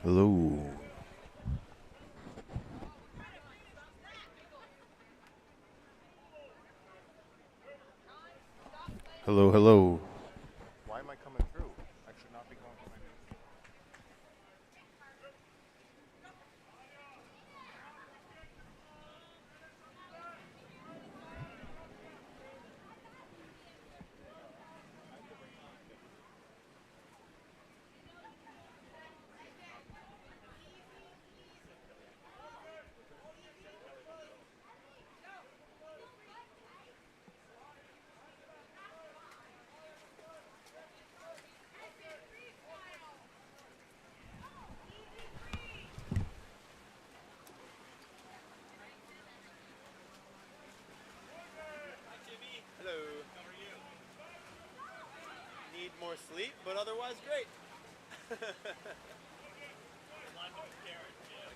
Hello. Hello, hello. Why am I coming through? I should not be going through my name. Hello. How are you? Need more sleep, but otherwise great. I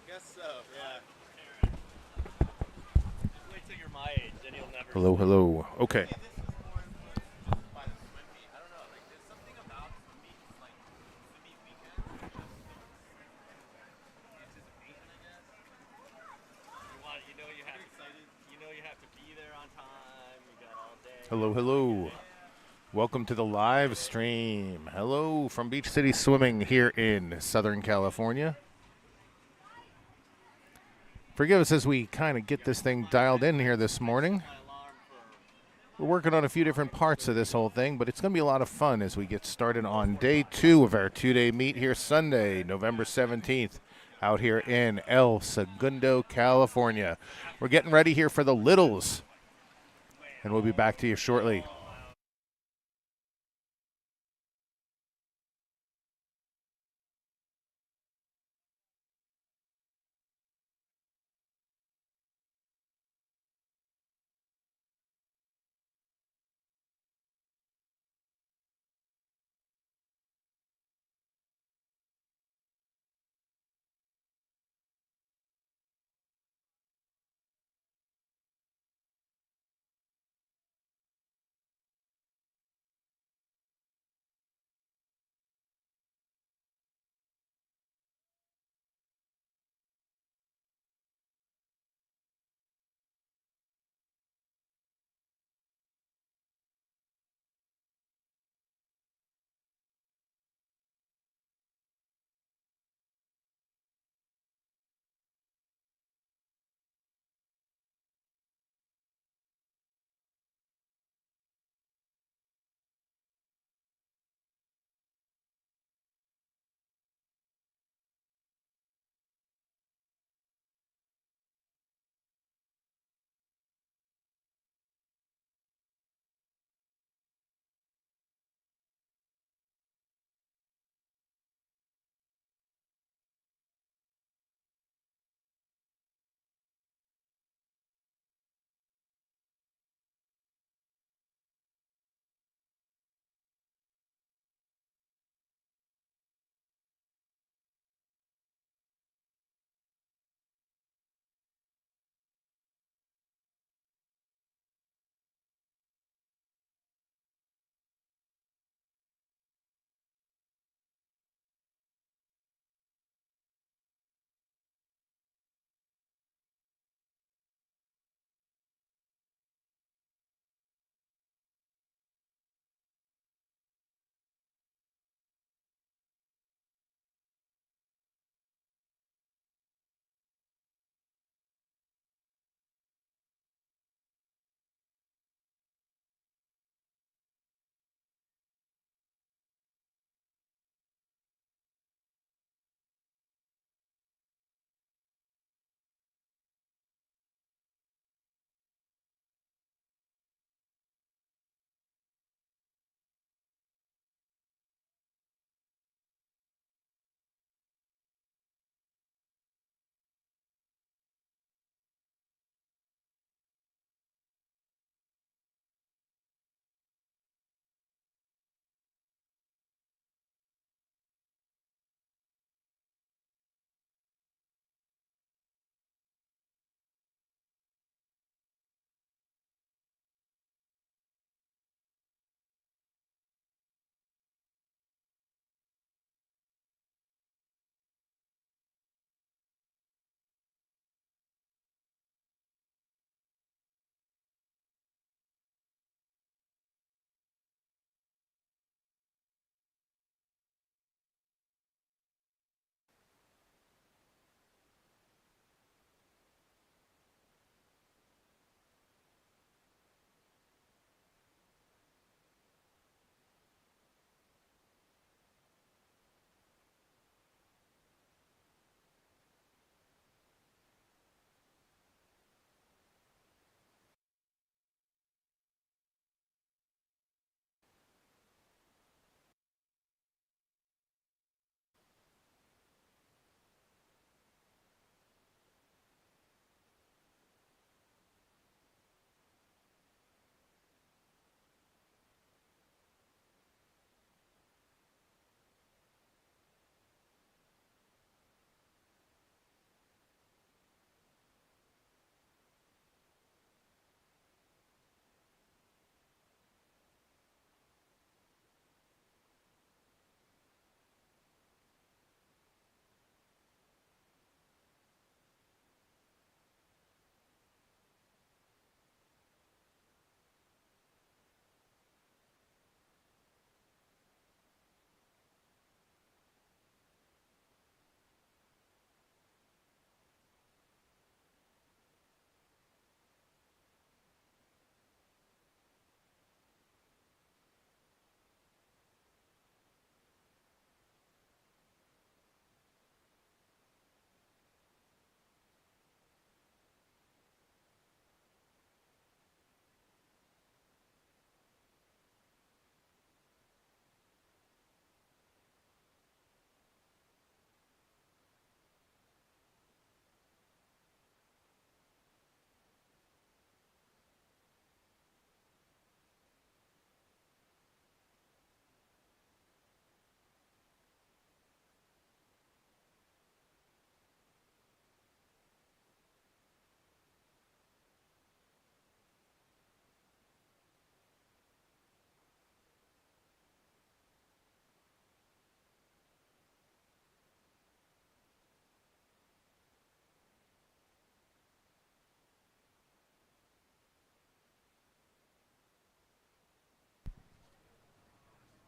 guess so, yeah. Wait till you're my age, then you'll never. Hello, hello. Okay. Maybe this is more influenced by the swim meet. I don't know. Like, there's something about swim meets, like swim meet weekends. Anticipation, I guess. You have to be there on time. You got all day. Hello, hello. Welcome to the live stream. Hello from Beach City Swimming here in Southern California. Forgive us as we kind of get this thing dialed in here this morning. We're working on a few different parts of this whole thing, but it's going to be a lot of fun as we get started on day 2 of our 2-day meet here Sunday, November 17th, out here in El Segundo, California. We're getting ready here for the Littles, and we'll be back to you shortly.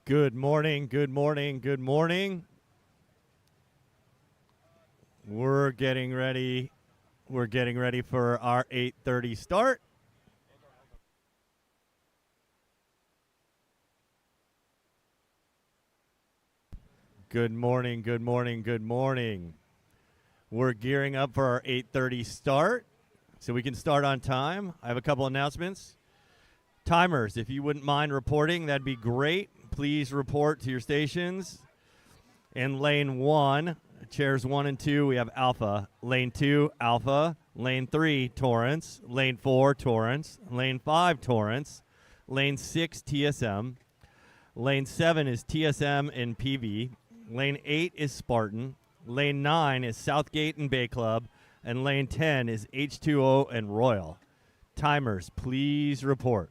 Good morning, good morning, good morning. We're getting ready. We're getting ready for our 8:30 start. Good morning, good morning, good morning. We're gearing up for our 8:30 start so we can start on time. I have a couple announcements. Timers, if you wouldn't mind reporting, that'd be great. Please report to your stations. In lane 1, chairs 1 and 2, we have Alpha. Lane 2, Alpha. Lane 3, Torrance. Lane 4, Torrance. Lane 5, Torrance. Lane 6, TSM. Lane 7 is TSM and PV. Lane 8 is Spartan. Lane 9 is Southgate and Bay Club. And lane 10 is H2O and Royal. Timers, please report.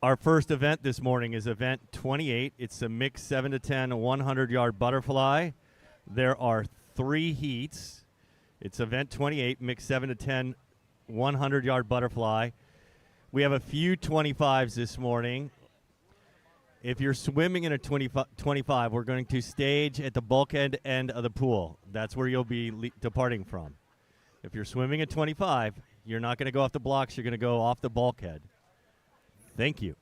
Our first event this morning is event 28. It's a mixed 7 to 10 100-yard butterfly. There are 3 heats. It's event 28, mixed 7 to 10 100-yard butterfly. We have a few 25s this morning. If you're swimming in a 25, we're going to stage at the bulkhead end of the pool. That's where you'll be departing from. If you're swimming at 25, you're not going to go off the blocks. You're going to go off the bulkhead. Thank you.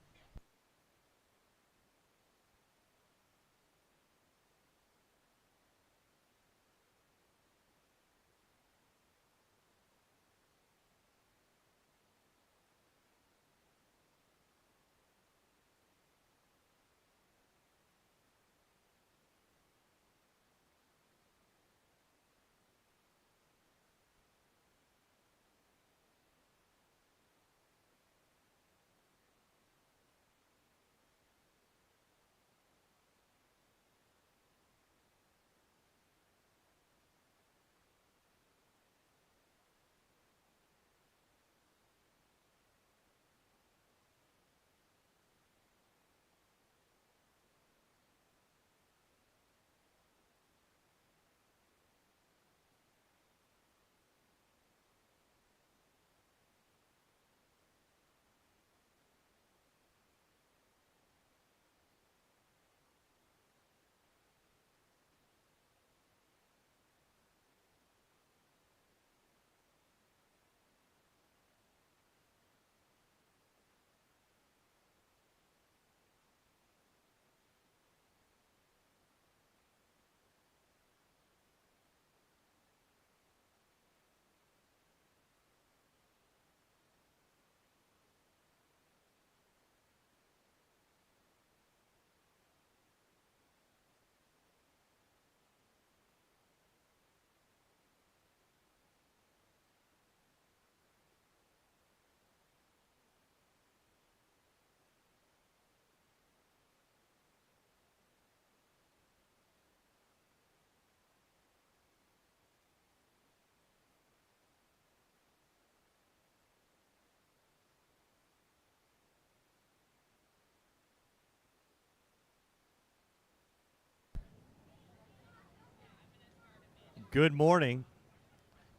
Good morning.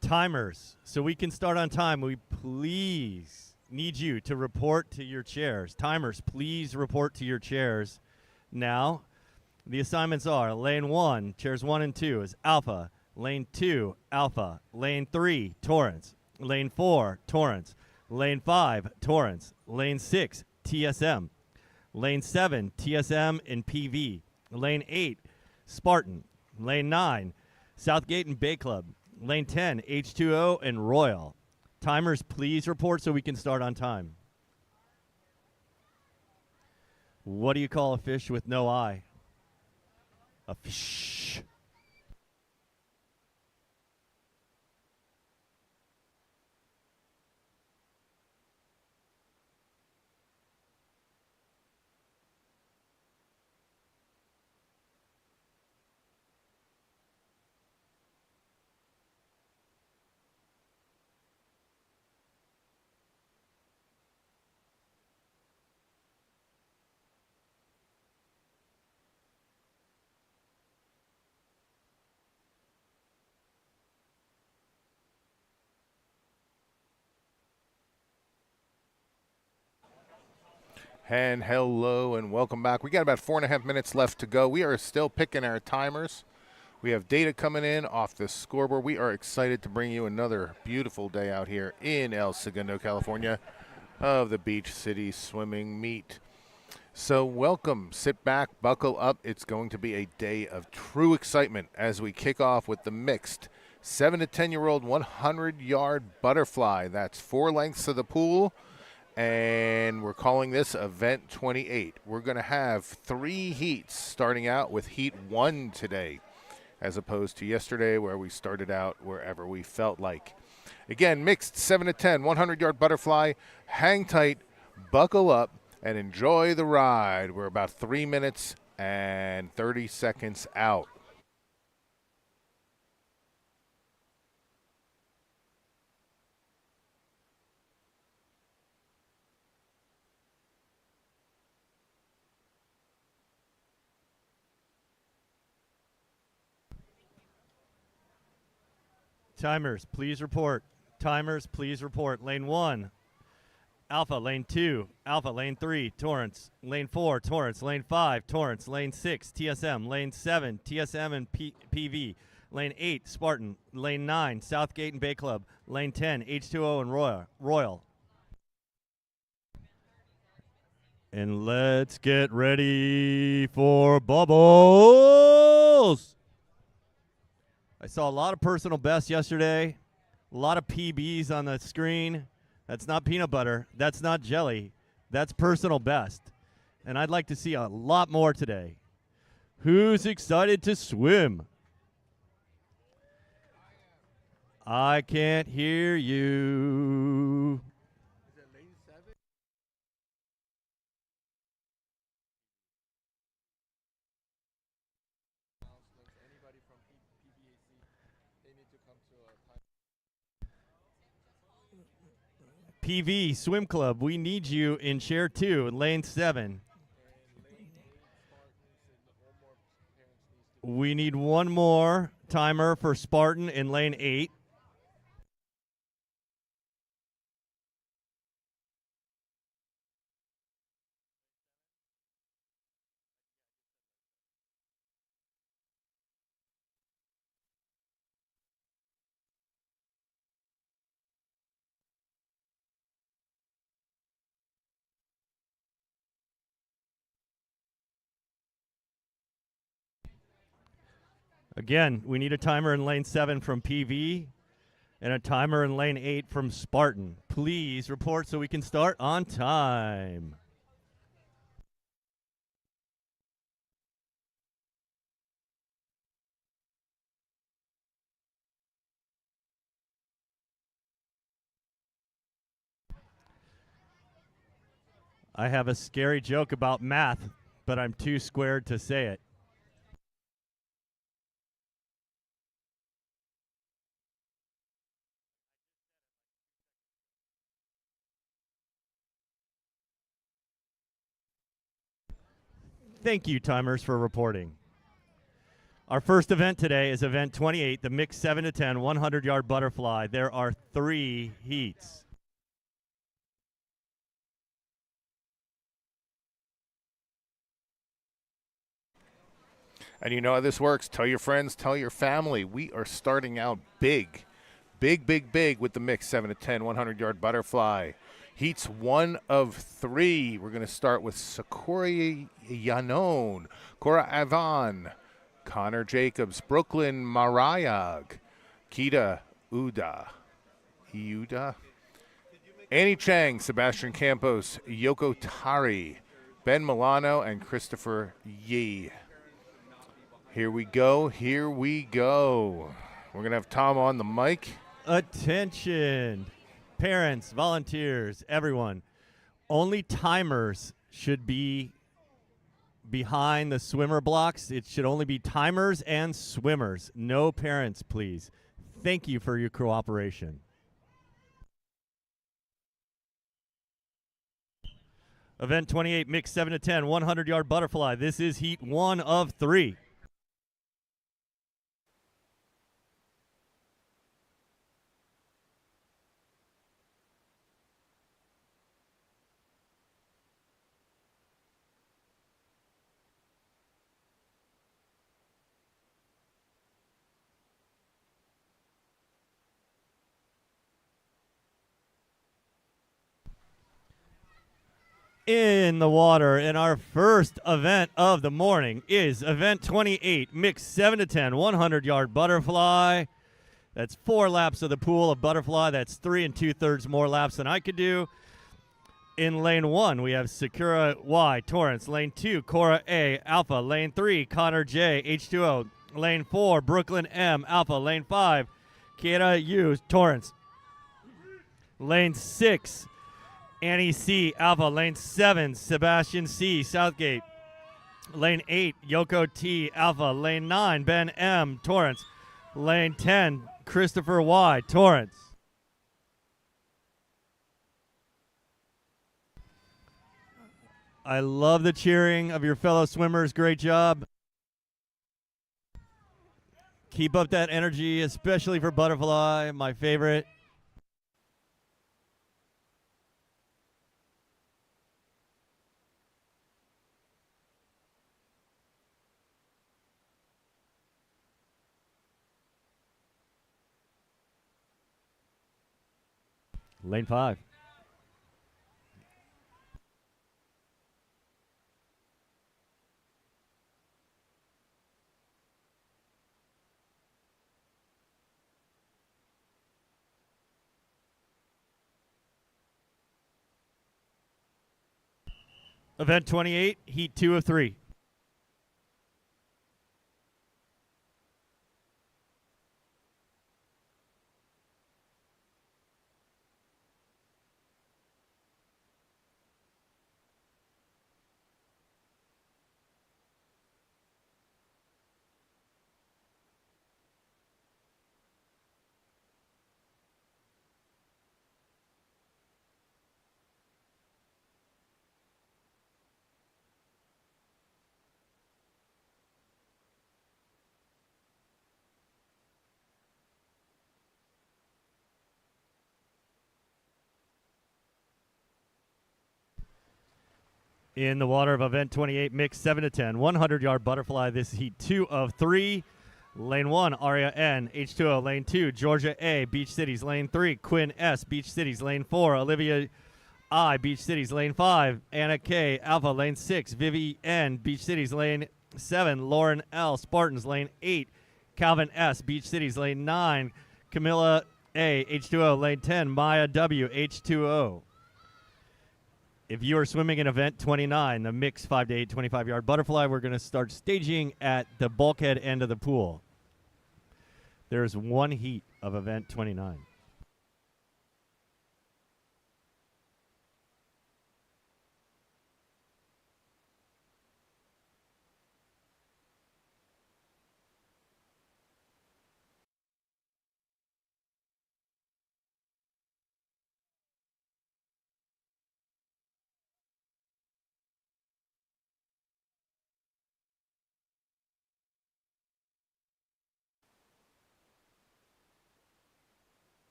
Timers, so we can start on time, we please need you to report to your chairs. Timers, please report to your chairs. Now, the assignments are lane 1, chairs 1 and 2 is Alpha. Lane 2, Alpha. Lane 3, Torrance. Lane 4, Torrance. Lane 5, Torrance. Lane 6, TSM. Lane 7, TSM and PV. Lane 8, Spartan. Lane 9, Southgate and Bay Club. Lane 10, H2O and Royal. Timers, please report so we can start on time. What do you call a fish with no eye? A fish. And hello and welcome back. We got about 4.5 minutes left to go. We are still picking our timers. We have data coming in off the scoreboard. We are excited to bring you another beautiful day out here in El Segundo, California, of the Beach City Swimming Meet. So welcome, sit back, buckle up. It's going to be a day of true excitement as we kick off with the mixed 7 to 10-year-old 100-yard butterfly. That's 4 lengths of the pool. And we're calling this Event 28. We're going to have 3 heats starting out with Heat 1 today, as opposed to yesterday where we started out wherever we felt like. Again, mixed 7 to 10, 100-yard butterfly. Hang tight, buckle up, and enjoy the ride. We're about 3 minutes and 30 seconds out. Timers, please report. Timers, please report. Lane 1, Alpha. Lane 2, Alpha. Lane 3, Torrance. Lane 4, Torrance. Lane 5, Torrance. Lane 6, TSM. Lane 7, TSM and PV. Lane 8, Spartan. Lane 9, Southgate and Bay Club. Lane 10, H2O and Royal. And let's get ready for bubbles. I saw a lot of personal bests yesterday, a lot of PBs on the screen. That's not peanut butter. That's not jelly. That's personal best. And I'd like to see a lot more today. Who's excited to swim? I can't hear you. PV Swim Club, we need you in chair 2 in lane 7. We need one more timer for Spartan in lane 8. Again, we need a timer in lane 7 from PV and a timer in lane 8 from Spartan. Please report so we can start on time. I have a scary joke about math, but I'm too squared to say it. Thank you, timers, for reporting. Our first event today is event 28, the mixed 7 to 10 100-yard butterfly. There are 3 heats. And you know how this works. Tell your friends, tell your family. We are starting out big. Big with the mixed 7 to 10 100-yard butterfly. Heats 1 of 3. We're going to start with Sakura Yanon, Cora Avan, Connor Jacobs, Brooklyn Marayag, Kita Uda, Annie Chang, Sebastian Campos, Yoko Tari, Ben Milano, and Christopher Yee. Here we go. We're going to have Tom on the mic. Attention, parents, volunteers, everyone. Only timers should be behind the swimmer blocks. It should only be timers and swimmers. No parents, please. Thank you for your cooperation. Event 28, mixed 7 to 10, 100-yard butterfly. This is heat 1 of 3. In the water, and our first event of the morning is event 28, mixed 7 to 10, 100-yard butterfly. That's 4 laps of the pool of butterfly. That's 3 2/3 more laps than I could do. In lane 1, we have Sakura Y, Torrance. Lane 2, Cora A, Alpha. Lane 3, Connor J, H2O. Lane 4, Brooklyn M, Alpha. Lane 5, Kiera U, Torrance. Lane 6, Annie C, Alpha. Lane 7, Sebastian C, Southgate. Lane 8, Yoko T, Alpha. Lane 9, Ben M, Torrance. Lane 10, Christopher Y, Torrance. I love the cheering of your fellow swimmers. Great job. Keep up that energy, especially for butterfly, my favorite. Lane 5. Event 28, heat 2 of 3. In the water of event 28, mixed 7 to 10, 100-yard butterfly. This is heat 2 of 3. Lane 1, Aria N, H2O. Lane 2, Georgia A, Beach Cities. Lane 3, Quinn S, Beach Cities. Lane 4, Olivia I, Beach Cities. Lane 5, Anna K, Alpha. Lane 6, Vivi N, Beach Cities. Lane 7, Lauren L, Spartans. Lane 8, Calvin S, Beach Cities. Lane 9, Camilla A, H2O. Lane 10, Maya W, H2O. If you are swimming in event 29, the mixed 5 to 8, 25-yard butterfly, we're going to start staging at the bulkhead end of the pool. There's one heat of event 29.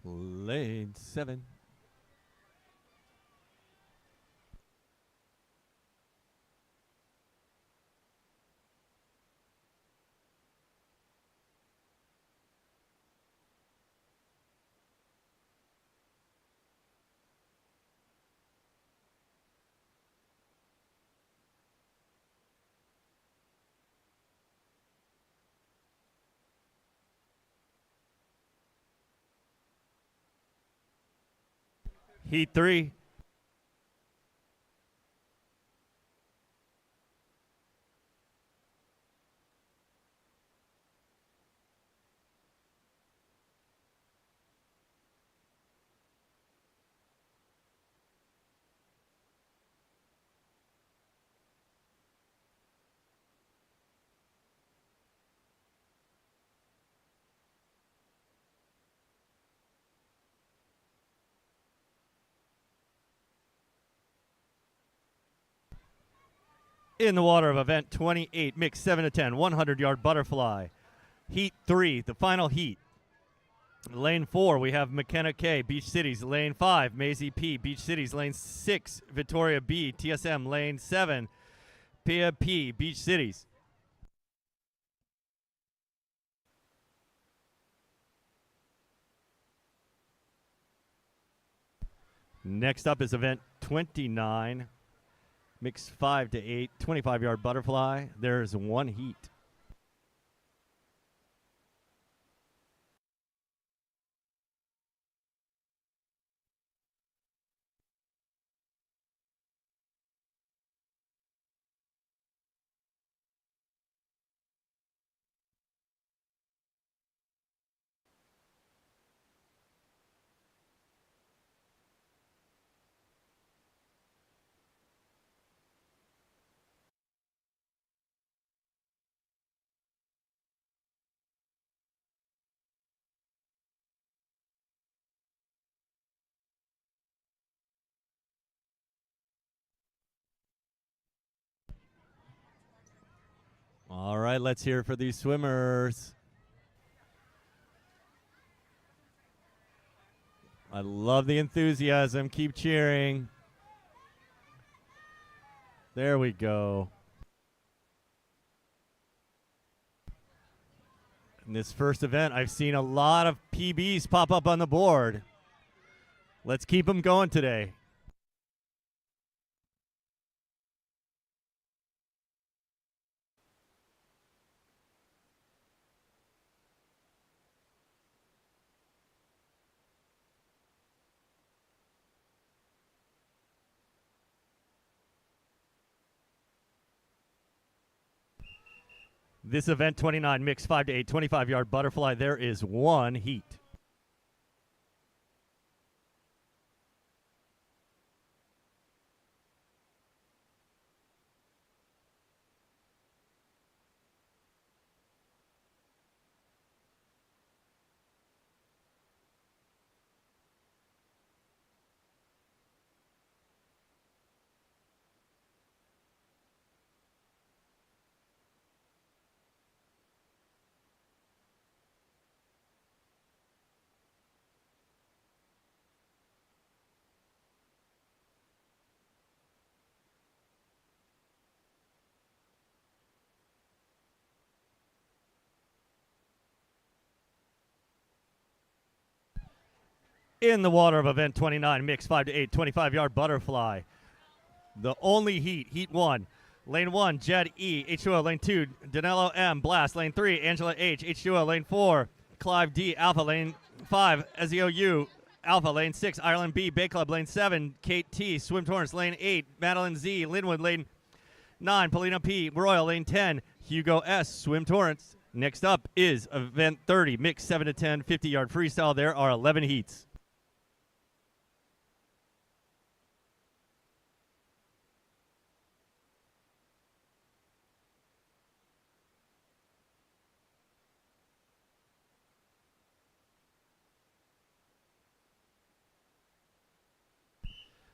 Lane 7. Heat 3. In the water of event 28, mixed 7 to 10, 100-yard butterfly. Heat 3, the final heat. Lane 4, we have McKenna K, Beach Cities. Lane 5, Maisie P, Beach Cities. Lane 6, Victoria B, TSM. Lane 7, Pia P, Beach Cities. Next up is event 29, mixed 5 to 8, 25-yard butterfly. There's one heat. All right, let's hear it for these swimmers. I love the enthusiasm. Keep cheering. There we go. In this first event, I've seen a lot of PBs pop up on the board. Let's keep them going today. This event 29, mixed 5 to 8, 25-yard butterfly. There is one heat. In the water of event 29, mixed 5 to 8, 25-yard butterfly. The only heat, heat 1. Lane 1, Jed E, H2O. Lane 2, Danilo M, Blast. Lane 3, Angela H, H2O. Lane 4, Clive D, Alpha. Lane 5, Ezio U, Alpha. Lane 6, Ireland B, Bay Club. Lane 7, Kate T, Swim Torrance. Lane 8, Madeline Z, Linwood. Lane 9, Paulina P, Royal. Lane 10, Hugo S, Swim Torrance. Next up is event 30, mixed 7 to 10, 50-yard freestyle. There are 11 heats.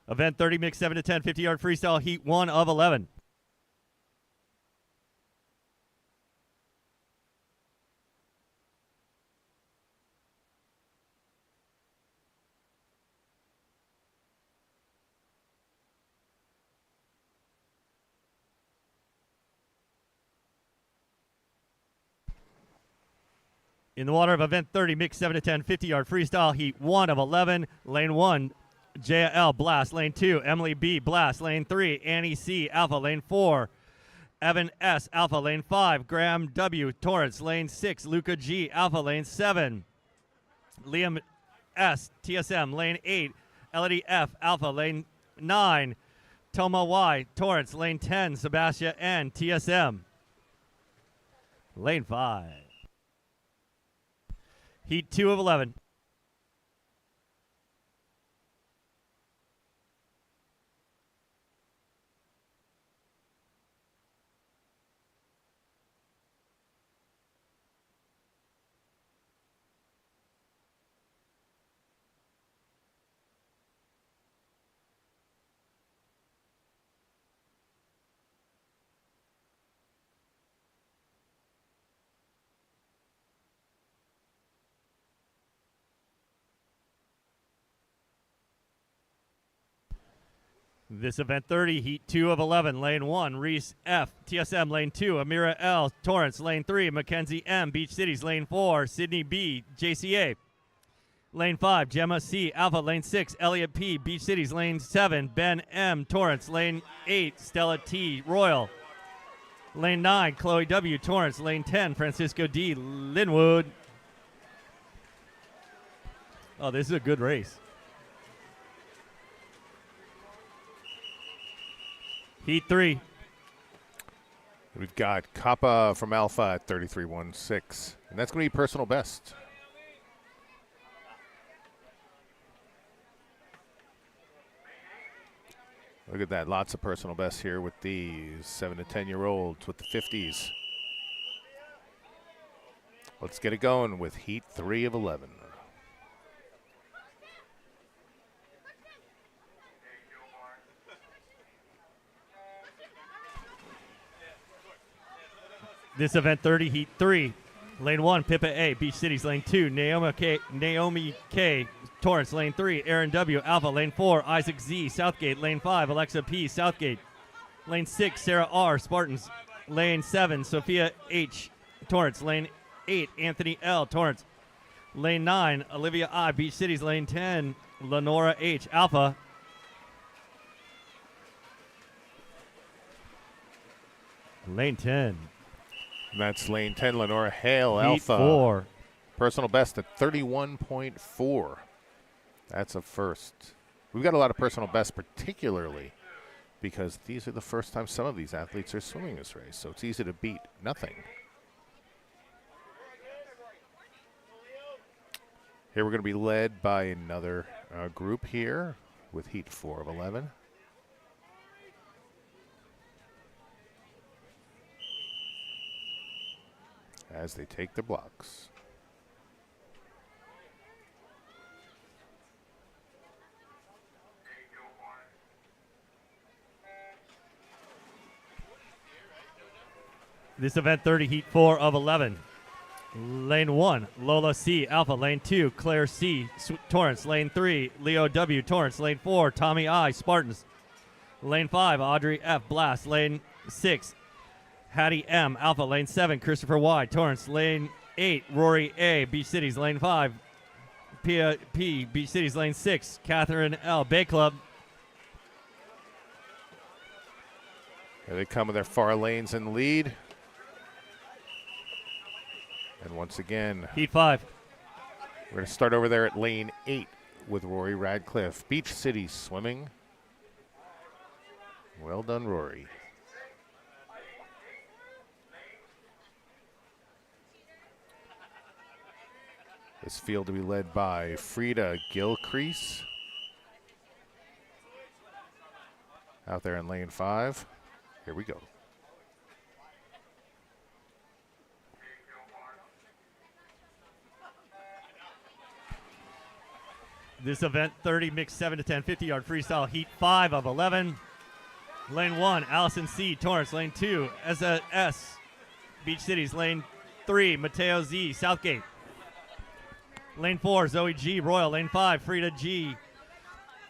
Event 30, mixed 7 to 10, 50-yard freestyle, heat 1 of 11. In the water of event 30, mixed 7 to 10, 50-yard freestyle, heat 1 of 11. Lane 1, JL Blast. Lane 2, Emily B Blast. Lane 3, Annie C Alpha. Lane 4, Evan S Alpha. Lane 5, Graham W Torrance. Lane 6, Luca G Alpha. Lane 7, Liam S TSM. Lane 8, Elodie F Alpha. Lane 9, Toma Y Torrance. Lane 10, Sebastian N TSM. Lane 5. Heat 2 of 11. This event 30, heat 2 of 11. Lane 1, Reese F TSM. Lane 2, Amira L Torrance. Lane 3, Mackenzie M Beach Cities. Lane 4, Sydney B JCA. Lane 5, Gemma C. Alpha. Lane 6, Elliot P. Beach Cities. Lane 7, Ben M. Torrance. Lane 8, Stella T. Royal. Lane 9, Chloe W. Torrance. Lane 10, Francisco D. Linwood. Oh, this is a good race. Heat 3. We've got Kappa from Alpha at 33.16, and that's going to be personal best. Look at that. Lots of personal bests here with these 7 to 10-year-olds with the 50s. Let's get it going with Heat 3 of 11. This event 30, Heat 3. Lane 1, Pippa A. Beach Cities. Lane 2, Naomi K. Torrance. Lane 3, Aaron W. Alpha. Lane 4, Isaac Z. Southgate. Lane 5, Alexa P. Southgate. Lane 6, Sarah R. Spartans. Lane 7, Sophia H. Torrance. Lane 8, Anthony L. Torrance. Lane 9, Olivia I. Beach Cities. Lane 10, Lenora H. Alpha. Lane 10. And that's lane 10, Lenora Hale, Heat Alpha. 4. Personal best at 31.4. That's a first. We've got a lot of personal bests, particularly because these are the first time some of these athletes are swimming this race, so it's easy to beat nothing. Here we're going to be led by another group here with Heat 4 of 11. As they take their blocks. This event 30, Heat 4 of 11. Lane 1, Lola C. Alpha. Lane 2, Claire C. Torrance. Lane 3, Leo W. Torrance. Lane 4, Tommy I. Spartans. Lane 5, Audrey F. Blast. Lane 6, Hattie M. Alpha. Lane 7, Christopher Y. Torrance. Lane 8, Rory A. Beach Cities. Lane 5, Pia P. Beach Cities. Lane 6, Catherine L. Bay Club. Here they come with their far lanes in lead. And once again, Heat 5. we're going to start over there at lane 8 with Rory Radcliffe. Beach City Swimming. Well done, Rory. This field to be led by Frida Gilcrease. Out there in lane 5. Here we go. This event 30, mixed 7 to 10, 50-yard freestyle, Heat 5 of 11. Lane 1, Allison C. Torrance. Lane 2, Eza S. Beach Cities. Lane 3, Mateo Z. Southgate. Lane 4, Zoe G. Royal. Lane 5, Frida G.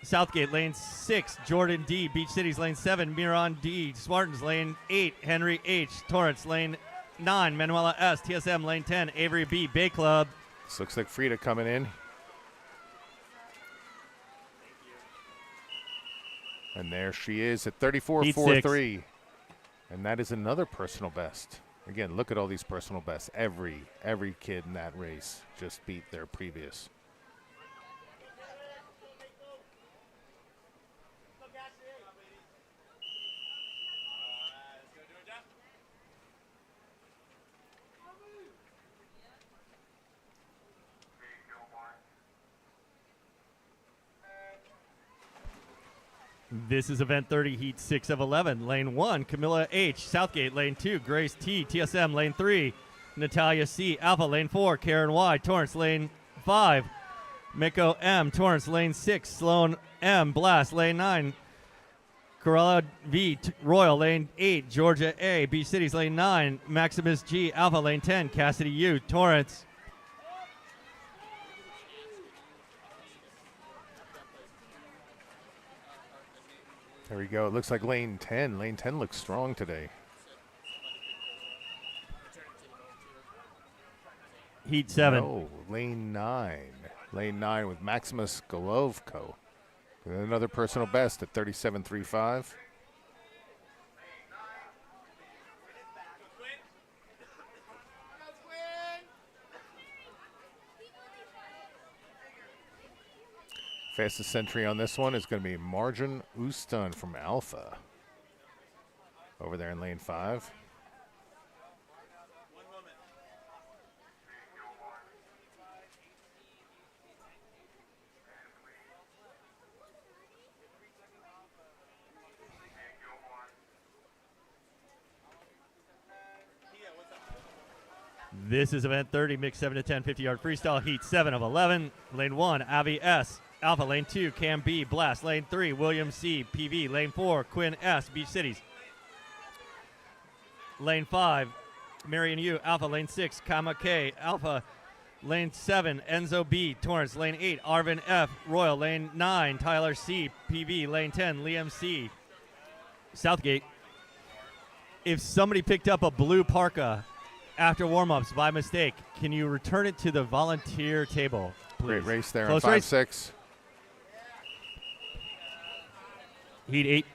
Southgate. Lane 6, Jordan D. Beach Cities. Lane 7, Miron D. Spartans. Lane 8, Henry H. Torrance. Lane 9, Manuela S. TSM. Lane 10, Avery B. Bay Club. This looks like Frida coming in. And there she is at 34.43. And that is another personal best. Again, look at all these personal bests. Every kid in that race just beat their previous. This is event 30, Heat 6 of 11. Lane 1, Camilla H. Southgate. Lane 2, Grace T. TSM. Lane 3, Natalia C. Alpha. Lane 4, Karen Y. Torrance. Lane 5, Miko M. Torrance. Lane 6, Sloan M. Blast. Lane 9, Corella V. Royal. Lane 8, Georgia A. Beach Cities. Lane 9, Maximus G. Alpha. Lane 10, Cassidy U. Torrance. There we go. It looks like lane 10. Lane 10 looks strong today. Heat 7. Oh, lane 9. Lane 9 with Maximus Golovko. And another personal best at 37.35. Fastest entry on this one is going to be Marjan Ustan from Alpha. Over there in lane 5. This is event 30, mixed 7 to 10, 50-yard freestyle heat 7 of 11. Lane 1, Avi S. Alpha. Lane 2, Cam B. Blast. Lane 3, William C. PV. Lane 4, Quinn S. Beach Cities. Lane 5, Marion U. Alpha. Lane 6, Kama K. Alpha. Lane 7, Enzo B. Torrance. Lane 8, Arvin F. Royal. Lane 9, Tyler C. PV. Lane 10, Liam C. Southgate. If somebody picked up a blue parka after warm-ups by mistake, can you return it to the volunteer table, please? Great race there Close on race. 5-6. Heat 8.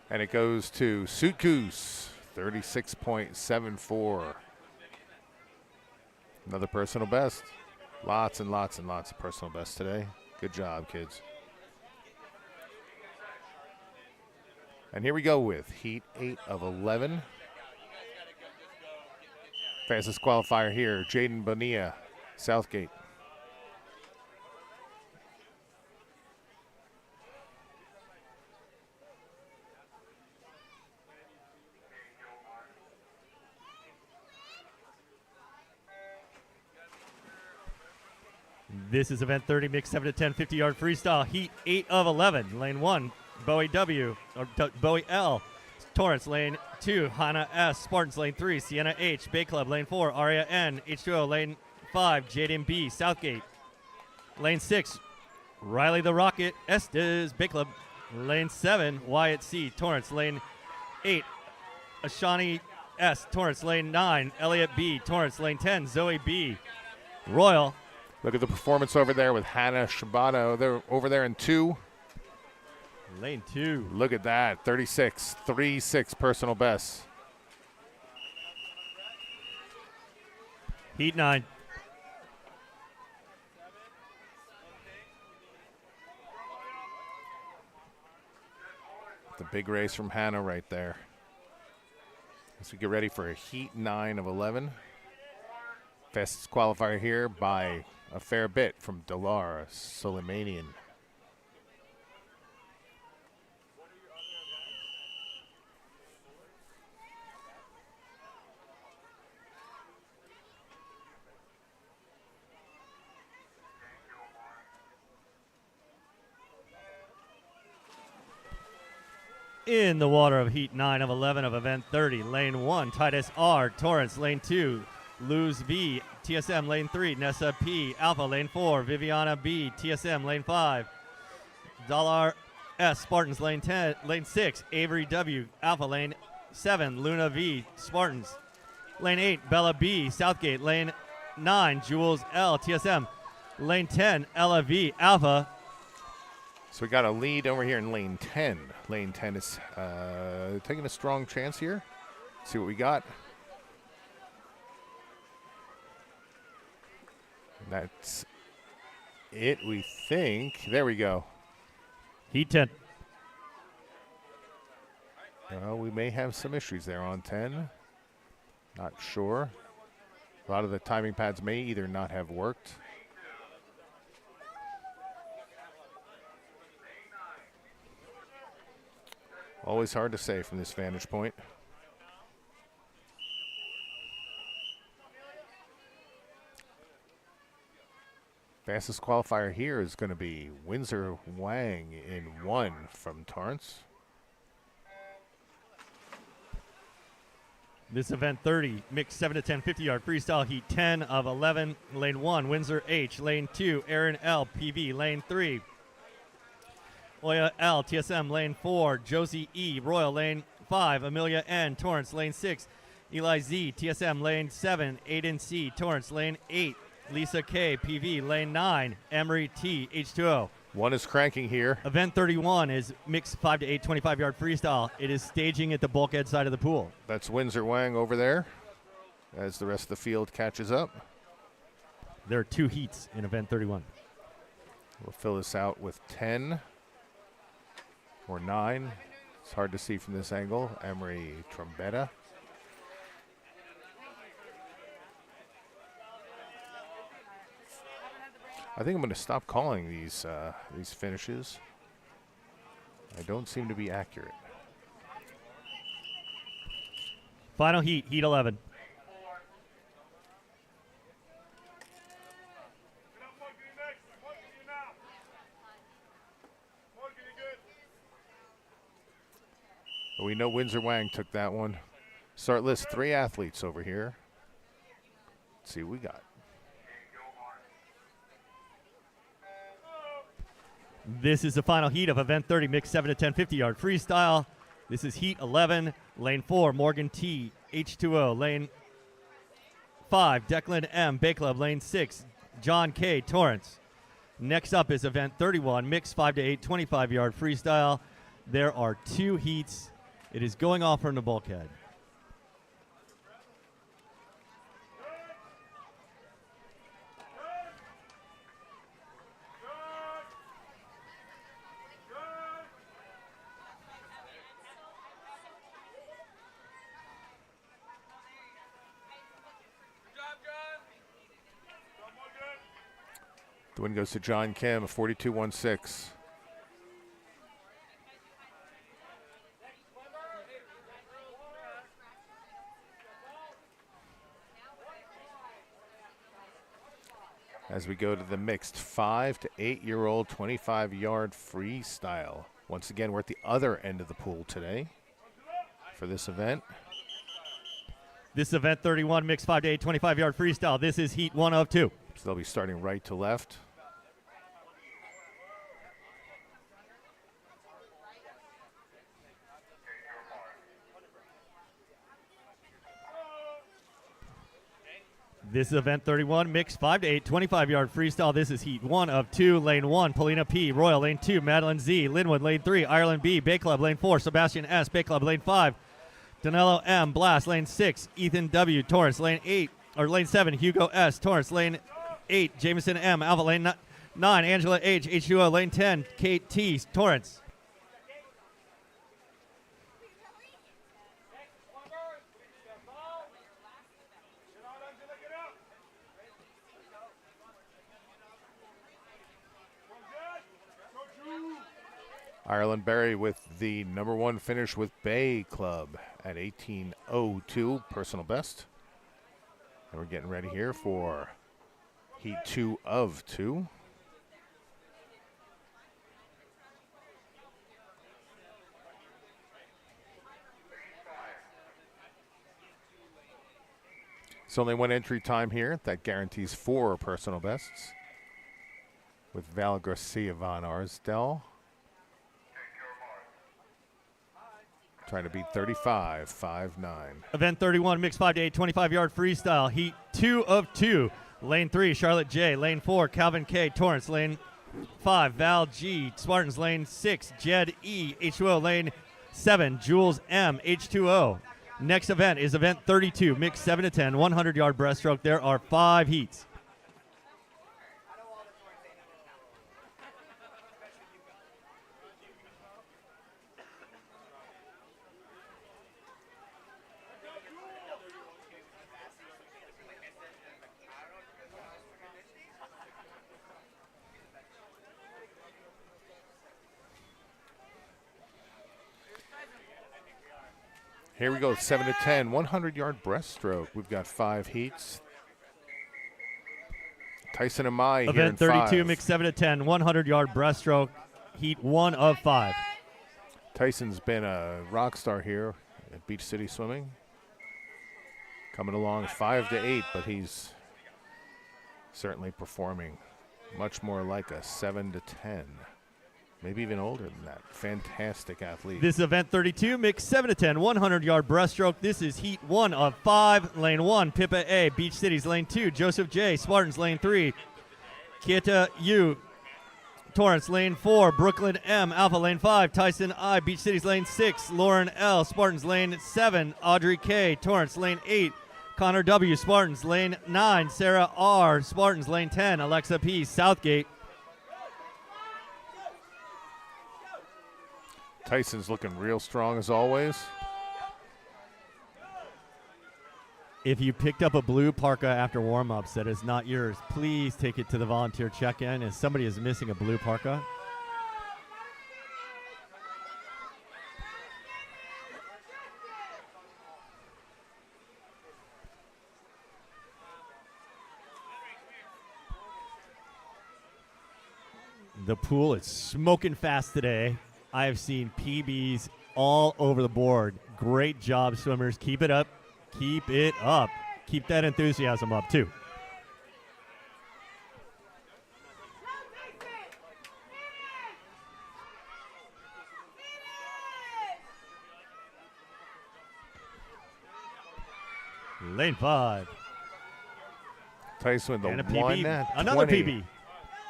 And it goes to Suit Goose, 36.74. Another personal best. Lots and lots and lots of personal bests today. Good job, kids. And here we go with Heat 8 of 11. Fastest qualifier here, Jaden Bonilla, Southgate. This is event 30, mixed 7 to 10, 50-yard freestyle, heat 8 of 11. Lane 1, Bowie W, or Bowie L. Torrance. Lane 2, Hannah S. Spartans. Lane 3, Sienna H. Bay Club. Lane 4, Aria N. H2O. Lane 5, Jaden B. Southgate. Lane 6, Riley the Rocket. Estes. Bay Club. Lane 7, Wyatt C. Torrance. Lane 8, Ashani S. Torrance. Lane 9, Elliot B. Torrance. Lane 10, Zoe B. Royal. Look at the performance over there with Hannah Shibano. They're over there in 2. Lane 2. Look at that, 36.36 personal best. Heat 9. The big race from Hannah right there. As we get ready for a Heat 9 of 11. Fastest qualifier here by a fair bit from Delar Soleimanian. In the water of Heat 9 of 11 of Event 30, Lane 1, Titus R. Torrance. Lane 2, Luz V. TSM. Lane 3, Nessa P. Alpha. Lane 4, Viviana B. TSM. Lane 5, Dollar S. Spartans. Lane 10, Lane 6, Avery W. Alpha. Lane 7, Luna V. Spartans. Lane 8, Bella B. Southgate. Lane 9, Jules L. TSM. Lane 10, Ella V. Alpha. So we got a lead over here in lane 10. Lane 10 is taking a strong chance here. See what we got. That's it, we think. There we go. Heat 10. Well, we may have some issues there on 10. Not sure. A lot of the timing pads may either not have worked. Always hard to say from this vantage point. Fastest qualifier here is going to be Windsor Wang in 1 from Torrance. This event 30, mixed 7 to 10, 50-yard freestyle heat 10 of 11. Lane 1, Windsor H. Lane 2, Aaron L. PV. Lane 3, Oya L. TSM. Lane 4, Josie E. Royal. Lane 5, Amelia N. Torrance. Lane 6, Eli Z. TSM. Lane 7, Aiden C. Torrance. Lane 8, Lisa K, PV, lane 9, Emery T, H2O. One is cranking here. Event 31 is mixed 5 to 8 25-yard freestyle. It is staging at the bulkhead side of the pool. That's Windsor Wang over there as the rest of the field catches up. There are 2 heats in event 31. We'll fill this out with 10 or 9. It's hard to see from this angle. Emery Trombetta. I think I'm going to stop calling these finishes. I don't seem to be accurate. Final heat, heat 11. We know Windsor Wang took that one. Start list 3 athletes over here. Let's see what we got. This is the final heat of event 30, mixed 7 to 10 50-yard freestyle. This is heat 11, lane 4, Morgan T, H2O, lane 5, Declan M, Bay Club, lane 6, John K, Torrance. Next up is event 31, mixed 5 to 8 25-yard freestyle. There are 2 heats. It is going off from the bulkhead. The win goes to John Kim, 42.16. As we go to the mixed 5 to 8-year-old 25-yard freestyle. Once again, we're at the other end of the pool today for this event. This is event 31, mixed 5 to 8 25-yard freestyle. This is heat 1 of 2. So they'll be starting right to left. This is event 31, mixed 5 to 8 25-yard freestyle. This is heat 1 of 2. Lane 1, Paulina P, Royal, lane 2, Madeline Z, Linwood, lane 3, Ireland B, Bay Club, lane 4, Sebastian S, Bay Club, lane 5, Danilo M, Blast, lane 6, Ethan W, Torrance, lane 8, or lane 7, Hugo S, Torrance, lane 8, Jameson M, Alpha, lane 9, Angela H, H2O, lane 10, Kate T, Torrance. Ireland Berry with the #1 finish with Bay Club at 18:02 personal best. And we're getting ready here for heat 2 of 2. It's only 1 entry time here. That guarantees 4 personal bests with Val Garcia Von Arsdell. Trying to beat 35.59. Event 31, mixed 5 to 8 25-yard freestyle. Heat 2 of 2. Lane 3, Charlotte J. Lane 4, Calvin K. Torrance. Lane 5, Val G. Spartans. Lane 6, Jed E. H2O. Lane 7, Jules M. H2O. Next event is event 32, mixed 7 to 10 100-yard breaststroke. There are 5 heats. Here we go, 7 to 10, 100-yard breaststroke. We've got 5 heats. Tyson and Mai here in Event 32, 5. mixed 7 to 10 100-yard breaststroke. Heat 1 of 5. Tyson's been a rock star here at Beach City Swimming. Coming along 5 to 8, but he's certainly performing much more like a 7 to 10. maybe even older than that. Fantastic athlete. This is event 32, mixed 7 to 10, 100-yard breaststroke. This is heat 1 of 5. Lane 1, Pippa A, Beach Cities. Lane 2, Joseph J, Spartans. Lane 3, Kieta U, Torrance. Lane 4, Brooklyn M, Alpha. Lane 5, Tyson I, Beach Cities. Lane 6, Lauren L, Spartans. Lane 7, Audrey K, Torrance. Lane 8, Connor W, Spartans. Lane 9, Sarah R, Spartans. Lane 10, Alexa P, Southgate. Tyson's looking real strong as always. If you picked up a blue parka after warm-ups that is not yours, please take it to the volunteer check-in as somebody is missing a blue parka. The pool is smoking fast today. I have seen PBs all over the board. Great job, swimmers. Keep it up. Keep it up. Keep that enthusiasm up, too. Lane 5. Tyson with And a the PB. Another 1:20. PB.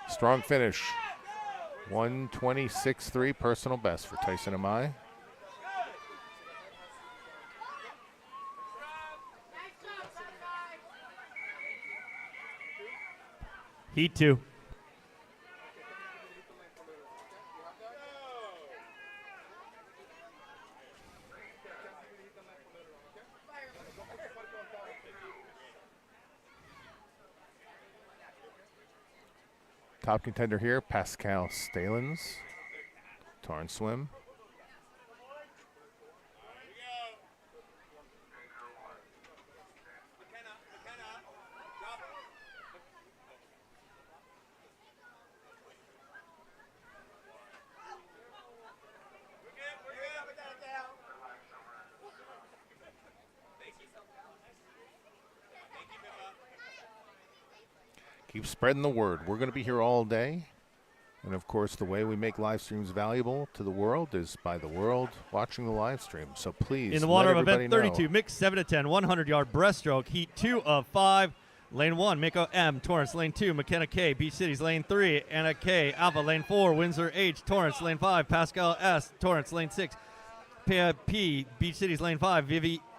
Strong finish. 1:26.3 personal best for Tyson Amai. Heat 2. Top contender here, Pascal Stalins. Torrance swim. Keep spreading the word. We're going to be here all day. And of course, the way we make live streams valuable to the world is by the world watching the live stream. So please, In the water let of everybody event 32, know. mixed 7 to 10, 100-yard breaststroke, heat 2 of 5. Lane 1, Mako M, Torrance. Lane 2, McKenna K, Beach Cities. Lane 3, Anna K, Alpha. Lane 4, Windsor H, Torrance. Lane 5, Pascal S, Torrance. Lane 6, P, Beach Cities. Lane 5,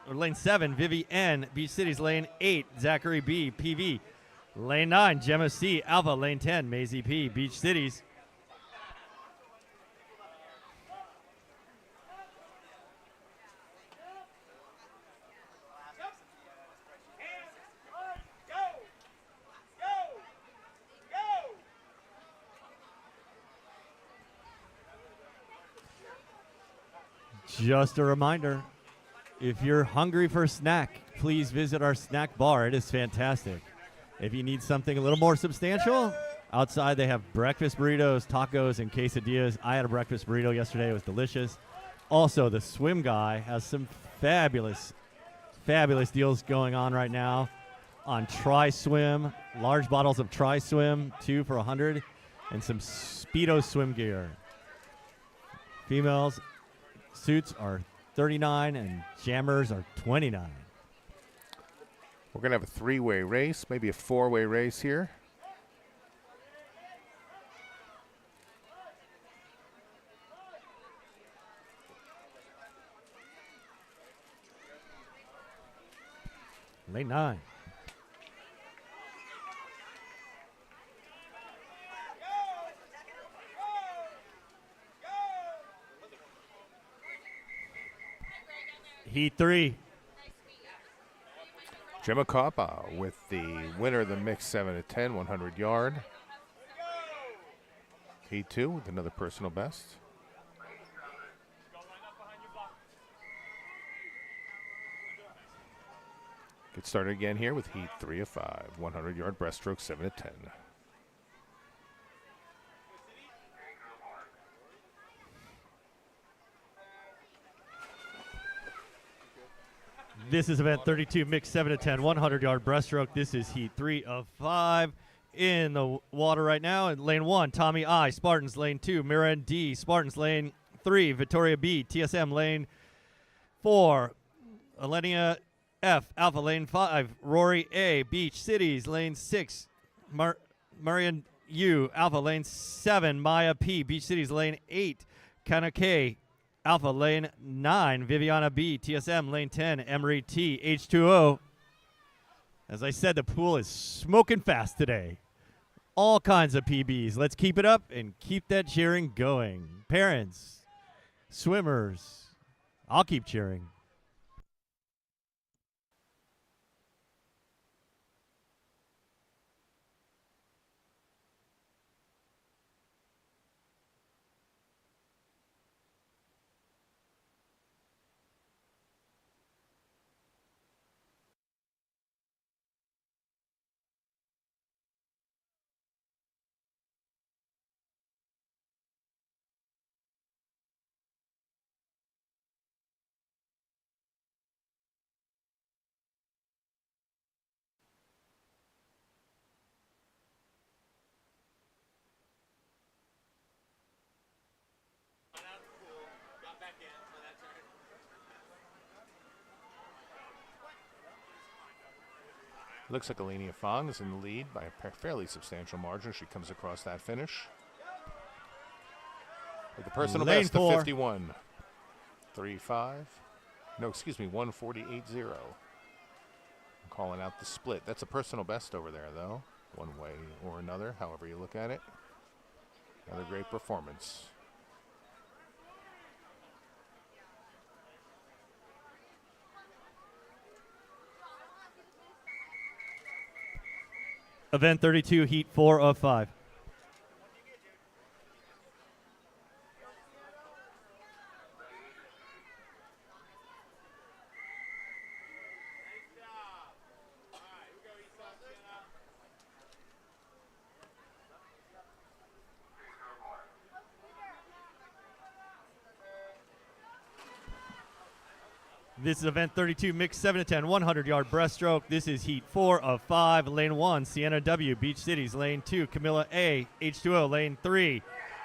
Lane 7, Vivi N, Beach Cities. Lane 8, Zachary B, PV. Lane 9, Gemma C, Alpha. Lane 10, Maisie P, Beach Cities. Just a reminder, if you're hungry for a snack, please visit our snack bar. It is fantastic. If you need something a little more substantial, outside they have breakfast burritos, tacos, and quesadillas. I had a breakfast burrito yesterday. It was delicious. Also, the swim guy has some fabulous, fabulous deals going on right now on Tri-Swim, large bottles of Tri-Swim, 2 for $100, and some Speedo swim gear. Females suits are $39 and jammers are $29. We're going to have a 3-way race, maybe a 4-way race here. Lane 9. Heat 3. Gemma Coppa with the winner of the mixed 7 to 10, 100-yard. Heat 2 with another personal best. Get started again here with Heat 3 of 5, 100-yard breaststroke, 7 to 10. This is event 32, mixed 7 to 10, 100-yard breaststroke. This is heat 3 of 5. in the water right now. In lane 1, Tommy I, Spartans. Lane 2, Mirren D, Spartans. Lane 3, Victoria B, TSM. Lane 4, Alenia F, Alpha. Lane 5, Rory A, Beach Cities. Lane 6, Marian U, Alpha. Lane 7, Maya P, Beach Cities. Lane 8, Kana K, Alpha. Lane 9, Viviana B, TSM. Lane 10, Emery T, H2O. As I said, the pool is smoking fast today. All kinds of PBs. Let's keep it up and keep that cheering going. Parents, swimmers, I'll keep cheering. Got back in, so that's right. Looks like Alenia Fong is in the lead by a fairly substantial margin. She comes across that finish with the personal Lane best 4. of 51.35. No, excuse me, 148.0. I'm calling out the split. That's a personal best over there, though, one way or another, however you look at it. Another great performance. Event 32, heat 4 of 5. This is event 32, mixed 7 to 10, 100-yard breaststroke. This is heat 4 of 5. Lane 1, Sienna W, Beach Cities. Lane 2, Camilla A, H2O. Lane 3,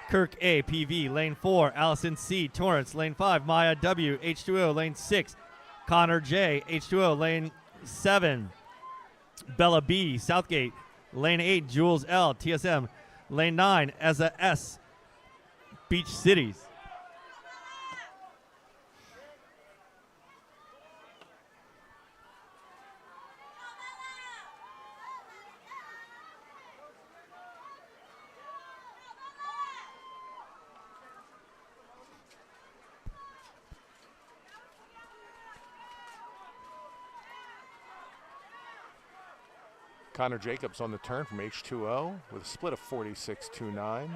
Kirk A, PV. Lane 4, Allison C, Torrance. Lane 5, Maya W, H2O. Lane 6, Connor J, H2O. Lane 7, Bella B, Southgate. Lane 8, Jules L, TSM. Lane 9, Ezza S, Beach Cities. Connor Jacobs on the turn from H2O with a split of 46.29.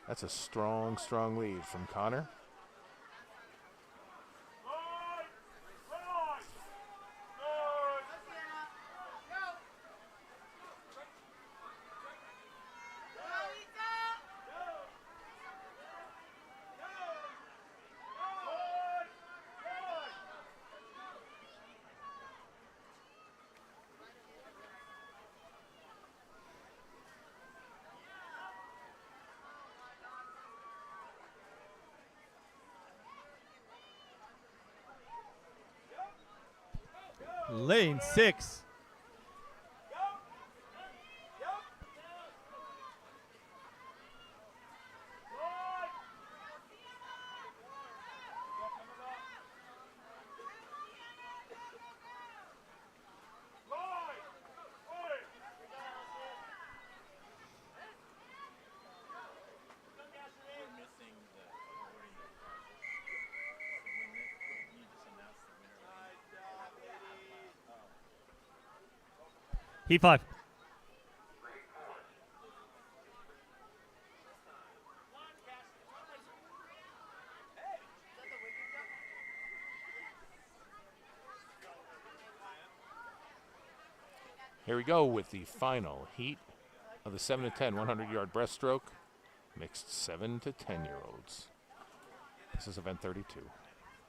That's a strong, strong lead from Connor. Lane 6. Heat 5. Here we go with the final heat of the 7 to 10 100-yard breaststroke, mixed 7 to 10-year-olds. This is event 32.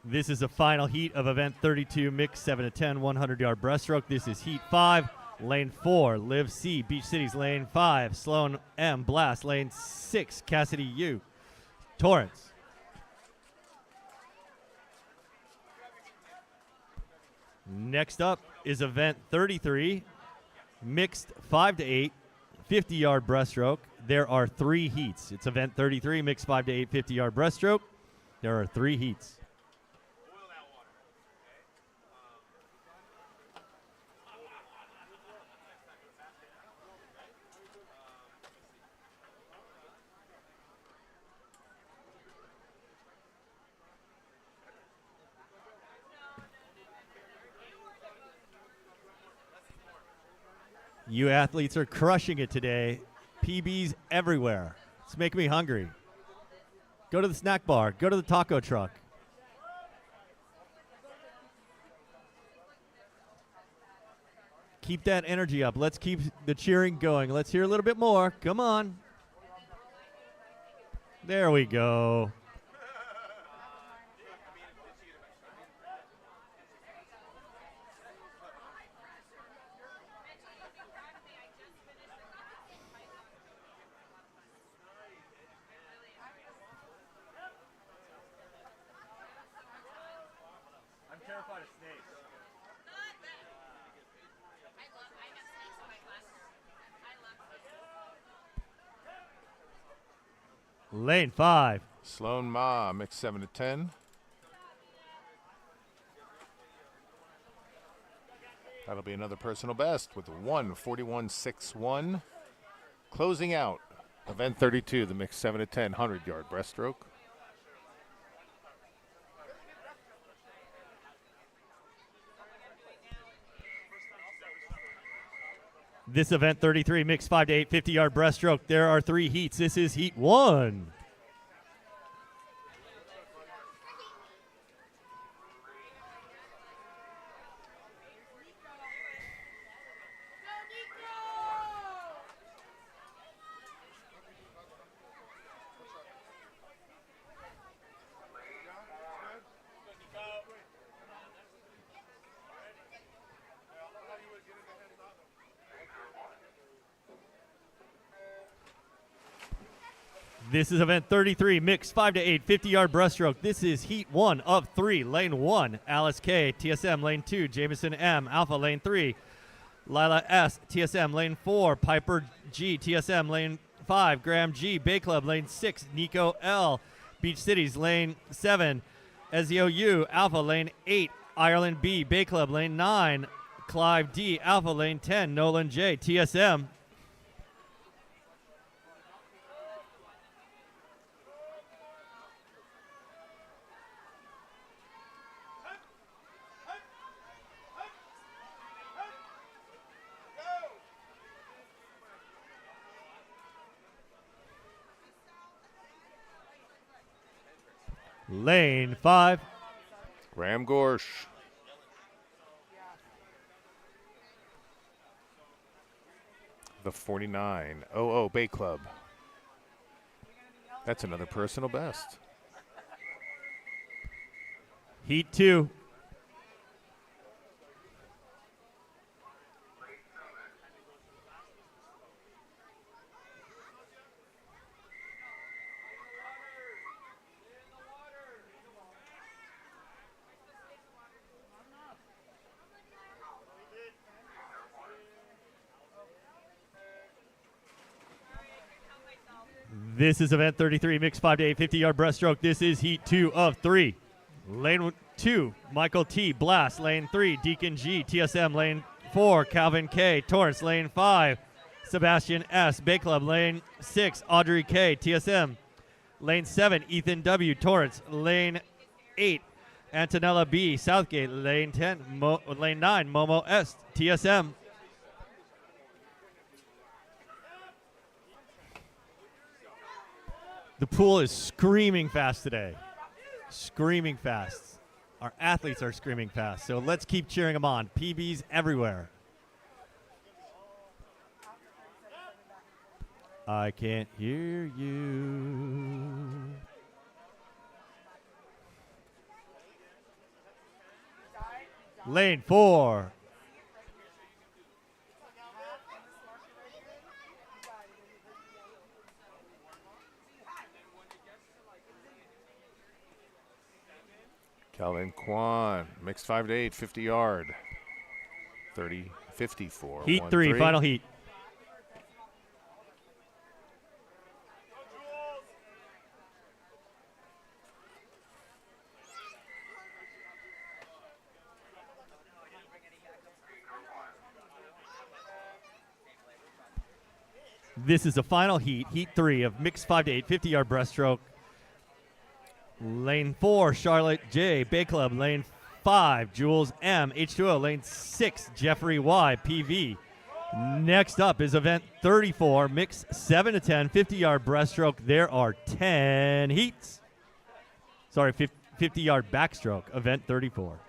This is the final heat of event 32, mixed 7 to 10, 100-yard breaststroke. This is heat 5. Lane 4, Liv C, Beach Cities. Lane 5, Sloan M, Blast. Lane 6, Cassidy U, Torrance. Next up is event 33, mixed 5 to 8, 50-yard breaststroke. There are 3 heats. It's event 33, mixed 5 to 8, 50-yard breaststroke. There are 3 heats. You athletes are crushing it today. PBs everywhere. It's making me hungry. Go to the snack bar. Go to the taco truck. Keep that energy up. Let's keep the cheering going. Let's hear a little bit more. Come on. There we go. I'm terrified of snakes. Lane 5. Sloan Ma, mix 7 to 10. That'll be another personal best with 1:41.61. Closing out event 32, the mix 7 to 10, 100-yard breaststroke. This event 33, mixed 5 to 8, 50-yard breaststroke. There are 3 heats. This is heat 1. This is event 33, mixed 5 to 8, 50-yard breaststroke. This is heat 1 of 3. Lane 1, Alice K, TSM. Lane 2, Jameson M, Alpha. Lane 3, Lila S, TSM. Lane 4, Piper G, TSM. Lane 5, Graham G, Bay Club. Lane 6, Nico L, Beach Cities. Lane 7, Ezio U, Alpha. Lane 8, Ireland B, Bay Club. Lane 9, Clive D, Alpha. Lane 10, Nolan J, TSM. Lane 5. Graham Gorsh. The 49.00 Bay Club. That's another personal best. Heat 2. This is event 33, mixed 5 to 8, 50-yard breaststroke. This is heat 2 of 3. Lane 2, Michael T, Blast. Lane 3, Deacon G, TSM. Lane 4, Calvin K, Torrance. Lane 5, Sebastian S, Bay Club. Lane 6, Audrey K, TSM. Lane 7, Ethan W, Torrance. Lane 8, Antonella B, Southgate. Lane 10, Lane 9, Momo S, TSM. The pool is screaming fast today. Screaming fast. Our athletes are screaming fast. So let's keep cheering them on. PBs everywhere. I can't hear you. Lane 4. Calvin Kwan, mixed 5 to 8, 50 yard. 30, 54. Heat 1, 3, 3. final heat. This is the final heat, heat 3 of mixed 5 to 8, 50-yard breaststroke. Lane 4, Charlotte J, Bay Club. Lane 5, Jules M, H2O. Lane 6, Jeffrey Y, PV. Next up is event 34, mixed 7 to 10, 50-yard breaststroke. There are 10 heats. Sorry, 50-yard backstroke, event 34.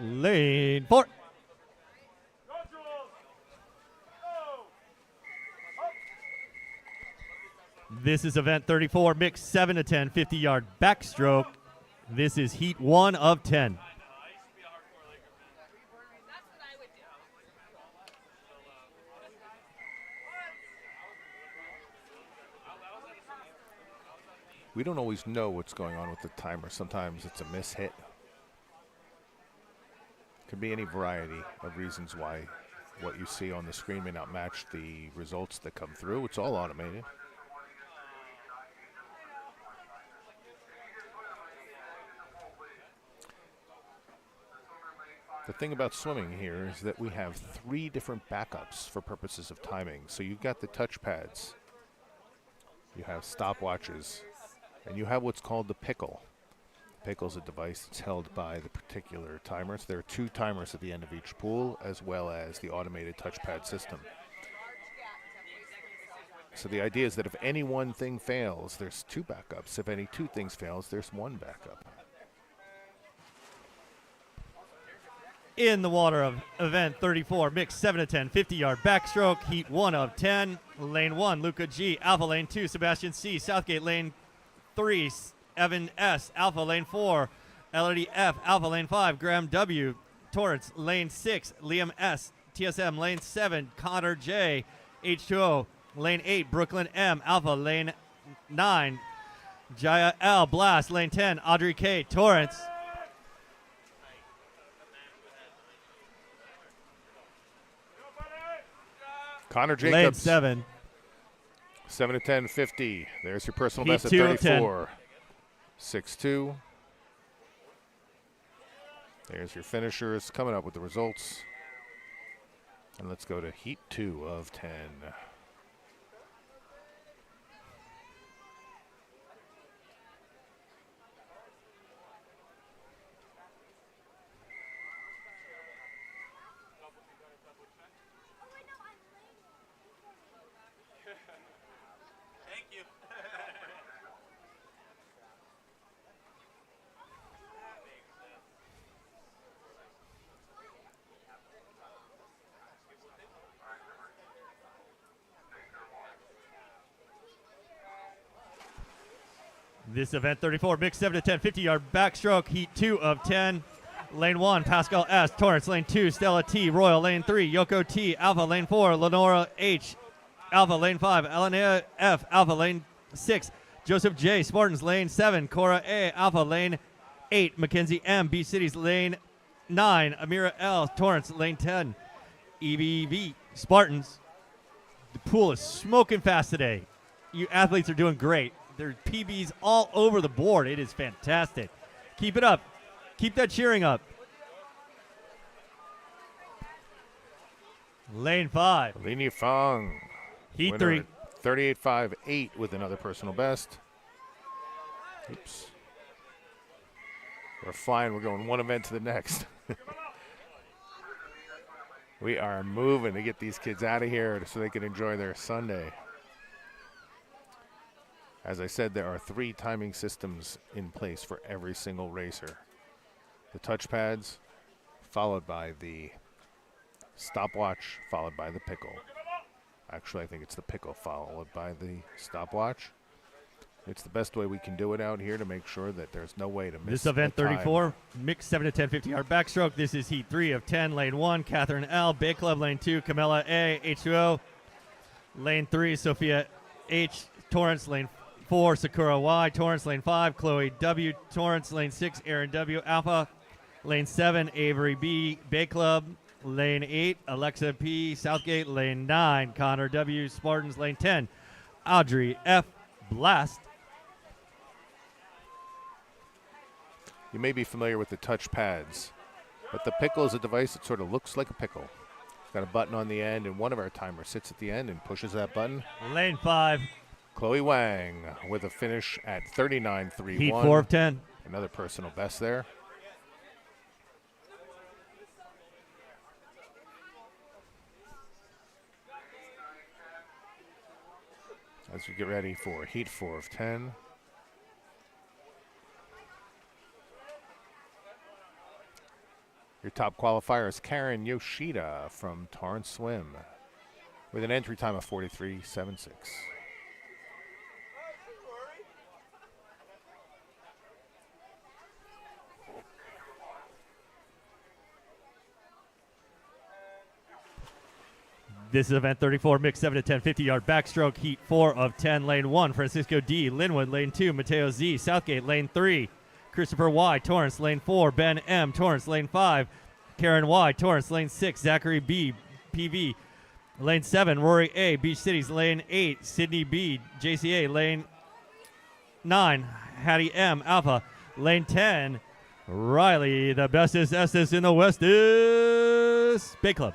Lane 4. This is event 34, mixed 7 to 10, 50-yard backstroke. This is heat 1 of 10. We don't always know what's going on with the timer. Sometimes it's a mishit. Could be any variety of reasons why what you see on the screen may not match the results that come through. It's all automated. The thing about swimming here is that we have 3 different backups for purposes of timing. So you've got the touch pads, you have stopwatches, and you have what's called the pickle. Pickle is a device that's held by the particular timers. There are 2 timers at the end of each pool, as well as the automated touchpad system. So the idea is that if any one thing fails, there's 2 backups. If any 2 things fails, there's 1 backup. In the water of event 34, mixed 7 to 10, 50-yard backstroke, heat 1 of 10. Lane 1, Luca G. Alpha. Lane 2, Sebastian C. Southgate. Lane 3, Evan S. Alpha. Lane 4, Elodie F. Alpha. Lane 5, Graham W. Torrance. Lane 6, Liam S. TSM. Lane 7, Connor J. H2O. Lane 8, Brooklyn M. Alpha. Lane 9, Jaya L. Blast. Lane 10, Audrey K. Torrance. Connor Jacobs. Lane 7. 7 to 10, 50. There's your personal Heat best at 2 of 10. 34. 6-2. There's your finishers coming up with the results. And let's go to heat 2 of 10. Thank you. This event 34, mixed 7 to 10, 50-yard backstroke, heat 2 of 10. Lane 1, Pascal S. Torrance. Lane 2, Stella T. Royal. Lane 3, Yoko T. Alpha. Lane 4, Lenora H. Alpha. Lane 5, Elena F. Alpha. Lane 6, Joseph J. Spartans. Lane 7, Cora A. Alpha. Lane 8, Mackenzie M. B Cities. Lane 9, Amira L. Torrance. Lane 10, EBV Spartans. The pool is smoking fast today. You athletes are doing great. There's PBs all over the board. It is fantastic. Keep it up. Keep that cheering up. Lane 5. Lin Fang. Heat winner 3. at 38.58 with another personal best. Oops. We're flying. We're going one event to the next. We are moving to get these kids out of here so they can enjoy their Sunday. As I said, there are 3 timing systems in place for every single racer. The touchpads, followed by the stopwatch, followed by the pickle. Actually, I think it's the pickle followed by the stopwatch. It's the best way we can do it out here to make sure that there's no way to miss This event a time. 34, mixed 7 to 10 50-yard backstroke. This is heat 3 of 10, lane 1, Catherine L, Bay Club, lane 2, Camilla A, H2O, lane 3, Sophia H, Torrance, lane 4, Sakura Y, Torrance, lane 5, Chloe W, Torrance, lane 6, Aaron W, Alpha, lane 7, Avery B, Bay Club, lane 8, Alexa P, Southgate, lane 9, Connor W, Spartans, lane 10, Audrey F, Blast. You may be familiar with the touch pads, but the pickle is a device that sort of looks like a pickle. It's got a button on the end, and one of our timers sits at the end and pushes that button. Lane 5. Chloe Wang with a finish at 39.31. Heat 4 of 10. Another personal best there. As we get ready for Heat 4 of 10. Your top qualifier is Karen Yoshida from Torrance Swim with an entry time of 43.76. This is event 34, mixed 7 to 10 50-yard backstroke, heat 4 of 10, lane 1, Francisco D, Linwood, lane 2, Mateo Z, Southgate, lane 3, Christopher Y, Torrance, lane 4, Ben M, Torrance, lane 5, Karen Y, Torrance, lane 6, Zachary B, PV, lane 7, Rory A, Beach Cities, lane 8, Sydney B, JCA, lane 9, Hattie M, Alpha, lane 10, Riley, the bestest Estes in the West is Bay Club.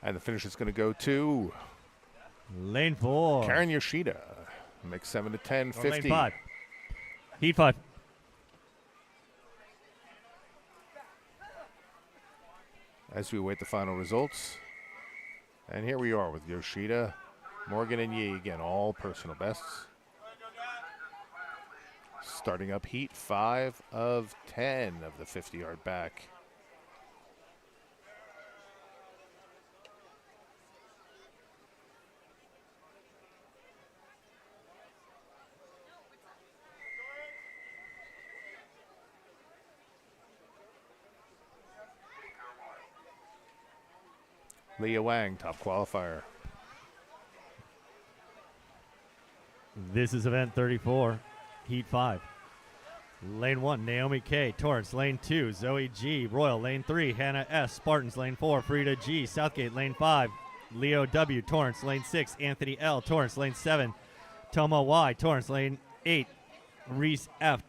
And the finish is going to go to Lane 4. Karen Yoshida. Mix 7 to 10, 50. Lane 5. Heat 5. As we await the final results. And here we are with Yoshida, Morgan, and Yee. Again, all personal bests. Starting up Heat 5 of 10 of the 50-yard back. Leah Wang, top qualifier. This is event 34, heat 5. Lane 1, Naomi K, Torrance, lane 2, Zoe G, Royal, lane 3, Hannah S, Spartans, lane 4, Frida G, Southgate, lane 5, Leo W, Torrance, lane 6, Anthony L, Torrance, lane 7, Toma Y, Torrance, lane 8, Reese F,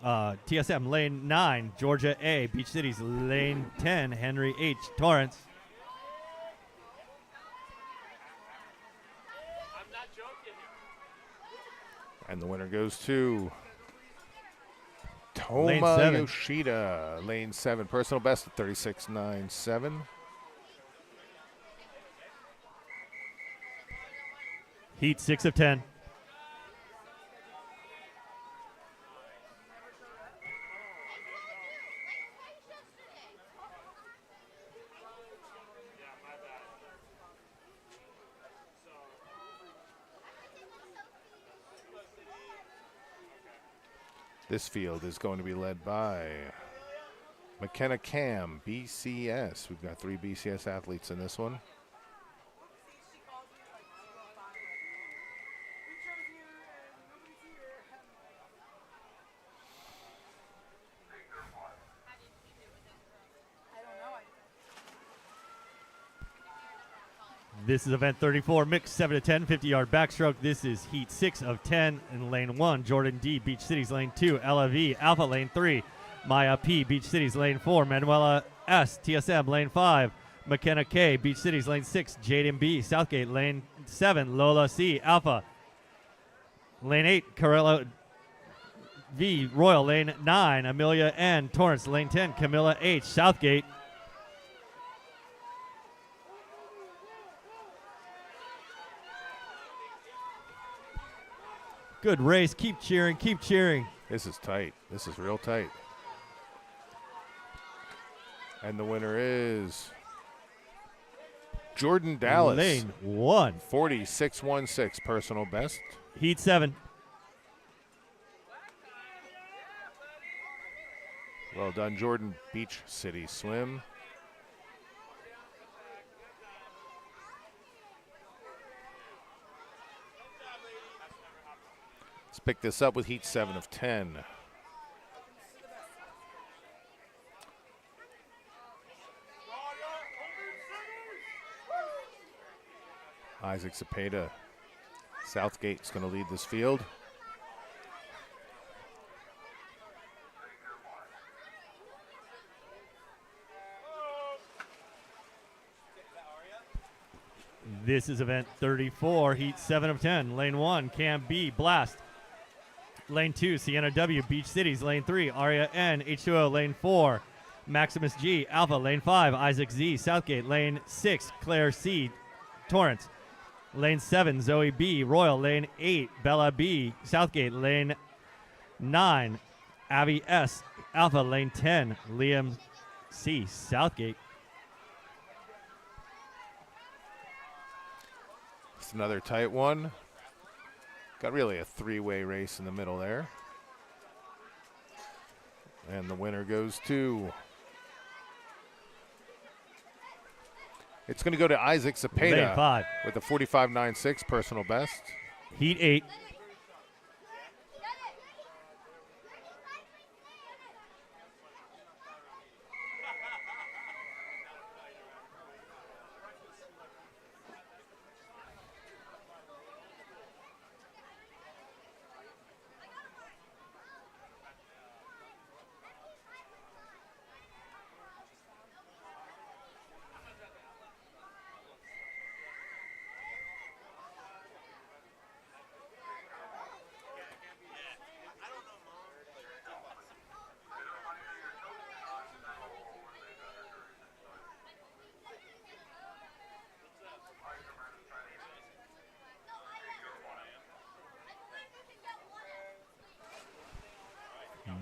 TSM, lane 9, Georgia A, Beach Cities, lane 10, Henry H, Torrance. And the winner goes to Lane Toma 7. Yoshida, lane 7. Personal best at 36.97. Heat 6 of 10. This field is going to be led by McKenna Cam, BCS. We've got 3 BCS athletes in this one. This is event 34, mixed 7 to 10, 50-yard backstroke. This is heat 6 of 10 in lane 1. Jordan D, Beach Cities, lane 2. Ella V, Alpha, lane 3. Maya P, Beach Cities, lane 4. Manuela S, TSM, lane 5. McKenna K, Beach Cities, lane 6. Jaden B, Southgate, lane 7. Lola C, Alpha, Lane 8, Corella V. Royal. Lane 9, Amelia N. Torrance. Lane 10, Camilla H. Southgate. Good race. Keep cheering. Keep cheering. This is tight. This is real tight. And the winner is Jordan Dallas. Lane 1. 46.16 personal best. Heat 7. Well done, Jordan. Beach City Swim. Let's pick this up with Heat 7 of 10. Isaac Cepeda. Southgate's going to lead this field. This is event 34, Heat 7 of 10. Lane 1, Cam B. Blast. Lane 2, Sienna W. Beach Cities. Lane 3, Aria N. H2O. Lane 4, Maximus G. Alpha. Lane 5, Isaac Z. Southgate. Lane 6, Claire C. Torrance. Lane 7, Zoe B. Royal. Lane 8, Bella B. Southgate. Lane 9, Abby S. Alpha. Lane 10, Liam C. Southgate. It's another tight one. Got really a three-way race in the middle there. And the winner goes to... It's going to go to Isaac Lane Cepeda 5. with a 45.96 personal best. Heat 8.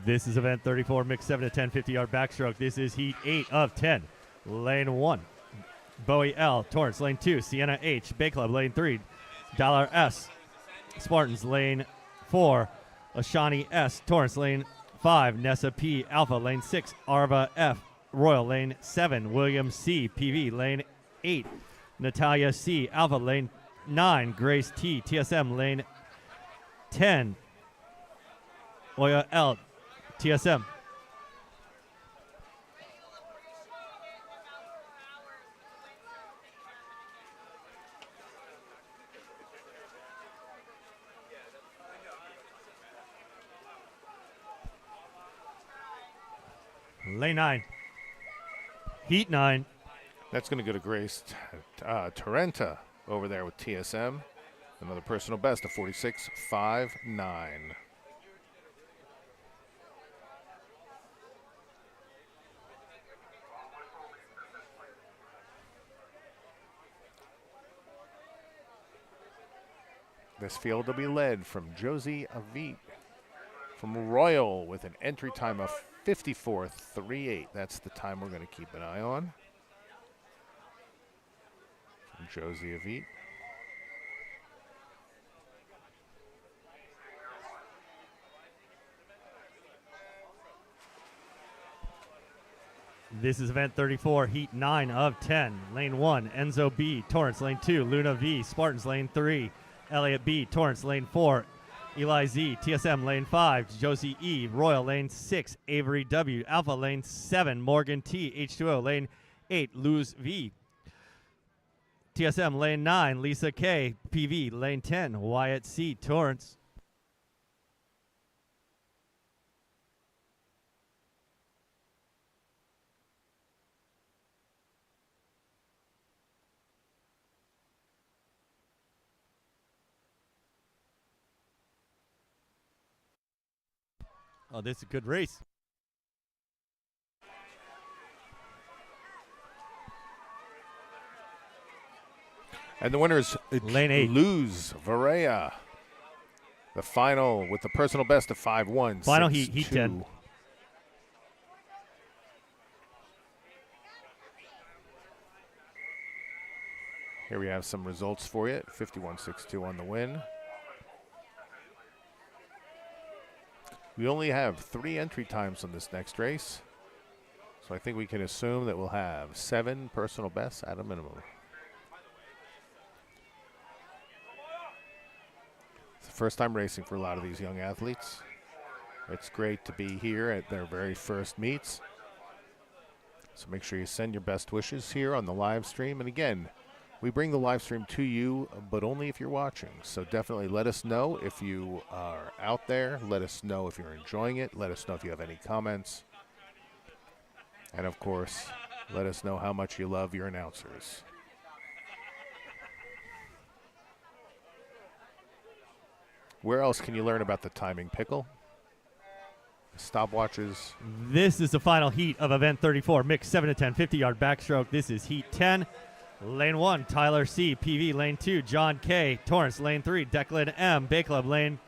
This is event 34, mixed 7 to 10, 50-yard backstroke. This is heat 8 of 10. Lane 1, Bowie L. Torrance. Lane 2, Sienna H. Bay Club. Lane 3, Dollar S. Spartans. Lane 4, Ashani S. Torrance. Lane 5, Nessa P. Alpha. Lane 6, Arva F. Royal. Lane 7, William C. PV. Lane 8, Natalia C. Alpha. Lane 9, Grace T. TSM. Lane 10, Oya L. TSM. Lane 9. Heat 9. That's going to go to Grace Tarenta over there with TSM. Another personal best of 46.59. This field will be led from Josie Avit from Royal with an entry time of 54.38. That's the time we're going to keep an eye on. From Josie Avit. This is event 34, heat 9 of 10. Lane 1, Enzo B. Torrance. Lane 2, Luna V. Spartans. Lane 3, Elliot B. Torrance. Lane 4, Eli Z. TSM. Lane 5, Josie E. Royal. Lane 6, Avery W. Alpha. Lane 7, Morgan T. H2O. Lane 8, Luz V. TSM. Lane 9, Lisa K. PV. Lane 10, Wyatt C. Torrance. Oh, this is a good race. And the winner is Lane 8. Luz Varela. The final with the personal best of 5-1. Final 6-2. heat 10. Here we have some results for you. 51.62 on the win. We only have 3 entry times on this next race. So I think we can assume that we'll have 7 personal bests at a minimum. It's the first time racing for a lot of these young athletes. It's great to be here at their very first meets. So make sure you send your best wishes here on the live stream. And again, we bring the live stream to you, but only if you're watching. So definitely let us know if you are out there. Let us know if you're enjoying it. Let us know if you have any comments. And of course, let us know how much you love your announcers. Where else can you learn about the timing, Pickle? Stopwatches. This is the final heat of event 34, mixed 7 to 10, 50-yard backstroke. This is heat 10. Lane 1, Tyler C. PV. Lane 2, John K. Torrance. Lane 3, Declan M. Bay Club. Lane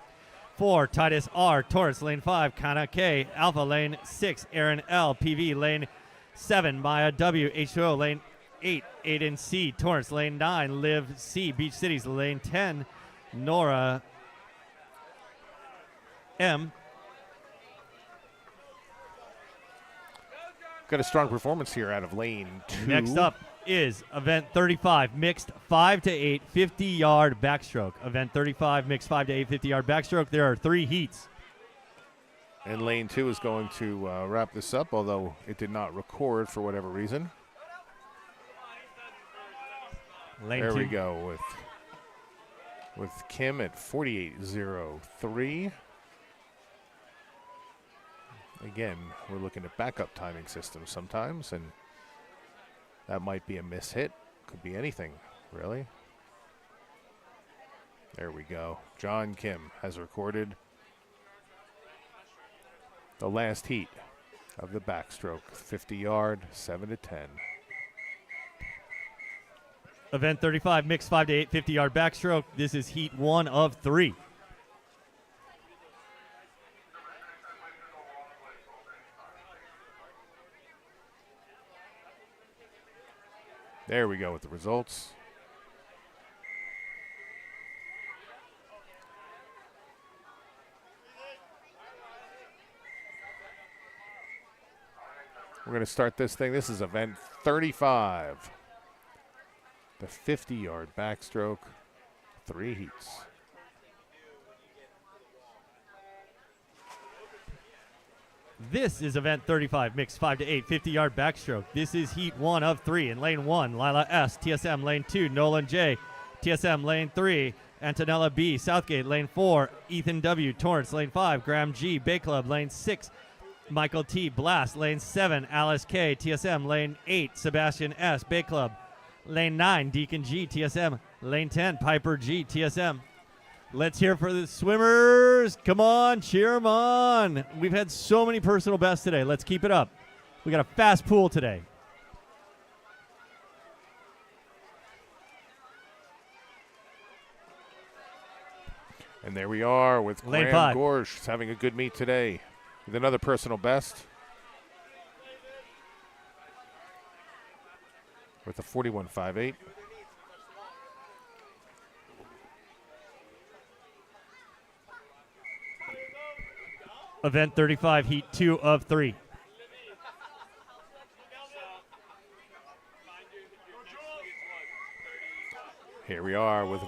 4, Titus R. Torrance. Lane 5, Kana K. Alpha. Lane 6, Aaron L. PV. Lane 7, Maya W. H2O. Lane 8, Aiden C. Torrance. Lane 9, Liv C. Beach Cities. Lane 10, Nora M. Got a strong performance here out of lane 2. Next up is event 35, mixed 5 to 8, 50-yard backstroke. Event 35, mixed 5 to 8, 50-yard backstroke. There are 3 heats. And lane 2 is going to wrap this up, although it did not record for whatever reason. Lane there 2. we go with Kim at 48.03. Again, we're looking at backup timing systems sometimes, and that might be a mishit. Could be anything, really. There we go. John Kim has recorded the last heat of the backstroke, 50-yard, 7 to 10. Event 35, mixed 5 to 8, 50-yard backstroke. This is heat 1 of 3. There we go with the results. We're going to start this thing. This is event 35. The 50-yard backstroke, 3 heats. This is event 35, mixed 5 to 8, 50-yard backstroke. This is heat 1 of 3. In lane 1, Lila S. TSM. Lane 2, Nolan J. TSM. Lane 3, Antonella B. Southgate. Lane 4, Ethan W. Torrance. Lane 5, Graham G. Bay Club. Lane 6, Michael T. Blast. Lane 7, Alice K. TSM. Lane 8, Sebastian S. Bay Club. Lane 9, Deacon G. TSM. Lane 10, Piper G. TSM. Let's hear for the swimmers. Come on, cheer them on. We've had so many personal bests today. Let's keep it up. We got a fast pool today. And there we are with Lane Graham 5. Gorsh having a good meet today with another personal best with a 41.58. Event 35, heat 2 of 3. Here we are with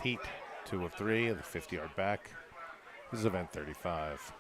heat 2 of 3 of the 50-yard back. This is event 35.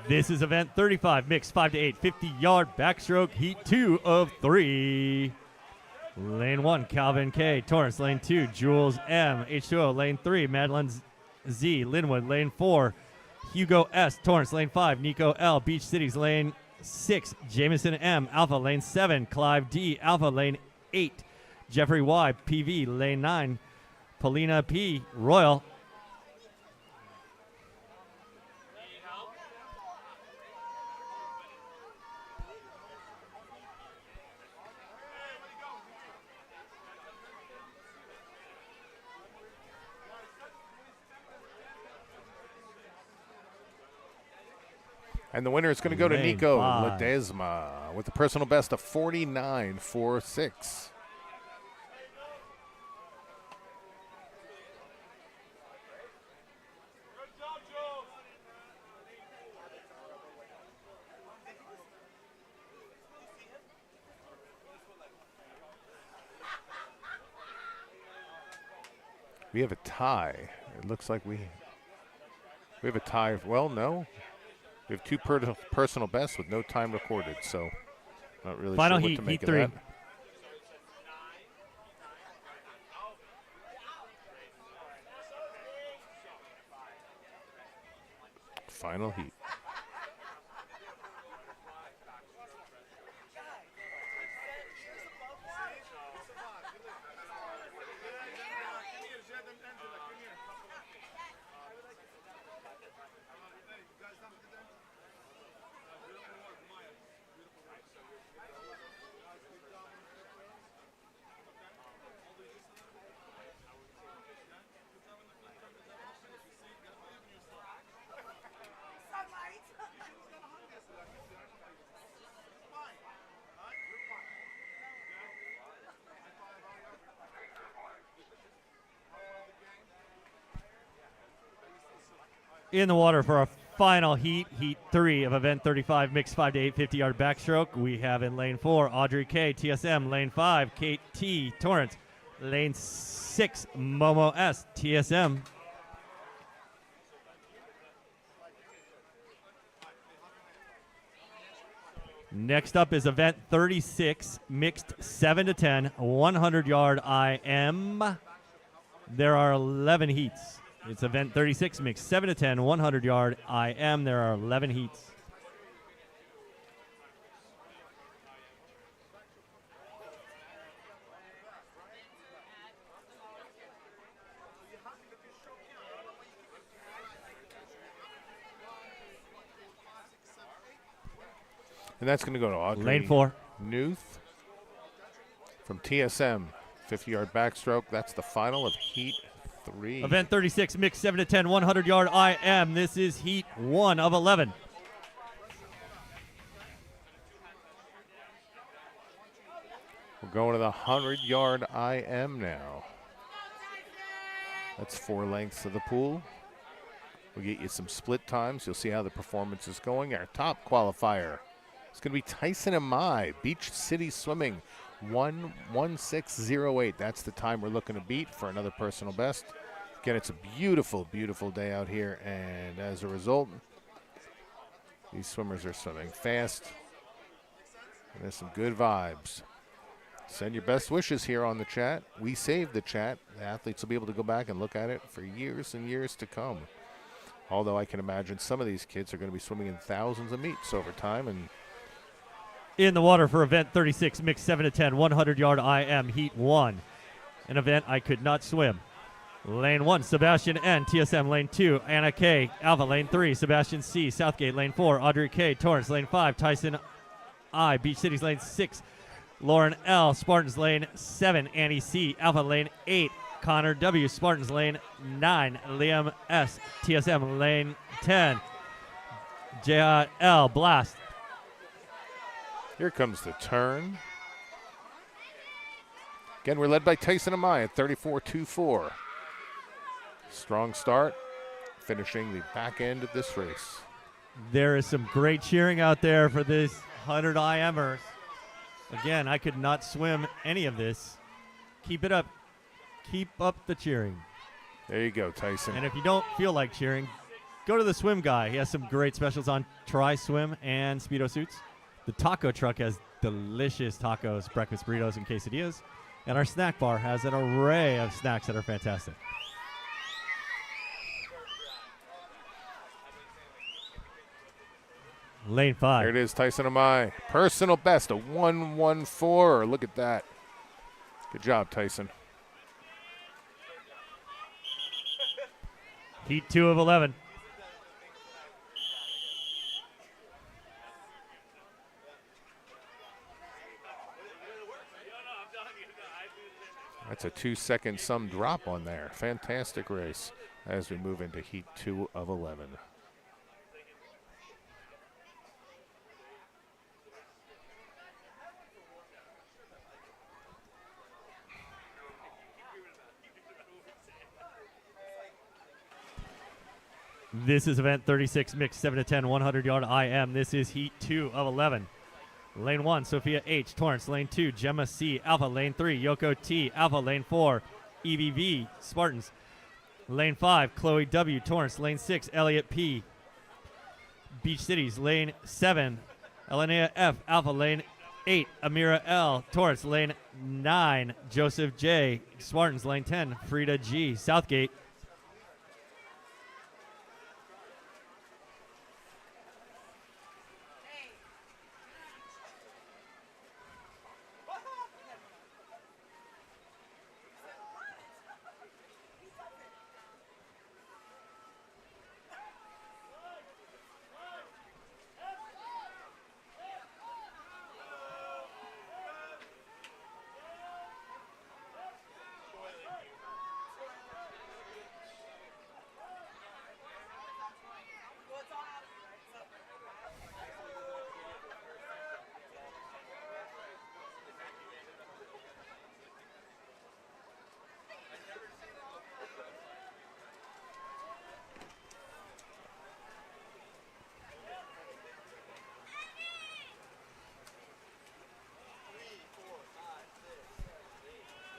This is event 35, mixed 5 to 8, 50-yard backstroke, heat 2 of 3. Lane 1, Calvin K. Torrance. Lane 2, Jules M. H2O. Lane 3, Madeline Z. Linwood. Lane 4, Hugo S. Torrance. Lane 5, Nico L. Beach Cities. Lane 6, Jameson M. Alpha. Lane 7, Clive D. Alpha. Lane 8, Jeffrey Y. PV. Lane 9, Paulina P. Royal. And the winner is going to go to Lane Nico 5. Ledesma with the personal best of 49.46. We have a tie. It looks like we have a tie. Well, no. We have two personal bests with no time recorded, so not really Final sure what heat, to make heat of 3. that. Final heat. In the water for our final heat, heat 3 of event 35, mixed 5 to 8, 50-yard backstroke. We have in lane 4, Audrey K. TSM. Lane 5, Kate T. Torrance. Lane 6, Momo S. TSM. Next up is event 36, mixed 7 to 10, 100-yard IM. There are 11 heats. It's event 36, mixed 7 to 10, 100-yard IM. There are 11 heats. And that's going to go to Audrey Lane 4. Newth from TSM. 50-yard backstroke. That's the final of heat 3. Event 36, mixed 7 to 10, 100-yard IM. This is heat 1 of 11. We're going to the 100-yard IM now. That's 4 lengths of the pool. We'll get you some split times. You'll see how the performance is going. Our top qualifier is going to be Tyson Amai, Beach City Swimming, 1:16.08. That's the time we're looking to beat for another personal best. Again, it's a beautiful, beautiful day out here, and as a result, these swimmers are swimming fast, and there's some good vibes. Send your best wishes here on the chat. We save the chat. The athletes will be able to go back and look at it for years and years to come. Although I can imagine some of these kids are going to be swimming in thousands of meets over time. And in the water for event 36, mixed 7 to 10, 100-yard IM, heat 1. An event I could not swim. Lane 1, Sebastian N. TSM. Lane 2, Anna K. Alpha. Lane 3, Sebastian C. Southgate. Lane 4, Audrey K. Torrance. Lane 5, Tyson I. Beach Cities. Lane 6, Lauren L. Spartans. Lane 7, Annie C. Alpha. Lane 8, Connor W. Spartans. Lane 9, Liam S. TSM. Lane 10, JL Blast. here comes the turn. Again, we're led by Tyson Amai at 34.24. Strong start, finishing the back end of this race. There is some great cheering out there for this 100 IMers. Again, I could not swim any of this. Keep it up. Keep up the cheering. There you go, Tyson. And if you don't feel like cheering, go to the swim guy. He has some great specials on tri-swim and Speedo suits. The taco truck has delicious tacos, breakfast burritos, and quesadillas. And our snack bar has an array of snacks that are fantastic. Lane 5. There it is, Tyson Amai. Personal best, a 1:14. Look at that. Good job, Tyson. Heat 2 of 11. That's a 2-second sum drop on there. Fantastic race as we move into heat 2 of 11. This is event 36, mixed 7 to 10, 100-yard IM. This is heat 2 of 11. Lane 1, Sophia H. Torrance. Lane 2, Gemma C. Alpha. Lane 3, Yoko T. Alpha. Lane 4, EVV Spartans. Lane 5, Chloe W. Torrance. Lane 6, Elliot P. Beach Cities. Lane 7, Elena F. Alpha. Lane 8, Amira L. Torrance. Lane 9, Joseph J. Spartans. Lane 10, Frida G. Southgate.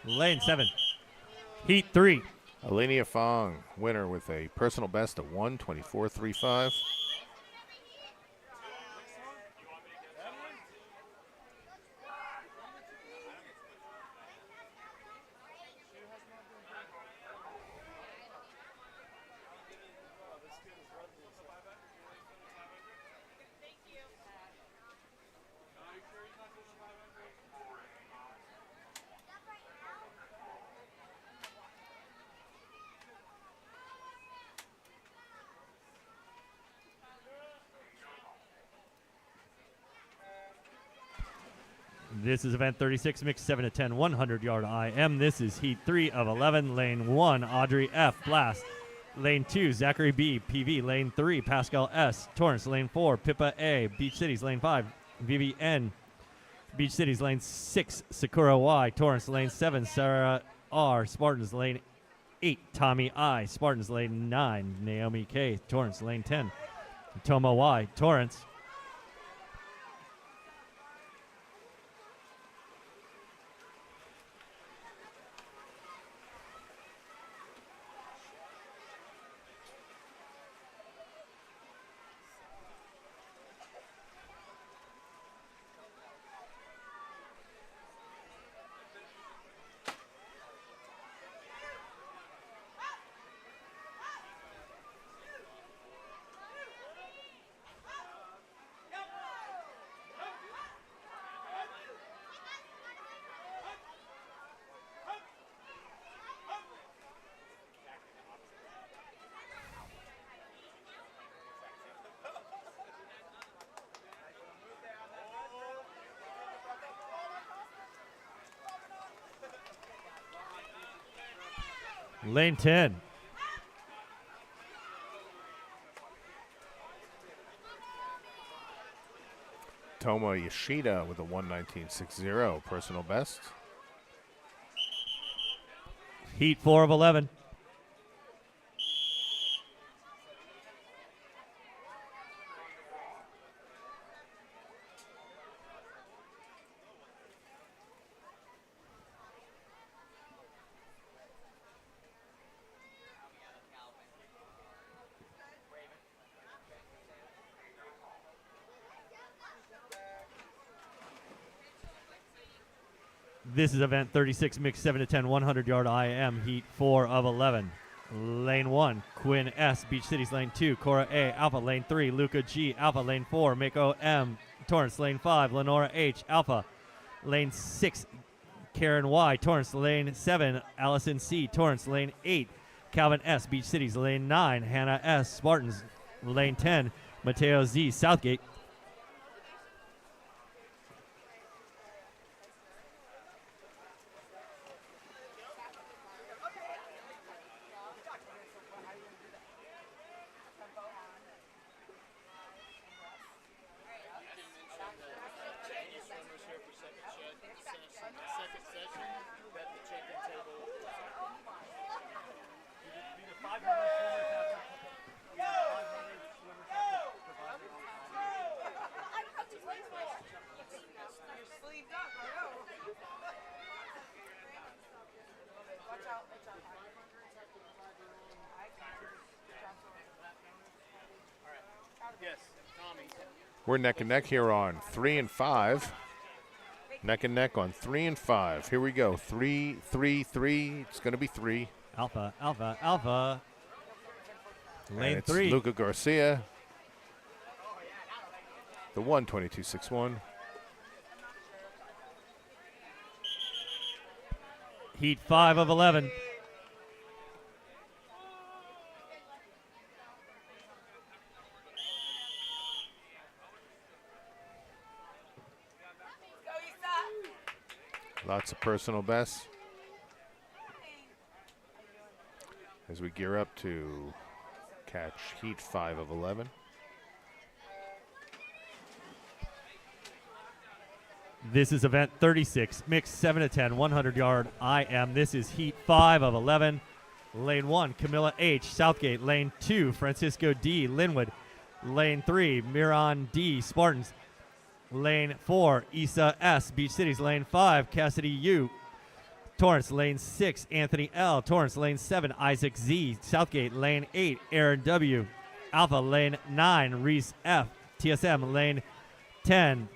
Lane 7, heat 3. Alenia Fong, winner with a personal best of 1:24.35. This is event 36, mixed 7 to 10, 100-yard IM. This is heat 3 of 11. Lane 1, Audrey F. Blast. Lane 2, Zachary B. PV. Lane 3, Pascal S. Torrance. Lane 4, Pippa A. Beach Cities. Lane 5, VVN. Beach Cities. Lane 6, Sakura Y. Torrance. Lane 7, Sarah R. Spartans. Lane 8, Tommy I. Spartans. Lane 9, Naomi K. Torrance. Lane 10, Toma Y. Torrance. Lane 10. Toma Yoshida with a 1:19.60 personal best. Heat 4 of 11. This is event 36, mixed 7 to 10, 100-yard IM, heat 4 of 11. Lane 1, Quinn S, Beach Cities. Lane 2, Cora A, Alpha. Lane 3, Luca G, Alpha. Lane 4, Mako M, Torrance. Lane 5, Lenora H, Alpha. Lane 6, Karen Y, Torrance. Lane 7, Allison C, Torrance. Lane 8, Calvin S, Beach Cities. Lane 9, Hannah S, Spartans. Lane 10, Mateo Z, Southgate. We're neck and neck here on 3 and 5. Neck and neck on 3 and 5. Here we go. 3, 3, 3. It's going to be 3. Alpha, Alpha, Alpha. Lane And it's 3. Luca Garcia. The 122.61. Heat 5 of 11. Lots of personal bests. As we gear up to catch heat 5 of 11. This is event 36, mixed 7 to 10, 100-yard IM. This is heat 5 of 11. Lane 1, Camilla H, Southgate. Lane 2, Francisco D, Linwood. Lane 3, Miran D, Spartans. Lane 4, Isa S, Beach Cities. Lane 5, Cassidy U, Torrance. Lane 6, Anthony L, Torrance. Lane 7, Isaac Z, Southgate. Lane 8, Aaron W, Alpha. Lane 9, Reese F, TSM. Lane 10,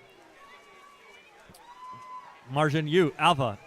Marjan U, Alpha.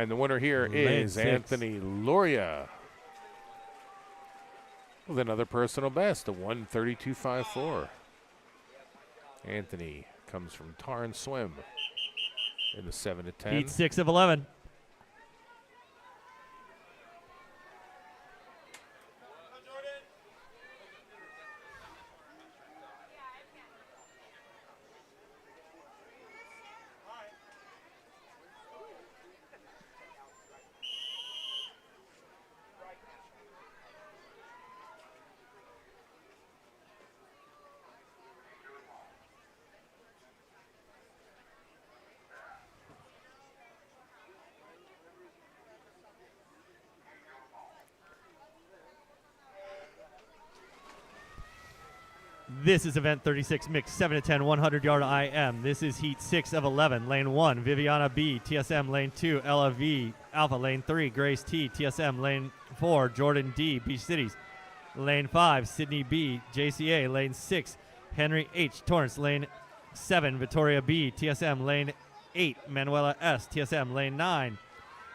And the winner here Lane is 6. Anthony Loria with another personal best, a 132.54. Anthony comes from Tar and Swim in the 7 to 10. Heat 6 of 11. This is event 36, mixed 7 to 10, 100-yard IM. This is heat 6 of 11. Lane 1, Viviana B, TSM. Lane 2, Ella V, Alpha. Lane 3, Grace T, TSM. Lane 4, Jordan D, Beach Cities. Lane 5, Sydney B, JCA. Lane 6, Henry H, Torrance. Lane 7, Victoria B, TSM. Lane 8, Manuela S, TSM. Lane 9,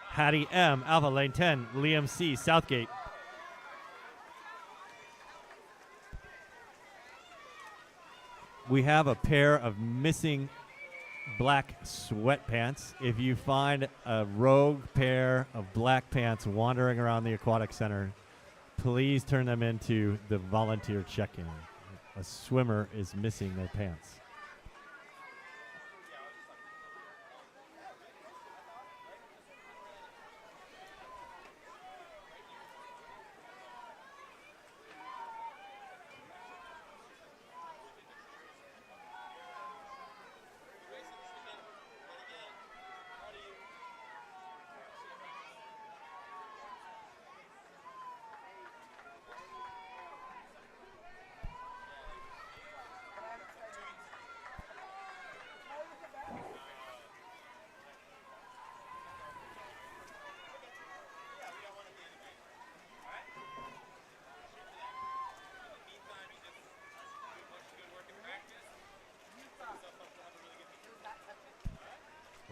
Hattie M, Alpha. Lane 10, Liam C, Southgate. We have a pair of missing black sweatpants. If you find a rogue pair of black pants wandering around the aquatic center, please turn them into the volunteer check-in. A swimmer is missing their pants.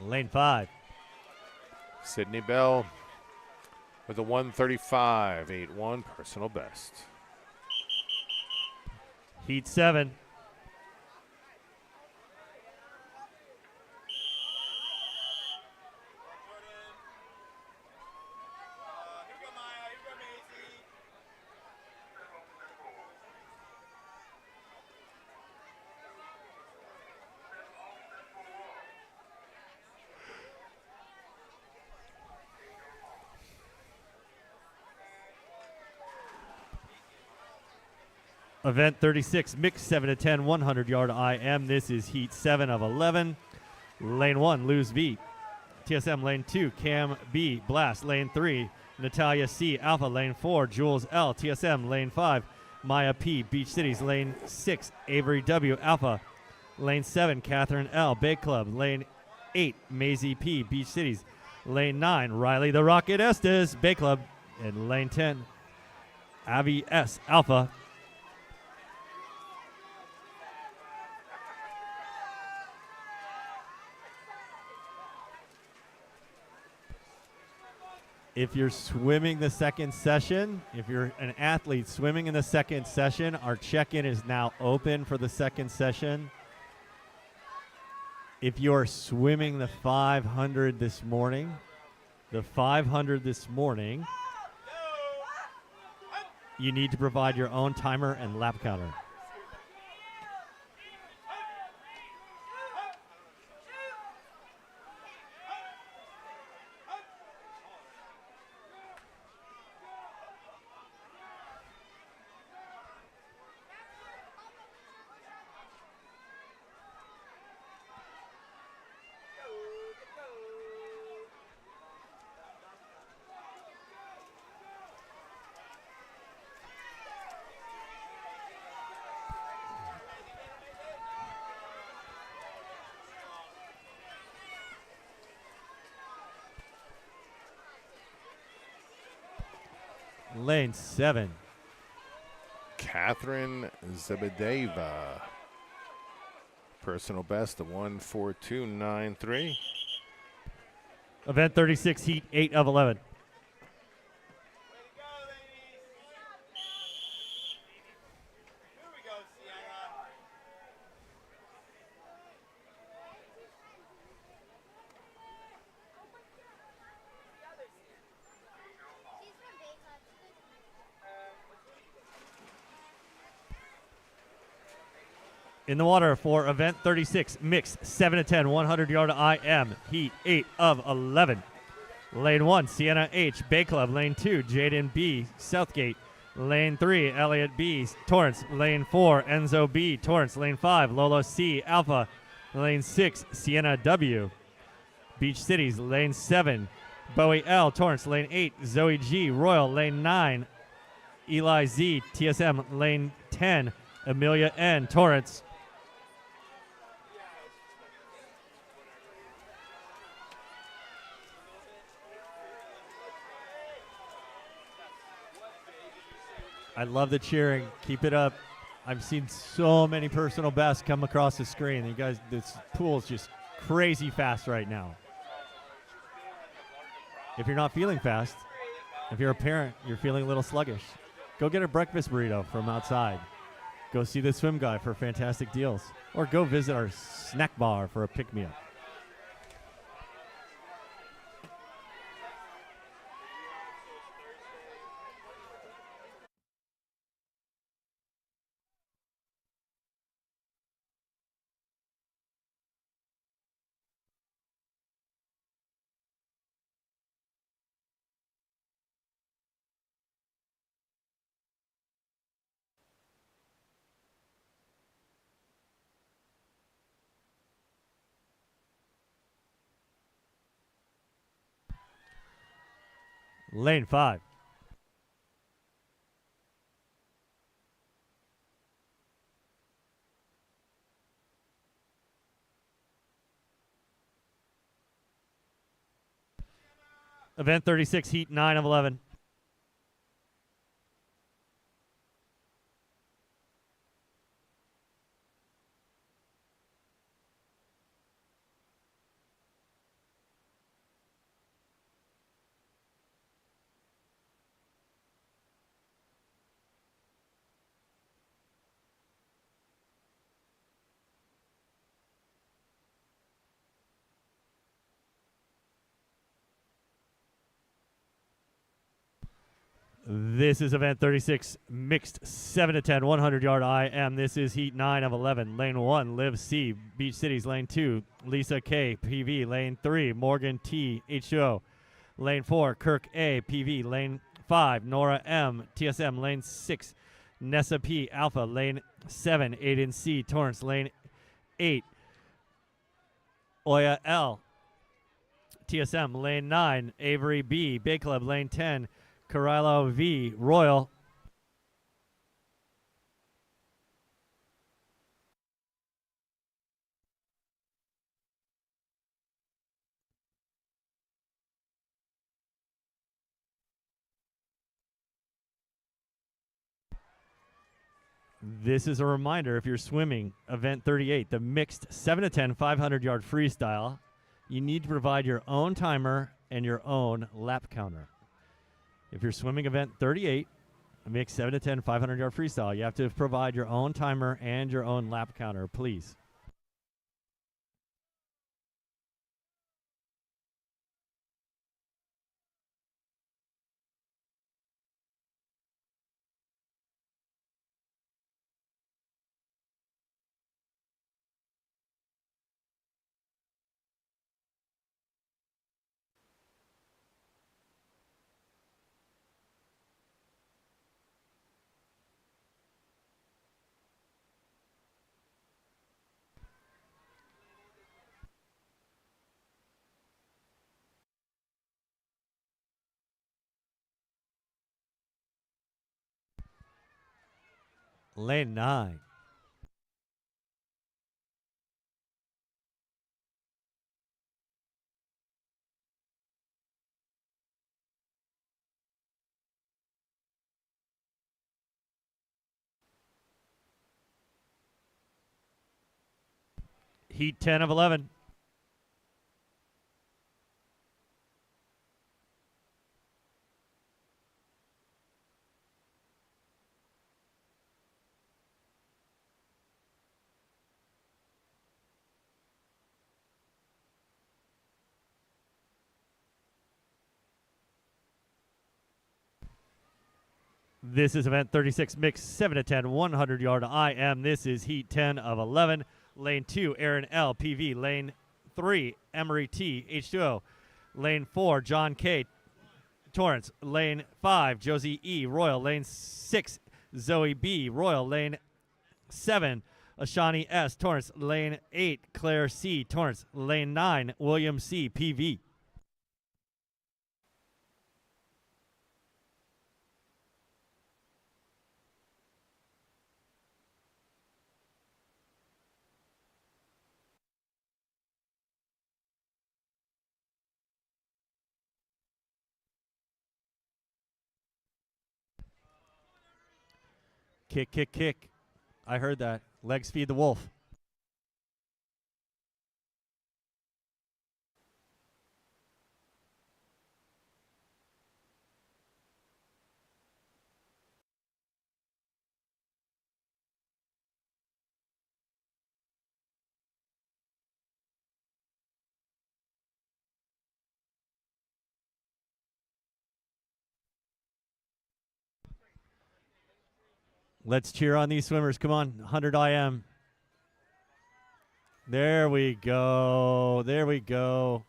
Lane 5. Sydney Bell with a 135.81 personal best. Heat 7. Event 36, mixed 7 to 10, 100-yard IM. This is Heat 7 of 11. Lane 1, Luz V. TSM Lane 2, Cam B. Blast. Lane 3, Natalia C. Alpha. Lane 4, Jules L. TSM. Lane 5, Maya P. Beach Cities. Lane 6, Avery W. Alpha. Lane 7, Catherine L. Bay Club. Lane 8, Maisie P. Beach Cities. Lane 9, Riley the Rocket Estes. Bay Club. And lane 10, Avi S. Alpha. If you're swimming the second session, if you're an athlete swimming in the second session, our check-in is now open for the second session. If you're swimming the 500 this morning, you need to provide your own timer and lap counter. Lane 7. Catherine Zebedeva. Personal best of 142.93. Event 36, Heat 8 of 11. In the water for event 36, mixed 7 to 10, 100-yard IM, Heat 8 of 11. Lane 1, Sienna H, Bay Club. Lane 2, Jaden B, Southgate. Lane 3, Elliot B, Torrance. Lane 4, Enzo B, Torrance. Lane 5, Lolo C, Alpha. Lane 6, Sienna W, Beach Cities. Lane 7, Bowie L, Torrance. Lane 8, Zoe G, Royal. Lane 9, Eli Z, TSM. Lane 10, Amelia N, Torrance. I love the cheering. Keep it up. I've seen so many personal bests come across the screen. You guys, this pool is just crazy fast right now. If you're not feeling fast, if you're a parent, you're feeling a little sluggish, go get a breakfast burrito from outside. Go see the swim guy for fantastic deals. Or go visit our snack bar for a pick-me-up. Lane 5. Event 36, heat 9 of 11. This is event 36, mixed 7 to 10, 100-yard IM. This is heat 9 of 11. Lane 1, Liv C, Beach Cities. Lane 2, Lisa K, PV. Lane 3, Morgan T, H2O. Lane 4, Kirk A, PV. Lane 5, Nora M, TSM. Lane 6, Nessa P, Alpha. Lane 7, Aiden C, Torrance. Lane 8, Oya L, TSM. Lane 9, Avery B, Bay Club. Lane 10, Carilo V, Royal. This is a reminder, if you're swimming event 38, the mixed 7 to 10, 500-yard freestyle, you need to provide your own timer and your own lap counter. If you're swimming event 38, a mixed 7 to 10, 500-yard freestyle, you have to provide your own timer and your own lap counter, please. Lane 9. Heat 10 of 11. This is event 36, mixed 7 to 10, 100-yard IM. This is heat 10 of 11. Lane 2, Aaron L, PV. Lane 3, Emery T, H2O. Lane 4, John K, Torrance. Lane 5, Josie E, Royal. Lane 6, Zoe B, Royal. Lane 7, Ashani S, Torrance. Lane 8, Claire C, Torrance. Lane 9, William C, PV. Kick, kick, kick. I heard that. Legs feed the wolf. Let's cheer on these swimmers. Come on, 100 IM. There we go. There we go.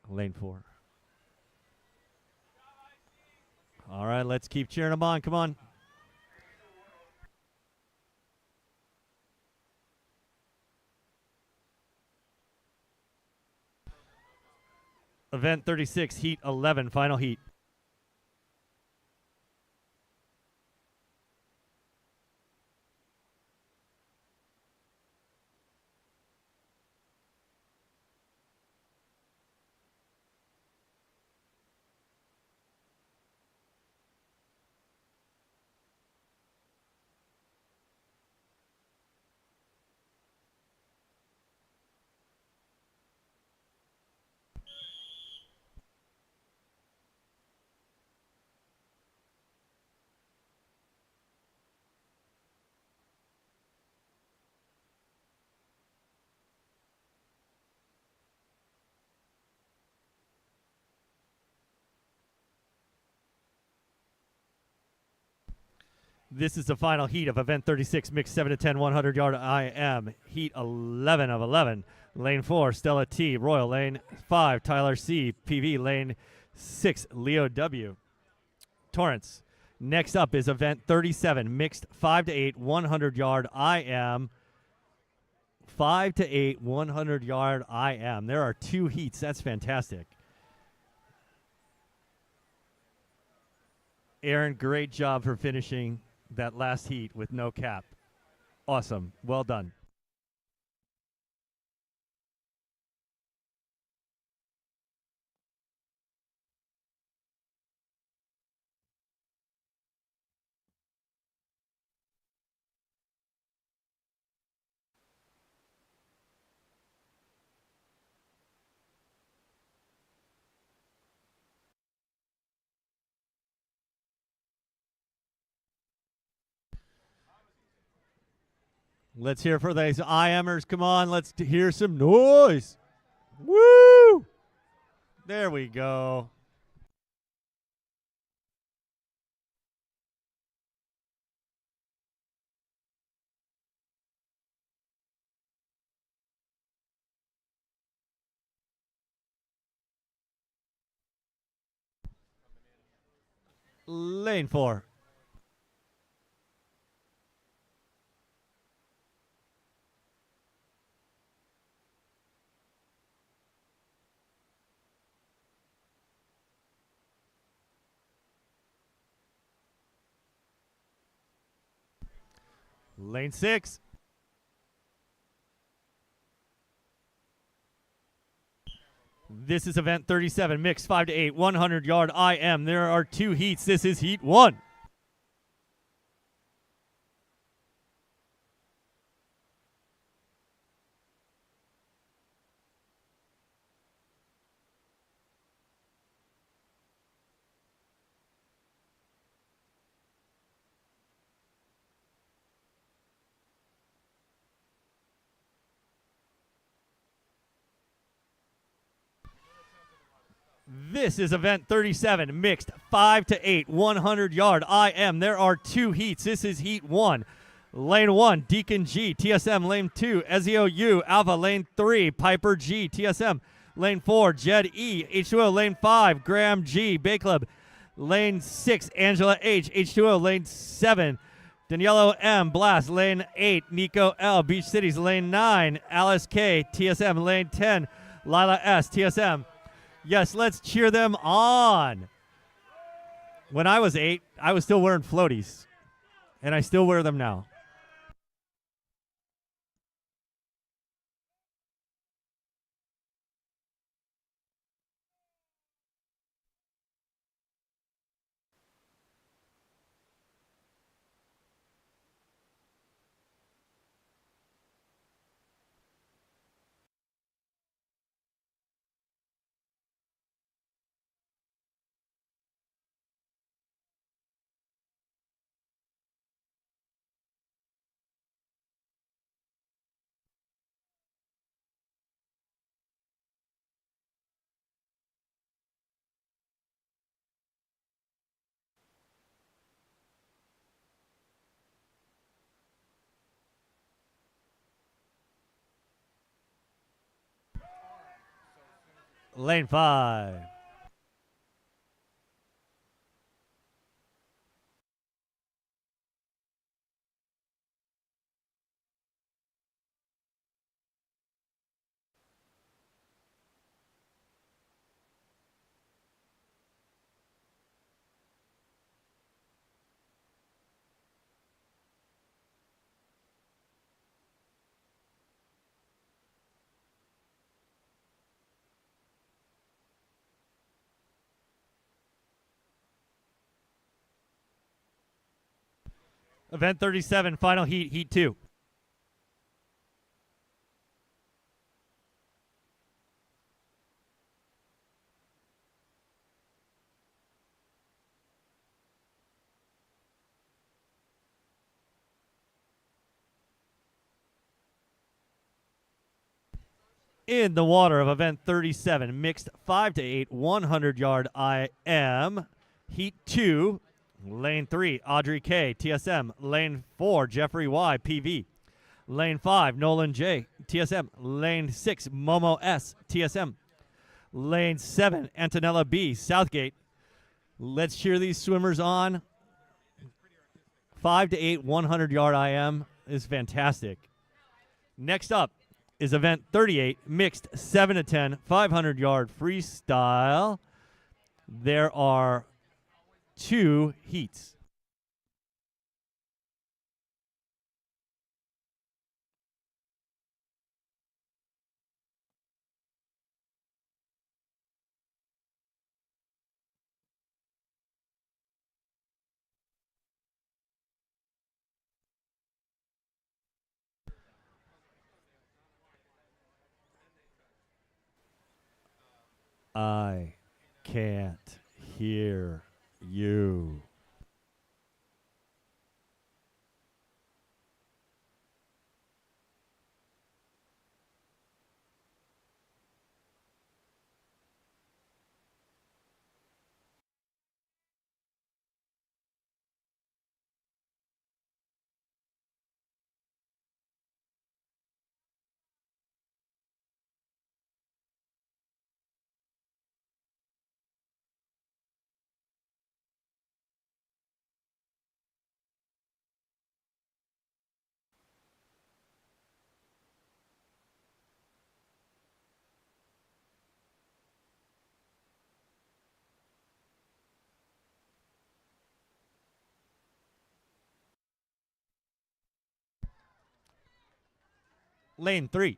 Lane 4. All right, let's keep cheering them on. Come on. Event 36, heat 11, final heat. This is the final heat of event 36, mixed 7 to 10, 100 yard IM. Heat 11 of 11. Lane 4, Stella T. Royal. Lane 5, Tyler C. PV. Lane 6, Leo W. Torrance. Next up is event 37, mixed 5 to 8, 100 yard IM. 5 to 8, 100 yard IM. There are 2 heats. That's fantastic. Aaron, great job for finishing that last heat with no cap. Awesome. Well done. Let's hear for these IMers. Come on, let's hear some noise. Woo! There we go. Lane 4. Lane 6. This is event 37, mixed 5 to 8, 100 yard IM. There are 2 heats. This is heat 1. This is event 37, mixed 5 to 8, 100 yard IM. There are 2 heats. This is heat 1. Lane 1, Deacon G, TSM. Lane 2, Ezio U, Alpha. Lane 3, Piper G, TSM. Lane 4, Jed E, H2O. Lane 5, Graham G, Bay Club. Lane 6, Angela H, H2O. Lane 7, Daniello M, Blast. Lane 8, Nico L, Beach Cities. Lane 9, Alice K, TSM. Lane 10, Lila S, TSM. Yes, let's cheer them on. When I was 8, I was still wearing floaties, and I still wear them now. Lane 5. Event 37, final heat, heat 2. In the water of event 37, mixed 5 to 8, 100-yard IM. Heat 2, lane 3, Audrey K, TSM. Lane 4, Jeffrey Y, PV. Lane 5, Nolan J, TSM. Lane 6, Momo S, TSM. Lane 7, Antonella B, Southgate. Let's cheer these swimmers on. 5 to 8, 100-yard IM is fantastic. Next up is event 38, mixed 7 to 10, 500-yard freestyle. There are 2 heats. I can't hear you. Lane 3.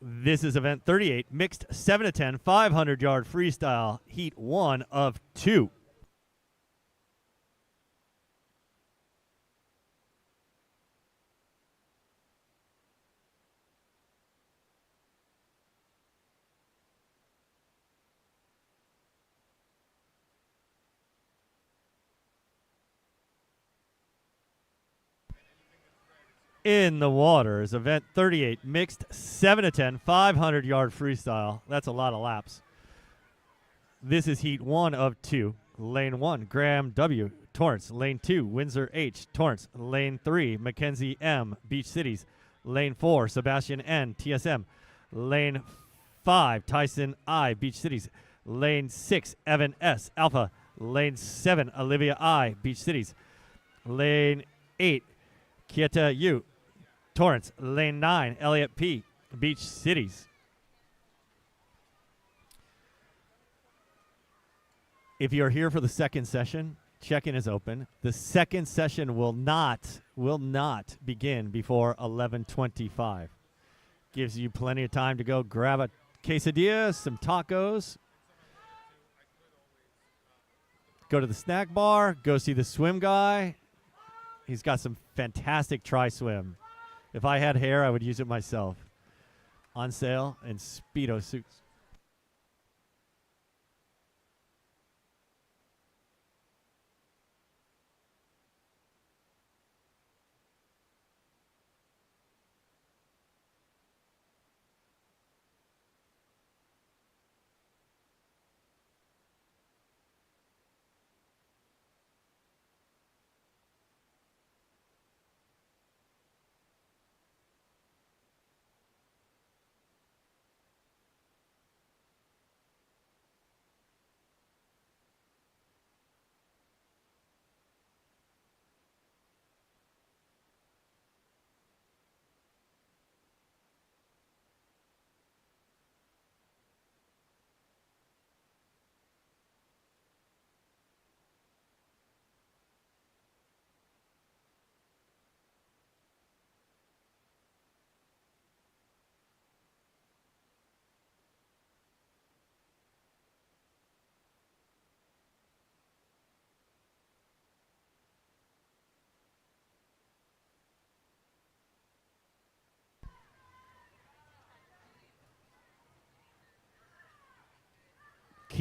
This is event 38, mixed 7 to 10, 500-yard freestyle, heat 1 of 2. In the water is event 38, mixed 7 to 10, 500-yard freestyle. That's a lot of laps. This is heat 1 of 2. Lane 1, Graham W, Torrance. Lane 2, Windsor H, Torrance. Lane 3, Mackenzie M, Beach Cities. Lane 4, Sebastian N, TSM. Lane 5, Tyson I, Beach Cities. Lane 6, Evan S, Alpha. Lane 7, Olivia I, Beach Cities. Lane 8, Kieta U, Torrance. Lane 9, Elliott P, Beach Cities. If you're here for the second session, check-in is open. The second session will not begin before 11:25. Gives you plenty of time to go grab a quesadilla, some tacos, go to the snack bar, go see the swim guy. He's got some fantastic tri-swim. If I had hair, I would use it myself. On sale in Speedo suits.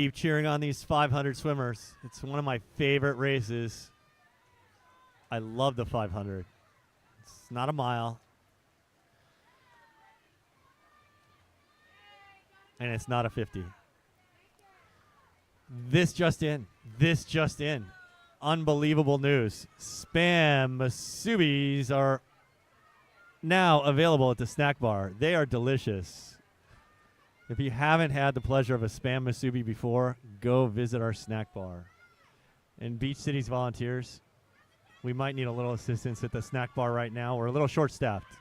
Keep cheering on these 500 swimmers. It's one of my favorite races. I love the 500. It's not a mile. And it's not a 50. This just in. Unbelievable news. Spam Masubis are now available at the snack bar. They are delicious. If you haven't had the pleasure of a Spam Masubi before, go visit our snack bar. And Beach Cities volunteers, we might need a little assistance at the snack bar right now. We're a little short-staffed.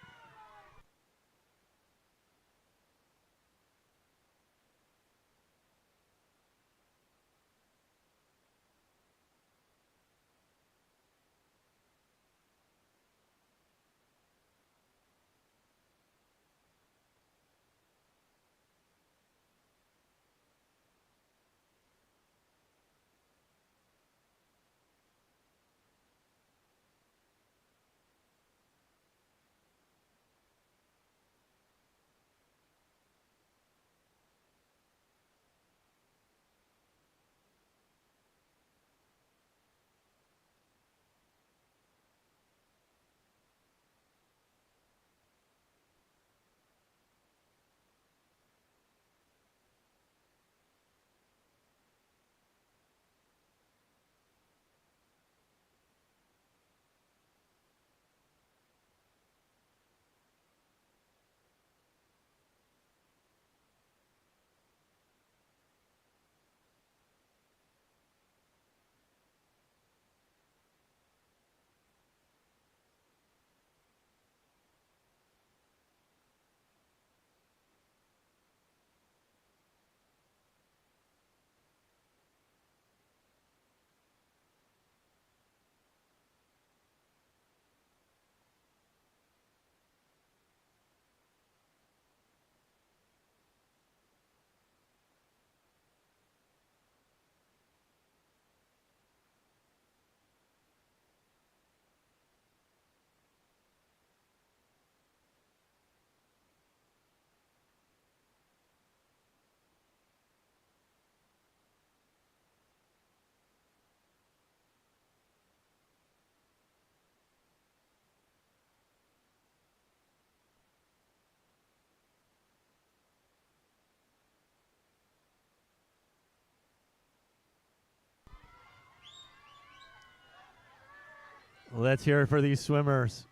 Let's hear it for these swimmers.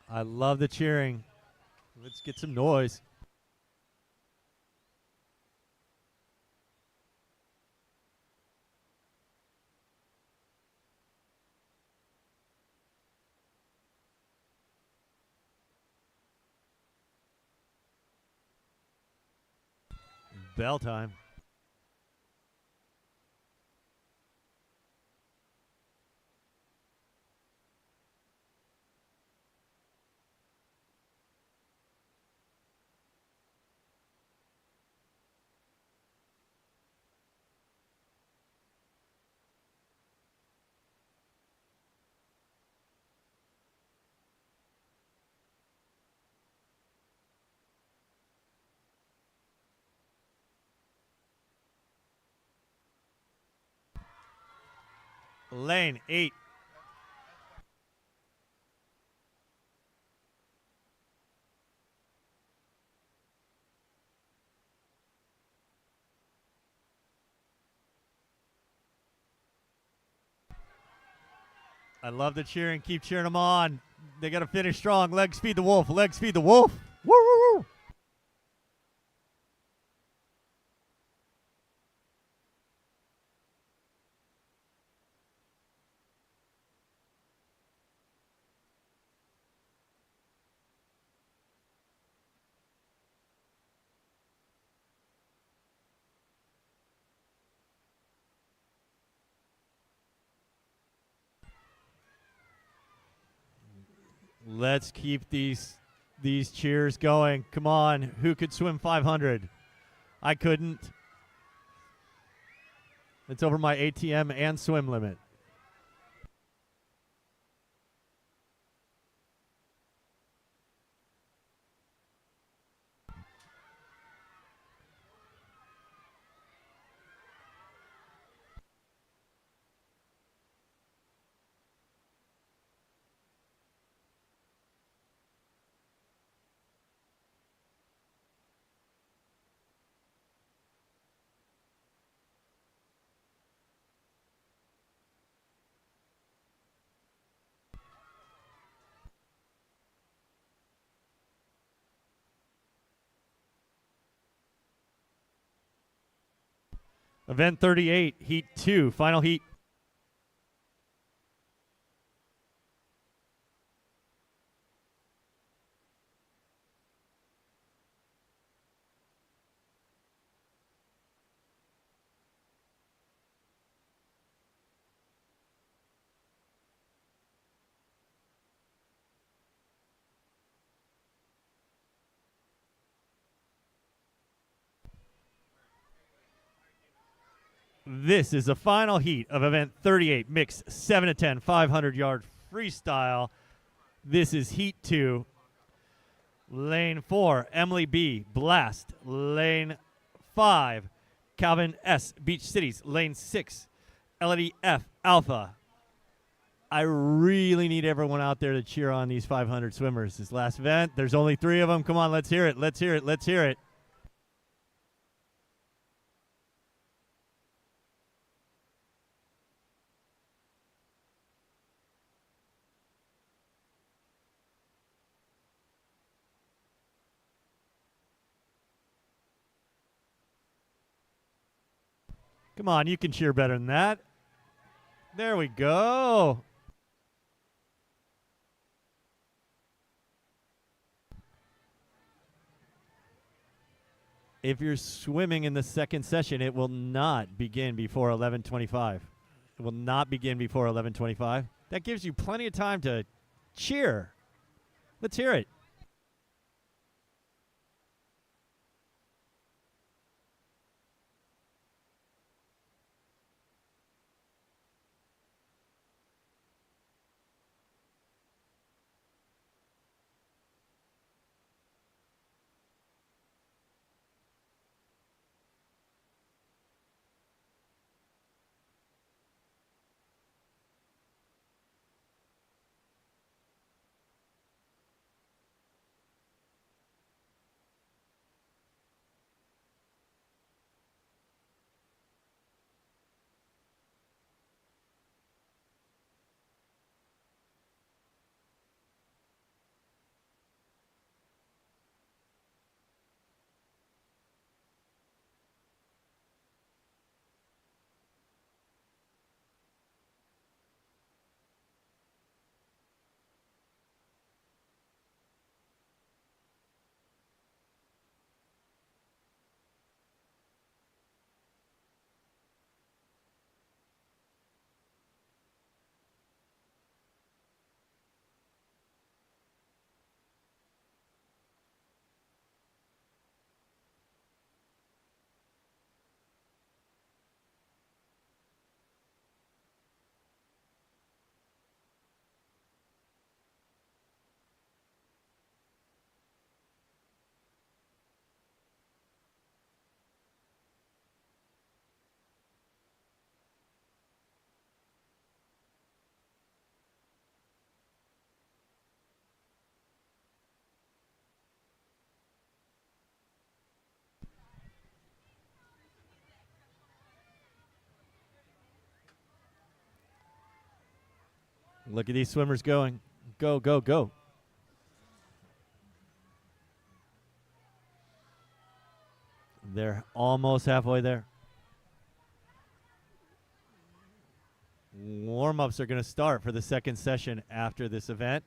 I love the cheering. Let's get some noise. Bell time. Lane 8. I love the cheering. Keep cheering them on. They got to finish strong. Legs feed the wolf. Legs feed the wolf. Woo, woo, woo. Let's keep these cheers going. Come on. Who could swim 500? I couldn't. It's over my ATM and swim limit. Event 38, Heat 2, final heat. This is the final heat of event 38, mixed 7 to 10, 500-yard freestyle. This is heat 2. Lane 4, Emily B, Blast. Lane 5, Calvin S, Beach Cities. Lane 6, Elodie F, Alpha. I really need everyone out there to cheer on these 500 swimmers. This last event, there's only 3 of them. Come on, let's hear it. Let's hear it. Let's hear it. Come on, you can cheer better than that. There we go. If you're swimming in the second session, it will not begin before 11:25. It will not begin before 11:25. That gives you plenty of time to cheer. Let's hear it. Look at these swimmers going. Go, go, go. They're almost halfway there. Warm-ups are going to start for the second session after this event.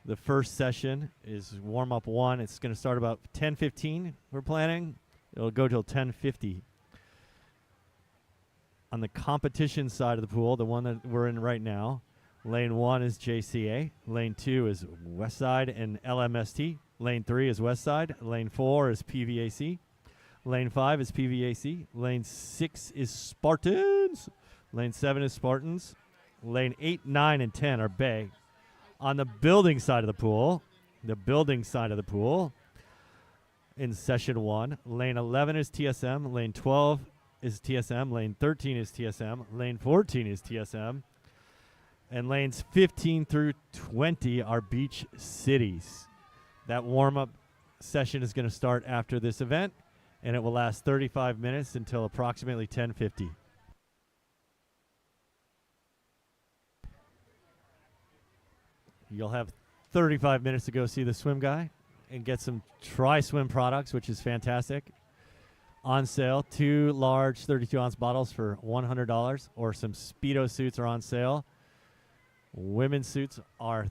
The first session is warm-up 1. It's going to start about 10:15, we're planning. It'll go till 10:50. On the competition side of the pool, the one that we're in right now, Lane 1 is JCA. Lane 2 is Westside and LMST. Lane 3 is Westside. Lane 4 is PVAC. Lane 5 is PVAC. Lane 6 is Spartans. Lane 7 is Spartans. Lane 8, 9, and 10 are Bay. On the building side of the pool, in session 1, lane 11 is TSM, lane 12 is TSM, lane 13 is TSM, lane 14 is TSM, and lanes 15 through 20 are beach cities. That warm-up session is going to start after this event, and it will last 35 minutes until approximately 10:50. You'll have 35 minutes to go see the swim guy and get some tri-swim products, which is fantastic. on sale. 2 large 32-ounce bottles for $100, or some Speedo suits are on sale. Women's suits are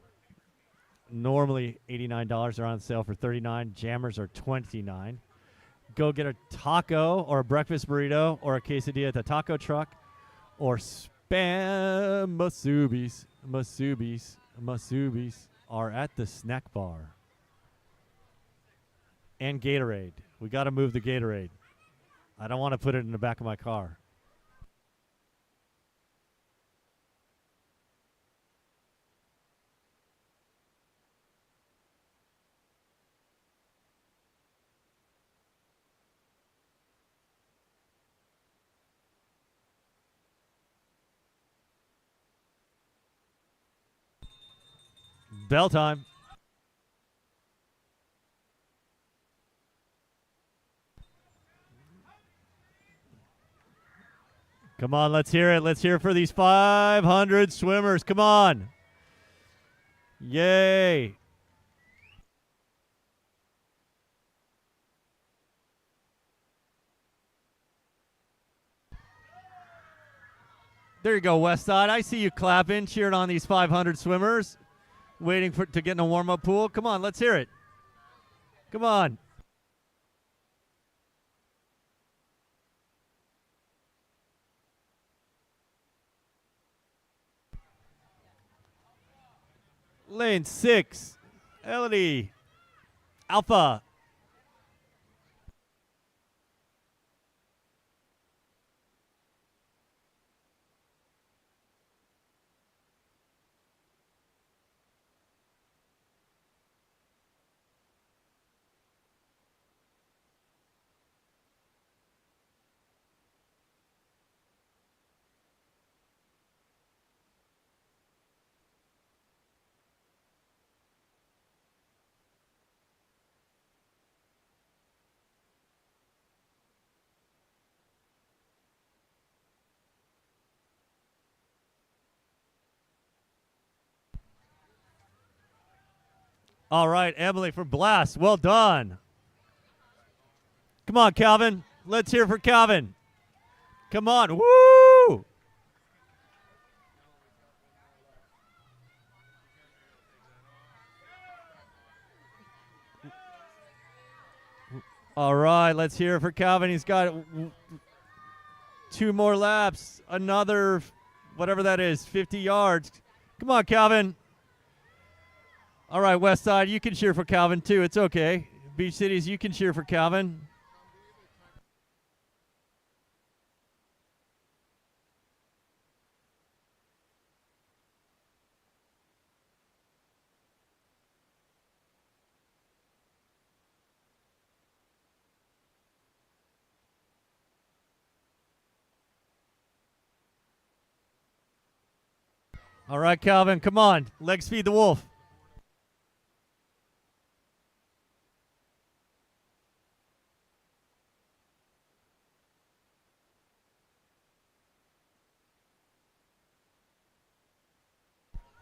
normally $89. They're on sale for $39. Jammers are $29. Go get a taco or a breakfast burrito or a quesadilla at the taco truck, or spam Masubis are at the snack bar. And Gatorade. We got to move the Gatorade. I don't want to put it in the back of my car. Bell time. Come on, let's hear it. Let's hear it for these 500 swimmers. Come on. Yay. There you go, Westside. I see you clapping, cheering on these 500 swimmers, waiting to get in a warm-up pool. Come on, let's hear it. Come on. Lane 6, Elodie, Alpha. All right, Emily from Blast. Well done. Come on, Calvin. Let's hear for Calvin. Come on. Woo! All right, let's hear for Calvin. He's got 2 more laps. Another, whatever that is, 50 yards. Come on, Calvin. All right, Westside, you can cheer for Calvin too. It's okay. Beach Cities, you can cheer for Calvin. All right, Calvin, come on. Legs feed the wolf.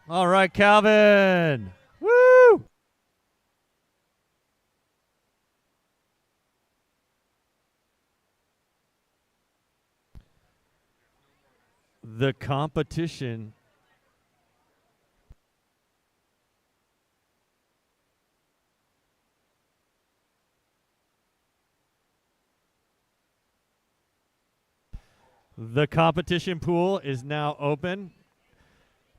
All right, Calvin. Woo! The competition pool is now open.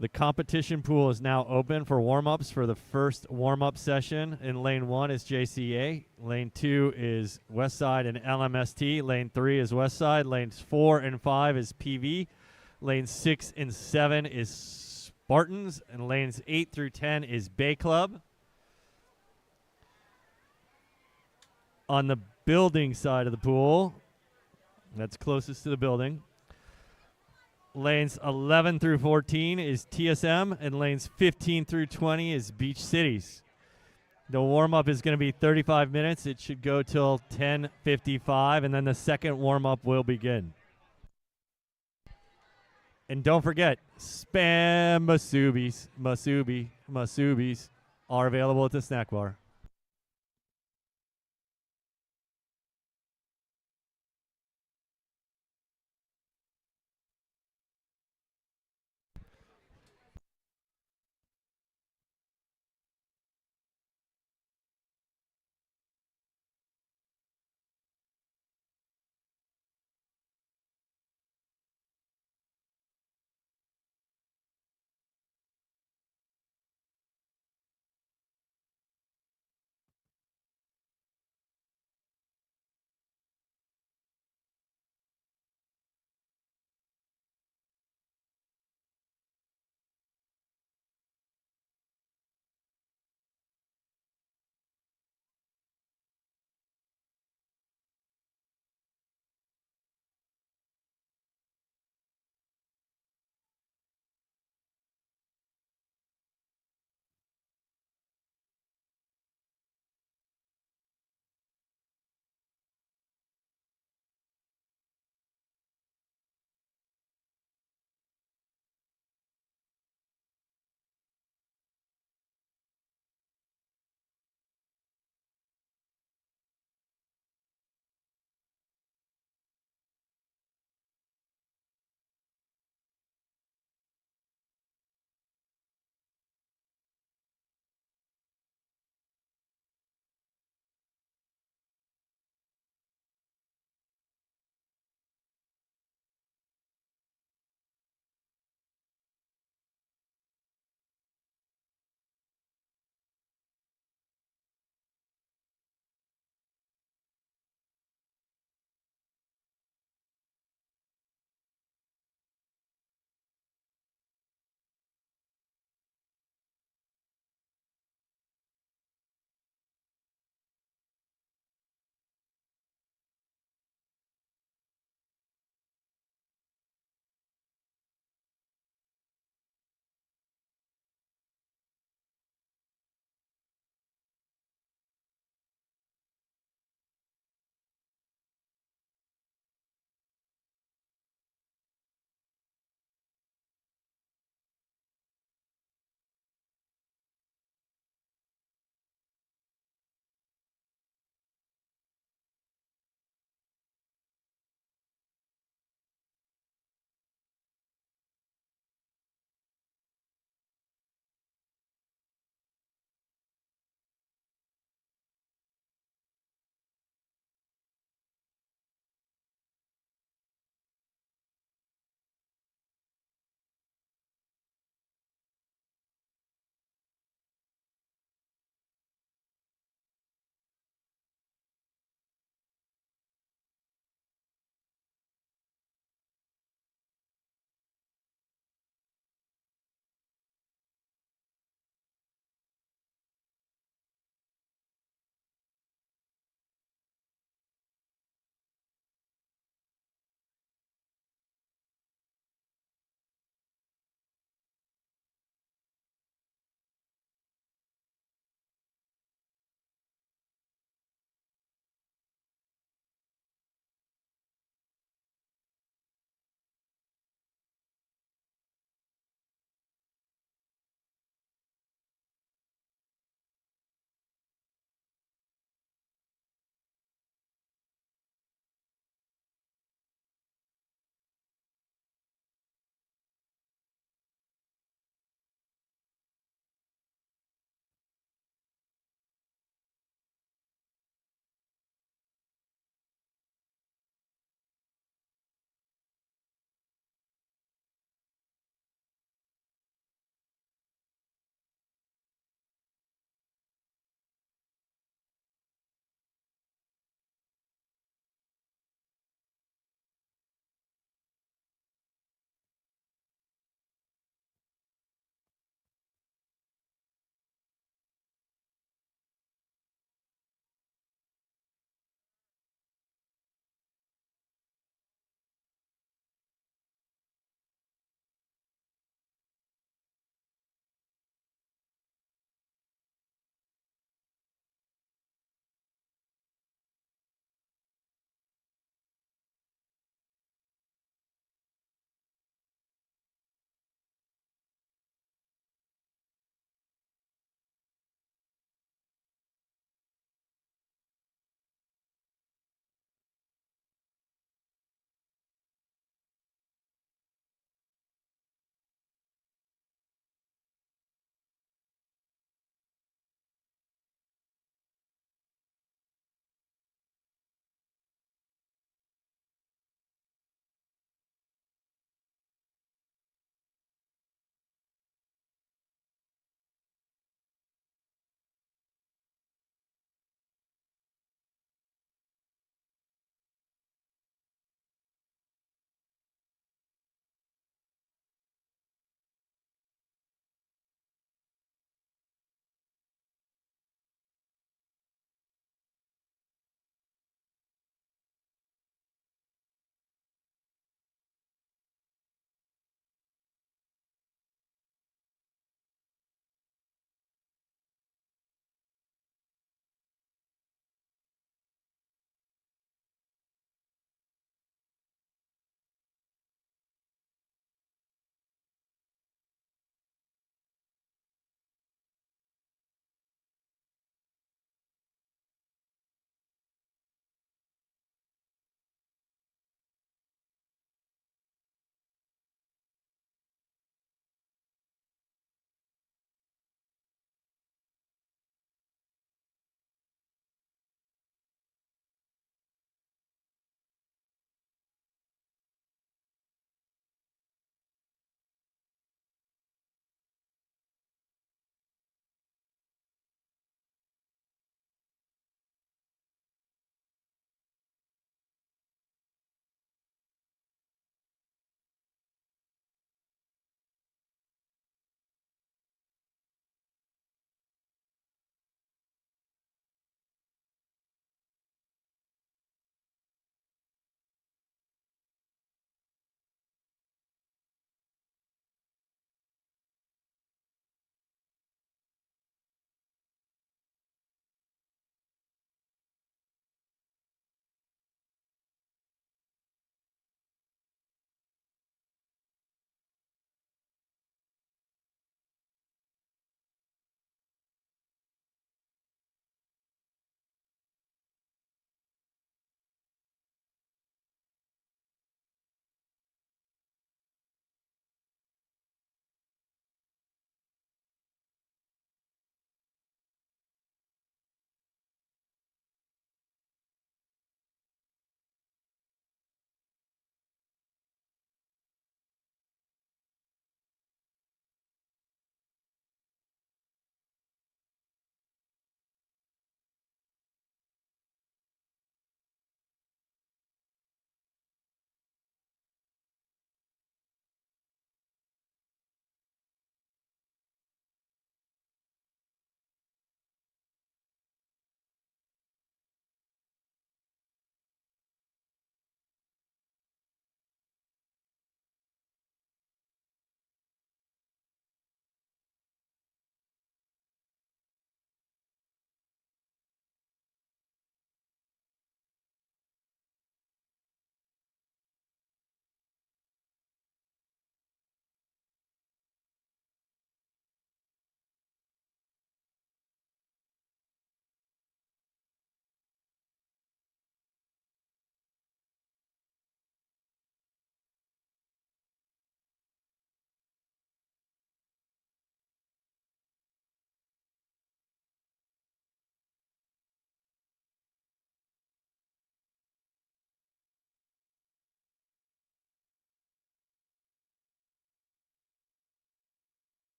The competition pool is now open for warm-ups for the first warm-up session. In lane 1 is JCA. Lane 2 is Westside and LMST. Lane 3 is Westside. Lanes 4 and 5 is PV. Lanes 6 and 7 is Spartans. And lanes 8 through 10 is Bay Club. On the building side of the pool, that's closest to the building, lanes 11 through 14 is TSM, and lanes 15 through 20 is Beach Cities. The warm-up is going to be 35 minutes. It should go till 10:55, and then the second warm-up will begin. And don't forget, spam Masubis are available at the snack bar.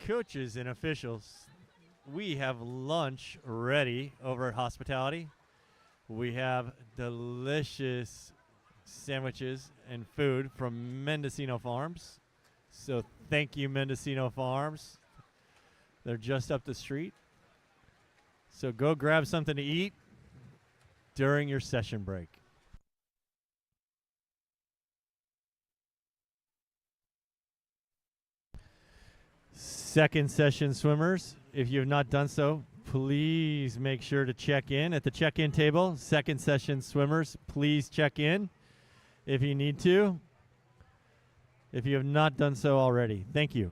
Coaches and officials, we have lunch ready over at Hospitality. We have delicious sandwiches and food from Mendocino Farms. So thank you, Mendocino Farms. They're just up the street. So go grab something to eat during your session break. Second session swimmers, if you have not done so, please make sure to check in at the check-in table. Second session swimmers, please check in if you need to, if you have not done so already. Thank you.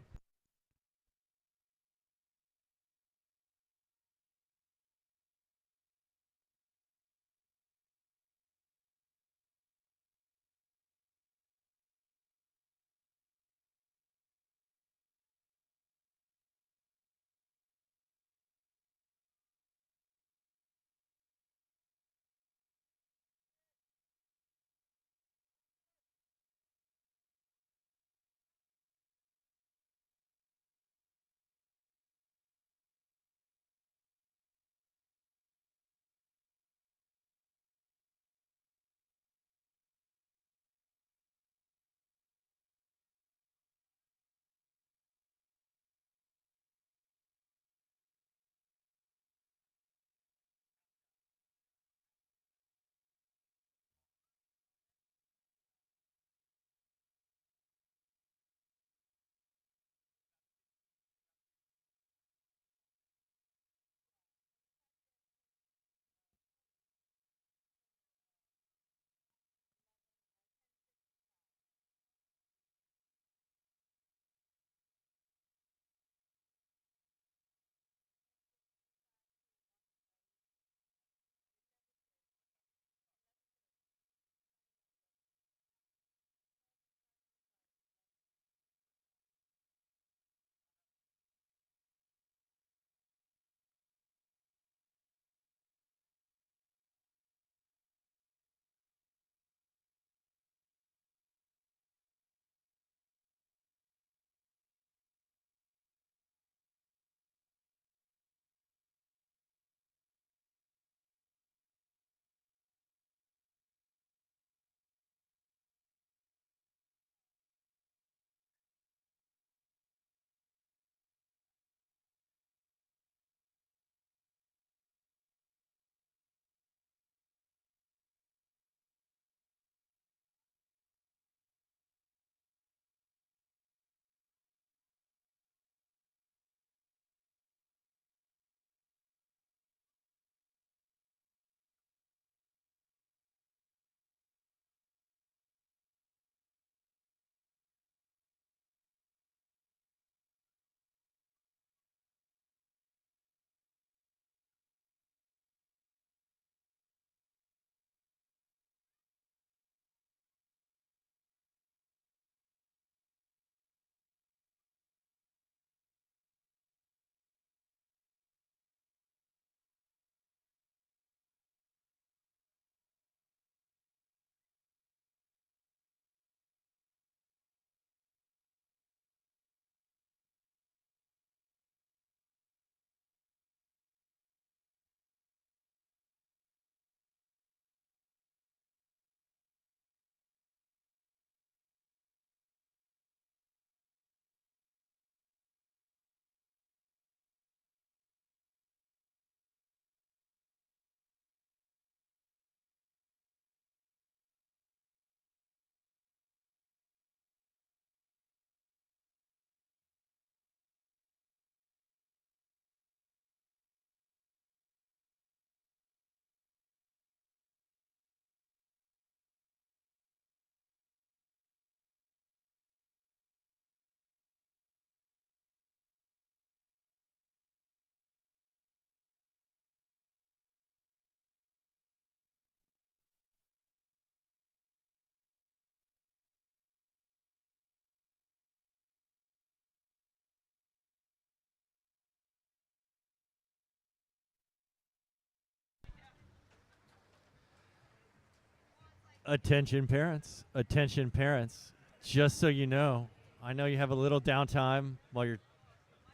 Attention parents, attention parents. Just so you know, I know you have a little downtime while you're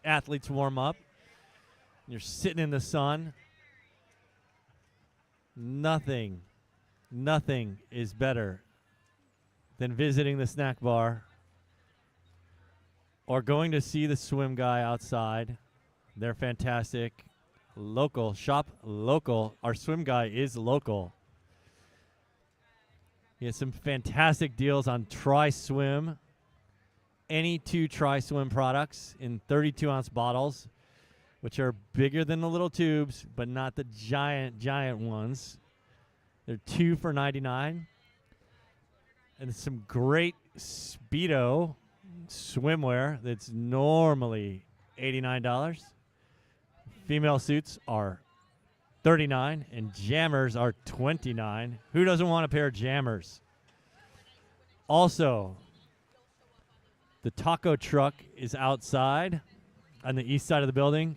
athletes warm up. You're sitting in the sun. Nothing is better than visiting the snack bar or going to see the swim guy outside. They're fantastic. Local. Shop local. Our swim guy is local. He has some fantastic deals on Tri-Swim. Any 2 Tri-Swim products in 32-ounce bottles, which are bigger than the little tubes, but not the giant ones. They're 2 for $99. And some great Speedo swimwear that's normally $89. Female suits are $39, and jammers are $29. Who doesn't want a pair of jammers? Also, the taco truck is outside on the east side of the building.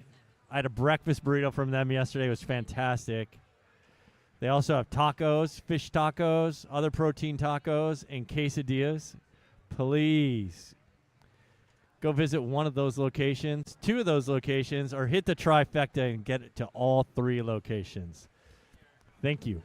I had a breakfast burrito from them yesterday. It was fantastic. They also have tacos, fish tacos, other protein tacos, and quesadillas. Please go visit one of those locations, 2 of those locations, or hit the trifecta and get it to all 3 locations. Thank you.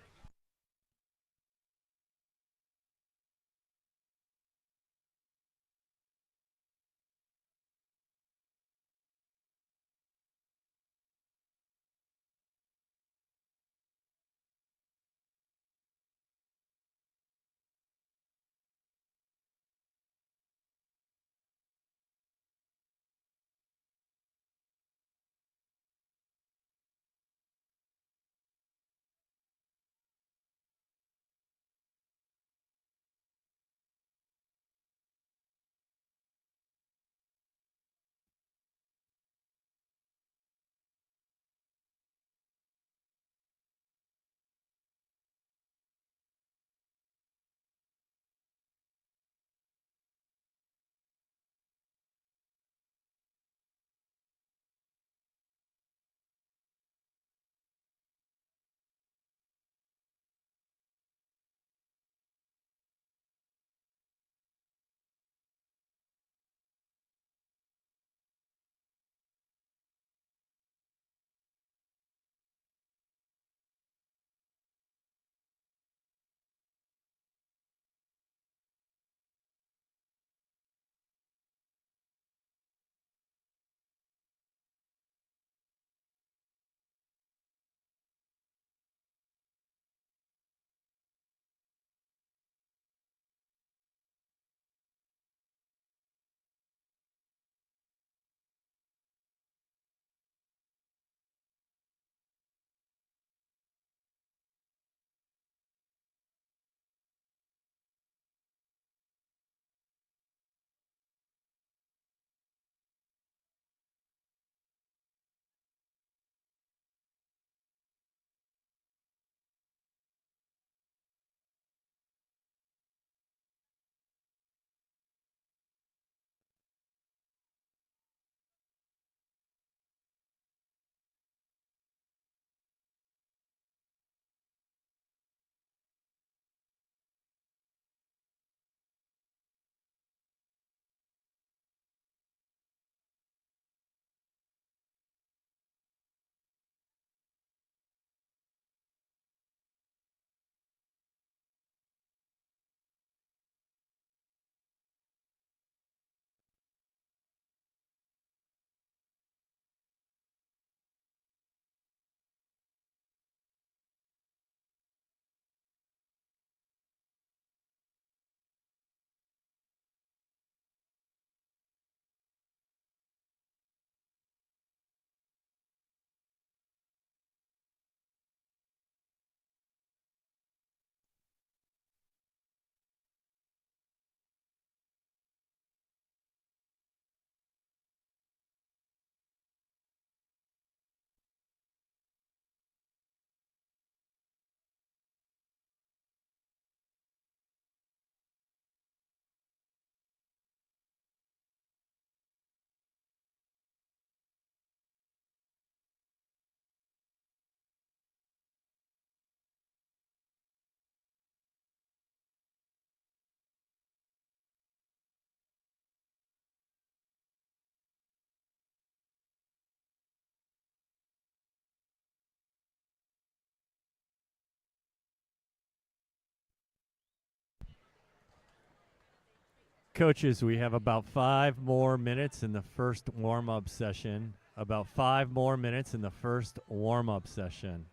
Coaches, we have about 5 more minutes in the first warm-up session. About 5 more minutes in the first warm-up session.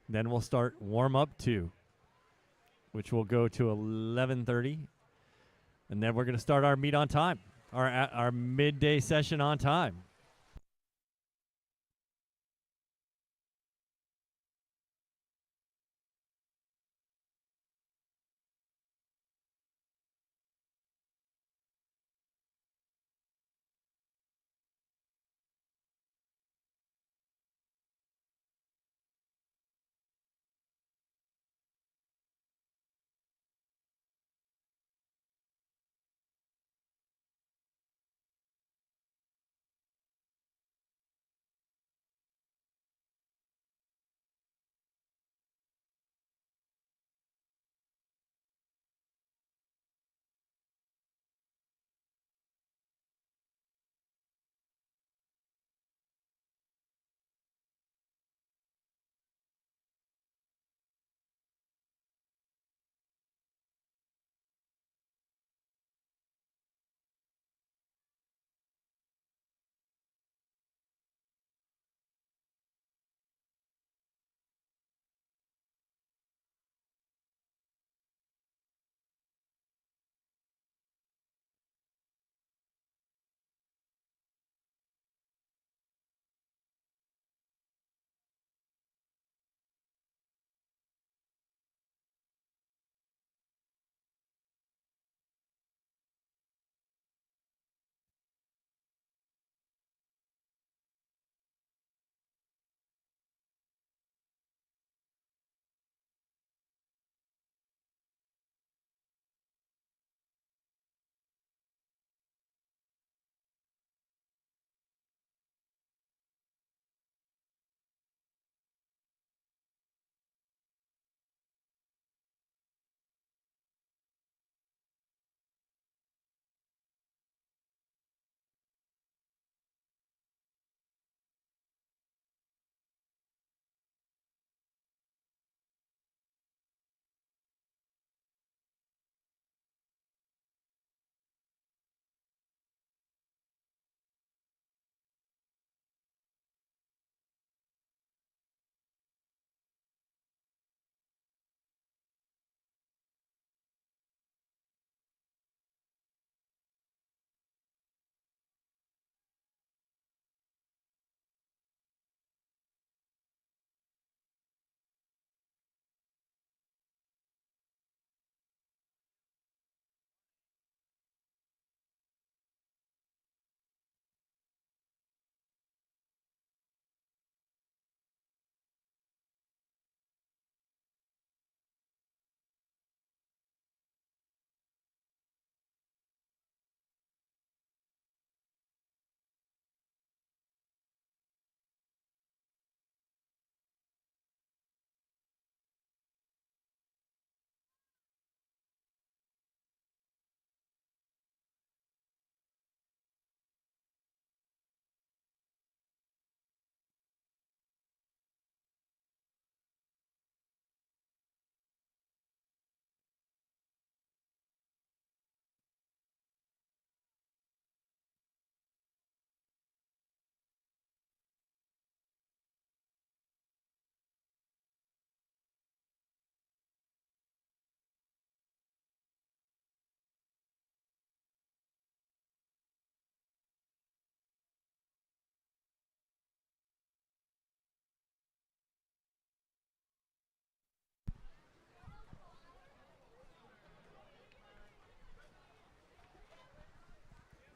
Then we'll start warm-up 2, which will go to 11:30. And then we're going to start our meet on time, our midday session on time.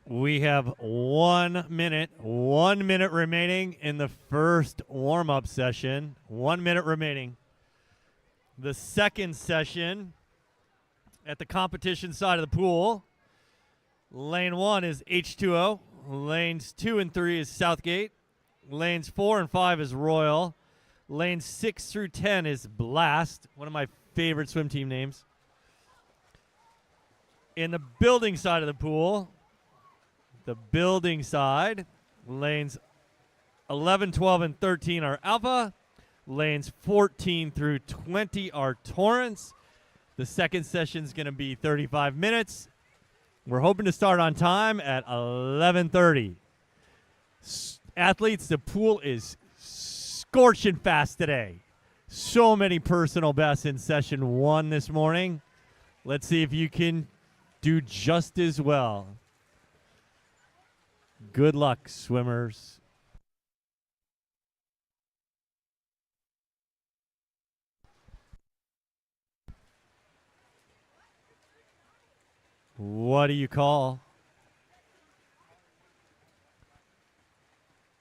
We have 1 minute remaining in the first warm-up session. 1 minute remaining. The second session at the competition side of the pool. Lane 1 is H2O. Lanes 2 and 3 is Southgate. Lanes 4 and 5 is Royal. Lanes 6 through 10 is Blast, one of my favorite swim team names. In the building side of the pool, lanes 11, 12, and 13 are Alpha. Lanes 14 through 20 are Torrance. The second session is going to be 35 minutes. We're hoping to start on time at 11:30. Athletes, the pool is scorching fast today. So many personal bests in session 1 this morning. Let's see if you can do just as well. Good luck, swimmers. What do you call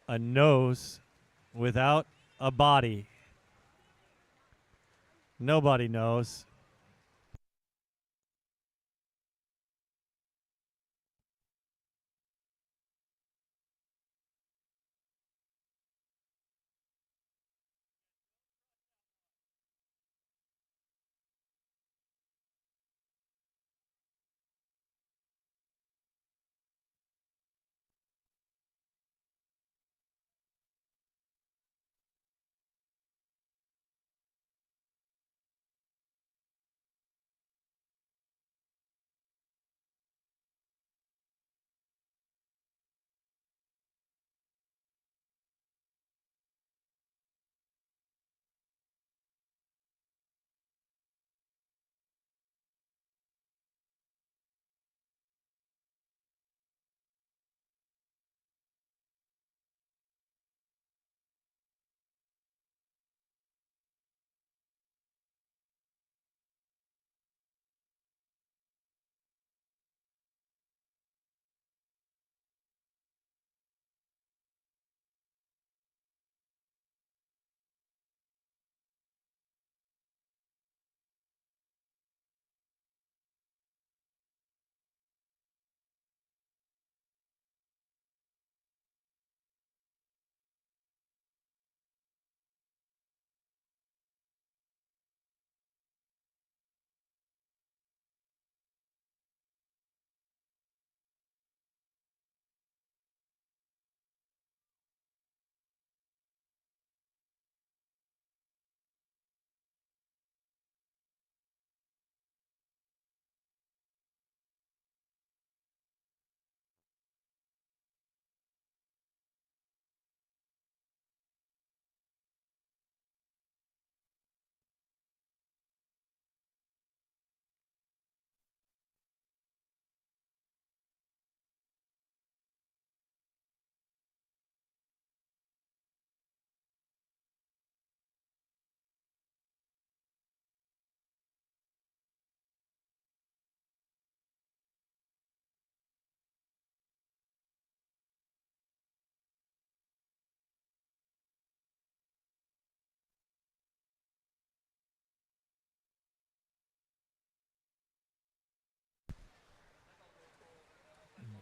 a nose without a body? Nobody knows.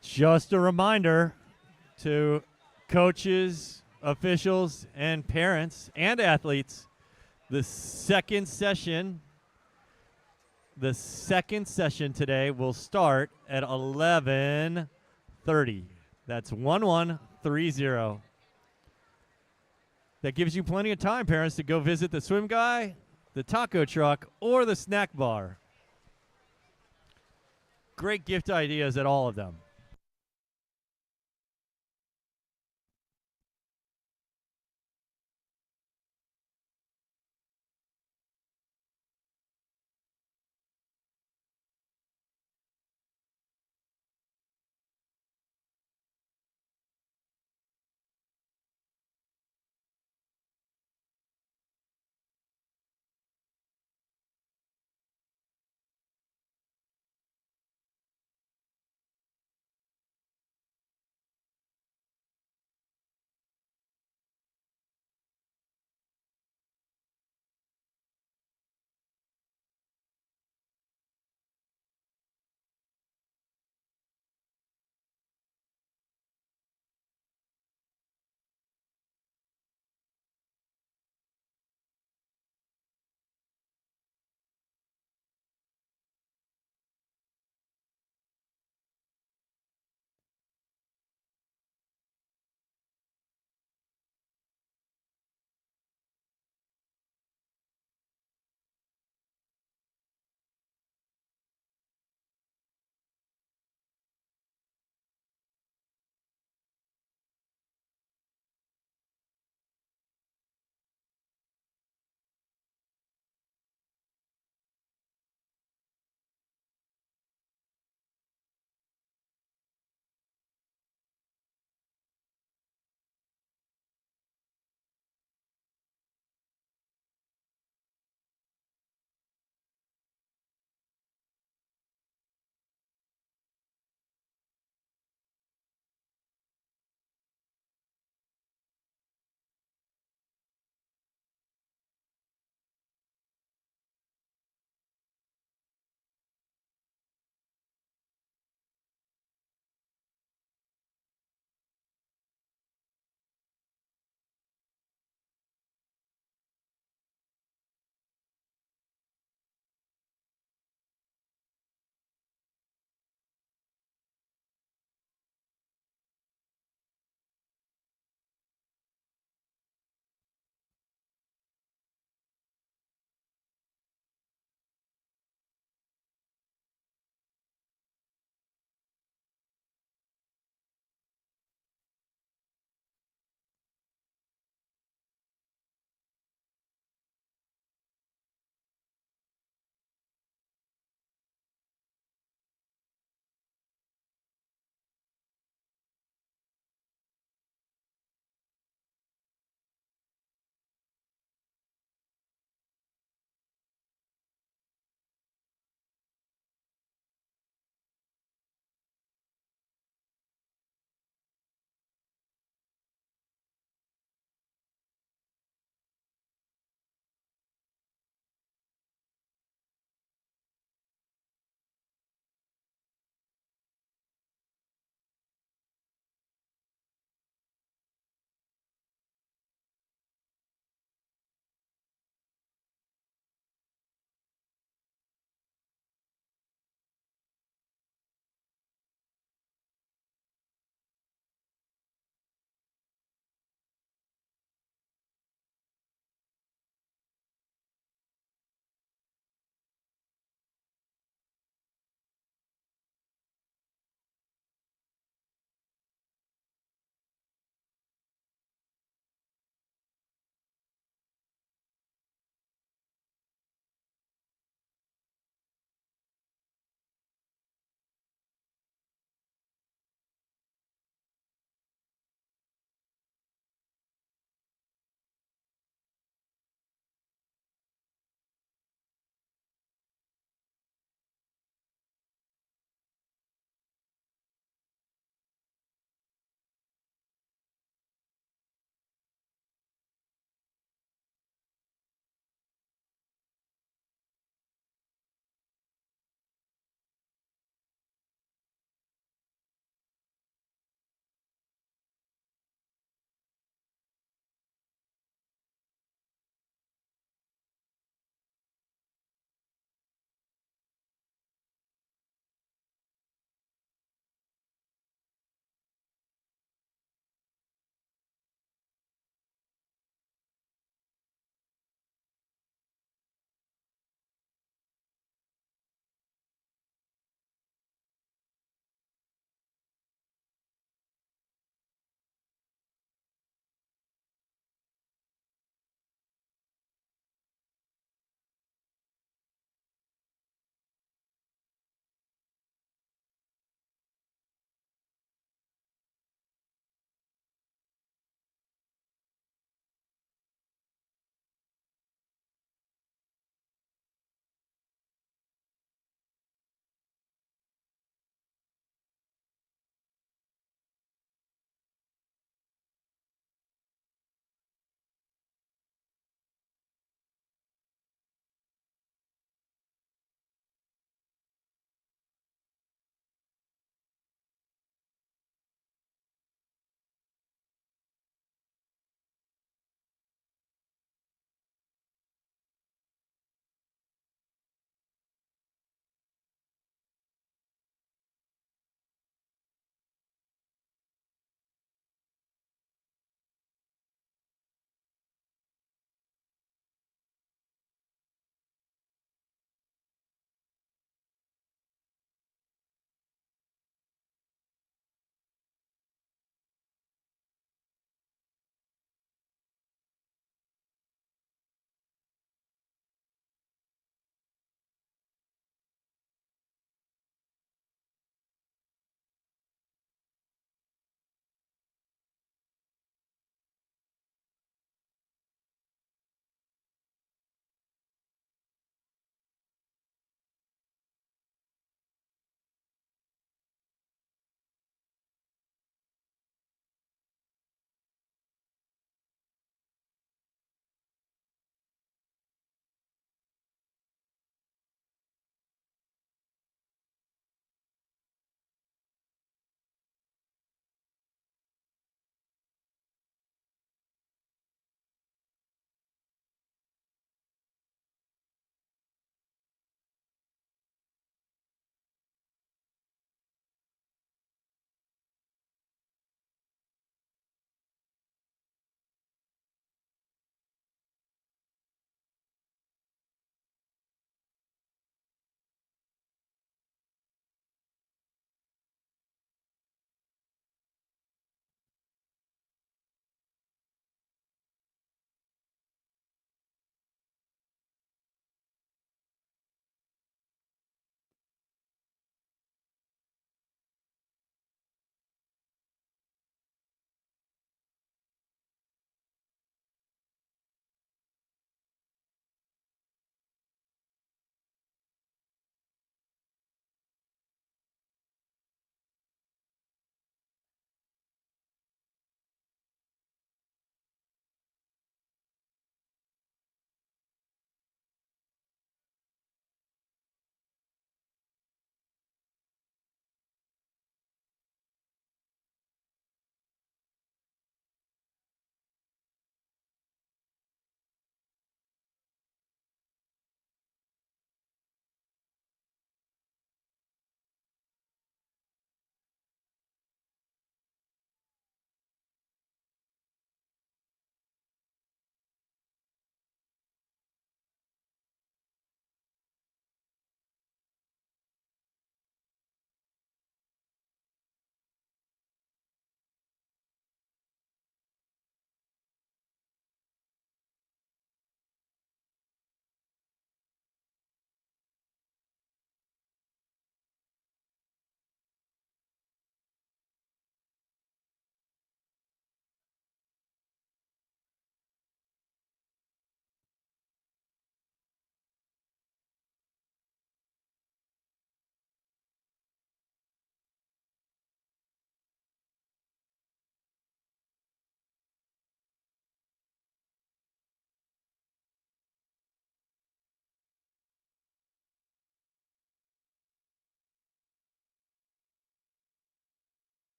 Just a reminder to coaches, officials, and parents and athletes, the second session today will start at 11:30. That's 1130. That gives you plenty of time, parents, to go visit the swim guy, the taco truck, or the snack bar. Great gift ideas at all of them.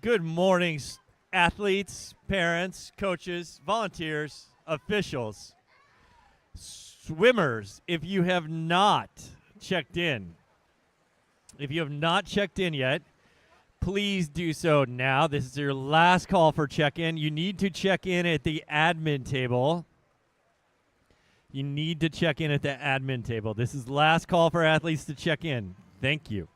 Good morning, athletes, parents, coaches, volunteers, officials, swimmers. If you have not checked in, yet, please do so now. This is your last call for check-in. You need to check in at the admin table. This is last call for athletes to check in. Thank you.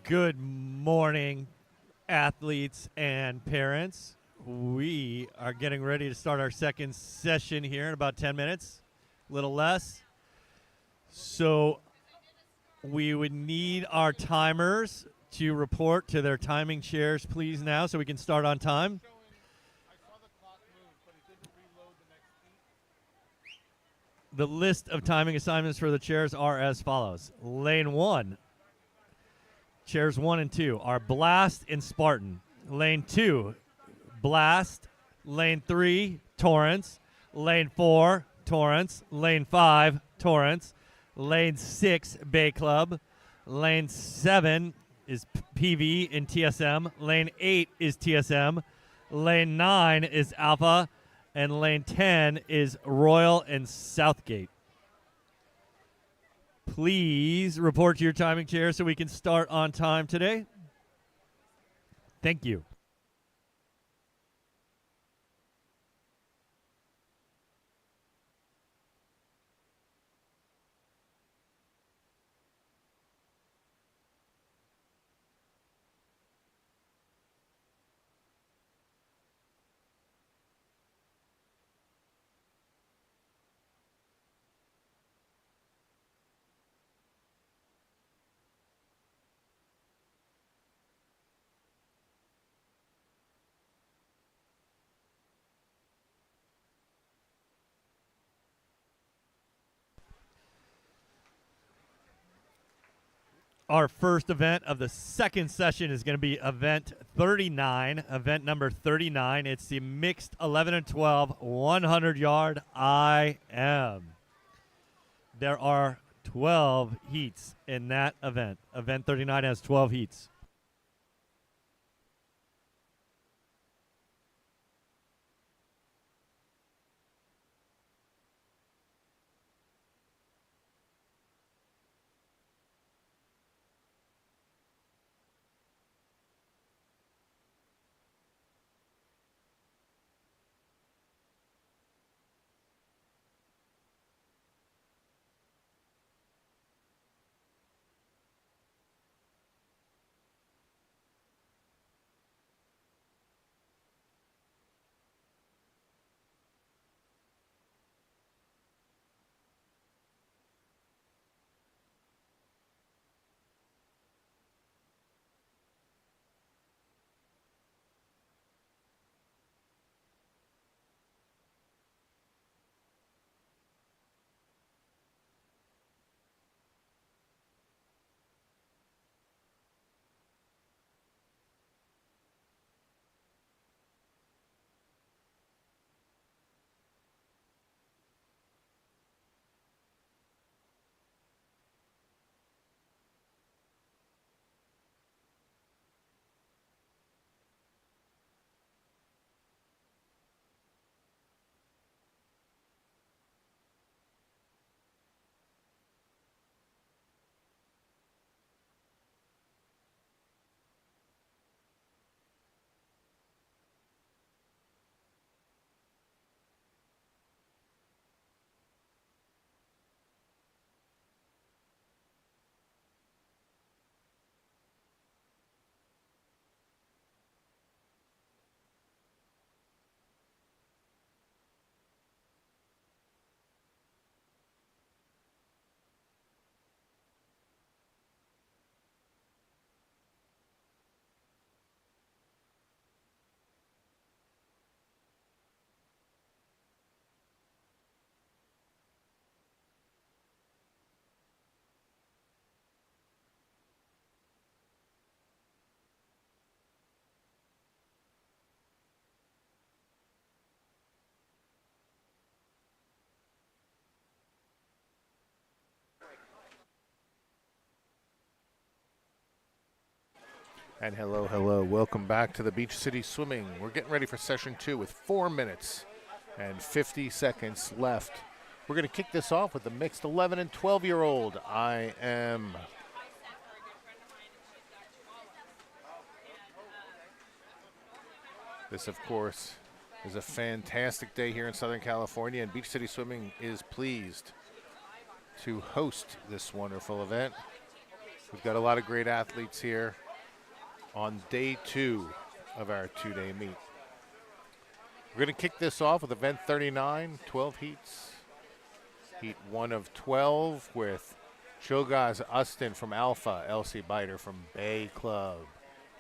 Good morning, athletes and parents. We are getting ready to start our second session here in about 10 minutes, a little less. So we would need our timers to report to their timing chairs, please, now, so we can start on time. The list of timing assignments for the chairs are as follows. Lane 1. Chairs 1 and 2 are Blast and Spartan. Lane 2, Blast. Lane 3, Torrance. Lane 4, Torrance. Lane 5, Torrance. Lane 6, Bay Club. Lane 7 is PV and TSM. Lane 8 is TSM. Lane 9 is Alpha. And lane 10 is Royal and Southgate. Please report to your timing chair so we can start on time today. Thank you. Our first event of the second session is going to be event 39, event number 39. It's the mixed 11 and 12 100-yard IM. There are 12 heats in that event. Event 39 has 12 heats. And hello, hello. Welcome back to the Beach City Swimming. We're getting ready for session 2 with 4 minutes and 50 seconds left. We're going to kick this off with the mixed 11 and 12-year-old IM. This, of course, is a fantastic day here in Southern California, and Beach City Swimming is pleased to host this wonderful event. We've got a lot of great athletes here on day 2 of our 2-day meet. We're going to kick this off with event 39, 12 heats. Heat 1 of 12 with Chogaz Ustin from Alpha, Elsie Biter from Bay Club,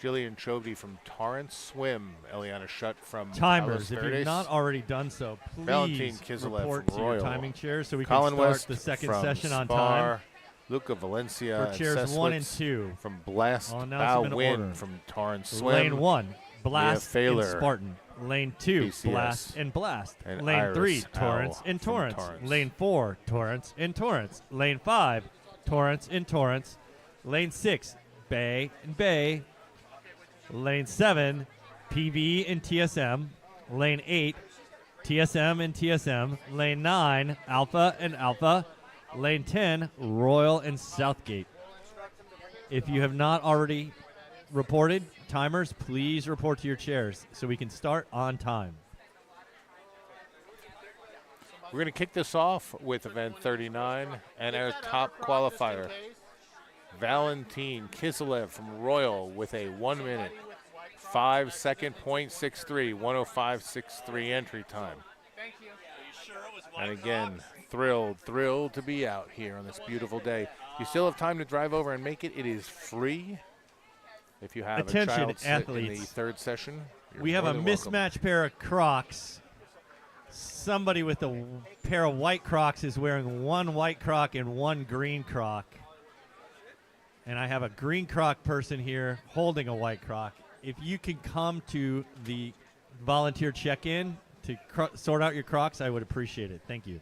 Jillian Chovdy from Torrance Swim, Eliana Schutt from Timers, Palos if Verdes, you've not already done so, Valentin please Kiselev report from to your Royal, timing chairs so we Colin can start West the second from session on Spar, time. Luca Valencia For and chairs 1 and Seswitz 2. from Blast I'll announce them Bow in Win order. from Torrance Swim. Lane 1, Blast and Failer, Spartan. Lane 2, BCS, Blast and Blast. and Lane Iris 3, Owl Torrance and from Torrance. Torrance. Lane 4, Torrance and Torrance. Lane 5, Torrance and Torrance. Lane 6, Bay and Bay. Lane 7, PV and TSM. Lane 8, TSM and TSM. Lane 9, Alpha and Alpha. Lane 10, Royal and Southgate. If you have not already reported, timers, please report to your chairs so we can start on time. We're going to kick this off with event 39 and our top qualifier, Valentin Kiselev from Royal with a 1 minute, 5 second, .63, 105.63 entry time. And again, thrilled to be out here on this beautiful day. You still have time to drive over and make it. It is free. If you have Attention, a child sit in the athletes. third session, you're We have more a than welcome. mismatched pair of Crocs. Somebody with a pair of white Crocs is wearing one white Croc and one green Croc. And I have a green Croc person here holding a white Croc. If you can come to the volunteer check-in to sort out your Crocs, I would appreciate it. Thank you.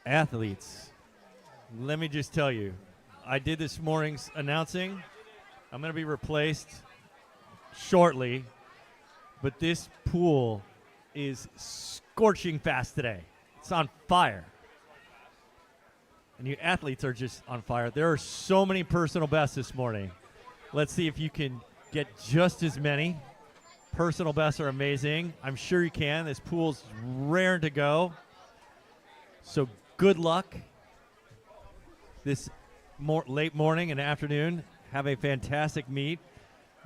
Athletes, let me just tell you, I did this morning's announcing. I'm going to be replaced shortly, but this pool is scorching fast today. It's on fire. And you athletes are just on fire. There are so many personal bests this morning. Let's see if you can get just as many. Personal bests are amazing. I'm sure you can. This pool's raring to go. So good luck this late morning and afternoon. Have a fantastic meet.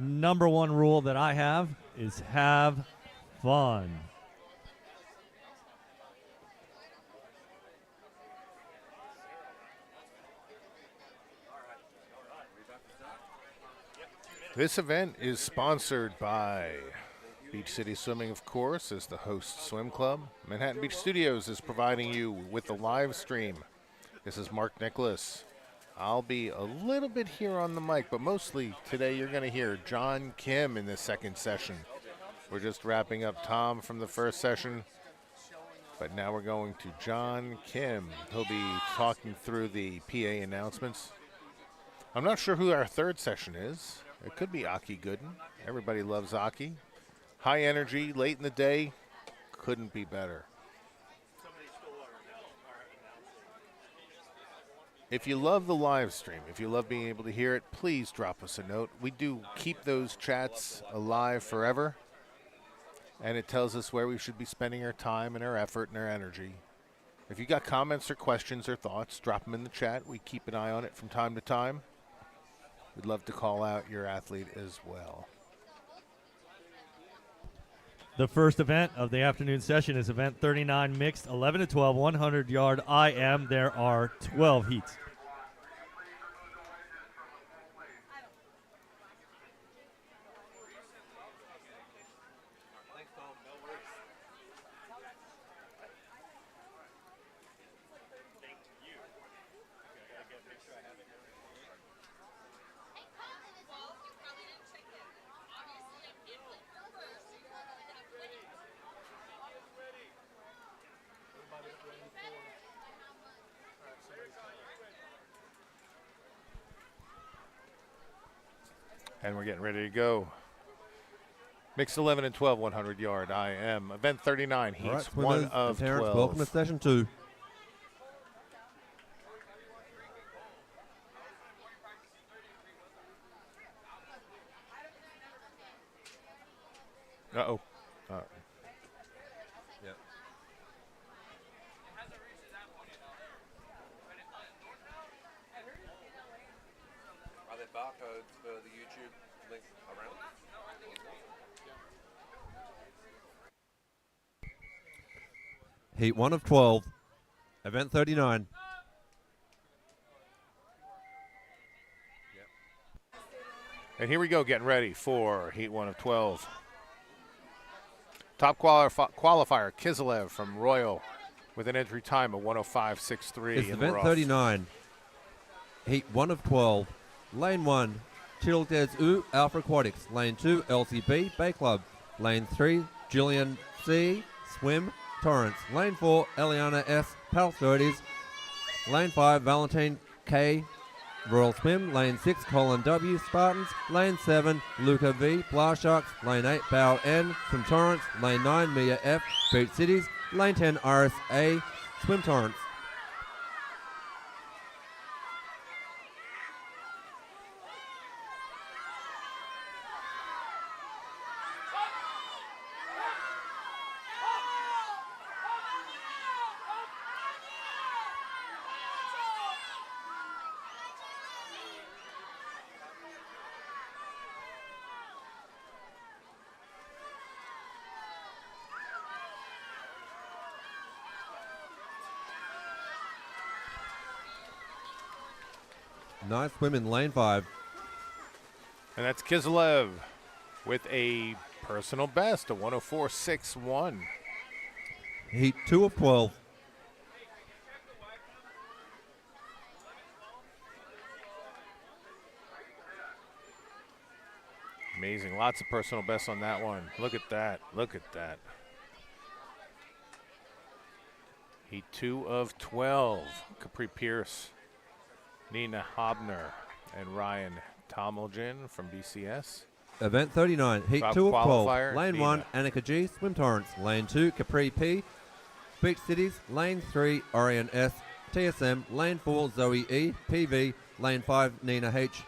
Number one rule that I have is have fun. This event is sponsored by Beach City Swimming, of course, as the host swim club. Manhattan Beach Studios is providing you with the live stream. This is Mark Nicholas. I'll be a little bit here on the mic, but mostly today you're going to hear John Kim in the second session. We're just wrapping up Tom from the first session, but now we're going to John Kim. He'll be talking through the PA announcements. I'm not sure who our third session is. It could be Aki Gooden. Everybody loves Aki. High energy, late in the day, couldn't be better. If you love the live stream, if you love being able to hear it, please drop us a note. We do keep those chats alive forever, and it tells us where we should be spending our time and our effort and our energy. If you got comments or questions or thoughts, drop them in the chat. We keep an eye on it from time to time. We'd love to call out your athlete as well. The first event of the afternoon session is event 39 mixed 11 to 12 100-yard IM. There are 12 heats. And we're getting ready to go. Mixed 11 and 12 100-yard IM. Event 39 heats All right, 1 swimmers of and parents, 12. welcome to session 2. Uh-oh. Yep. Are there barcodes for the YouTube link around? Heat 1 of 12, event 39. And here we go, getting ready for Heat 1 of 12. Top qualifier, Kiselev from Royal, with an entry time of 105.63. It's in event the rough. 39, heat 1 of 12. Lane 1, Childes U, Alpha Aquatics. Lane 2, LCB, Bay Club. Lane 3, Gillian C, Swim, Torrance. Lane 4, Eliana S, Pal 30s. Lane 5, Valentine K, Royal Swim. Lane 6, Colin W, Spartans. Lane 7, Luca V, Blast Sharks. Lane 8, Bao N, Swim Torrance. Lane 9, Mia F, Beach Cities. Lane 10, Iris A, Swim Torrance. Nice swim in lane 5. And that's Kiselev with a personal best, a 104.61. Heat 2 of 12. Amazing. Lots of personal bests on that one. Look at that. Look at that. Heat 2 of 12. Capri Pierce, Nina Hobner, and Ryan Tomiljan from BCS. Event 39, heat Top 2 of 12. qualifier, Lane Nina. 1, Annika G, Swim Torrance. Lane 2, Capri P, Beach Cities. Lane 3, Orion S, TSM. Lane 4, Zoe E, PV. Lane 5, Nina H,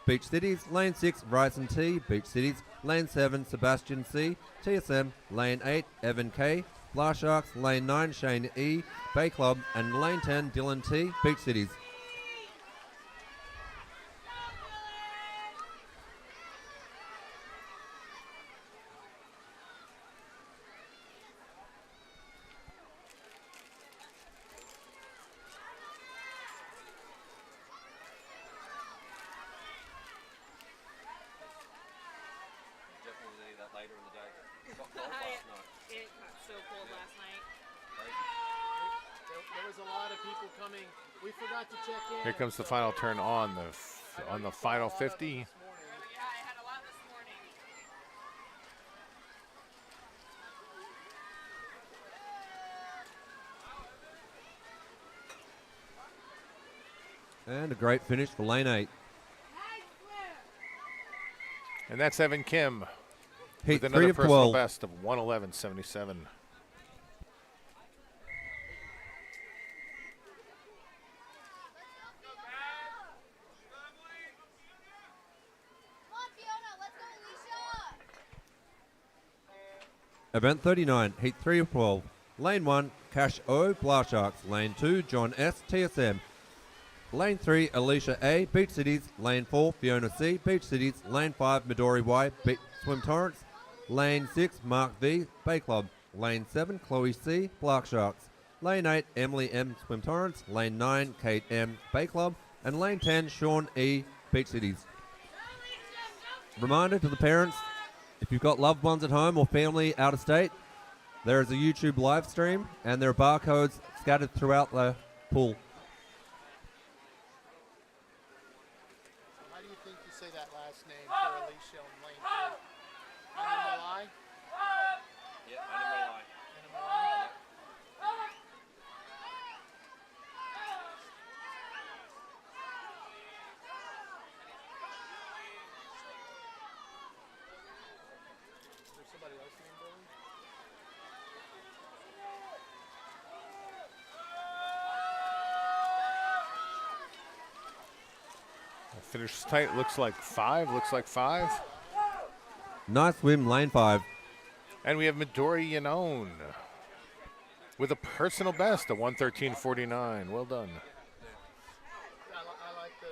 Beach Cities. Lane 6, Bryson T, Beach Cities. Lane 7, Sebastian C, TSM. Lane 8, Evan K, Blast Sharks. Lane 9, Shane E, Bay Club. And Lane 10, Dylan T, Beach Cities. Definitely need that later in the day. It got cold last night. It got so cold last night. There was a lot of people coming. We forgot to check in. Here comes the final turn on the final 50. Yeah, I had a lot this morning. And a great finish for lane 8. And that's Evan Kim Heat with 3 another of personal 12. best of 111.77. Event 39, heat 3 of 12. Lane 1, Cash O, Blast Sharks. Lane 2, John S, TSM. Lane 3, Alicia A, Beach Cities. Lane 4, Fiona C, Beach Cities. Lane 5, Midori Y, Swim Torrance. Lane 6, Mark V, Bay Club. Lane 7, Chloe C, Black Sharks. Lane 8, Emily M, Swim Torrance. Lane 9, Kate M, Bay Club. And Lane 10, Sean E, Beach Cities. Reminder to the parents, if you've got loved ones at home or family out of state, there is a YouTube live stream and there are barcodes scattered throughout the pool. How do you think you say that last name for Alicia and Lane 3? Animalai? Yeah, Animalai. Animalai? Is there somebody else named Billy? Finish tight. Looks like 5. Looks like 5. Nice swim, lane 5. And we have Midori Yanone with a personal best, a 113.49. Well done. I like the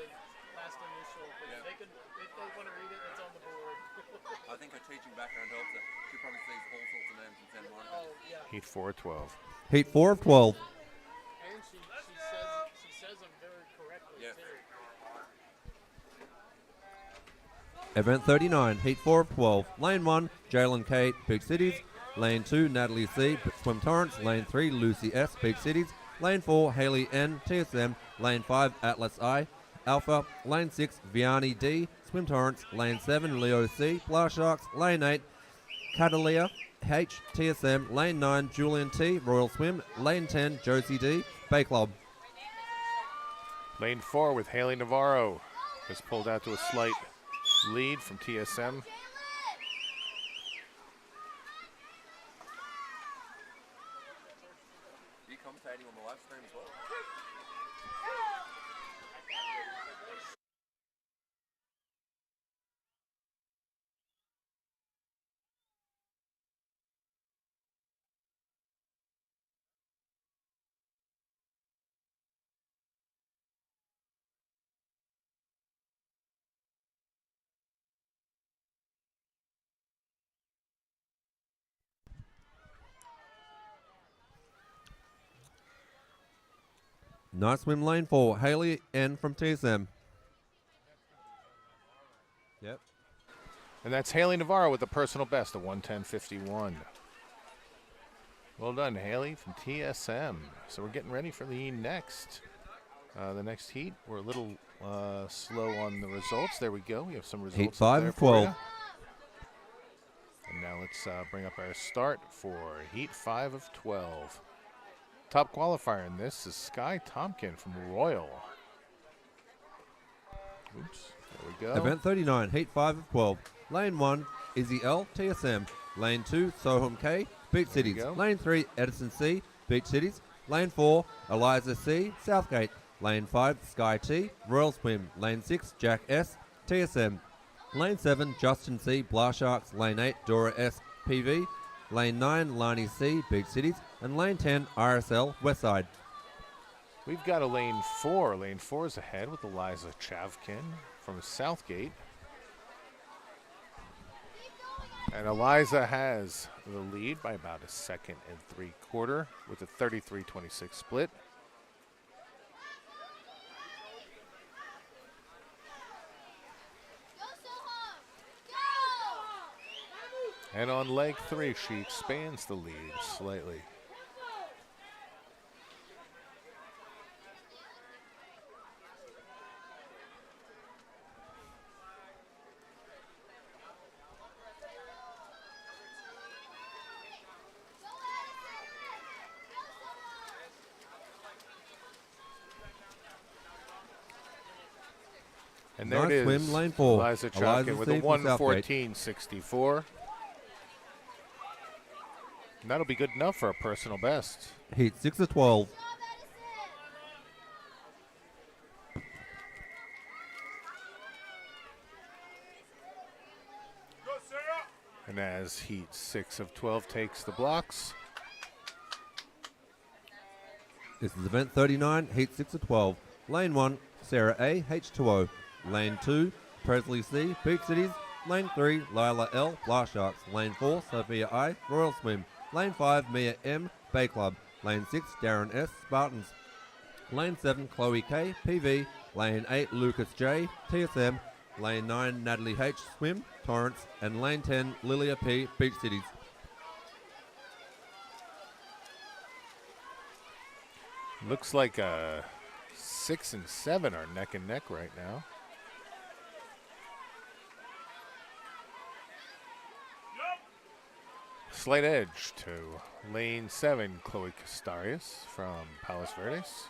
last initial, but if they want to read it, it's on the board. I think her teaching background helps her. She probably sees all sorts of names in Santa Monica. Oh, yeah. Heat 4 of 12. Heat 4 of 12. And she says them very correctly, Yeah. too. Event 39, Heat 4 of 12. Lane 1, Jalen K, Big Cities. Lane 2, Natalie C, Swim Torrance. Lane 3, Lucy S, Big Cities. Lane 4, Haley N, TSM. Lane 5, Atlas I, Alpha. Lane 6, Vianney D, Swim Torrance. Lane 7, Leo C, Blast Sharks. Lane 8, Catalia H, TSM. Lane 9, Julian T, Royal Swim. Lane 10, Josie D, Bay Club. Lane 4 with Haley Navarro has pulled out to a slight lead from TSM. Are you commentating on the live stream as well? Nice swim, lane 4. Haley N from TSM. Yep. And that's Haley Navarro with the personal best, a 110.51. Well done, Haley from TSM. So we're getting ready for the next heat. We're a little slow on the results. There we go. We have some results. Heat up 5 there of for 12. ya. And now let's bring up our start for Heat 5 of 12. Top qualifier in this is Sky Tompkin from Royal. Oops, there we go. Event 39, Heat 5 of 12. Lane 1, Izzy L, TSM. Lane 2, Soham K, Beach There we Cities. go. Lane 3, Edison C, Beach Cities. Lane 4, Eliza C, Southgate. Lane 5, Sky T, Royal Swim. Lane 6, Jack S, TSM. Lane 7, Justin C, Blast Sharks. Lane 8, Dora S, PV. Lane 9, Lani C, Big Cities. And Lane 10, RSL, Westside. We've got a lane 4. Lane 4 is ahead with Eliza Chavkin from Southgate. And Eliza has the lead by about a second and 3/4 with a 33-26 split. And on leg 3, she expands the lead slightly. And there Nice it is. swim, lane 4. Eliza Eliza Chavkin with a C from Southgate. 1:14.64. And that'll be good enough for a personal best. Heat 6 of 12. And as Heat 6 of 12 takes the blocks, This is event 39, Heat 6 of 12. Lane 1, Sarah A, H2O. Lane 2, Presley C, Beach Cities. Lane 3, Lila L, Blast Sharks. Lane 4, Sophia I, Royal Swim. Lane 5, Mia M, Bay Club. Lane 6, Darren S, Spartans. Lane 7, Chloe K, PV. Lane 8, Lucas J, TSM. Lane 9, Natalie H, Swim, Torrance. And Lane 10, Lilia P, Beach Cities. looks like 6 and 7 are neck and neck right now. Slight edge to lane 7, Chloe Castarius from Palos Verdes.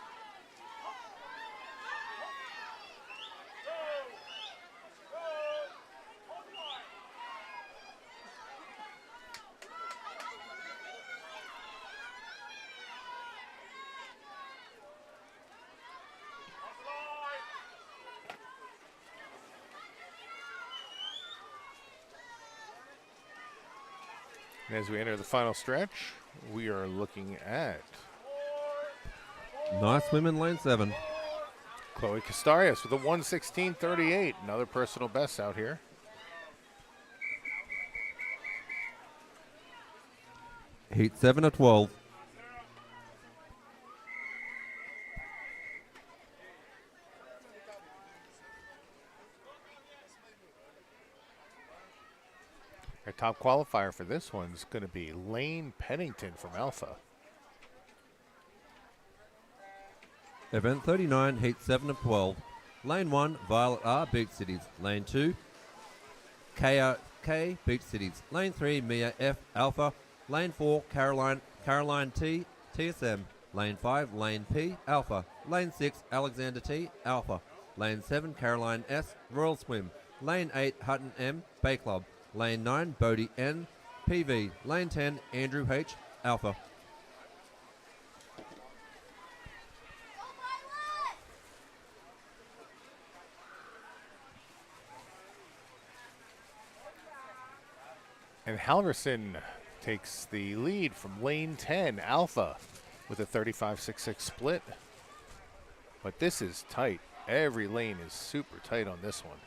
And as we enter the final stretch, we are looking at Nice swim in lane 7. Chloe Castarius with a 1:16.38. Another personal best out here. Heat 7 of 12. Our top qualifier for this one is going to be Lane Pennington from Alpha. Event 39, Heat 7 of 12. Lane 1, Violet R, Beach Cities. Lane 2, KRK, Beach Cities. Lane 3, Mia F, Alpha. Lane 4, Caroline T, TSM. Lane 5, Lane P, Alpha. Lane 6, Alexander T, Alpha. Lane 7, Caroline S, Royal Swim. Lane 8, Hutton M, Bay Club. Lane 9, Bodie N, PV. Lane 10, Andrew H, Alpha. And Halverson takes the lead from lane 10, Alpha, with a 35.66 split. But this is tight. Every lane is super tight on this one.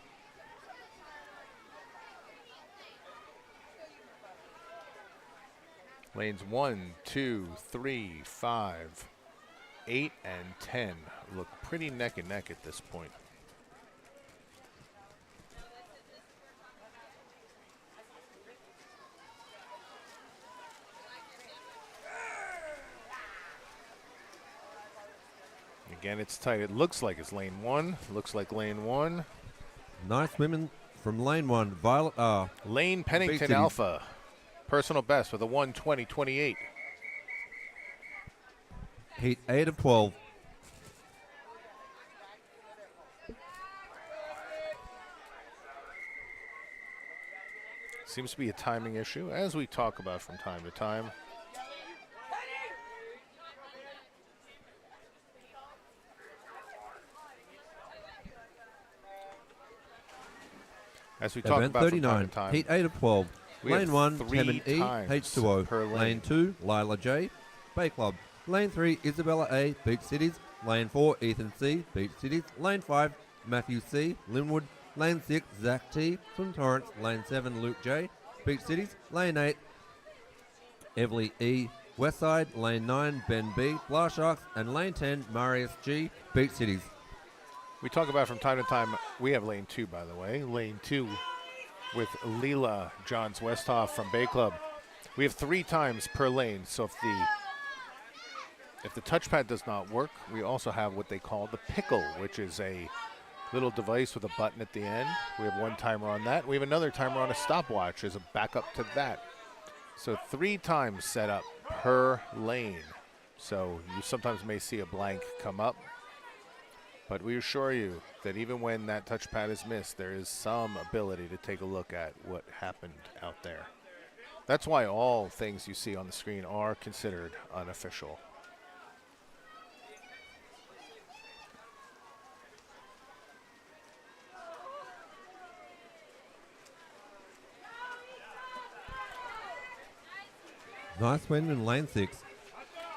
Lanes 1, 2, 3, 5, 8, and 10 look pretty neck and neck at this point. Again, it's tight. It looks like it's lane 1. Looks like lane 1. Nice women from lane 1, Violet R. Lane Pennington Cities. Alpha. Personal best with a 1:20.28. Heat 8 of 12. Seems to be a timing issue, as we talk about from time to time. As we talk Event about from time 39, to time. Heat 8 of 12. We have Lane 1, 3 Temin E, times H2O. per lane. Lane 2, Lila J, Bay Club. Lane 3, Isabella A, Beach Cities. Lane 4, Ethan C, Beach Cities. Lane 5, Matthew C, Linwood. Lane 6, Zach T, Swim Torrance. Lane 7, Luke J, Beach Cities. Lane 8, Everly E, Westside. Lane 9, Ben B, Blar Sharks. And Lane 10, Marius G, Beach Cities. We talk about from time to time. We have lane 2, by the way. Lane 2 with Leela Johns Westhoff from Bay Club. We have 3 times per lane. So if the touchpad does not work, we also have what they call the pickle, which is a little device with a button at the end. We have 1 timer on that. We have another timer on a stopwatch as a backup to that. So 3 times set up per lane. So you sometimes may see a blank come up. But we assure you that even when that touchpad is missed, there is some ability to take a look at what happened out there. That's why all things you see on the screen are considered unofficial. Nice win in lane 6.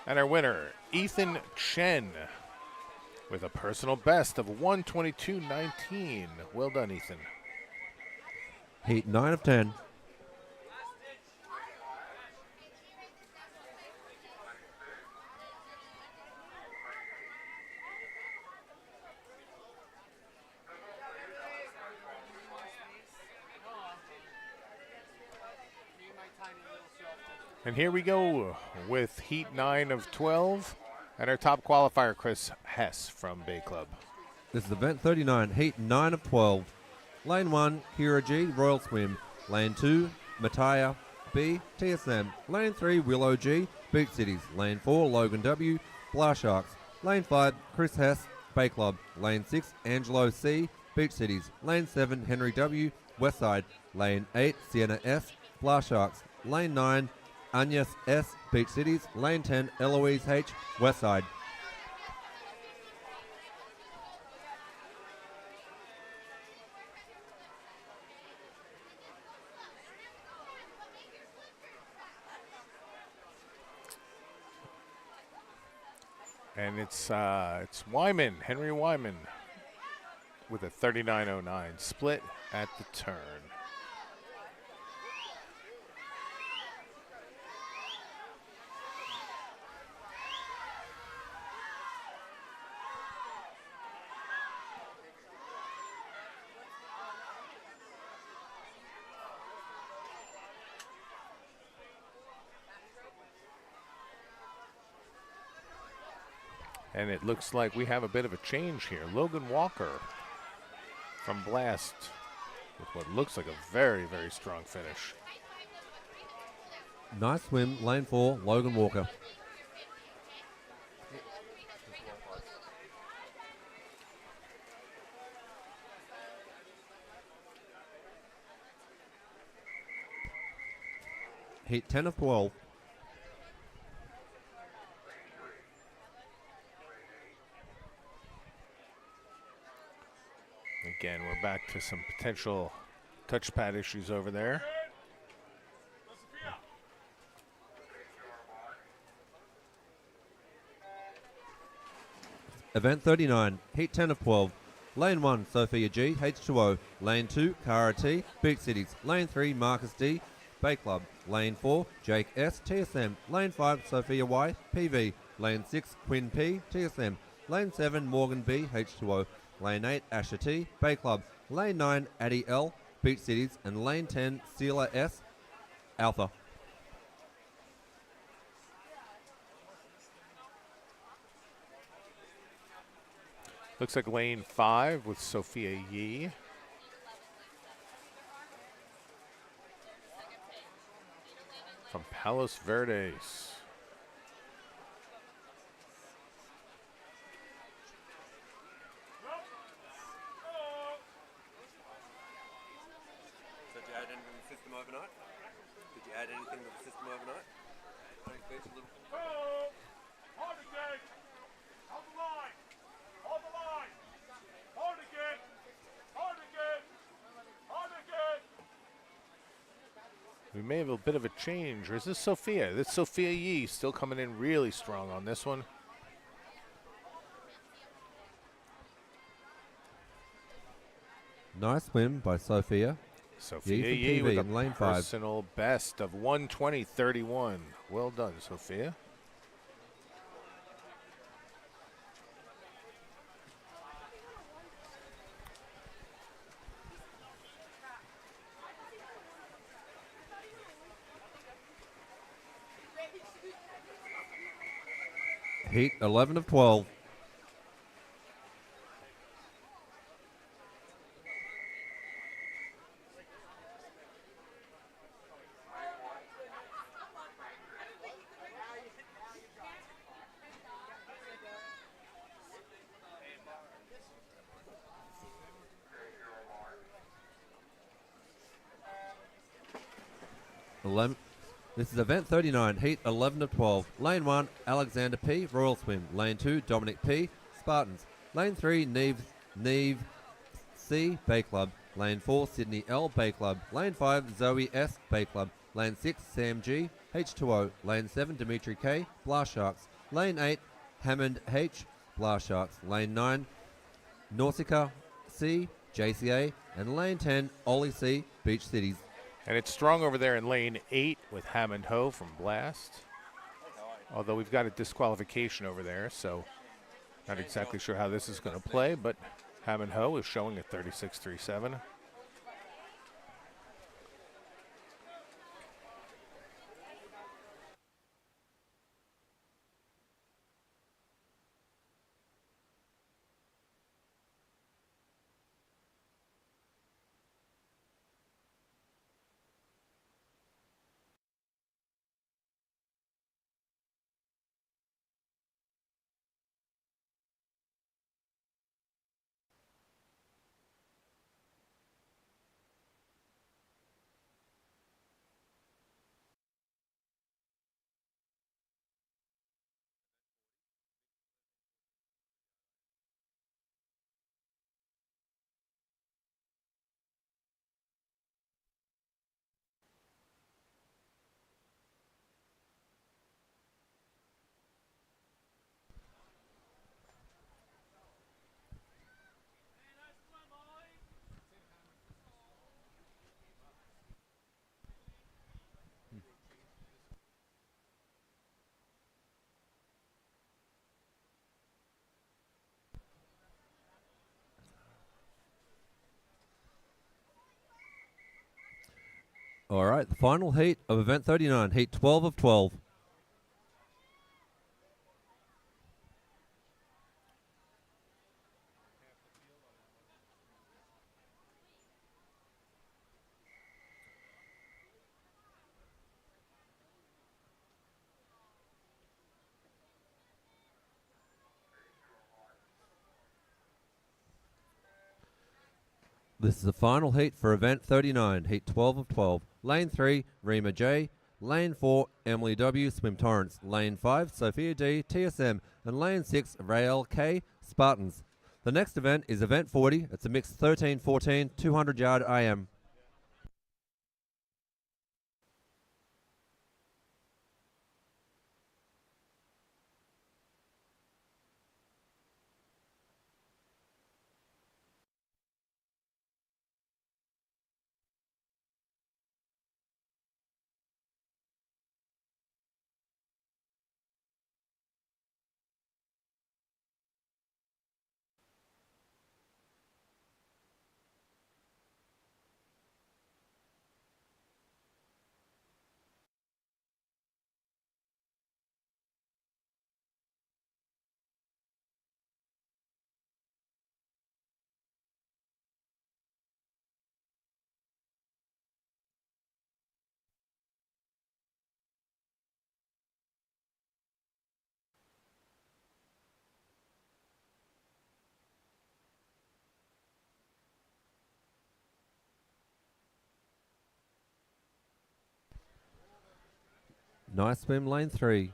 And our winner, Ethan Chen, with a personal best of 1:22.19. Well done, Ethan. Heat 9 of 10. And here we go with Heat 9 of 12. And our top qualifier, Chris Hess from Bay Club. This is event 39, Heat 9 of 12. Lane 1, Kira G, Royal Swim. Lane 2, Mattia B, TSM. Lane 3, Willow G, Beach Cities. Lane 4, Logan W, Blar Sharks. Lane 5, Chris Hess, Bay Club. Lane 6, Angelo C, Beach Cities. Lane 7, Henry W, Westside. Lane 8, Sienna S, Blar Sharks. Lane 9, Agnes S, Beach Cities. Lane 10, Eloise H, Westside. And it's Wyman, Henry Wyman, with a 39.09 split at the turn. And it looks like we have a bit of a change here. Logan Walker from Blast with what looks like a very, very strong finish. Nice swim, lane 4, Logan Walker. Heat 10 of 12. Again, we're back to some potential touchpad issues over there. Event 39, Heat 10 of 12. Lane 1, Sophia G, H2O. Lane 2, Cara T, Beach Cities. Lane 3, Marcus D, Bay Club. Lane 4, Jake S, TSM. Lane 5, Sophia Y, PV. Lane 6, Quinn P, TSM. Lane 7, Morgan B, H2O. Lane 8, Asher T, Bay Club. Lane 9, Addie L, Beach Cities. And Lane 10, Sealer S, Alpha. Looks like lane 5 with Sophia Yee. From Palos Verdes. So did you add anything to the system overnight? Did you add anything to the system overnight? We may have a bit of a change. Or is this Sophia? This Sophia Yee still coming in really strong on this one. Nice swim by Sophia. Sophia from Yee PV with a in lane 5. personal best of 120.31. Well done, Sophia. Heat 11 of 12. This is event 39, heat 11 of 12. Lane 1, Alexander P, Royal Swim. Lane 2, Dominic P, Spartans. Lane 3, Neve C, Bay Club. Lane 4, Sydney L, Bay Club. Lane 5, Zoe S, Bay Club. Lane 6, Sam G, H2O. Lane 7, Dimitri K, Blast Sharks. Lane 8, Hammond H, Blast Sharks. Lane 9, Nausicaa C, JCA. And lane 10, Ollie C, Beach Cities. And it's strong over there in lane 8 with Hammond Ho from Blast. Although we've got a disqualification over there, so not exactly sure how this is going to play, but Hammond Ho is showing a 36.37. All right, the final heat of event 39, heat 12 of 12. This is the final heat for event 39, heat 12 of 12. Lane 3, Rima J. Lane 4, Emily W. Swim Torrance. Lane 5, Sophia D. TSM. And Lane 6, Rael K. Spartans. The next event is event 40. It's a mixed 13-14, 200-yard IM. Nice swim, lane 3.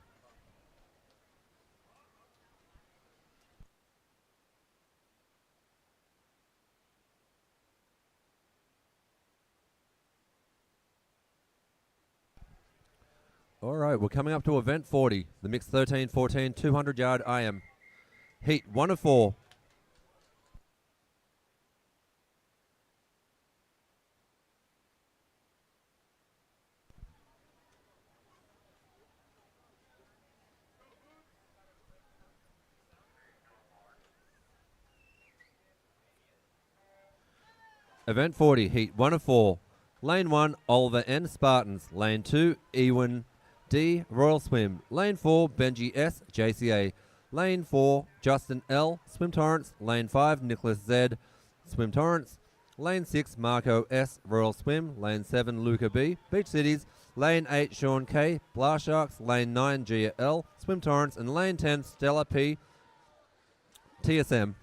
All right, we're coming up to event 40, the mixed 13-14, 200-yard IM. Heat 1 of 4. Event 40, heat 1 of 4. Lane 1, Oliver N. Spartans. Lane 2, Ewan D. Royal Swim. Lane 4, Benji S. JCA. Lane 4, Justin L. Swim Torrance. Lane 5, Nicholas Z. Swim Torrance. Lane 6, Marco S. Royal Swim. Lane 7, Luca B. Beach Cities. Lane 8, Sean K. Blast Sharks. Lane 9, Gia L. Swim Torrance. And Lane 10, Stella P. TSM.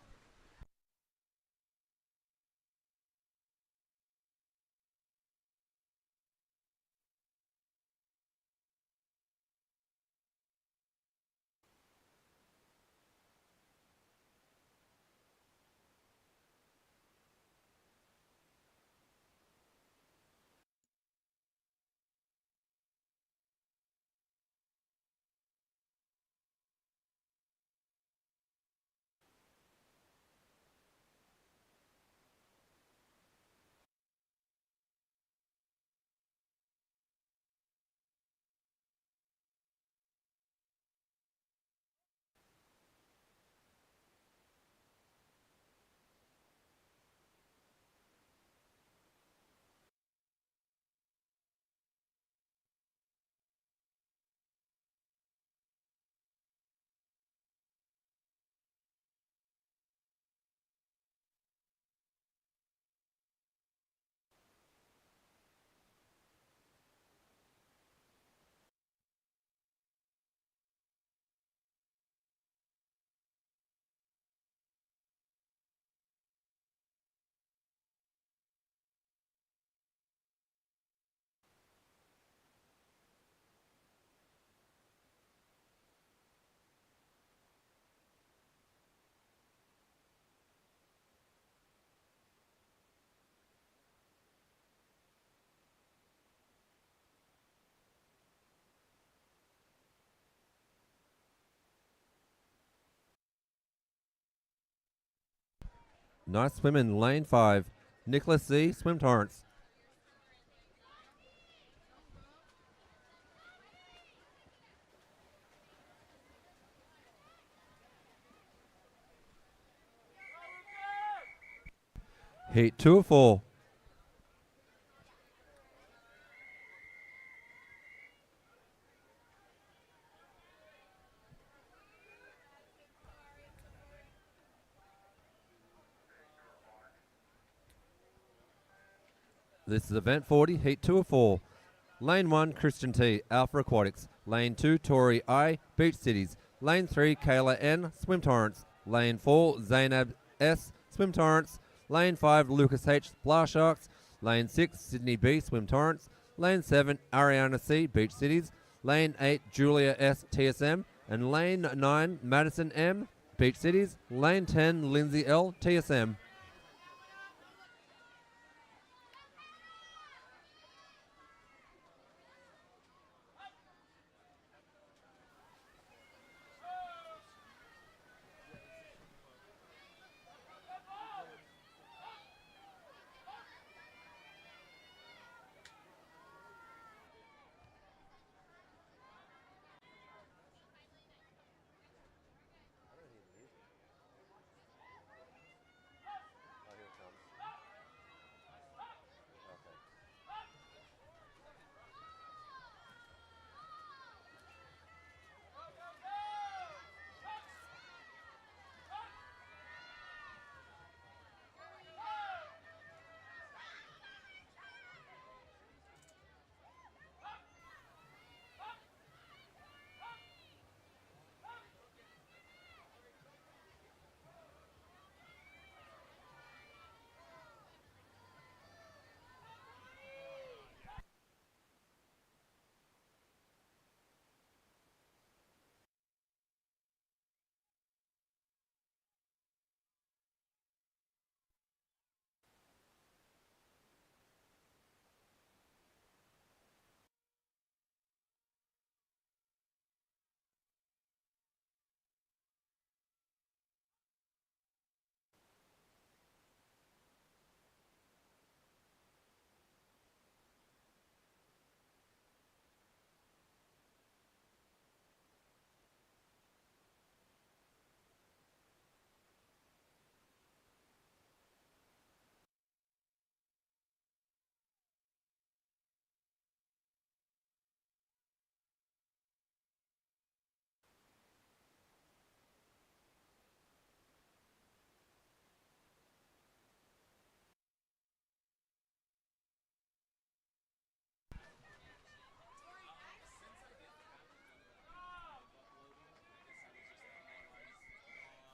Nice swim in lane 5. Nicholas Z. Swim Torrance. Heat 2 of 4. This is event 40, heat 2 of 4. Lane 1, Christian T, Alpha Aquatics. Lane 2, Tori I, Beach Cities. Lane 3, Kayla N, Swim Torrents. Lane 4, Zainab S, Swim Torrents. Lane 5, Lucas H, Blast Sharks. Lane 6, Sydney B, Swim Torrents. Lane 7, Ariana C, Beach Cities. Lane 8, Julia S, TSM. And Lane 9, Madison M, Beach Cities. Lane 10, Lindsay L, TSM.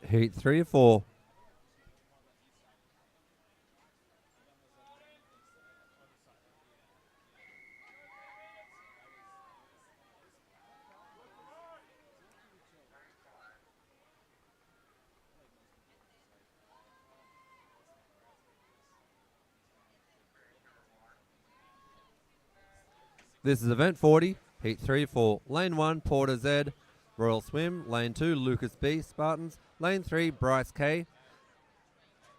Heat 3 of 4. This is event 40, heat 3 of 4. Lane 1, Porter Z, Royal Swim. Lane 2, Lucas B, Spartans. Lane 3, Bryce K,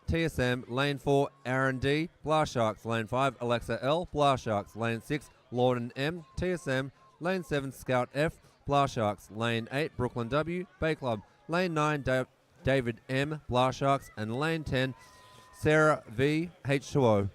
TSM. Lane 4, Aaron D, Blast Sharks. Lane 5, Alexa L, Blast Sharks. Lane 6, Lorden M, TSM. Lane 7, Scout F, Blast Sharks. Lane 8, Brooklyn W, Bay Club. Lane 9, David M, Blast Sharks. And Lane 10, Sarah V, H2O.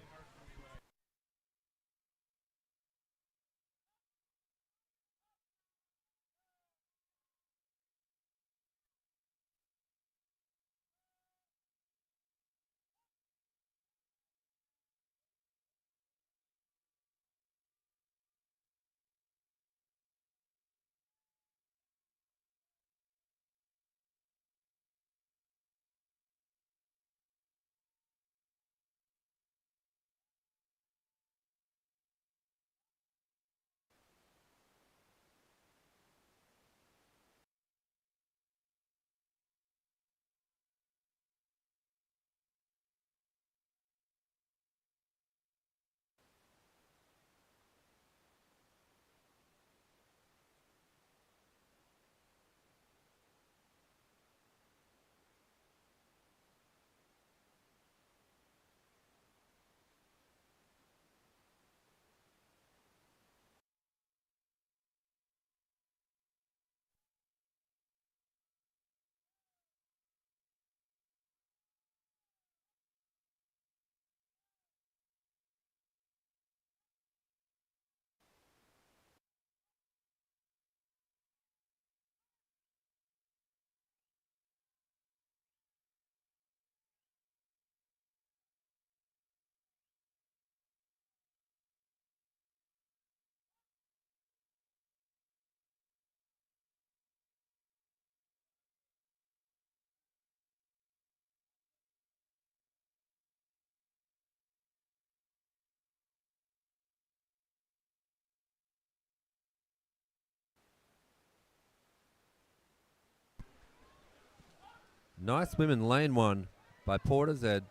Nice swim in lane 1 by Porter Zed.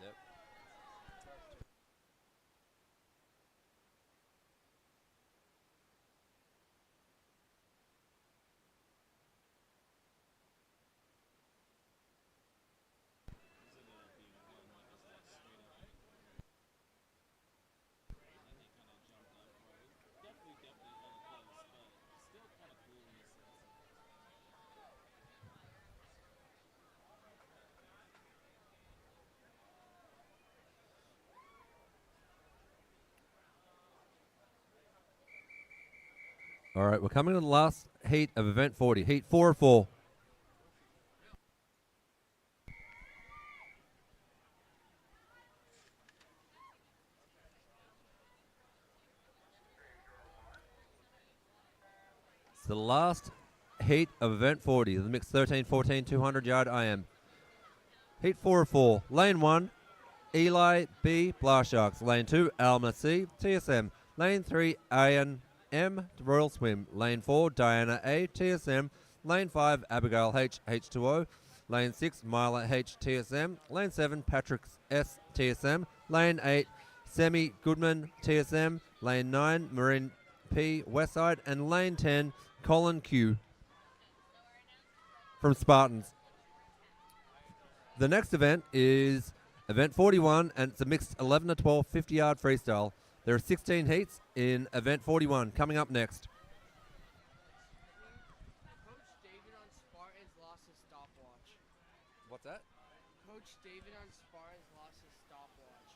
Yep. All right, we're coming to the last heat of event 40. Heat 4 of 4. It's the last heat of event 40, the mixed 13-14 200-yard IM. Heat 4 of 4. Lane 1, Eli B. Blast Sharks. Lane 2, Alma C. TSM. Lane 3, Ian M. Royal Swim. Lane 4, Diana A. TSM. Lane 5, Abigail H. H2O. Lane 6, Myla H. TSM. Lane 7, Patrick S. TSM. Lane 8, Semi Goodman TSM. Lane 9, Marine P. Westside. And Lane 10, Colin Q. from Spartans. The next event is event 41, and it's a mixed 11 to 12 50-yard freestyle. There are 16 heats in event 41. Coming up next. Coach David on Spartans lost his stopwatch. What's that? Coach David on Spartans lost his stopwatch.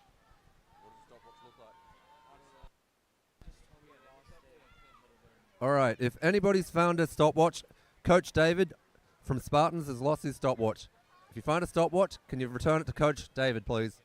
What does the stopwatch look like? I don't know. Just told me I lost it. All right, if anybody's found a stopwatch, Coach David from Spartans has lost his stopwatch. If you find a stopwatch, can you return it to Coach David, please?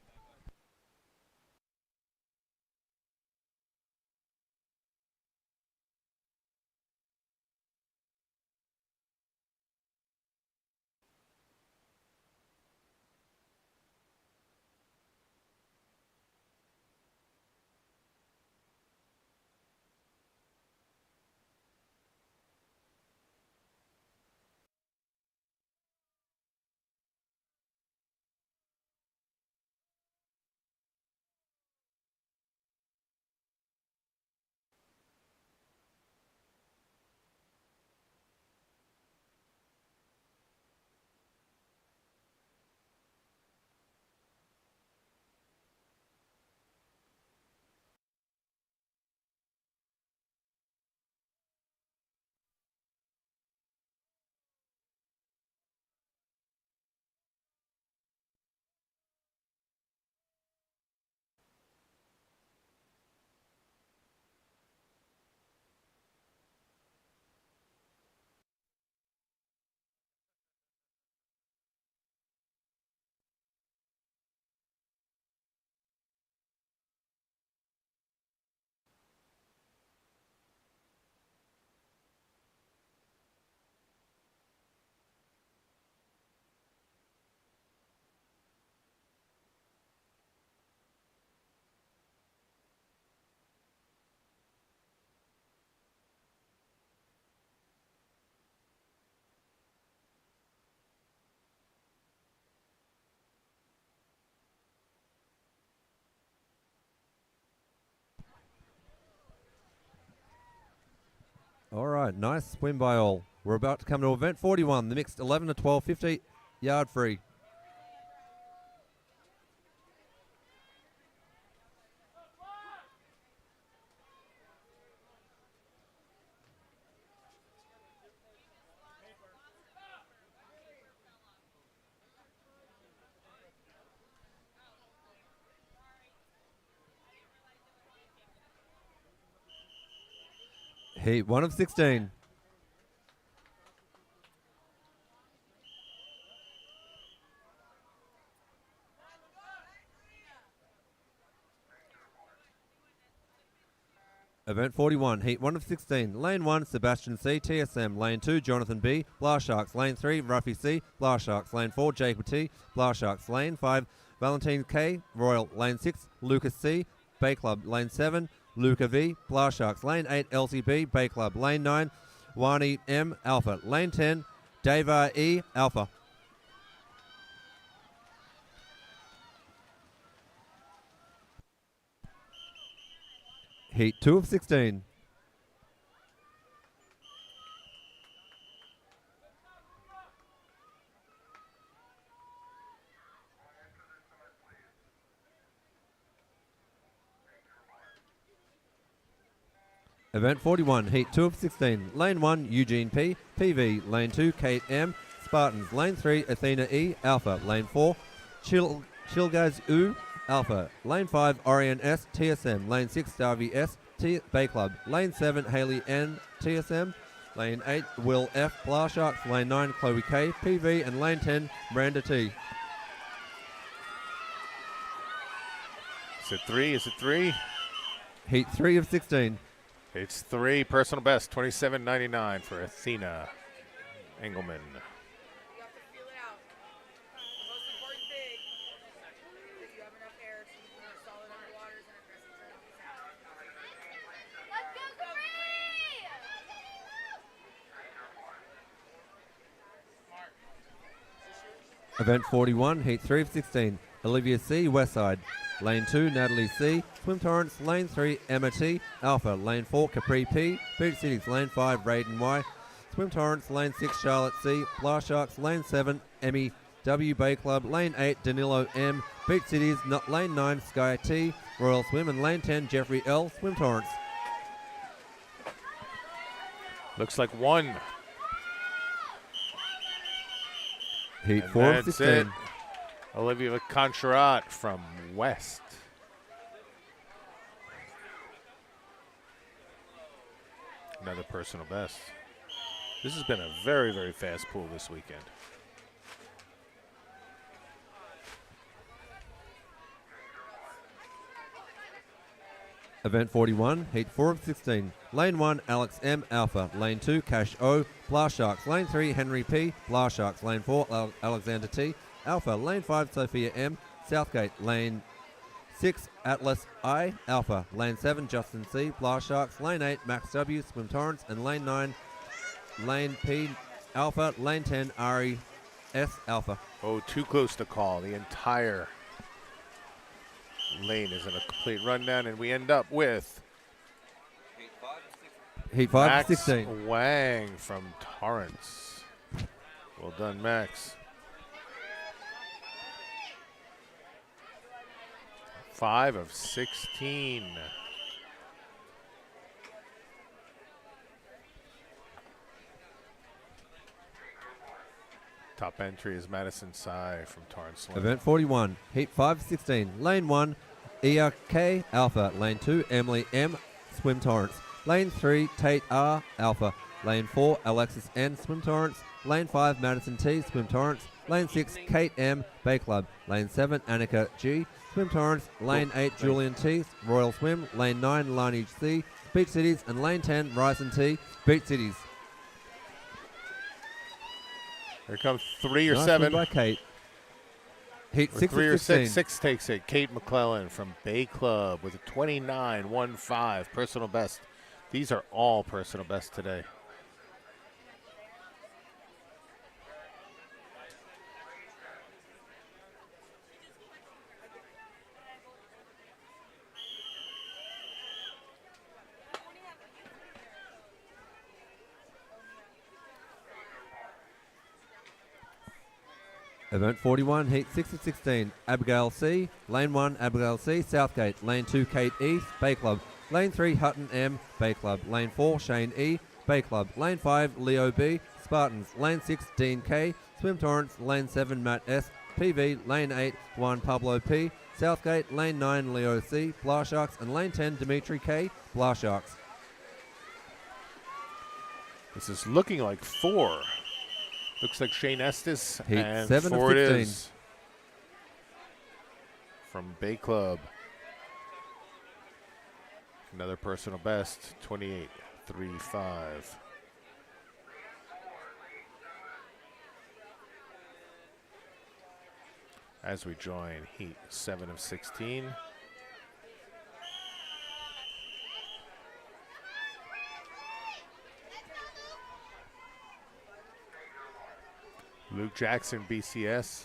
All right, nice swim by all. We're about to come to event 41, the mixed 11 to 12 50-yard free. Heat 1 of 16. Event 41, Heat 1 of 16. Lane 1, Sebastian C, TSM. Lane 2, Jonathan B, Blast Sharks. Lane 3, Ruffy C, Blast Sharks. Lane 4, Jacob T, Blast Sharks. Lane 5, Valentine K, Royal. Lane 6, Lucas C, Bay Club. Lane 7, Luca V, Blast Sharks. Lane 8, LCB, Bay Club. Lane 9, Wani M, Alpha. Lane 10, Deva E Alpha. Heat 2 of 16. Event 41, Heat 2 of 16. Lane 1, Eugene P. PV. Lane 2, Kate M. Spartans. Lane 3, Athena E. Alpha. Lane 4, Chilgaz U. Alpha. Lane 5, Orion S. TSM. Lane 6, Darby S. Bay Club. Lane 7, Haley N. TSM. Lane 8, Will F. Blar Sharks. Lane 9, Chloe K. PV. And Lane 10, Miranda T. Is it 3? Is it 3? Heat 3 of 16. It's 3. Personal best, 27.99 for Athena Engelman. You have to feel it out. The most important thing is you have enough air so you can go solid underwaters and aggressive turn off the sound. Let's go, Capri! Event 41, Heat 3 of 16. Olivia C. Westside. Lane 2, Natalie C. Swim Torrance. Lane 3, Emma T. Alpha. Lane 4, Capri P. Beach Cities. Lane 5, Raiden Y. Swim Torrance. Lane 6, Charlotte C. Blar Sharks. Lane 7, Emmy W. Bay Club. Lane 8, Danilo M. Beach Cities. Lane 9, Sky T. Royal Swim. And Lane 10, Jeffrey L. Swim Torrance. Looks like 1. Heat And 4 of that's 16. it. Olivia Concharat from West. Another personal best. This has been a very, very fast pool this weekend. Event 41, Heat 4 of 16. Lane 1, Alex M. Alpha. Lane 2, Cash O. Blar Sharks. Lane 3, Henry P. Blar Sharks. Lane 4, Alexander T. Alpha. Lane 5, Sophia M. Southgate. Lane 6, Atlas I. Alpha. Lane 7, Justin C. Blar Sharks. Lane 8, Max W. Swim Torrance. And Lane 9, Lane P. Alpha. Lane 10, Ari S. Alpha. Oh, too close to call. The entire lane is in a complete rundown, and we end up with Heat 5 Max of 16. Wang from Torrance. Well done, Max. 5 of 16. Top entry is Madison Sy from Torrance Swim. Event 41, Heat 5 of 16. Lane 1, ERK Alpha. Lane 2, Emily M. Swim Torrance. Lane 3, Tate R. Alpha. Lane 4, Alexis N. Swim Torrance. Lane 5, Madison T. Swim Torrance. Lane 6, Kate M. Bay Club. Lane 7, Annika G. Swim Torrance. Lane 8, Julian T. Royal Swim. Lane 9, Lani C. Beach Cities. And Lane 10, Ryson T. Beach Cities. Here comes 3 or Nice 7. win by Kate. Heat Or 6 3 of or 16. 6. 6 takes it. Kate McClellan from Bay Club with a 29.15 personal best. These are all personal best today. Event 41, Heat 6 of 16. Abigail C. Lane 1, Abigail C. Southgate. Lane 2, Kate E. Bay Club. Lane 3, Hutton M. Bay Club. Lane 4, Shane E. Bay Club. Lane 5, Leo B. Spartans. Lane 6, Dean K. Swim Torrance. Lane 7, Matt S. PV. Lane 8, Juan Pablo P. Southgate. Lane 9, Leo C. Blar Sharks. And Lane 10, Dimitri K. Blar Sharks. This is looking like 4. Looks like Shane Estes. Heat And 7 of 4 it 16. is. From Bay Club. Another personal best, 28.35. As we join Heat 7 of 16. Luke Jackson, BCS.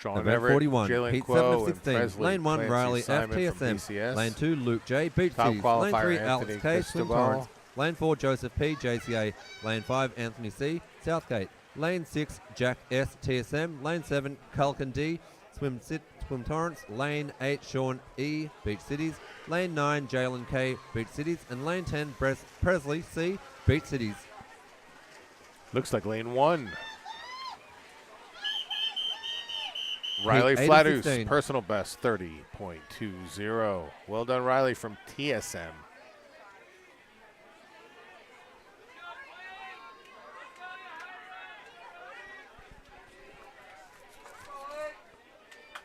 Sean Event Everett, 41, Jalen heat 7 Quo, of and 16. Presley. Lane 1, Clancy Riley F. Simon from TSM. BCS. Lane 2, Luke J. Beach Top Cities. Lane qualifier, 3, Anthony Alex K. Swim Cristobal. Torrance. Lane 4, Joseph P. JCA. Lane 5, Anthony C. Southgate. Lane 6, Jack S. TSM. Lane 7, Culkin D. Swim Torrance. Lane 8, Sean E. Beach Cities. Lane 9, Jalen K. Beach Cities. And Lane 10, Presley C. Beach Cities. Looks like lane 1. Riley 8 of Flatus, 16. personal best 30.20. Well done, Riley from TSM.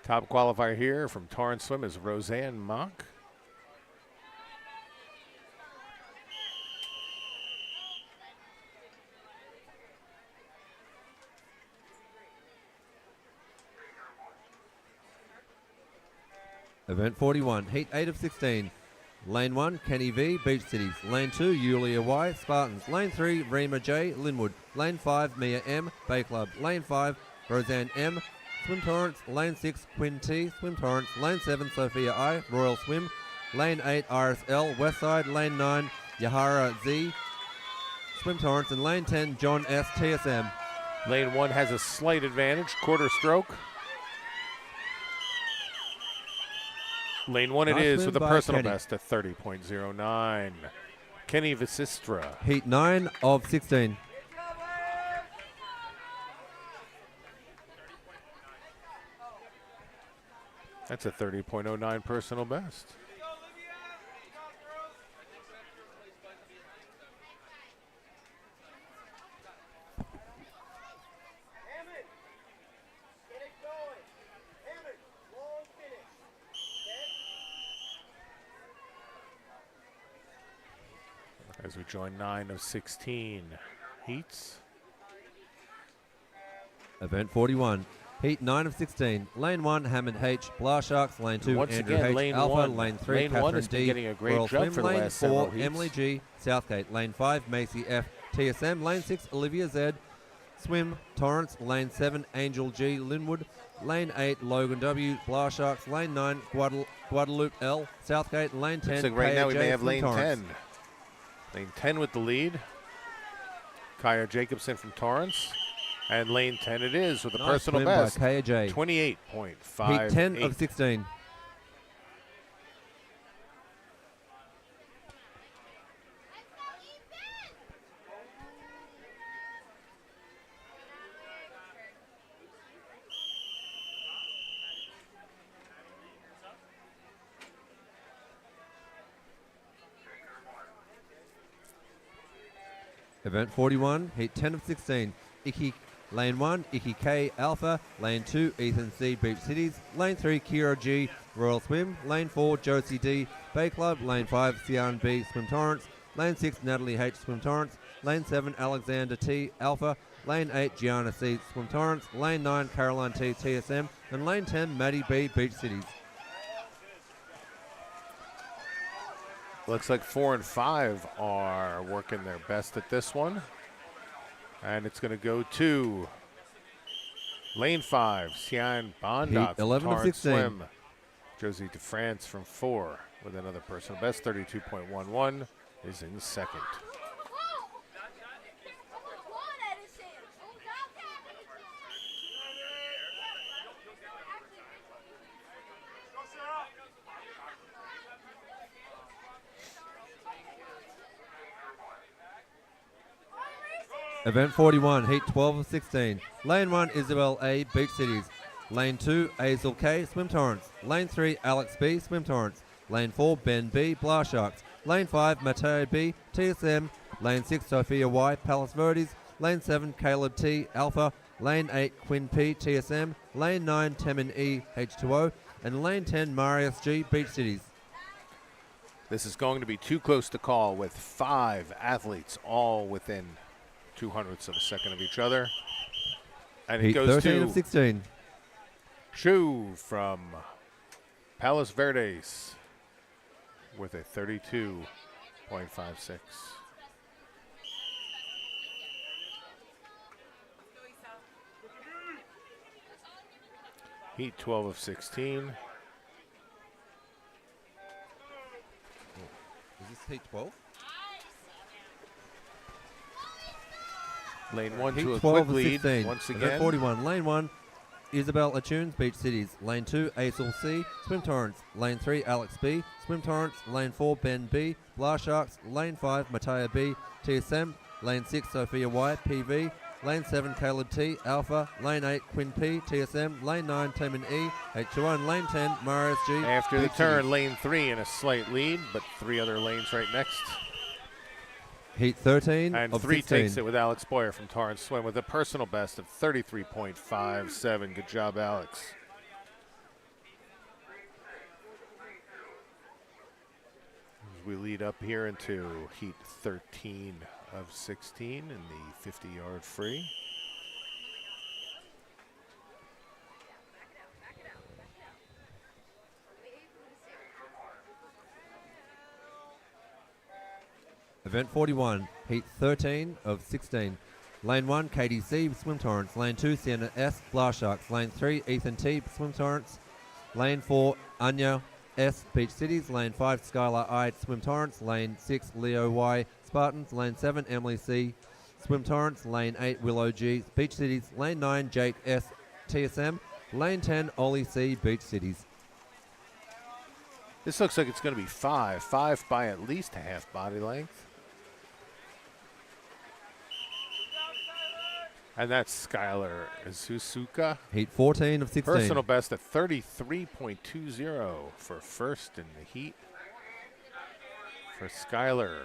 Top qualifier here from Torrance Swim is Roseanne Mock. Event 41, heat 8 of 16. Lane 1, Kenny V, Beach Cities. Lane 2, Yulia Y, Spartans. Lane 3, Rima J, Linwood. Lane 5, Mia M, Bay Club. Lane 5, Roseanne M, Swim Torrance. Lane 6, Quinn T, Swim Torrance. Lane 7, Sophia I, Royal Swim. Lane 8, RSL, Westside. Lane 9, Yahara Z, Swim Torrance. And Lane 10, John S, TSM. Lane 1 has a slight advantage, quarter stroke. Lane 1 it Nice is win with a by personal Kenny. best at 30.09. Kenny Vasistra. Heat 9 of 16. That's a 30.09 personal best. As we join 9 of 16 heats. Event 41. Heat 9 of 16. Lane 1, Hammond H, Blar Sharks. Lane 2, Once Andrew again, H, lane Alpha. 1. Lane 3, Lane 1 Catherine has been D, getting a great Royal jump Swim. for the Lane last 4, several heats. Emily G, Southgate. Lane 5, Macy F, TSM. Lane 6, Olivia Z, Swim, Torrance. Lane 7, Angel G, Linwood. Lane 8, Logan W, Blar Sharks. Lane 9, Guadalupe L, Southgate. Lane 10, Looks like right now we KJ, may have Swim lane Torrance. 10. Lane 10 with the lead. Kaya Jacobson from Torrance. And lane 10 it is with a Nice personal swim best. by KJ. 28.58. Heat 10 of 16. Event 41, heat 10 of 16. Iki Lane 1, Iki K Alpha. Lane 2, Ethan C Beach Cities. Lane 3, Kira G Royal Swim. Lane 4, Josie D Bay Club. Lane 5, Sian B Swim Torrance. Lane 6, Natalie H Swim Torrance. Lane 7, Alexander T Alpha. Lane 8, Gianna C Swim Torrance. Lane 9, Caroline T TSM. And Lane 10, Maddie B Beach Cities. Looks like 4 and 5 are working their best at this one. And it's going to go to lane 5, Sian Bondoc Heat 11 from of Torrance 16. Swim. Josie DeFrance from 4 with another personal best, 32.11, is in second. Event 41, heat 12 of 16. Lane 1, Isabel A, Beach Cities. Lane 2, Azel K, Swim Torrance. Lane 3, Alex B, Swim Torrance. Lane 4, Ben B, Blar Sharks. Lane 5, Mateo B, TSM. Lane 6, Sophia Y, Palace Verdes. Lane 7, Caleb T, Alpha. Lane 8, Quinn P, TSM. Lane 9, Temin E, H2O. And Lane 10, Marius G, Beach Cities. This is going to be too close to call with 5 athletes all within 200ths of a second of each other. And it Heat goes 13 to of 16. Shu from Palos Verdes with a 32.56. Heat 12 of 16. Is this heat 12? Lane 1 Heat to a 12 quick of lead 16. once Event again. 41. Lane 1, Isabel Attunes, Beach Cities. Lane 2, Acel C, Swim Torrents. Lane 3, Alex B, Swim Torrents. Lane 4, Ben B, Blast Sharks. Lane 5, Mattia B, TSM. Lane 6, Sophia Y, PV. Lane 7, Caleb T, Alpha. Lane 8, Quinn P, TSM. Lane 9, Taman E, H2O. And Lane 10, Marius G. After the Beach turn, Cities. lane 3 in a slight lead, but 3 other lanes right next. Heat 13 And of 3 16. takes it with Alex Boyer from Torrance Swim with a personal best of 33.57. Good job, Alex. As we lead up here into Heat 13 of 16 in the 50-yard free. Event 41, Heat 13 of 16. Lane 1, KDC, Swim Torrents. Lane 2, Sienna S, Blast Sharks. Lane 3, Ethan T, Swim Torrents. Lane 4, Anya S, Beach Cities. Lane 5, Skylar I, Swim Torrents. Lane 6, Leo Y, Spartans. Lane 7, Emily C, Swim Torrents. Lane 8, Willow G, Beach Cities. Lane 9, Jake S, TSM. Lane 10, Ollie C, Beach Cities. This looks like it's going to be 5 by at least a half body length. And that's Skylar Suzuka. Heat 14 of 16. Personal best at 33.20 for first in the heat for Skylar.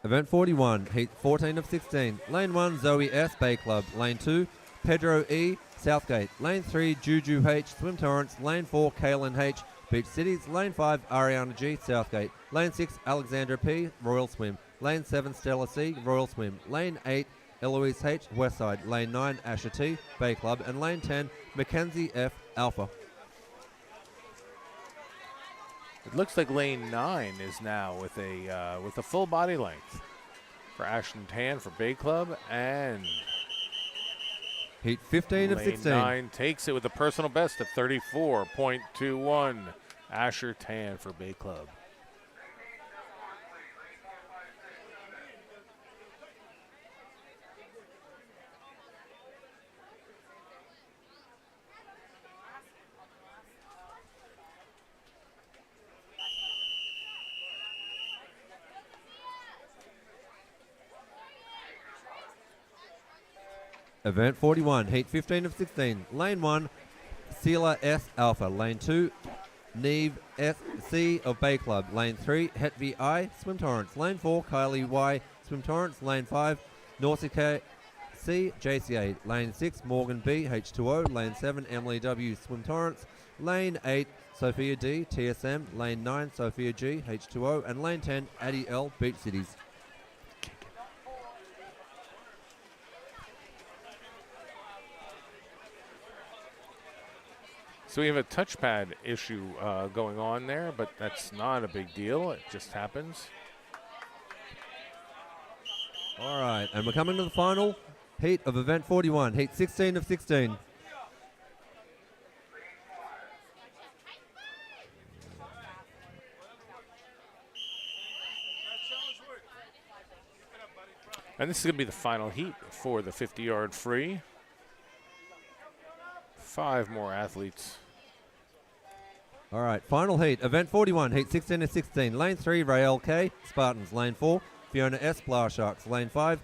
Event 41, Heat 14 of 16. Lane 1, Zoe S, Bay Club. Lane 2, Pedro E, Southgate. Lane 3, Juju H, Swim Torrents. Lane 4, Kaylin H, Beach Cities. Lane 5, Ariana G, Southgate. Lane 6, Alexandra P, Royal Swim. Lane 7, Stella C, Royal Swim. Lane 8, Eloise H, Westside. Lane 9, Asher T, Bay Club. And Lane 10, Mackenzie F, Alpha. It looks like lane 9 is now with a full body length for Ashton Tan for Bay Club, and Heat 15 of lane 16. 9 takes it with a personal best of 34.21. Asher Tan for Bay Club. Event 41, Heat 15 of 16. Lane 1, Sela S Alpha. Lane 2, Neve S C of Bay Club. Lane 3, Hetvi I, Swim Torrents. Lane 4, Kylie Y, Swim Torrents. Lane 5, Nausicaa C, JCA. Lane 6, Morgan B, H2O. Lane 7, Emily W, Swim Torrents. Lane 8, Sophia D, TSM. Lane 9, Sophia G, H2O. And Lane 10, Addie L, Beach Cities. So we have a touchpad issue going on there, but that's not a big deal. It just happens. All right, and we're coming to the final heat of Event 41, Heat 16 of 16. And this is going to be the final heat for the 50-yard free. 5 more athletes. All right, final heat, Event 41, Heat 16 of 16. Lane 3, Rael K, Spartans. Lane 4, Fiona S, Blast Sharks. Lane 5,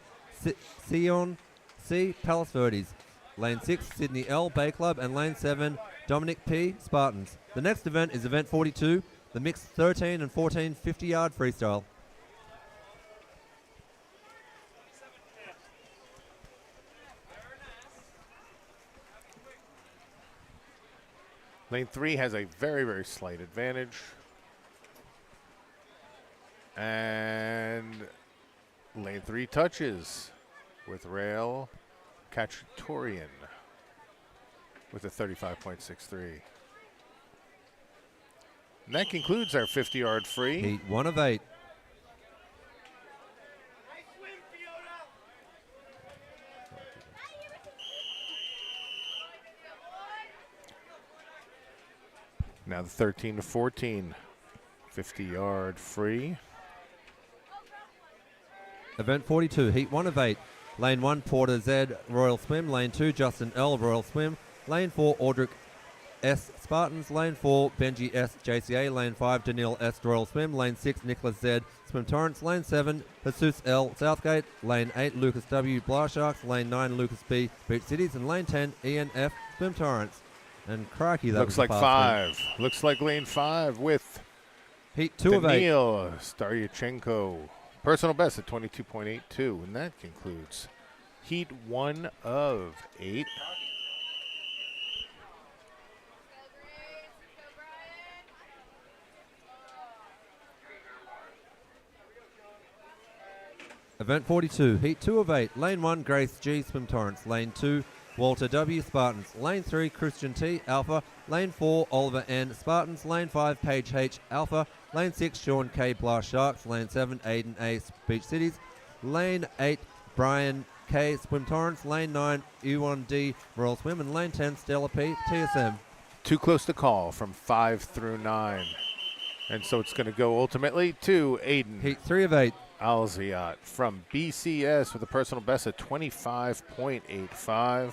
Sion C, Palace Verdes. Lane 6, Sydney L, Bay Club. And Lane 7, Dominic P, Spartans. The next event is Event 42, the mixed 13 and 14 50-yard freestyle. Lane 3 has a very, very slight advantage. And lane 3 touches with Rail Kachtorian. with a 35.63. And that concludes our 50-yard free. Heat 1 of 8. Now the 13 to 14, 50-yard free. Event 42, Heat 1 of 8. Lane 1, Porter Z, Royal Swim. Lane 2, Justin L, Royal Swim. Lane 4, Audric S, Spartans. Lane 4, Benji S, JCA. Lane 5, Daniil S, Royal Swim. Lane 6, Nicholas Z, Swim Torrance. Lane 7, Jesus L, Southgate. Lane 8, Lucas W, Blar Sharks. Lane 9, Lucas B, Beach Cities. And Lane 10, Ian F, Swim Torrance. And crikey, that Looks was like a fast 5. Looks like lane 5 with win. Heat 2 of 8. Daniil Staryachenko. Personal best at 22.82. And that concludes Heat 1 of 8. Event 42, Heat 2 of 8. Lane 1, Grace G, Swim Torrance. Lane 2, Walter W, Spartans. Lane 3, Christian T, Alpha. Lane 4, Oliver N, Spartans. Lane 5, Paige H, Alpha. Lane 6, Sean K, Blar Sharks. Lane 7, Aiden A, Beach Cities. Lane 8, Brian K, Swim Torrance. Lane 9, U1D, Royal Swim. And Lane 10, Stella P, TSM. Too close to call from 5 through 9. And so it's going to go ultimately to Aiden Heat 3 of 8. Alziot from BCS with a personal best at 25.85.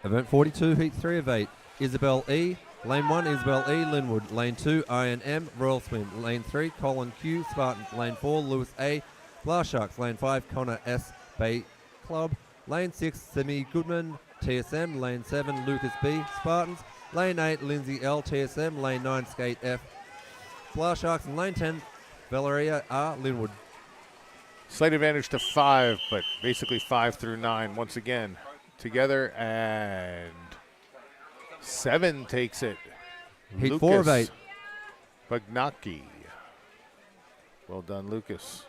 Event 42, Heat 3 of 8. Isabel E. Lane 1, Isabel E. Linwood. Lane 2, Iron M. Royal Swim. Lane 3, Colin Q. Spartans. Lane 4, Lewis A. Blar Sharks. Lane 5, Connor S. Bay Club. Lane 6, Simi Goodman. TSM. Lane 7, Lucas B. Spartans. Lane 8, Lindsay L. TSM. Lane 9, Skate F. Blar Sharks. And Lane 10, Valeria R. Linwood. Slight advantage to 5, but basically 5 through 9 once again together, and 7 takes it. Heat 4 of 8. Bagnacki. Well done, Lucas.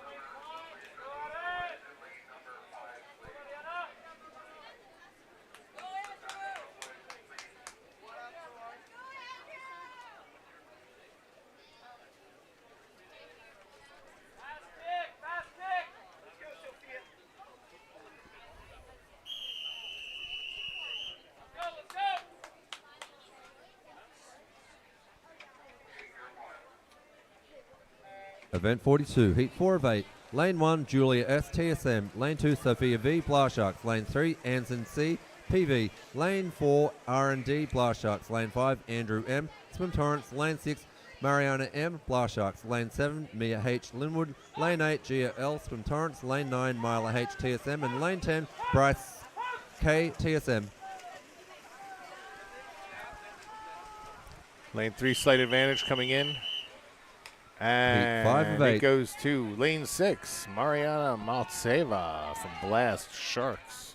Event 42, Heat 4 of 8. Lane 1, Julia S. TSM. Lane 2, Sophia V. Blar Sharks. Lane 3, Anson C. PV. Lane 4, R&D. Blar Sharks. Lane 5, Andrew M. Swim Torrance. Lane 6, Mariana M. Blar Sharks. Lane 7, Mia H. Linwood. Lane 8, Gia L. Swim Torrance. Lane 9, Mila H. TSM. And Lane 10, Bryce K. TSM. Lane 3 slight advantage coming in. And 5 of 8. it goes to lane 6, Mariana Maltseva from Blast Sharks.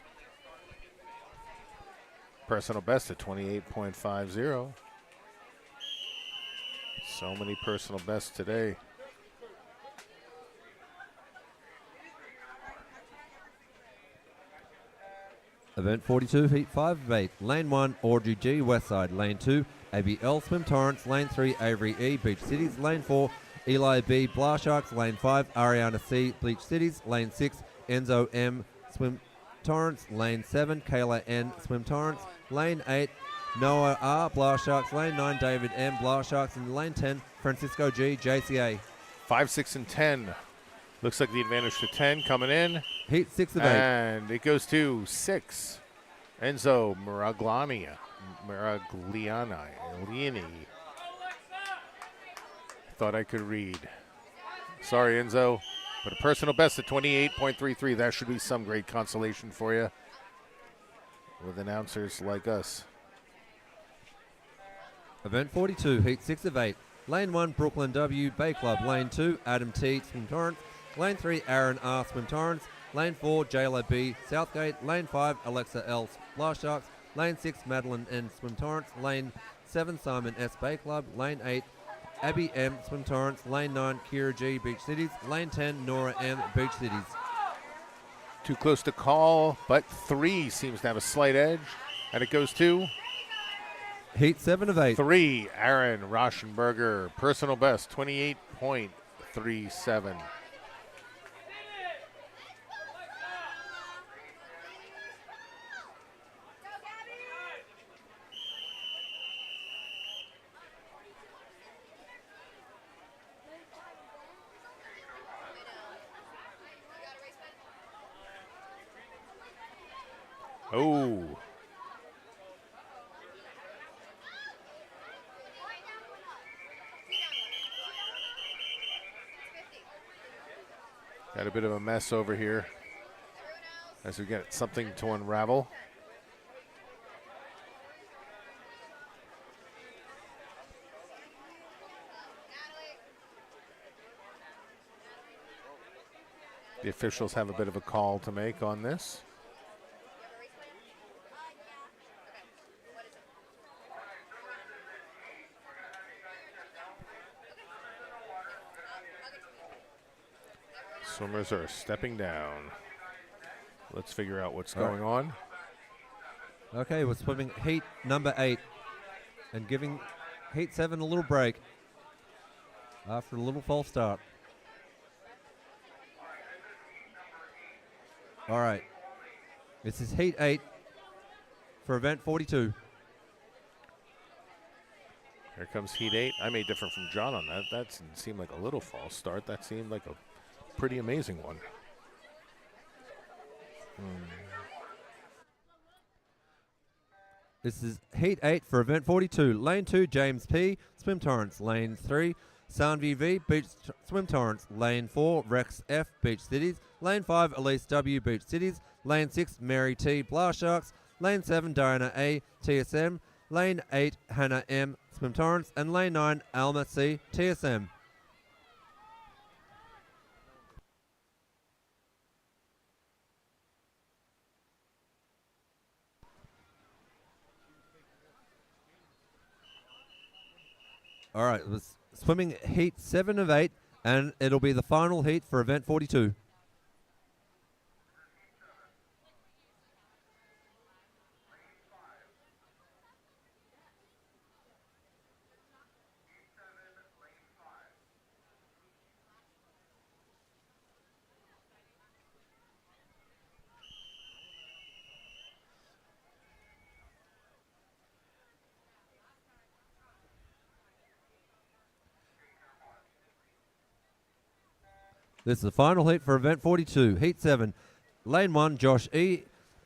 Personal best at 28.50. So many personal bests today. Event 42, Heat 5 of 8. Lane 1, Audrey G. Westside. Lane 2, ABL Swim Torrance. Lane 3, Avery E. Beach Cities. Lane 4, Eli B. Blar Sharks. Lane 5, Ariana C. Beach Cities. Lane 6, Enzo M. Swim Torrance. Lane 7, Kayla N. Swim Torrance. Lane 8, Noah R. Blar Sharks. Lane 9, David M. Blar Sharks. And Lane 10, Francisco G. JCA. 5, 6, and 10. Looks like the advantage to 10 coming in. Heat 6 of 8. And it goes to 6, Enzo Miragliani. Thought I could read. Sorry, Enzo. But a personal best at 28.33. That should be some great consolation for you with announcers like us. Event 42, Heat 6 of 8. Lane 1, Brooklyn W. Bay Club. Lane 2, Adam T. Swim Torrance. Lane 3, Aaron R. Swim Torrance. Lane 4, Jayla B. Southgate. Lane 5, Alexa L. Blar Sharks. Lane 6, Madeline N. Swim Torrance. Lane 7, Simon S. Bay Club. Lane 8, Abby M, Swim Torrance. Lane 9, Kira G, Beach Cities. Lane 10, Nora M, Beach Cities. Too close to call, but 3 seems to have a slight edge. And it goes to Heat 7 of 8. 3, Aaron Rauschenberger. Personal best, 28.37. Oh. Got a bit of a mess over here as we get something to unravel. The officials have a bit of a call to make on this. Swimmers are stepping down. Let's figure out what's going on. Okay, we're swimming heat number 8 and giving heat 7 a little break after a little false start. All right. This is heat 8 for event 42. Here comes heat 8. I may differ from John on that. That didn't seem like a little false start. That seemed like a pretty amazing one. This is heat 8 for event 42. Lane 2, James P, Swim Torrance. Lane 3, Sanvi V, Swim Torrance. Lane 4, Rex F, Beach Cities. Lane 5, Elise W, Beach Cities. Lane 6, Mary T, Blast Sharks. Lane 7, Diana A, TSM. Lane 8, Hannah M, Swim Torrance. And Lane 9, Alma C, TSM. All right, it was swimming heat 7 of 8, and it'll be the final heat for event 42. This is the final heat for event 42. Heat 7, Lane 1, Josh E,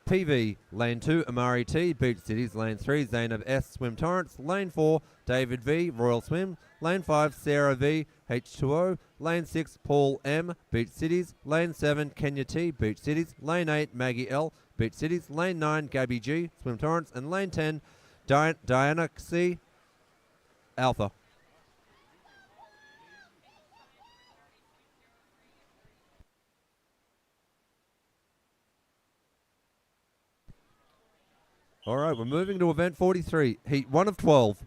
PV. Lane 2, Amari T, Beach Cities. Lane 3, Zainab S, Swim Torrance. Lane 4, David V, Royal Swim. Lane 5, Sarah V, H2O. Lane 6, Paul M, Beach Cities. Lane 7, Kenya T, Beach Cities. Lane 8, Maggie L, Beach Cities. Lane 9, Gabby G, Swim Torrance. And Lane 10, Diana C, Alpha. All right, we're moving to event 43, heat 1 of 12,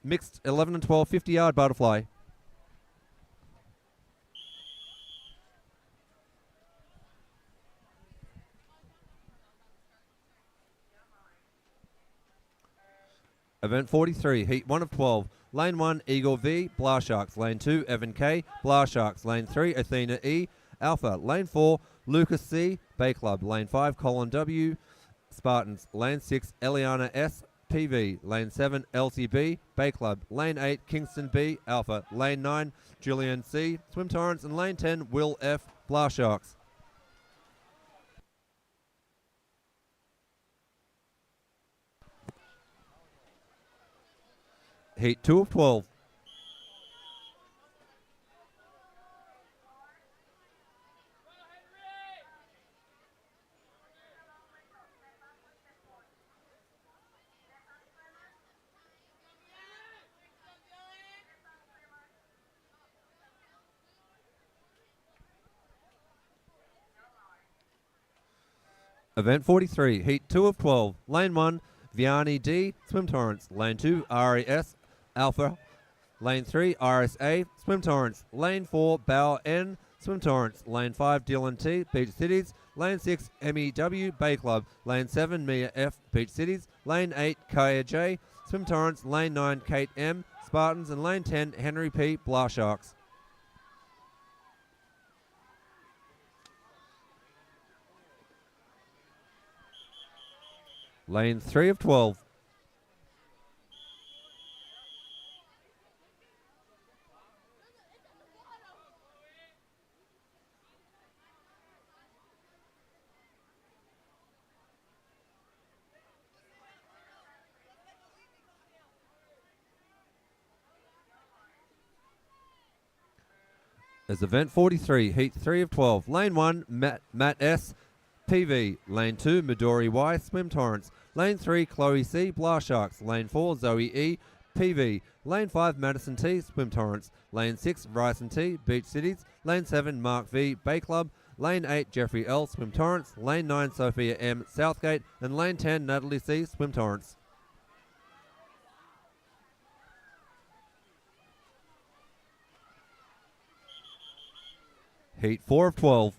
mixed 11 and 12, 50-yard butterfly. Event 43, heat 1 of 12, lane 1, Eagle V, Blast Sharks. Lane 2, Evan K, Blast Sharks. Lane 3, Athena E, Alpha. Lane 4, Lucas C, Bay Club. Lane 5, Colin W, Spartans. Lane 6, Eliana S, PV. Lane 7, LCB, Bay Club. Lane 8, Kingston B, Alpha. Lane 9, Julian C, Swim Torrance. And Lane 10, Will F, Blast Sharks. Heat 2 of 12. Event 43, heat 2 of 12. Lane 1, Vianney D, Swim Torrance. Lane 2, RES, Alpha. Lane 3, RSA, Swim Torrance. Lane 4, Bow N, Swim Torrance. Lane 5, Dylan T, Beach Cities. Lane 6, MEW, Bay Club. Lane 7, Mia F, Beach Cities. Lane 8, Kaya J, Swim Torrance. Lane 9, Kate M, Spartans. And Lane 10, Henry P, Blah Sharks. Lane 3 of 12. As event 43, heat 3 of 12. Lane 1, Matt S, PV. Lane 2, Midori Y, Swim Torrance. Lane 3, Chloe C, Blah Sharks. Lane 4, Zoe E, PV. Lane 5, Madison T, Swim Torrance. Lane 6, Ryson T, Beach Cities. Lane 7, Mark V, Bay Club. Lane 8, Jeffrey L, Swim Torrance. Lane 9, Sophia M, Southgate. And Lane 10, Natalie C, Swim Torrance. Heat 4 of 12.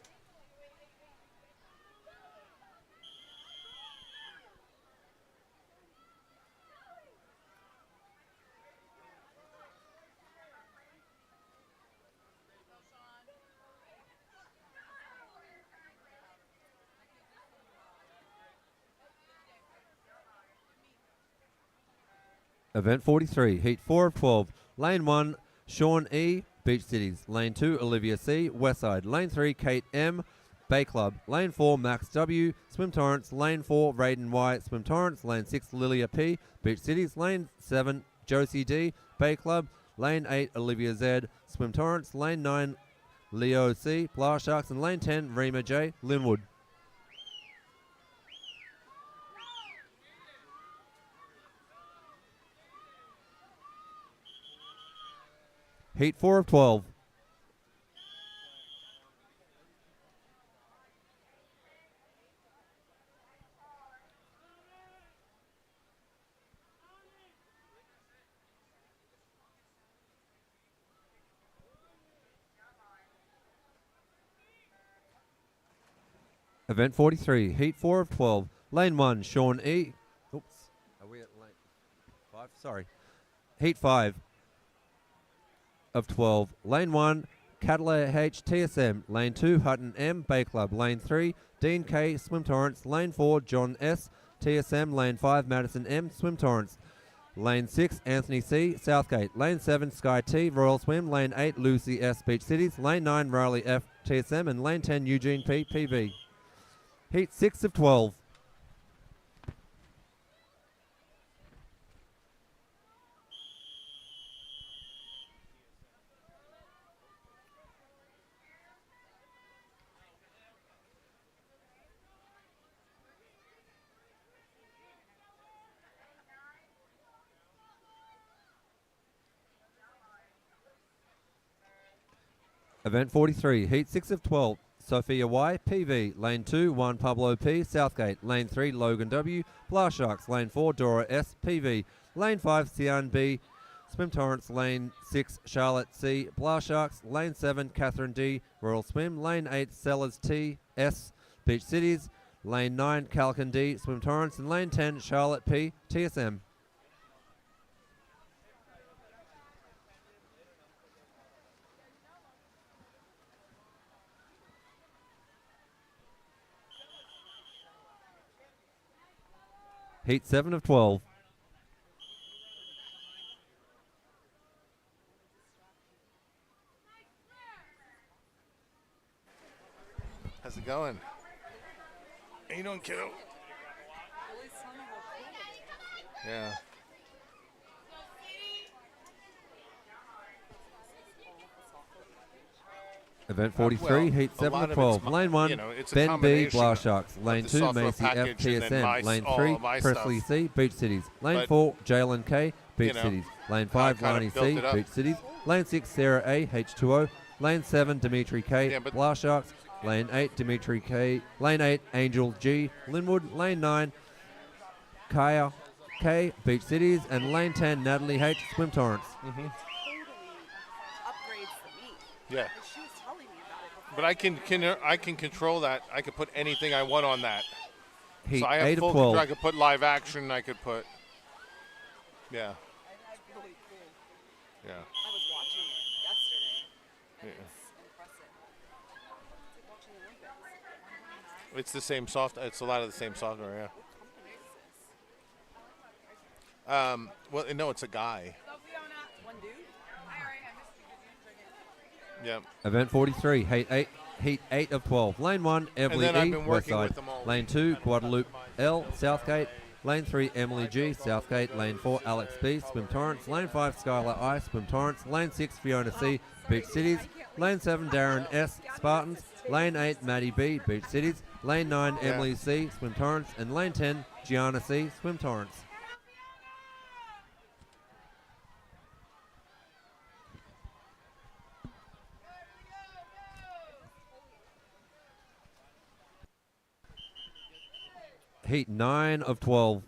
Event 43, Heat 4 of 12. Lane 1, Sean E, Beach Cities. Lane 2, Olivia C, Westside. Lane 3, Kate M, Bay Club. Lane 4, Max W, Swim Torrance. Lane 4, Raiden Y, Swim Torrance. Lane 6, Lilia P, Beach Cities. Lane 7, Josie D, Bay Club. Lane 8, Olivia Z, Swim Torrance. Lane 9, Leo C, Blah Sharks. And Lane 10, Rima J, Linwood. Heat 4 of 12. Event 43, Heat 4 of 12. Lane 1, Sean E. Oops. Are we at lane 5? Sorry. Heat 5 of 12. Lane 1, Cadillac H, TSM. Lane 2, Hutton M, Bay Club. Lane 3, Dean K, Swim Torrance. Lane 4, John S, TSM. Lane 5, Madison M, Swim Torrance. Lane 6, Anthony C, Southgate. Lane 7, Sky T, Royal Swim. Lane 8, Lucy S, Beach Cities. Lane 9, Riley F, TSM. And Lane 10, Eugene P, PB. Heat 6 of 12. Event 43, Heat 6 of 12. Sophia Y, PV. Lane 2, Juan Pablo P, Southgate. Lane 3, Logan W, Blah Sharks. Lane 4, Dora S, PV. Lane 5, Sian B, Swim Torrance. Lane 6, Charlotte C, Blah Sharks. Lane 7, Catherine D, Royal Swim. Lane 8, Sellers T, S, Beach Cities. Lane 9, Calcan D, Swim Torrance. And Lane 10, Charlotte P, TSM. Heat 7 of 12. How's it going? How you doing, kiddo? Yeah. Event 43, well, Heat a 7 lot of of 12. it's Lane 1, you know, it's a Ben B, combination Blah of Sharks. Lane the 2, software Macy F, package and then TSM. Lane all 3, my Presley stuff. C, Beach Cities. Lane But, 4, Jalen K, Beach know, Cities. Lane 5, kind of Lonnie built C, it up. Beach Cities. Lane 6, Sarah A, H2O. Lane 7, Dimitri K, Yeah, but- Blah Sharks. Lane 8, Dimitri K. Lane 8, Angel G, Linwood. Lane 9, Kaya K, Beach Cities. And Lane 10, Natalie H, Swim Torrance. Yeah. And she was telling me about it before. But I can control that. I could put anything I want on that. Heat So I have 8 full of control. 12. I could put live action. I could put. Yeah. That's really cool. Yeah. I was watching it yesterday, and Yeah. it's impressive. It's like watching the Olympics. It's the same soft. It's a lot of the same software. Yeah. What company is this? Well, no, it's a guy. One dude? Hi, Ari. I missed you. Yeah. Event 43, Heat 8 of 12. Lane 1, Everly then I've E, been West working Side. with them all Lane week. 2, Guadalupe L, Southgate. Lane 3, Emily G, Southgate. Lane 4, Alex B, Swim Torrance. Lane 5, Skylar I, Swim Torrance. Lane 6, Fiona C, Beach Cities. Lane 7, Darren S, Spartans. Lane 8, Maddie B, Beach Cities. Lane 9, Emily C, Swim Torrance. And Lane 10, Gianna C, Swim Torrance. Heat 9 of 12.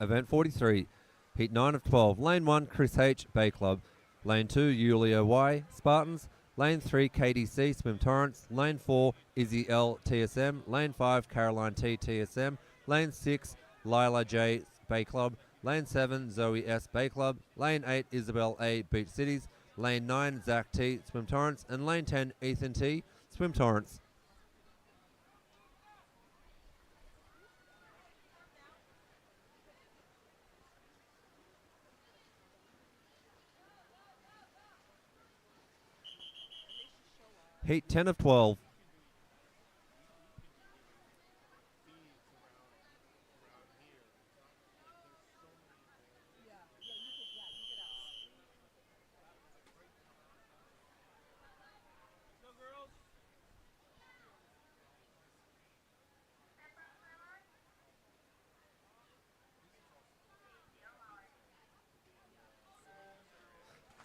Event 43, Heat 9 of 12. Lane 1, Chris H, Bay Club. Lane 2, Yulia Y, Spartans. Lane 3, KDC, Swim Torrance. Lane 4, Izzy L, TSM. Lane 5, Caroline T, TSM. Lane 6, Lila J, Bay Club. Lane 7, Zoe S, Bay Club. Lane 8, Isabel A, Beach Cities. Lane 9, Zach T, Swim Torrance. And Lane 10, Ethan T, Swim Torrance. Heat 10 of 12.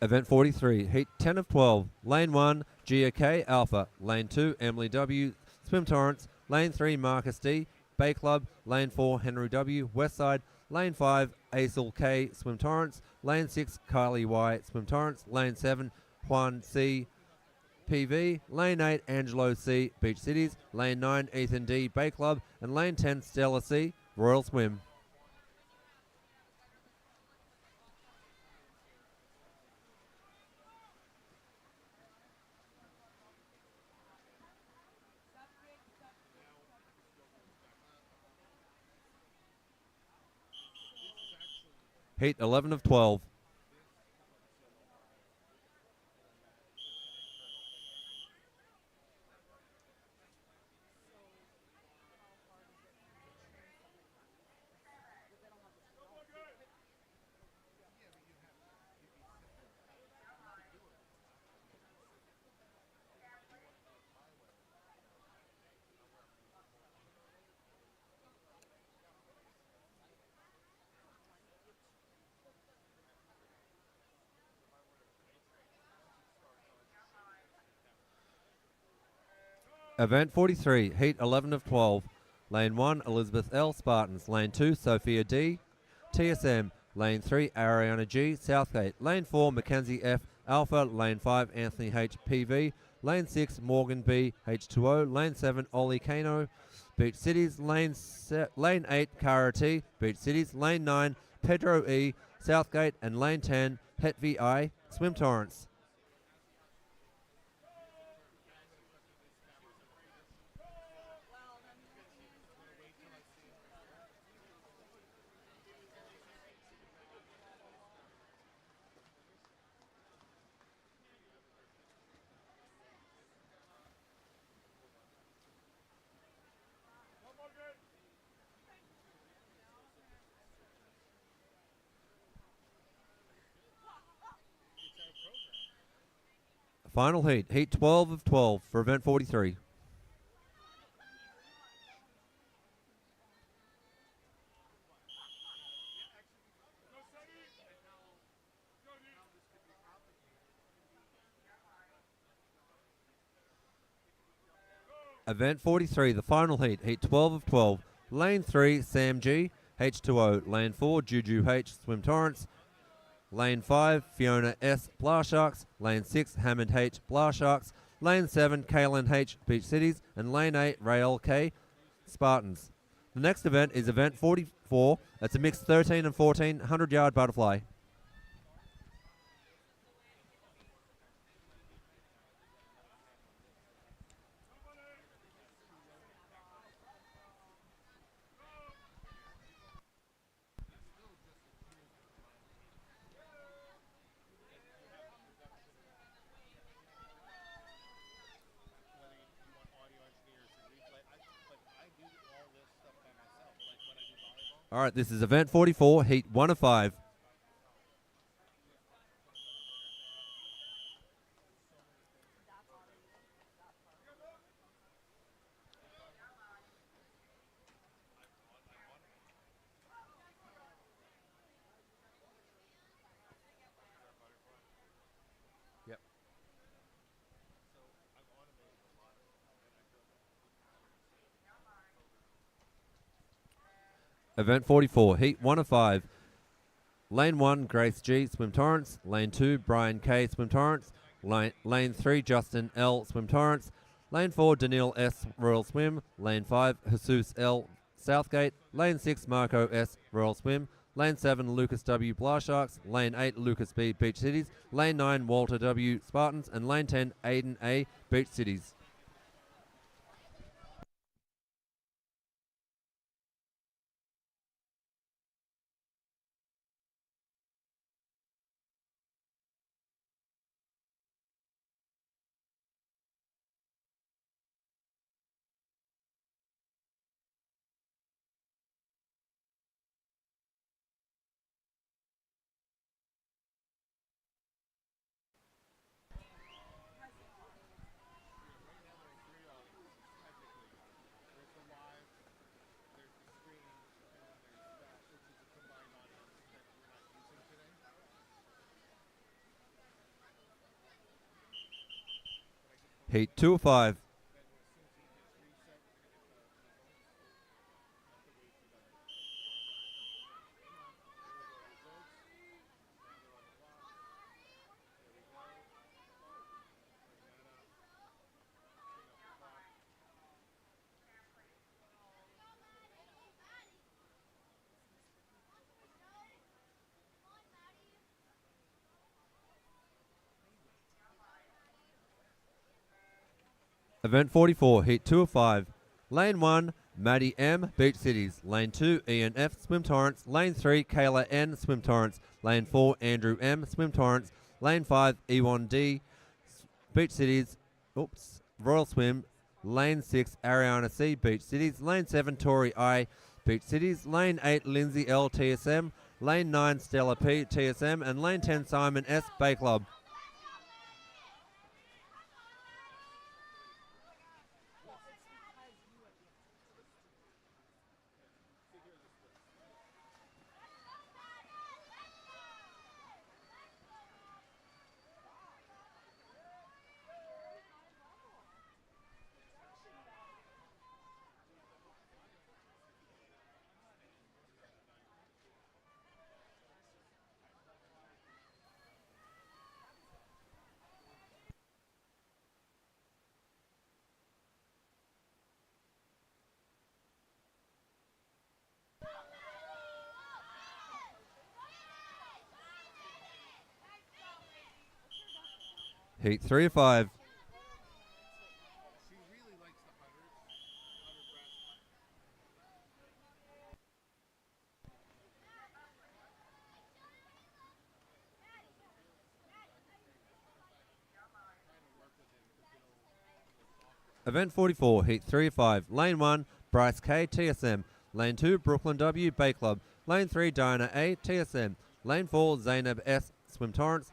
Event 43, Heat 10 of 12. Lane 1, Gia K, Alpha. Lane 2, Emily W, Swim Torrance. Lane 3, Marcus D, Bay Club. Lane 4, Henry W, Westside. Lane 5, Aisel K, Swim Torrance. Lane 6, Kylie Y, Swim Torrance. Lane 7, Juan C, PV. Lane 8, Angelo C, Beach Cities. Lane 9, Ethan D, Bay Club. And Lane 10, Stella C, Royal Swim. Heat 11 of 12. Event 43, Heat 11 of 12. Lane 1, Elizabeth L, Spartans. Lane 2, Sophia D, TSM. Lane 3, Ariana G, Southgate. Lane 4, Mackenzie F, Alpha. Lane 5, Anthony H, PV. Lane 6, Morgan B, H2O. Lane 7, Ollie Kano, Beach Cities. Lane 8, Cara T, Beach Cities. Lane 9, Pedro E, Southgate. And Lane 10, Hetvi I, Swim Torrance. Final heat, Heat 12 of 12 for Event 43. Event 43, the final heat, heat 12 of 12. Lane 3, Sam G, H2O. Lane 4, Juju H, Swim Torrance. Lane 5, Fiona S, Blast Sharks. Lane 6, Hammond H, Blast Sharks. Lane 7, Kaylin H, Beach Cities. And Lane 8, Rael K, Spartans. The next event is event 44. It's a mixed 13 and 14 100-yard butterfly. Whether you want audio engineers or replay, but I do all this stuff by myself. Like when I do volleyball. All right, this is event 44, heat 1 of 5. Yep. Event 44, heat 1 of 5. Lane 1, Grace G, Swim Torrance. Lane 2, Brian K, Swim Torrance. Lane 3, Justin L, Swim Torrance. Lane 4, Daniil S, Royal Swim. Lane 5, Jesus L, Southgate. Lane 6, Marco S, Royal Swim. Lane 7, Lucas W, Blast Sharks. Lane 8, Lucas B, Beach Cities. Lane 9, Walter W, Spartans. And Lane 10, Aiden A, Beach Cities. There's the live, there's the screen, and then there's that, which is a combined audience that we're not using today. Heat 2 of 5. Event 44, heat 2 of 5. Lane 1, Maddie M, Beach Cities. Lane 2, Ian F, Swim Torrance. Lane 3, Kayla N, Swim Torrance. Lane 4, Andrew M, Swim Torrance. Lane 5, Ewan D, Beach Cities. Royal Swim. Lane 6, Ariana C, Beach Cities. Lane 7, Tori I, Beach Cities. Lane 8, Lindsay L, TSM. Lane 9, Stella P, TSM. And Lane 10, Simon S, Bay Club. Heat 3 of 5. She really likes the 100 breast. Event 44, heat 3 of 5. Lane 1, Bryce K, TSM. Lane 2, Brooklyn W, Bay Club. Lane 3, Diana A, TSM. Lane 4, Zainab S, Swim Torrance.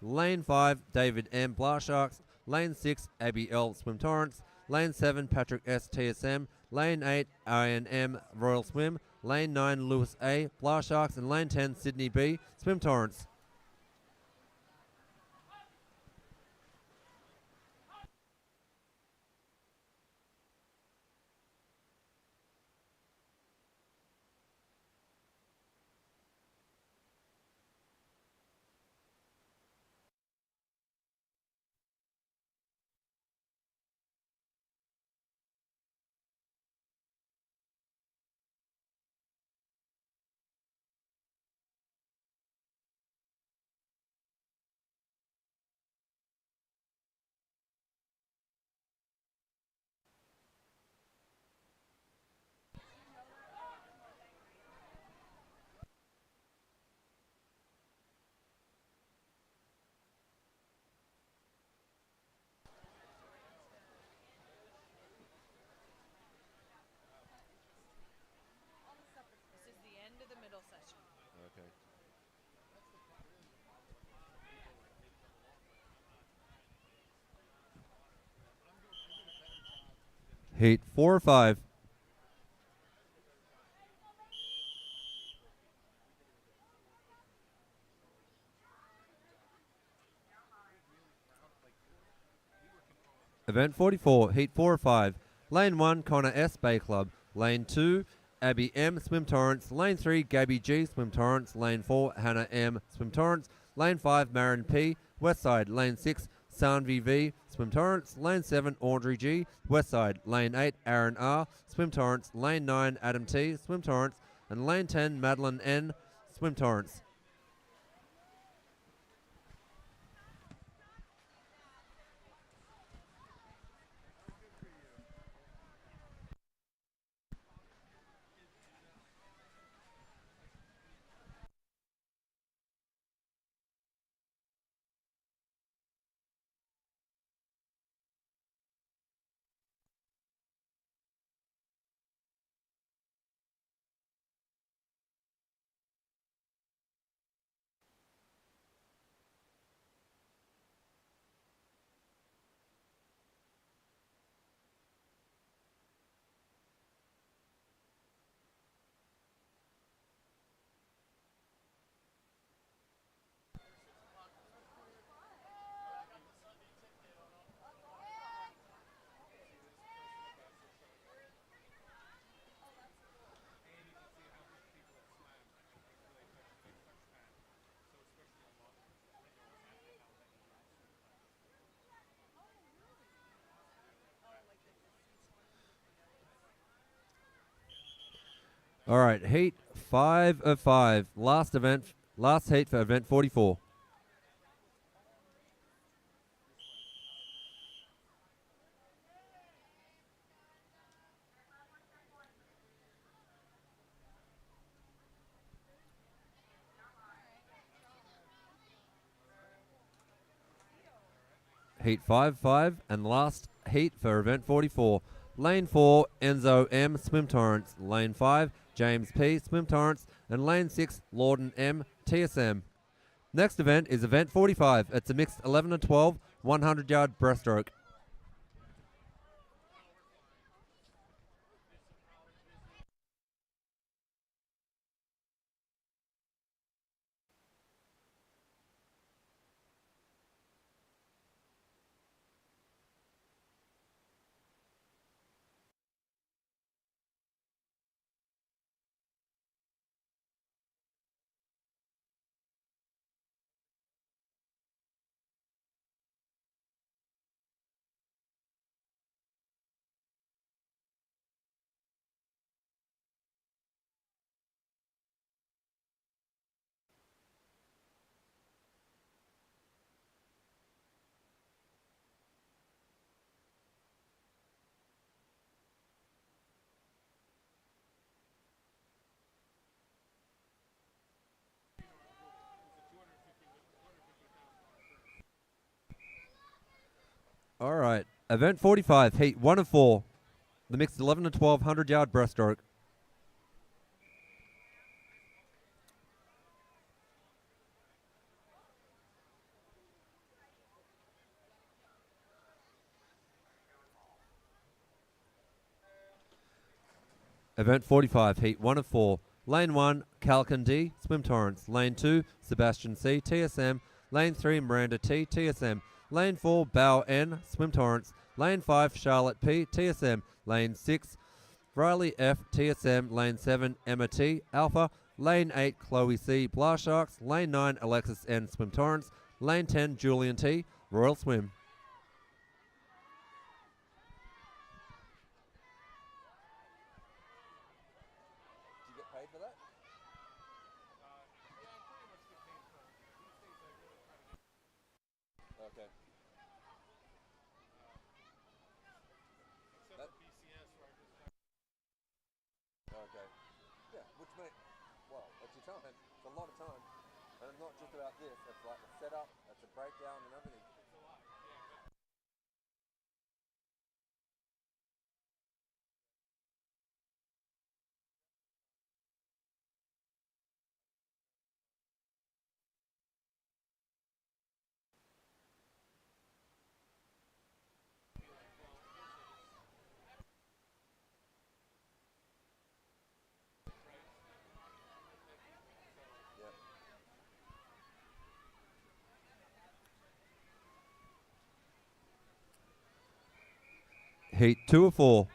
Lane 5, David M, Blast Sharks. Lane 6, Abby L, Swim Torrance. Lane 7, Patrick S, TSM. Lane 8, Ian M, Royal Swim. Lane 9, Lewis A, Blast Sharks. And Lane 10, Sydney B, Swim Torrance. Heat 4 or 5. Event 44, Heat 4 or 5. Lane 1, Connor S. Bay Club. Lane 2, Abby M. Swim Torrance. Lane 3, Gabby G. Swim Torrance. Lane 4, Hannah M. Swim Torrance. Lane 5, Marin P. Westside. Lane 6, Sanvi V. Swim Torrance. Lane 7, Audrey G. Westside. Lane 8, Aaron R. Swim Torrance. Lane 9, Adam T. Swim Torrance. And Lane 10, Madeline N. Swim Torrance. All right, Heat 5 of 5. Last heat for event 44. Heat 5-5 and last heat for event 44. Lane 4, Enzo M. Swim Torrance. Lane 5, James P. Swim Torrance. And Lane 6, Lorden M. TSM. Next event is event 45. It's a mixed 11 and 12, 100-yard breaststroke. All right, event 45, heat 1 of 4. The mixed 11 and 12, 100-yard breaststroke. Event 45, heat 1 of 4. Lane 1, Calcan D, Swim Torrance. Lane 2, Sebastian C, TSM. Lane 3, Miranda T, TSM. Lane 4, Bow N, Swim Torrance. Lane 5, Charlotte P, TSM. Lane 6, Riley F, TSM. Lane 7, Emma T, Alpha. Lane 8, Chloe C, Blast Sharks. Lane 9, Alexis N, Swim Torrance. Lane 10, Julian T, Royal Swim. Did you get paid for that? Okay. Okay. Yeah, which makes, well, it's your time. It's a lot of time. And it's not just about this. It's like the setup, it's a breakdown and everything. Heat 2 of 4.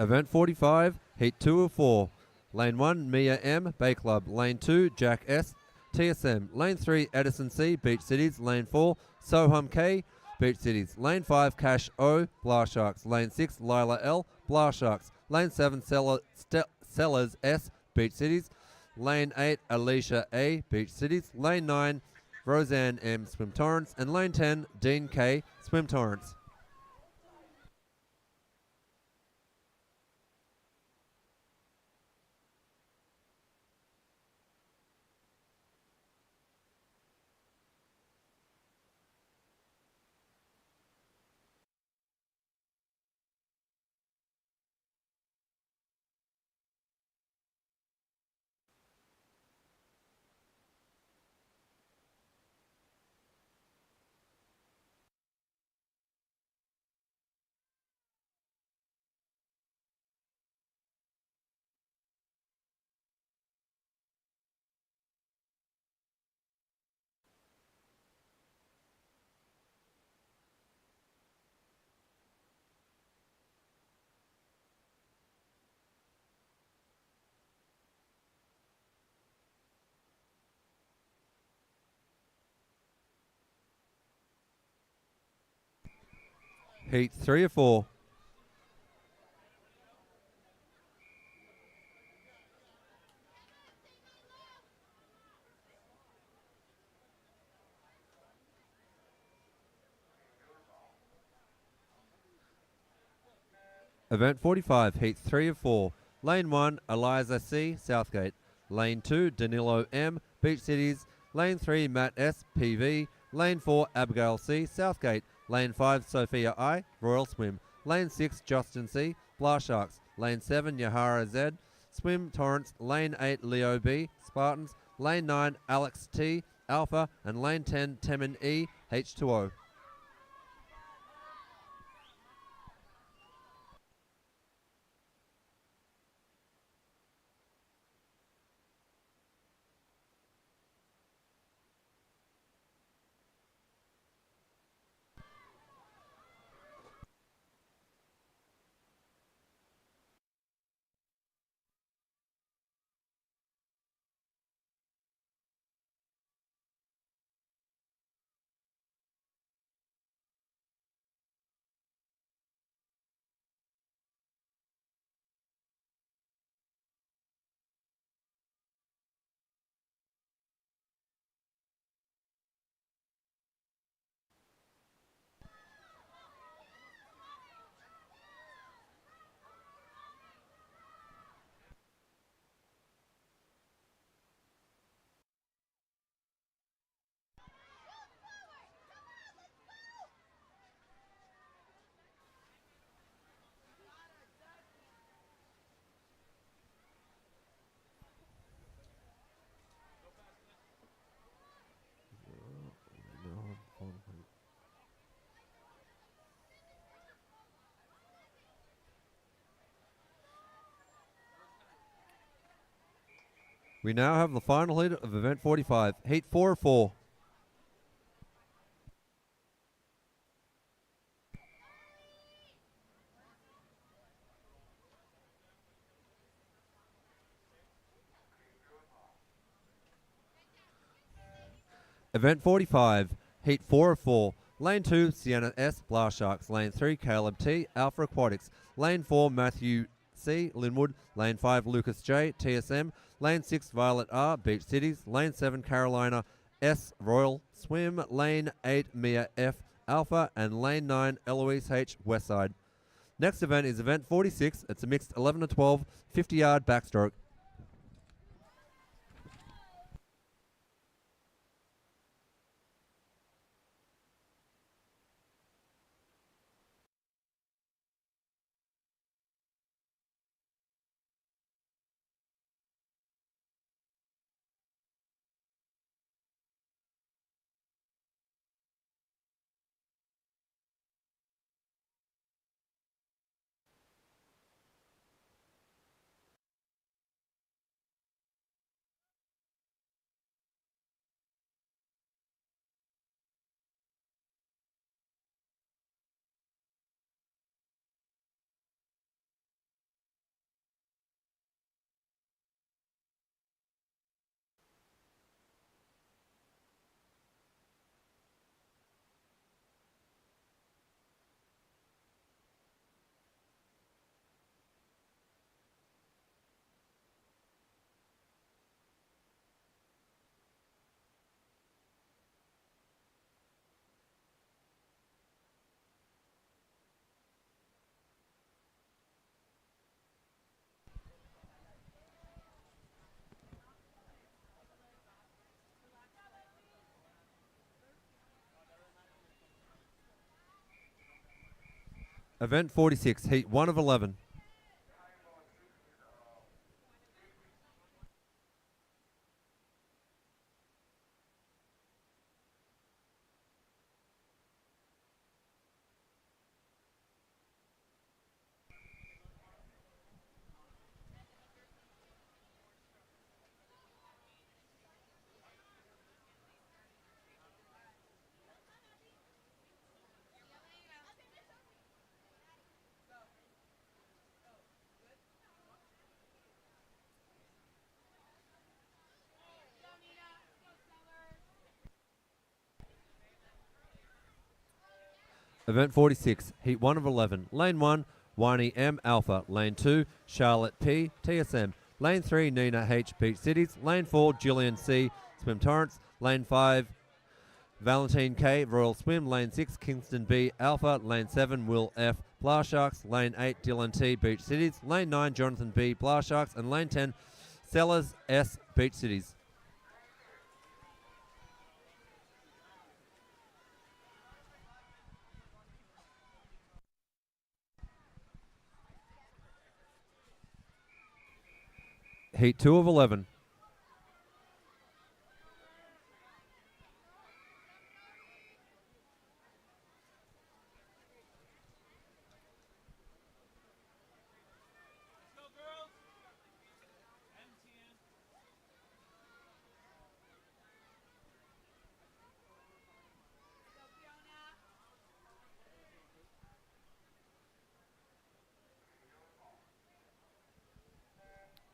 Event 45, Heat 2 of 4. Lane 1, Mia M, Bay Club. Lane 2, Jack S, TSM. Lane 3, Edison C, Beach Cities. Lane 4, Soham K, Beach Cities. Lane 5, Cash O, Blast Sharks. Lane 6, Lila L, Blast Sharks. Lane 7, Sellers S, Beach Cities. Lane 8, Alicia A, Beach Cities. Lane 9, Roseanne M, Swim Torrents. And Lane 10, Dean K, Swim Torrents. Heat 3 of 4. Event 45, Heat 3 of 4. Lane 1, Eliza C, Southgate. Lane 2, Danilo M, Beach Cities. Lane 3, Matt S, PV. Lane 4, Abigail C, Southgate. Lane 5, Sophia I, Royal Swim. Lane 6, Justin C, Blast Sharks. Lane 7, Yahara Z, Swim Torrents. Lane 8, Leo B, Spartans. Lane 9, Alex T, Alpha. And Lane 10, Temin E, H2O. We now have the final heat of Event 45, Heat 4 of 4. Event 45, Heat 4 of 4. Lane 2, Sienna S, Blast Sharks. Lane 3, Caleb T, Alpha Aquatics. Lane 4, Matthew C, Linwood. Lane 5, Lucas J, TSM. Lane 6, Violet R, Beach Cities. Lane 7, Carolina S, Royal Swim. Lane 8, Mia F, Alpha. And Lane 9, Eloise H, Westside. Next event is Event 46. It's a mixed 11 to 12, 50-yard backstroke. Event 46, Heat 1 of 11. Event 46, Heat 1 of 11. Lane 1, Winey M Alpha. Lane 2, Charlotte P TSM. Lane 3, Nina H Beach Cities. Lane 4, Julian C Swim Torrance. Lane 5, Valentine K Royal Swim. Lane 6, Kingston B Alpha. Lane 7, Will F Blast Sharks. Lane 8, Dylan T Beach Cities. Lane 9, Jonathan B Blast Sharks. And Lane 10, Sellers S Beach Cities. Heat 2 of 11. Let's go, girls. MTN.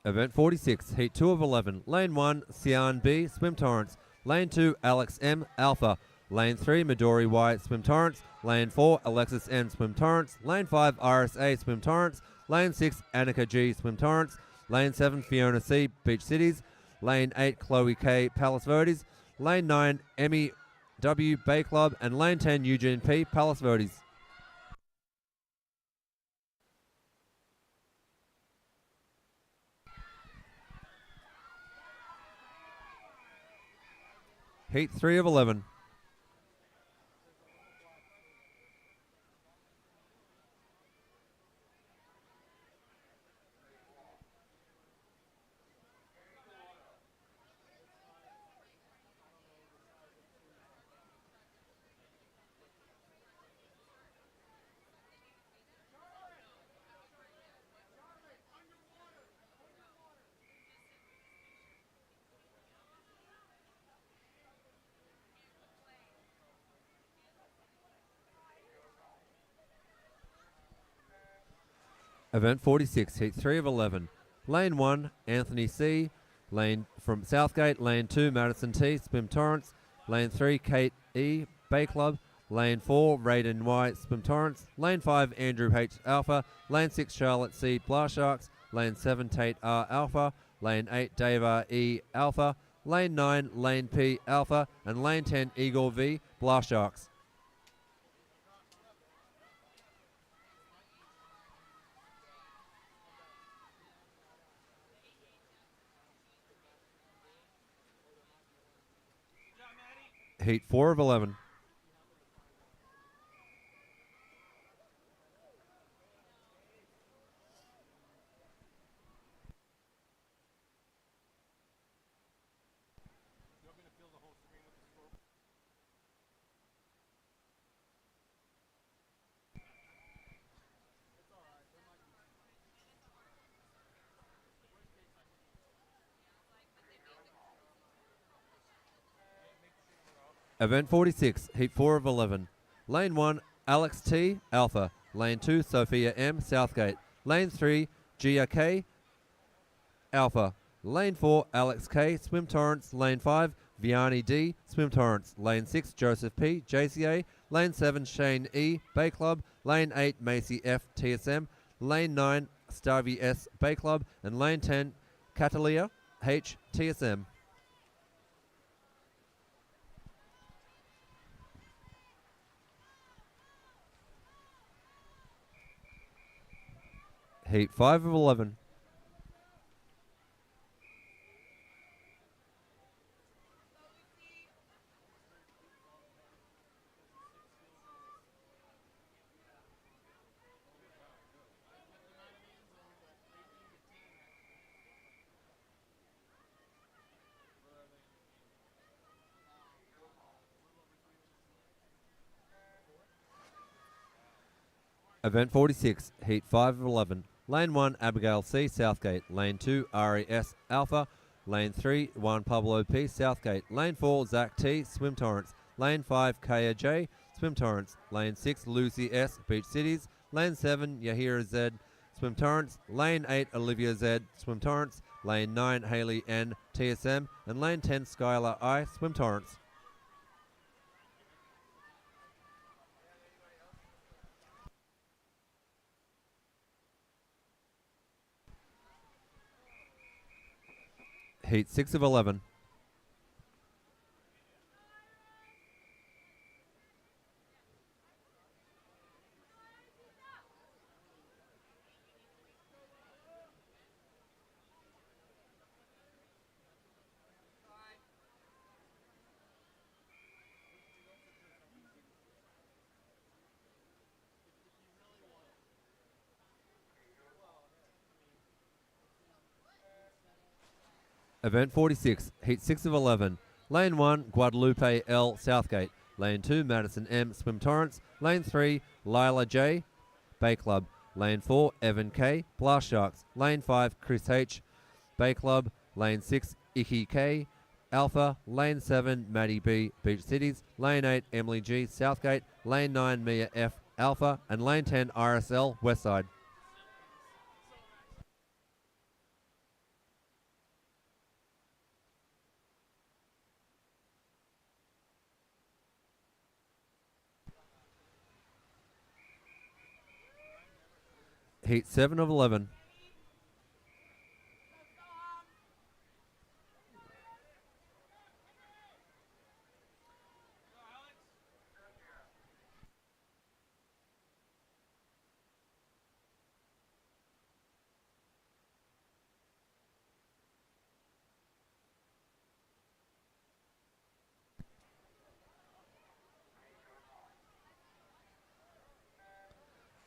Event 46, Heat 2 of 11. Lane 1, Sian B, Swim Torrance. Lane 2, Alex M, Alpha. Lane 3, Midori Y, Swim Torrance. Lane 4, Alexis N, Swim Torrance. Lane 5, RSA, Swim Torrance. Lane 6, Annika G, Swim Torrance. Lane 7, Fiona C, Beach Cities. Lane 8, Chloe K, Palace Verdes. Lane 9, Emmy W, Bay Club. And Lane 10, Eugene P, Palace Verdes. Heat 3 of 11. Event 46, Heat 3 of 11. Lane 1, Anthony C. Lane from Southgate. Lane 2, Madison T. Swim Torrance. Lane 3, Kate E. Bay Club. Lane 4, Raiden Y. Swim Torrance. Lane 5, Andrew H. Alpha. Lane 6, Charlotte C. Blast Sharks. Lane 7, Tate R. Alpha. Lane 8, Dave R. E. Alpha. Lane 9, Lane P. Alpha. And Lane 10, Igor V. Blast Sharks. Heat 4 of 11. Event 46, Heat 4 of 11. Lane 1, Alex T, Alpha. Lane 2, Sophia M, Southgate. Lane 3, Gia K, Alpha. Lane 4, Alex K, Swim Torrance. Lane 5, Vianney D, Swim Torrance. Lane 6, Joseph P, JCA. Lane 7, Shane E, Bay Club. Lane 8, Macy F, TSM. Lane 9, Starvey S, Bay Club. And Lane 10, Catalia H, TSM. Heat 5 of 11. Event 46, Heat 5 of 11. Lane 1, Abigail C, Southgate. Lane 2, RES Alpha. Lane 3, Juan Pablo P, Southgate. Lane 4, Zach T, Swim Torrance. Lane 5, Kaya J, Swim Torrance. Lane 6, Lucy S, Beach Cities. Lane 7, Yahira Z, Swim Torrance. Lane 8, Olivia Z, Swim Torrance. Lane 9, Haley N, TSM. And Lane 10, Skylar I, Swim Torrance. Heat 6 of 11. Event 46, Heat 6 of 11. Lane 1, Guadalupe L, Southgate. Lane 2, Madison M, Swim Torrance. Lane 3, Lila J, Bay Club. Lane 4, Evan K, Blast Sharks. Lane 5, Chris H, Bay Club. Lane 6, Icky K, Alpha. Lane 7, Maddie B, Beach Cities. Lane 8, Emily G, Southgate. Lane 9, Mia F, Alpha. And Lane 10, RSL, Westside. Heat 7 of 11.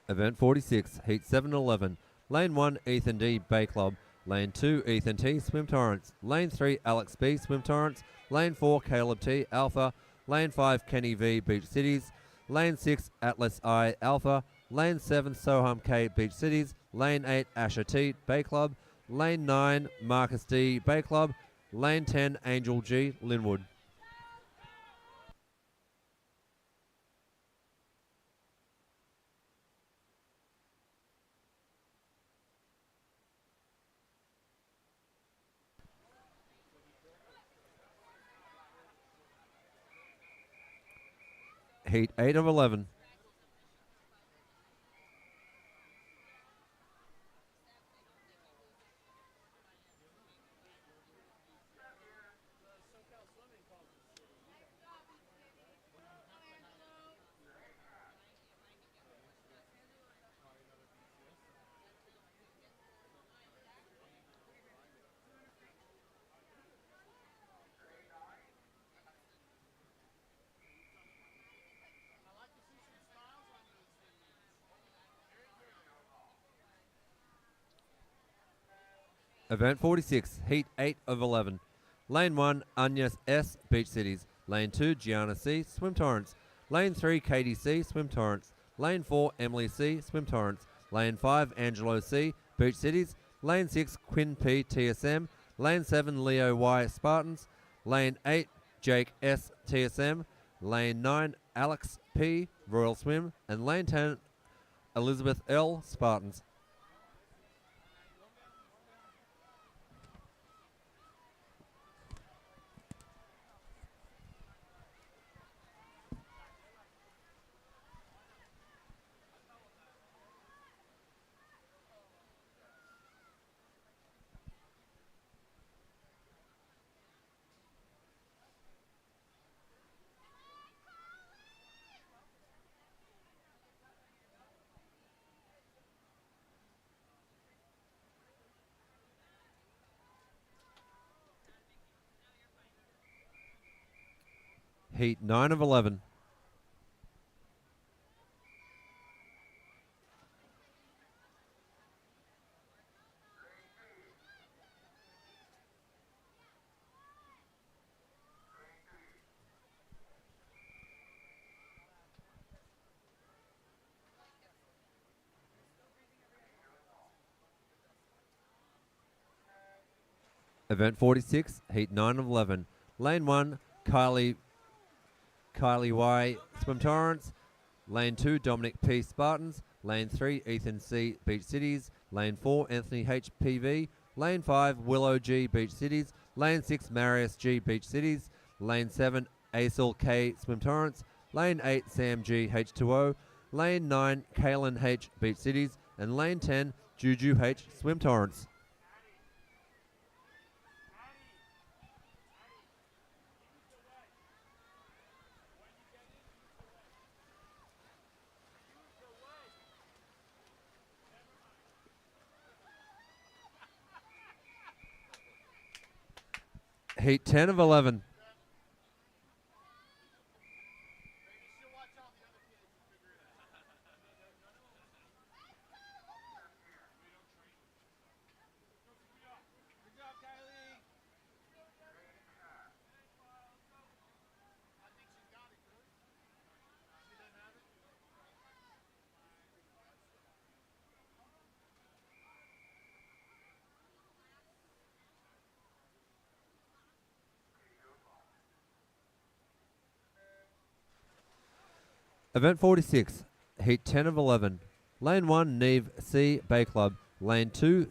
Event 46, Heat 7-11. Lane 1, Ethan D, Bay Club. Lane 2, Ethan T, Swim Torrance. Lane 3, Alex B, Swim Torrance. Lane 4, Caleb T, Alpha. Lane 5, Kenny V, Beach Cities. Lane 6, Atlas I, Alpha. Lane 7, Soham K, Beach Cities. Lane 8, Asher T, Bay Club. Lane 9, Marcus D, Bay Club. Lane 10, Angel G, Linwood. Heat 8 of 11. Event 46, Heat 8 of 11. Lane 1, Agnes S, Beach Cities. Lane 2, Gianna C, Swim Torrance. Lane 3, Katie C, Swim Torrance. Lane 4, Emily C, Swim Torrance. Lane 5, Angelo C, Beach Cities. Lane 6, Quinn P, TSM. Lane 7, Leo Y, Spartans. Lane 8, Jake S, TSM. Lane 9, Alex P, Royal Swim. And Lane 10, Elizabeth L, Spartans. Heat 9 of 11. Event 46, Heat 9 of 11. Lane 1, Kylie Y, Swim Torrance. Lane 2, Dominic P. Spartans. Lane 3, Ethan C. Beach Cities. Lane 4, Anthony H. PV. Lane 5, Willow G. Beach Cities. Lane 6, Marius G. Beach Cities. Lane 7, Aisel K. Swim Torrance. Lane 8, Sam G. H2O. Lane 9, Kaylin H. Beach Cities. And Lane 10, Juju H. Swim Torrance. Heat 10 of 11. Good job, Kylie. Event 46, Heat 10 of 11. Lane 1, Neve C. Bay Club. Lane 2,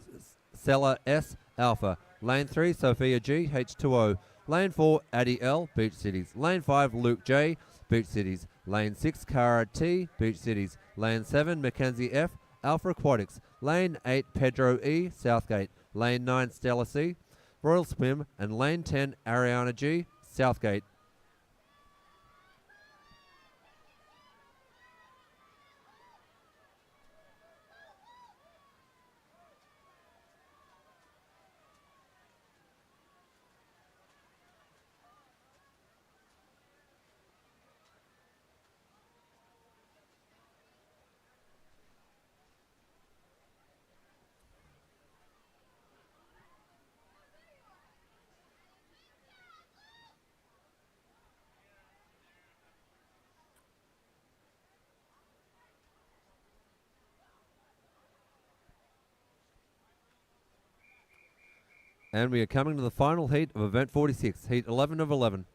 Seller S. Alpha. Lane 3, Sophia G. H2O. Lane 4, Addie L. Beach Cities. Lane 5, Luke J. Beach Cities. Lane 6, Cara T. Beach Cities. Lane 7, Mackenzie F. Alpha Aquatics. Lane 8, Pedro E. Southgate. Lane 9, Stella C. Royal Swim. And Lane 10, Ariana G. Southgate. And we are coming to the final heat of Event 46, Heat 11 of 11.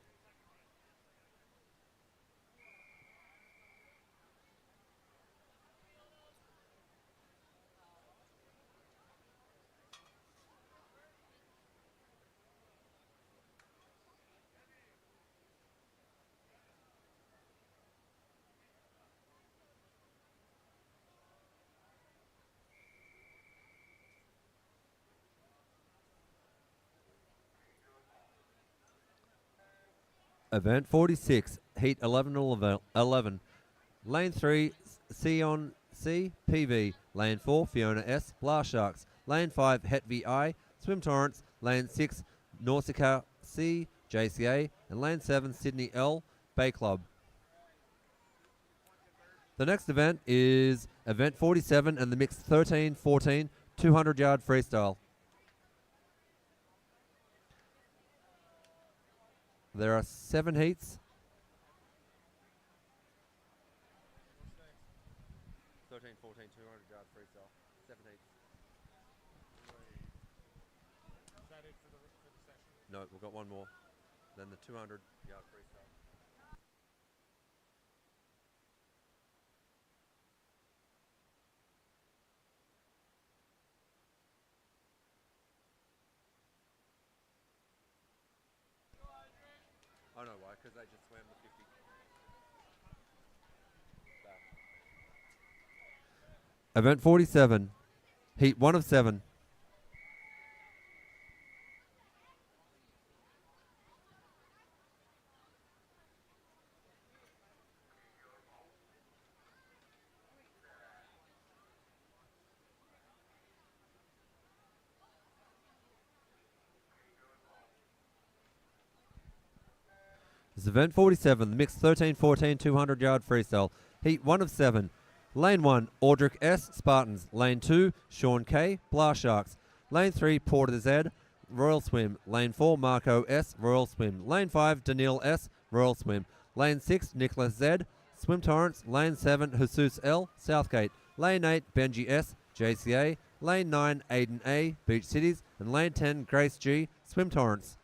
Event 46, Heat 11 of 11. Lane 3, Sion C, PV. Lane 4, Fiona S, Blast Sharks. Lane 5, Het VI, Swim Torrance. Lane 6, Nausicaa C, JCA. And Lane 7, Sydney L, Bay Club. The next event is Event 47 and the mixed 13-14 200-yard freestyle. There are 7 heats. 13, 14, 200-yard freestyle. 7 heats. Is that it for the session? No, we've got one more. Then the 200-yard freestyle. I know why, because they just swam the 50. Back. Event 47, Heat 1 of 7. This is Event 47, the mixed 13-14 200-yard freestyle. Heat 1 of 7. Lane 1, Audric S, Spartans. Lane 2, Sean K, Blast Sharks. Lane 3, Porter Z, Royal Swim. Lane 4, Marco S, Royal Swim. Lane 5, Daniil S, Royal Swim. Lane 6, Nicholas Z, Swim Torrance. Lane 7, Jesus L, Southgate. Lane 8, Benji S, JCA. Lane 9, Aiden A, Beach Cities, and Lane 10, Grace G, Swim Torrents.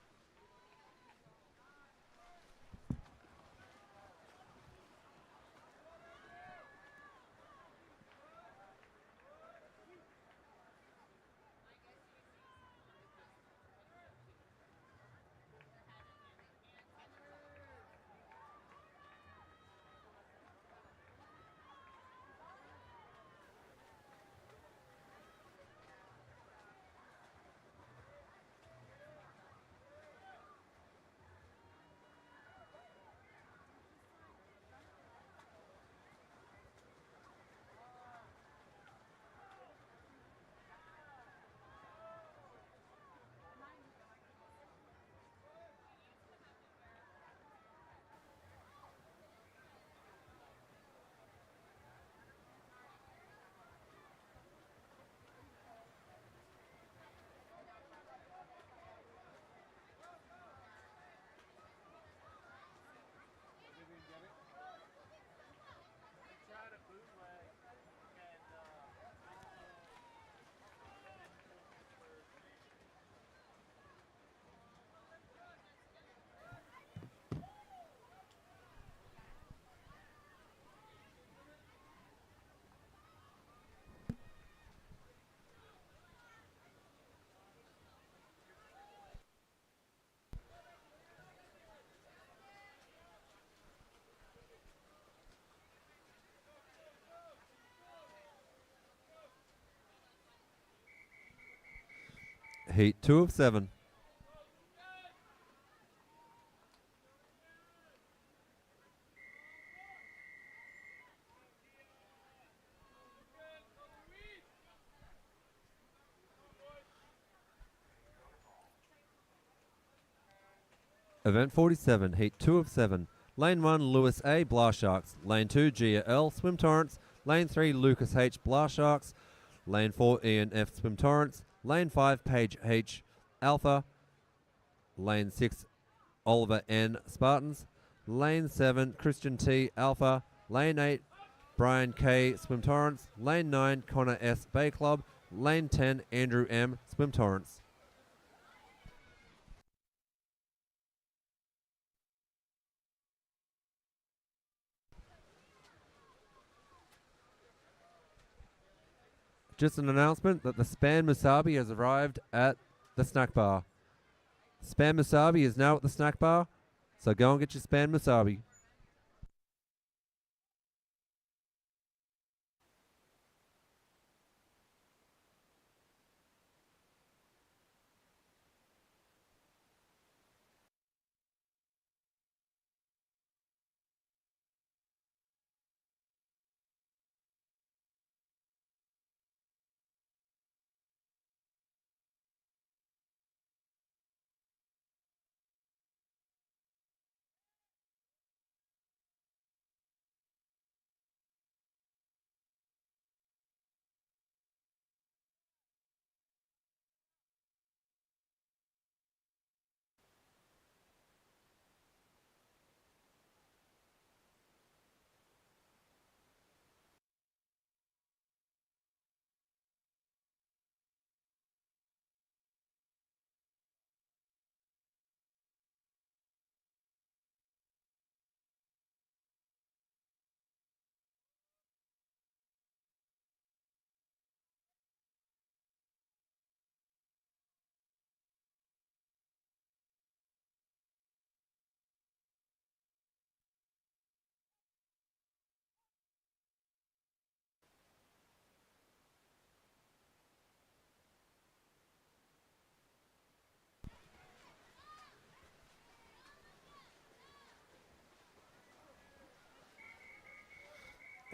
Heat 2 of 7. Event 47, Heat 2 of 7. Lane 1, Lewis A, Blast Sharks. Lane 2, Gia L, Swim Torrents. Lane 3, Lucas H, Blast Sharks. Lane 4, Ian F, Swim Torrents. Lane 5, Paige H, Alpha. Lane 6, Oliver N, Spartans. Lane 7, Christian T, Alpha. Lane 8, Brian K, Swim Torrents. Lane 9, Connor S, Bay Club. Lane 10, Andrew M, Swim Torrents. Just an announcement that the Span Musabi has arrived at the snack bar. Span Musabi is now at the snack bar, so go and get your Span Musabi.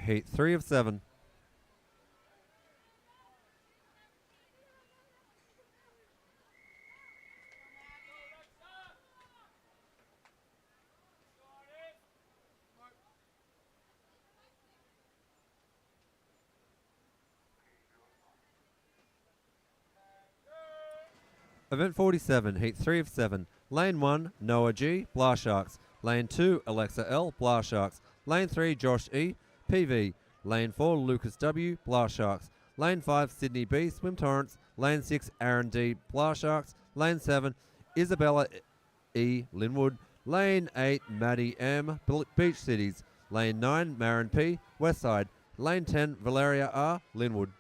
Heat 3 of 7. Event 47, Heat 3 of 7. Lane 1, Noah G, Blast Sharks. Lane 2, Alexa L, Blast Sharks. Lane 3, Josh E, PV. Lane 4, Lucas W, Blast Sharks. Lane 5, Sydney B, Swim Torrents. Lane 6, Aaron D, Blar Sharks. Lane 7, Isabella E, Linwood. Lane 8, Maddie M, Beach Cities. Lane 9, Marin P, Westside. Lane 10, Valeria R, Linwood.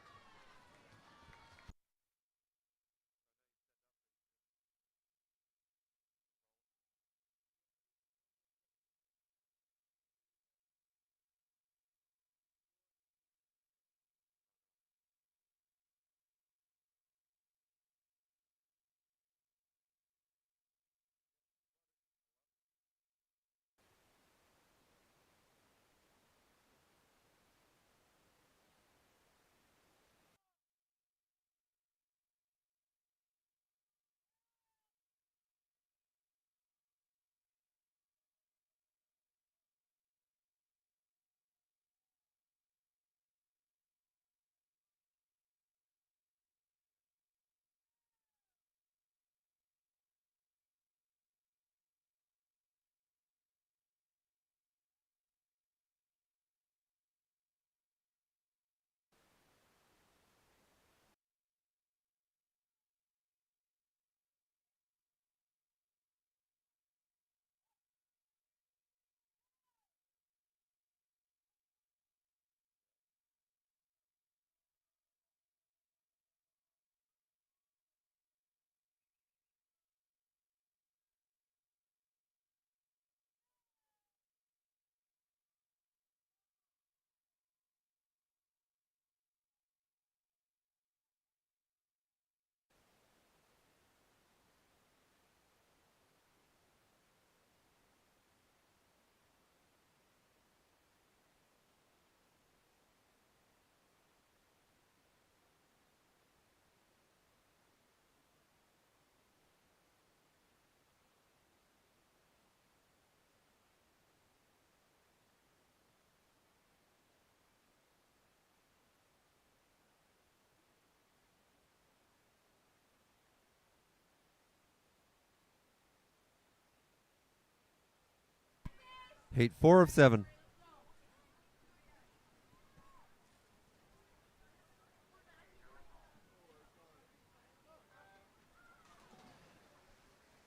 Heat 4 of 7.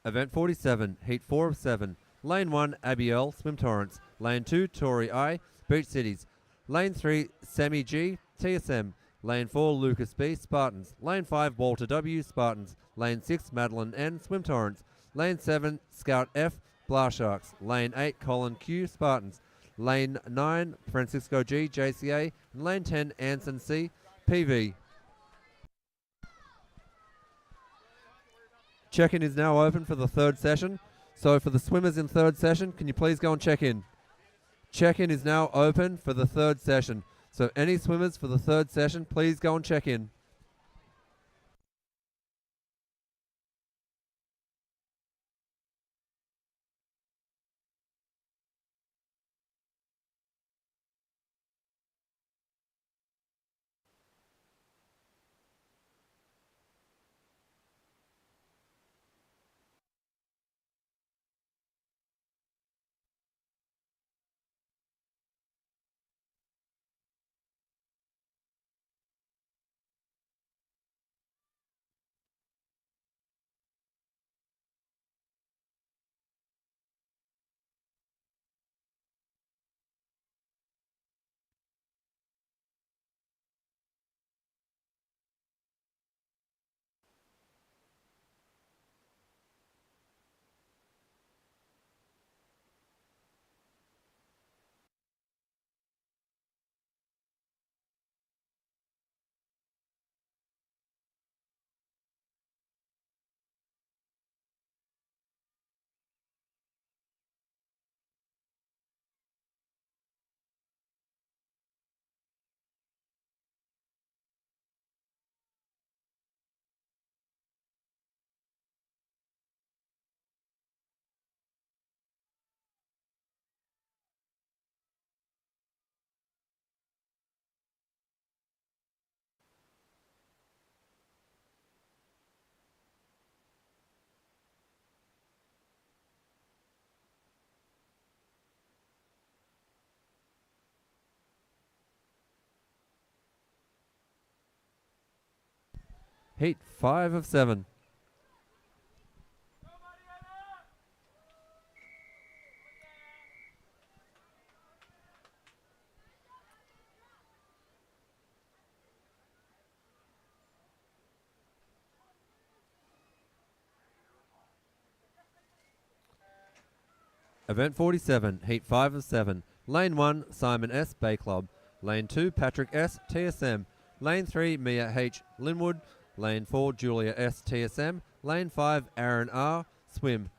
Event 47, Heat 4 of 7. Lane 1, Abiel, Swim Torrents. Lane 2, Tori I, Beach Cities. Lane 3, Sammy G, TSM. Lane 4, Lucas B, Spartans. Lane 5, Walter W, Spartans. Lane 6, Madeline N, Swim Torrents. Lane 7, Scout F, Blar Sharks. Lane 8, Colin Q, Spartans. Lane 9, Francisco G, JCA. And Lane 10, Anson C, PV. Check-in is now open for the third session. So for the swimmers in third session, can you please go and check in? Check-in is now open for the third session. So any swimmers for the third session, please go and check in. Heat 5 of 7. Event 47, Heat 5 of 7. Lane 1, Simon S. Bay Club. Lane 2, Patrick S. TSM. Lane 3, Mia H. Linwood. Lane 4, Julia S. TSM. Lane 5, Aaron R. Swim.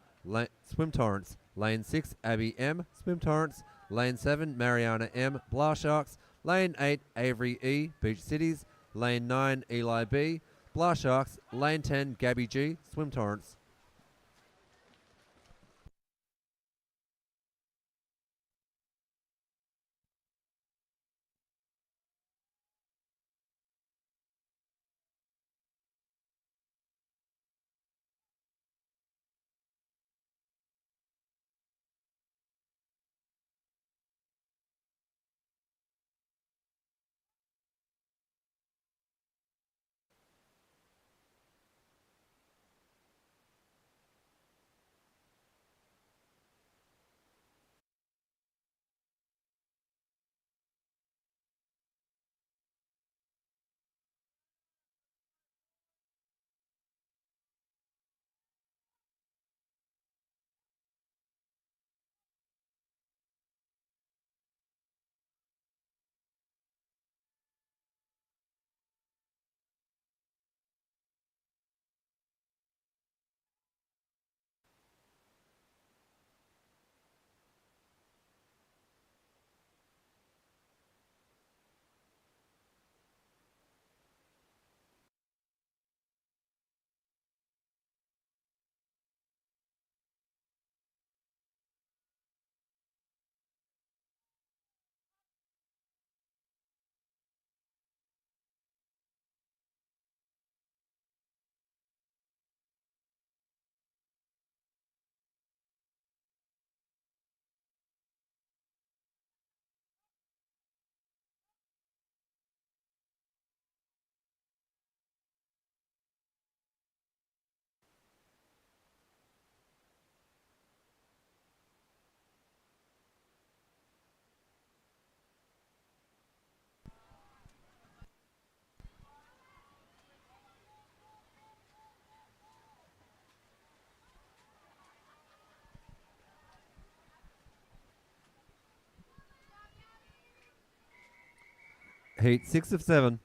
Swim Torrance. Lane 6, Abby M. Swim Torrance. Lane 7, Mariana M. Blast Sharks. Lane 8, Avery E. Beach Cities. Lane 9, Eli B. Blast Sharks. Lane 10, Gabby G. Swim Torrance. Heat 6 of 7.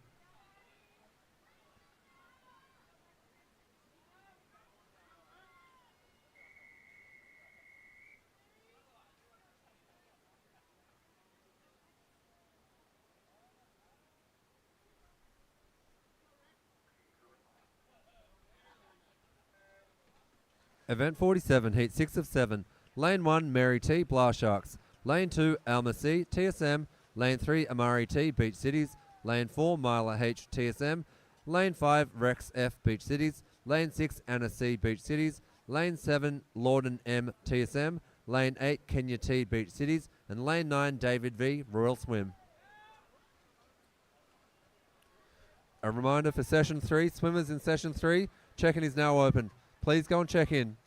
Event 47, Heat 6 of 7. Lane 1, Mary T. Blast Sharks. Lane 2, Alma C. TSM. Lane 3, Amari T. Beach Cities. Lane 4, Mila H. TSM. Lane 5, Rex F. Beach Cities. Lane 6, Anna C. Beach Cities. Lane 7, Lorden M. TSM. Lane 8, Kenya T. Beach Cities. And Lane 9, David V. Royal Swim. A reminder for Session 3, swimmers in Session 3, check-in is now open. Please go and check in.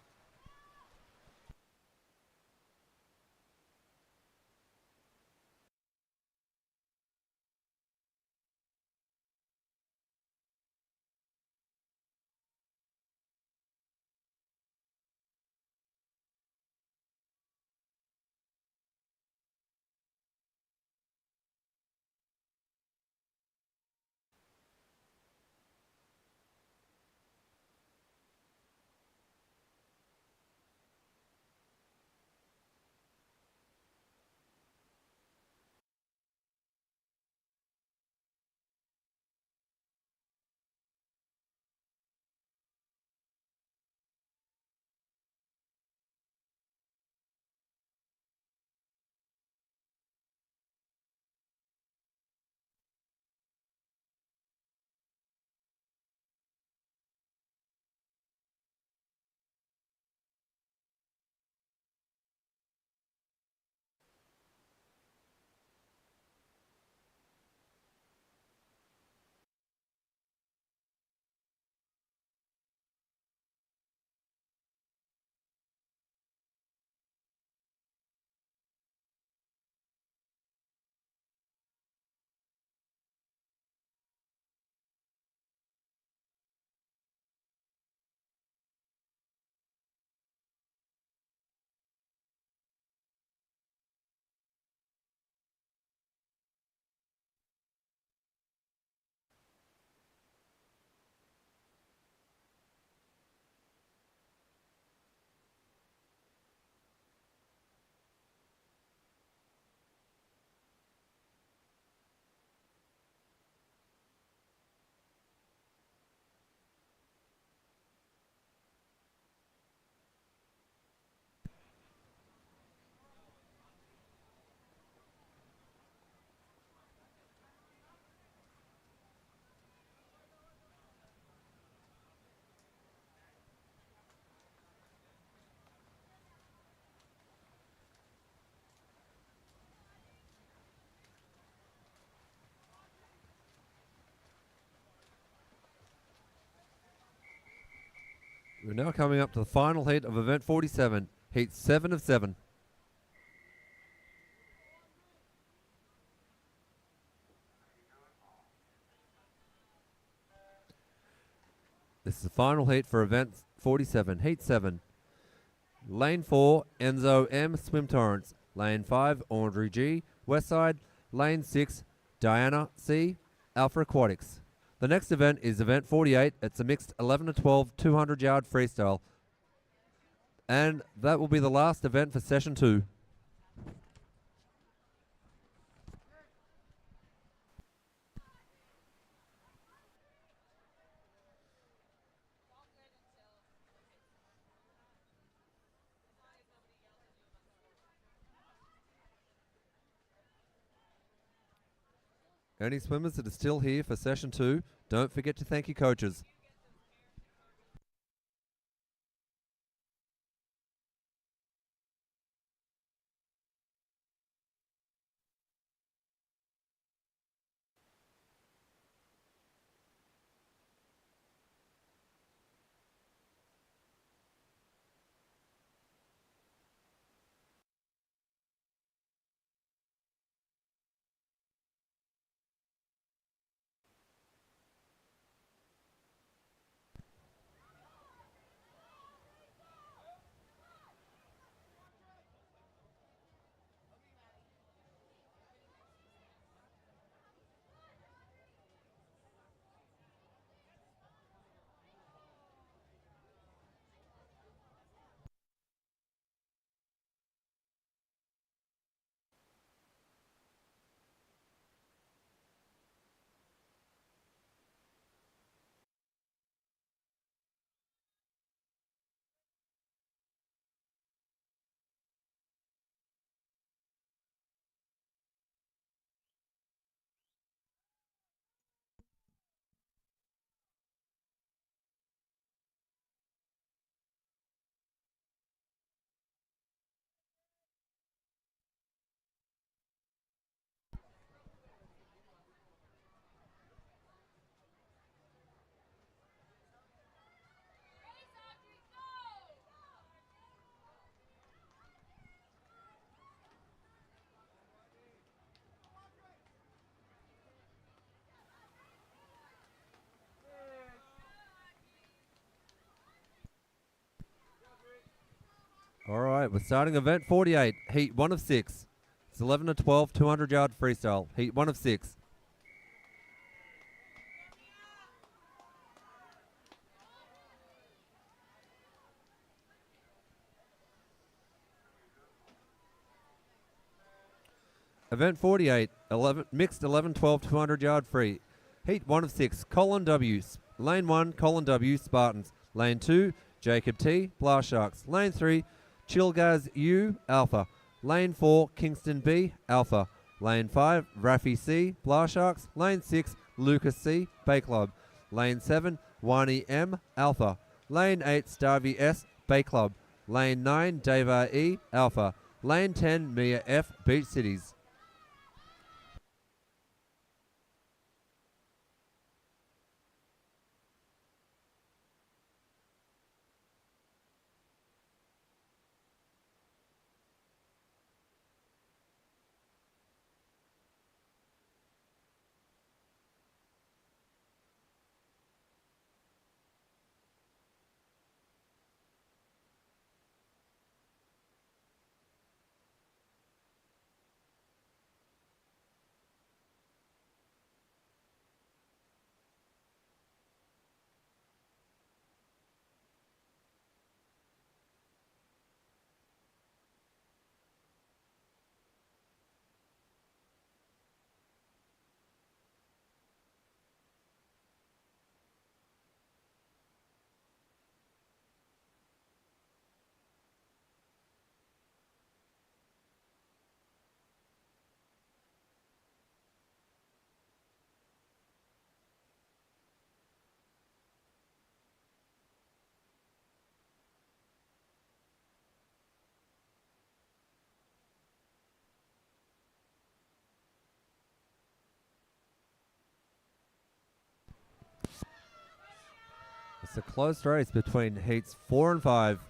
We're now coming up to the final heat of event 47, heat 7 of 7. This is the final heat for event 47, heat 7. Lane 4, Enzo M, Swim Torrents. Lane 5, Audrey G, Westside. Lane 6, Diana C, Alpha Aquatics. The next event is event 48. It's a mixed 11 to 12 200-yard freestyle. And that will be the last event for session 2. Any swimmers that are still here for session 2, don't forget to thank your coaches. All right, we're starting event 48, heat 1 of 6. It's 11 to 12 200-yard freestyle, heat 1 of 6. Event 48, mixed 11 12 200-yard free. Heat 1 of 6, Colin W. Lane 1, Colin W. Spartans. Lane 2, Jacob T. Blast Sharks. Lane 3, Chilgaz U. Alpha. Lane 4, Kingston B. Alpha. Lane 5, Rafi C. Blast Sharks. Lane 6, Lucas C. Bay Club. Lane 7, Wani M. Alpha. Lane 8, Starvey S. Bay Club. Lane 9, Deva E. Alpha. Lane 10, Mia F. Beach Cities. It's a close race between heats 4 and 5.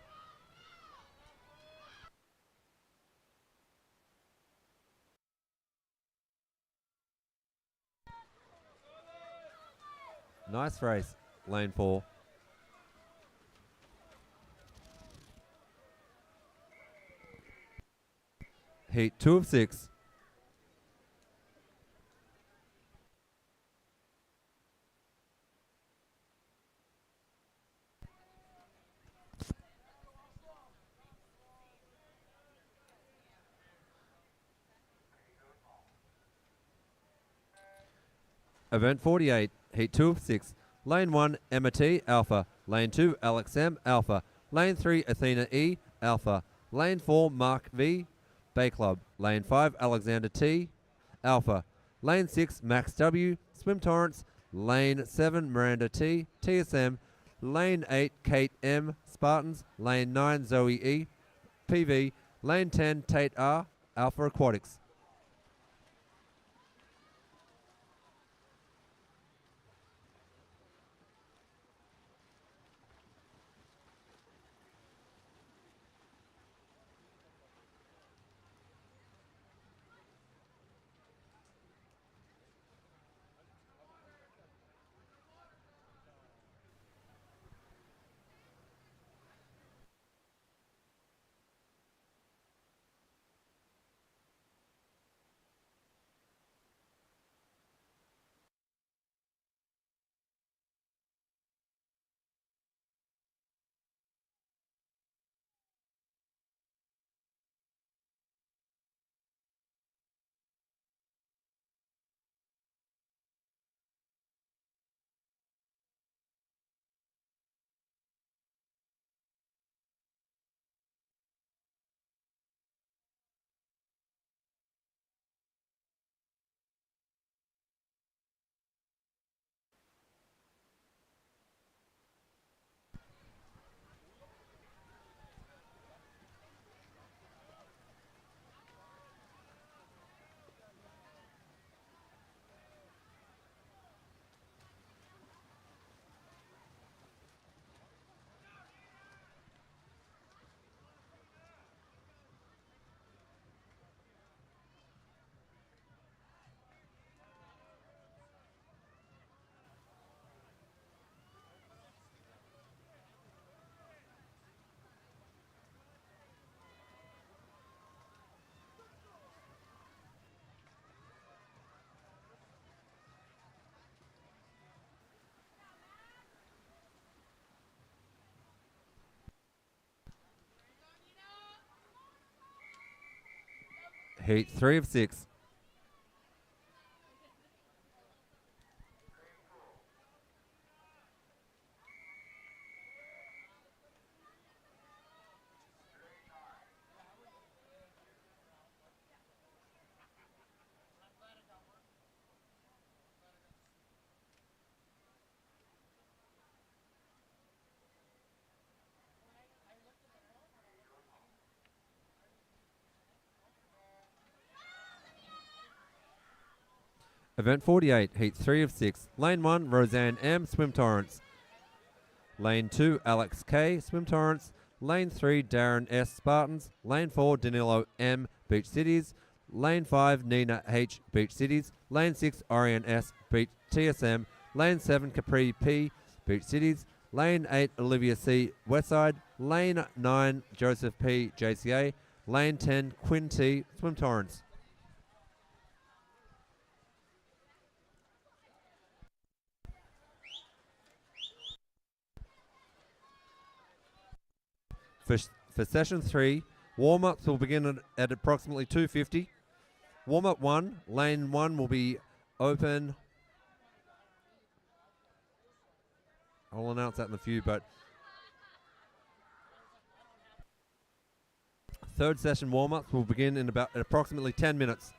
Nice race, lane 4. Heat 2 of 6. Event 48, Heat 2 of 6. Lane 1, Emma T, Alpha. Lane 2, Alex M, Alpha. Lane 3, Athena E, Alpha. Lane 4, Mark V, Bay Club. Lane 5, Alexander T, Alpha. Lane 6, Max W, Swim Torrance. Lane 7, Miranda T, TSM. Lane 8, Kate M, Spartans. Lane 9, Zoe E, PV. Lane 10, Tate R, Alpha Aquatics. Heat 3 of 6. Event 48, Heat 3 of 6. Lane 1, Roseanne M, Swim Torrance. Lane 2, Alex K, Swim Torrance. Lane 3, Darren S, Spartans. Lane 4, Danilo M, Beach Cities. Lane 5, Nina H, Beach Cities. Lane 6, Orion S, Beach TSM. Lane 7, Capri P, Beach Cities. Lane 8, Olivia C, Westside. Lane 9, Joseph P, JCA. Lane 10, Quinn T, Swim Torrance. For session 3, warm-ups will begin at approximately 2:50. Warm-up 1, lane 1 will be open. I'll announce that in a few, but third session warm-ups will begin in about approximately 10 minutes.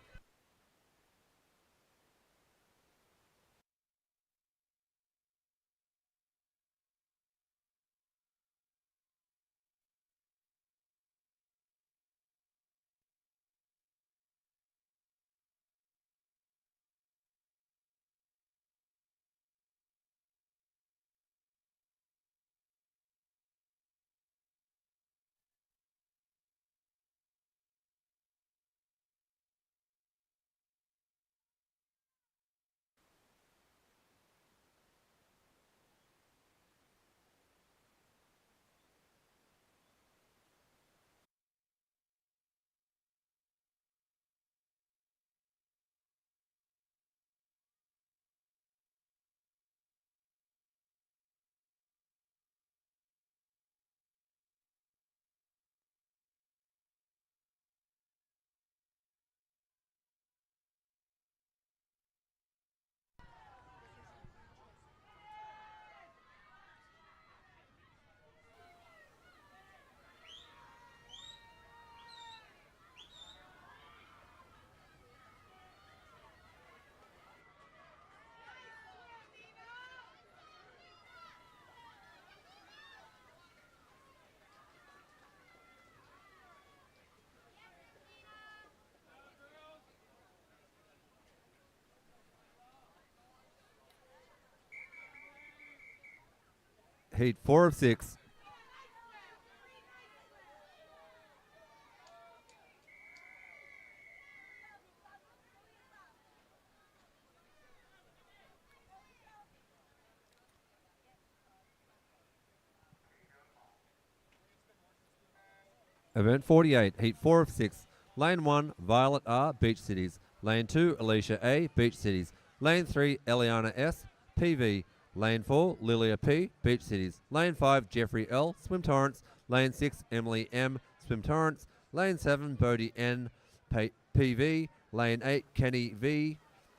Heat 4 of 6. Event 48, Heat 4 of 6. Lane 1, Violet R, Beach Cities. Lane 2, Alicia A, Beach Cities. Lane 3, Eliana S, PV. Lane 4, Lilia P, Beach Cities. Lane 5, Jeffrey L, Swim Torrents. Lane 6, Emily M, Swim Torrents. Lane 7, Bodie N, PV. Lane 8, Kenny V,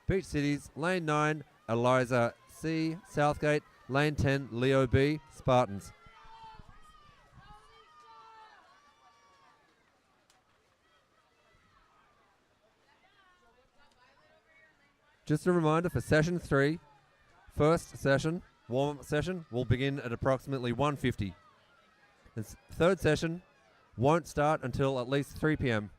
Beach Cities. Lane 9, Eliza C, Southgate. Lane 10, Leo B, Spartans. Just a reminder for session 3, first session, warm-up session, will begin at approximately 1:50. The third session won't start until at least 3 p.m.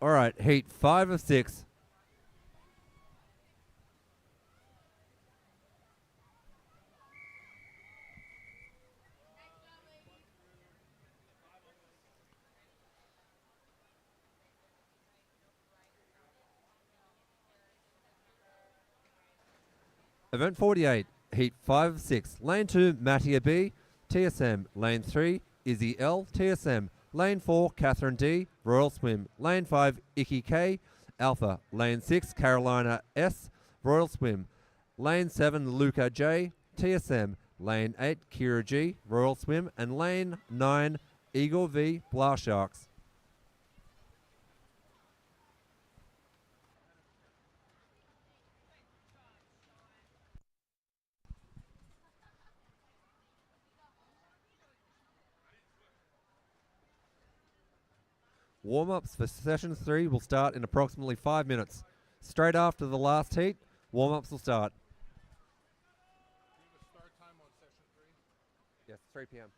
All right, Heat 5 of 6. Event 48, Heat 5 of 6. Lane 2, Mattia B, TSM. Lane 3, Izzy L, TSM. Lane 4, Catherine D, Royal Swim. Lane 5, Icky K, Alpha. Lane 6, Carolina S, Royal Swim. Lane 7, Luca J, TSM. Lane 8, Kira G, Royal Swim. And Lane 9, Eagle V, Blast Sharks. Warm-ups for session 3 will start in approximately 5 minutes. Straight after the last heat, warm-ups will start. Start time on session 3. Yes, 3 p.m.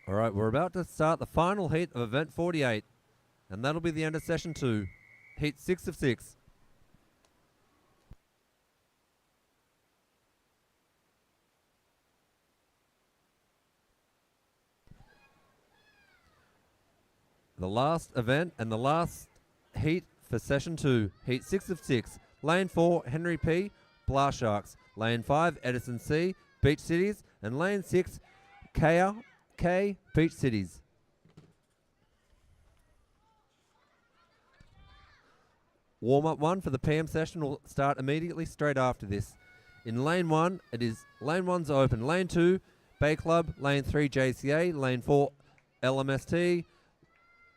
All right, we're about to start the final heat of event 48, and that'll be the end of session 2, heat 6 of 6. The last event and the last heat for session 2, heat 6 of 6. Lane 4, Henry P, Blast Sharks. Lane 5, Edison C, Beach Cities. And lane 6, K, Beach Cities. Warm-up 1 for the PM session will start immediately straight after this. In lane 1, it is lane 1's open. Lane 2, Bay Club. Lane 3, JCA. Lane 4, LMST.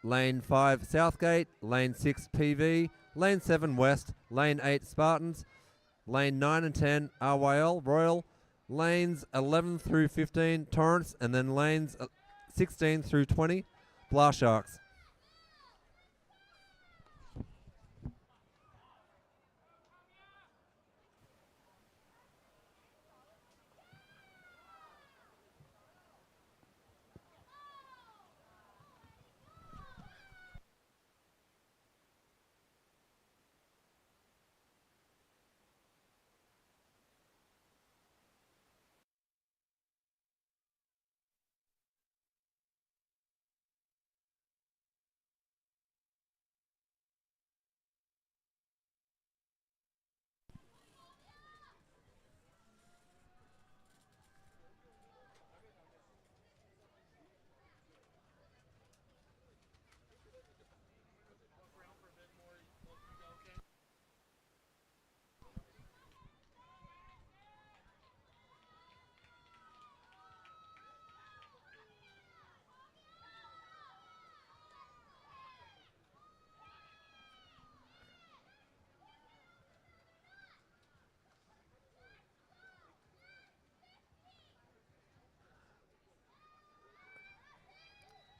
Lane 5, Southgate. Lane 6, PV. Lane 7, West. Lane 8, Spartans. Lane 9 and 10, RYL, Royal. Lanes 11 through 15, Torrance. And then lanes 16 through 20, Blast Sharks.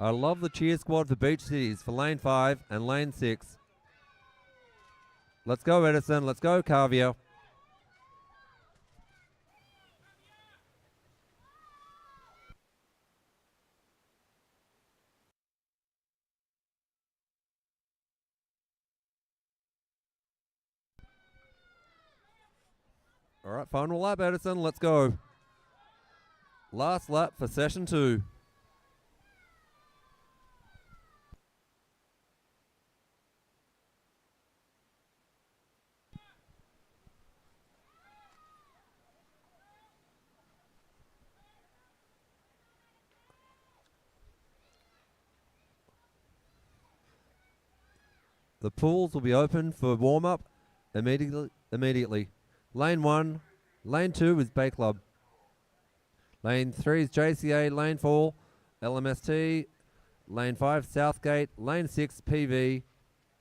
I love the cheer squad for Beach Cities for lane 5 and lane 6. Let's go, Edison. Let's go, Carvia. All right, final lap, Edison. Let's go. Last lap for session 2. The pools will be open for warm-up immediately. Lane 1, lane 2 is Bay Club. Lane 3 is JCA, lane 4, LMST, lane 5, Southgate, lane 6, PV,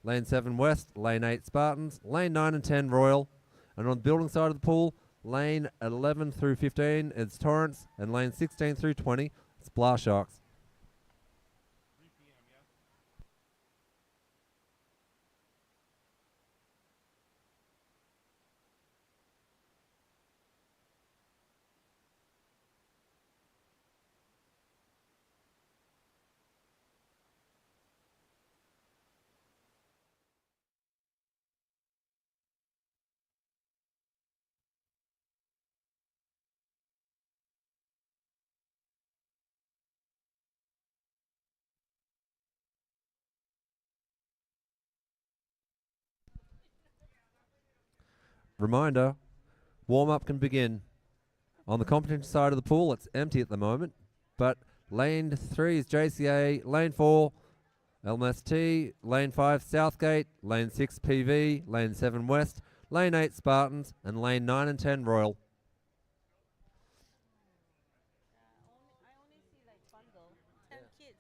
lane 7, West, lane 8, Spartans, lane 9 and 10, Royal. And on the building side of the pool, lane 11 through 15 is Torrance, and lane 16 through 20 is Blast Sharks. Reminder, warm-up can begin. On the competition side of the pool, it's empty at the moment, but lane 3 is JCA, lane 4, LMST, lane 5, Southgate, lane 6, PV, lane 7, West, lane 8, Spartans, and lane 9 and 10, Royal. I only see like bundle 10 kids.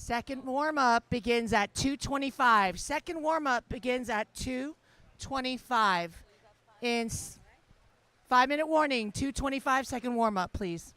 Second warm-up begins at 2:25. Second warm-up begins at 2:25. In 5-minute warning, 2:25 second warm-up, please.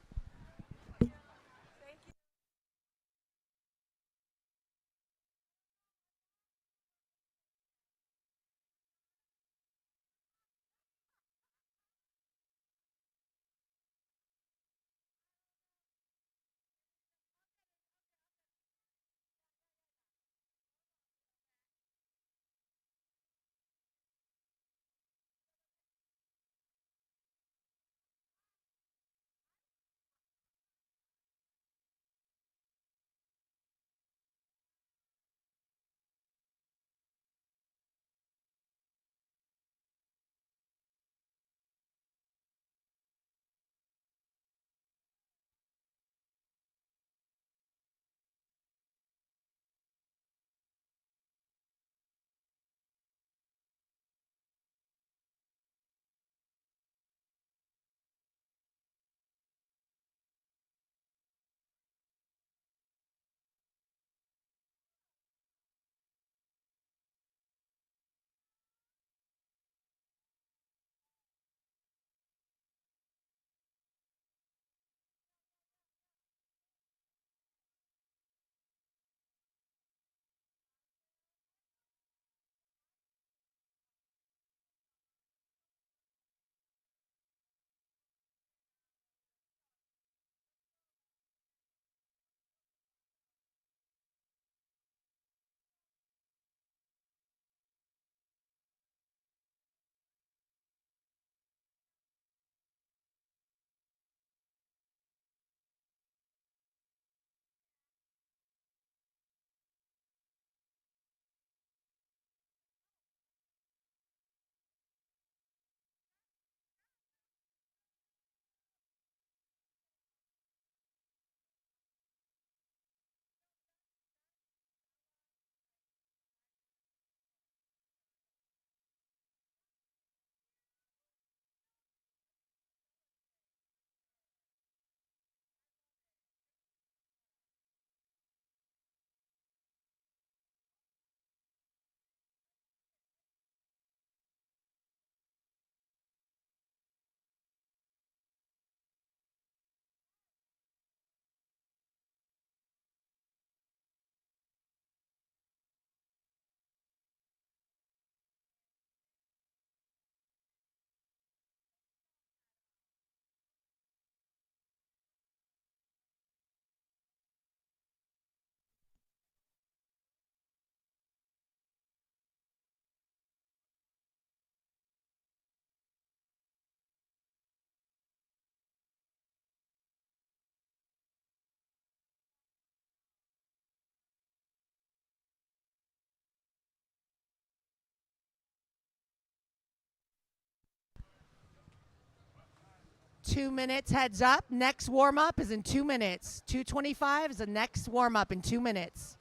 Two minutes, heads up. Next warm-up is in 2 minutes. 2:25 is the next warm-up in 2 minutes.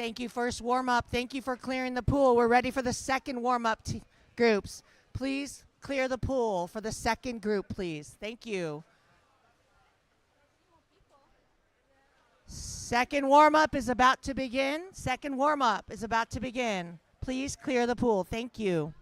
Thank you, first warm-up. Thank you for clearing the pool. We're ready for the second warm-up groups. Please clear the pool for the second group, please. Thank you. Second warm-up is about to begin. Second warm-up is about to begin. Please clear the pool. Thank you.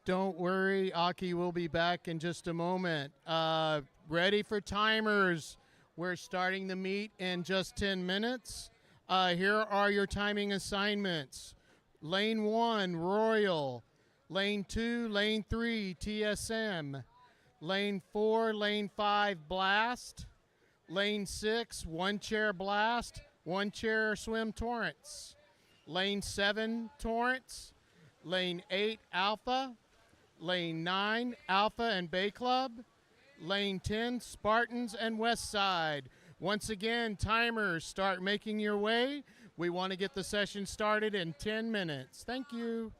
Don't worry, Aki will be back in just a moment. Ready for timers. We're starting the meet in just 10 minutes. Here are your timing assignments. Lane 1, Royal. Lane 2, Lane 3, TSM. Lane 4, Lane 5, Blast. Lane 6, one chair Blast, one chair Swim Torrents. Lane 7, Torrents. Lane 8, Alpha. Lane 9, Alpha and Bay Club. Lane 10, Spartans and West Side. Once again, timers, start making your way. We want to get the session started in 10 minutes. Thank you.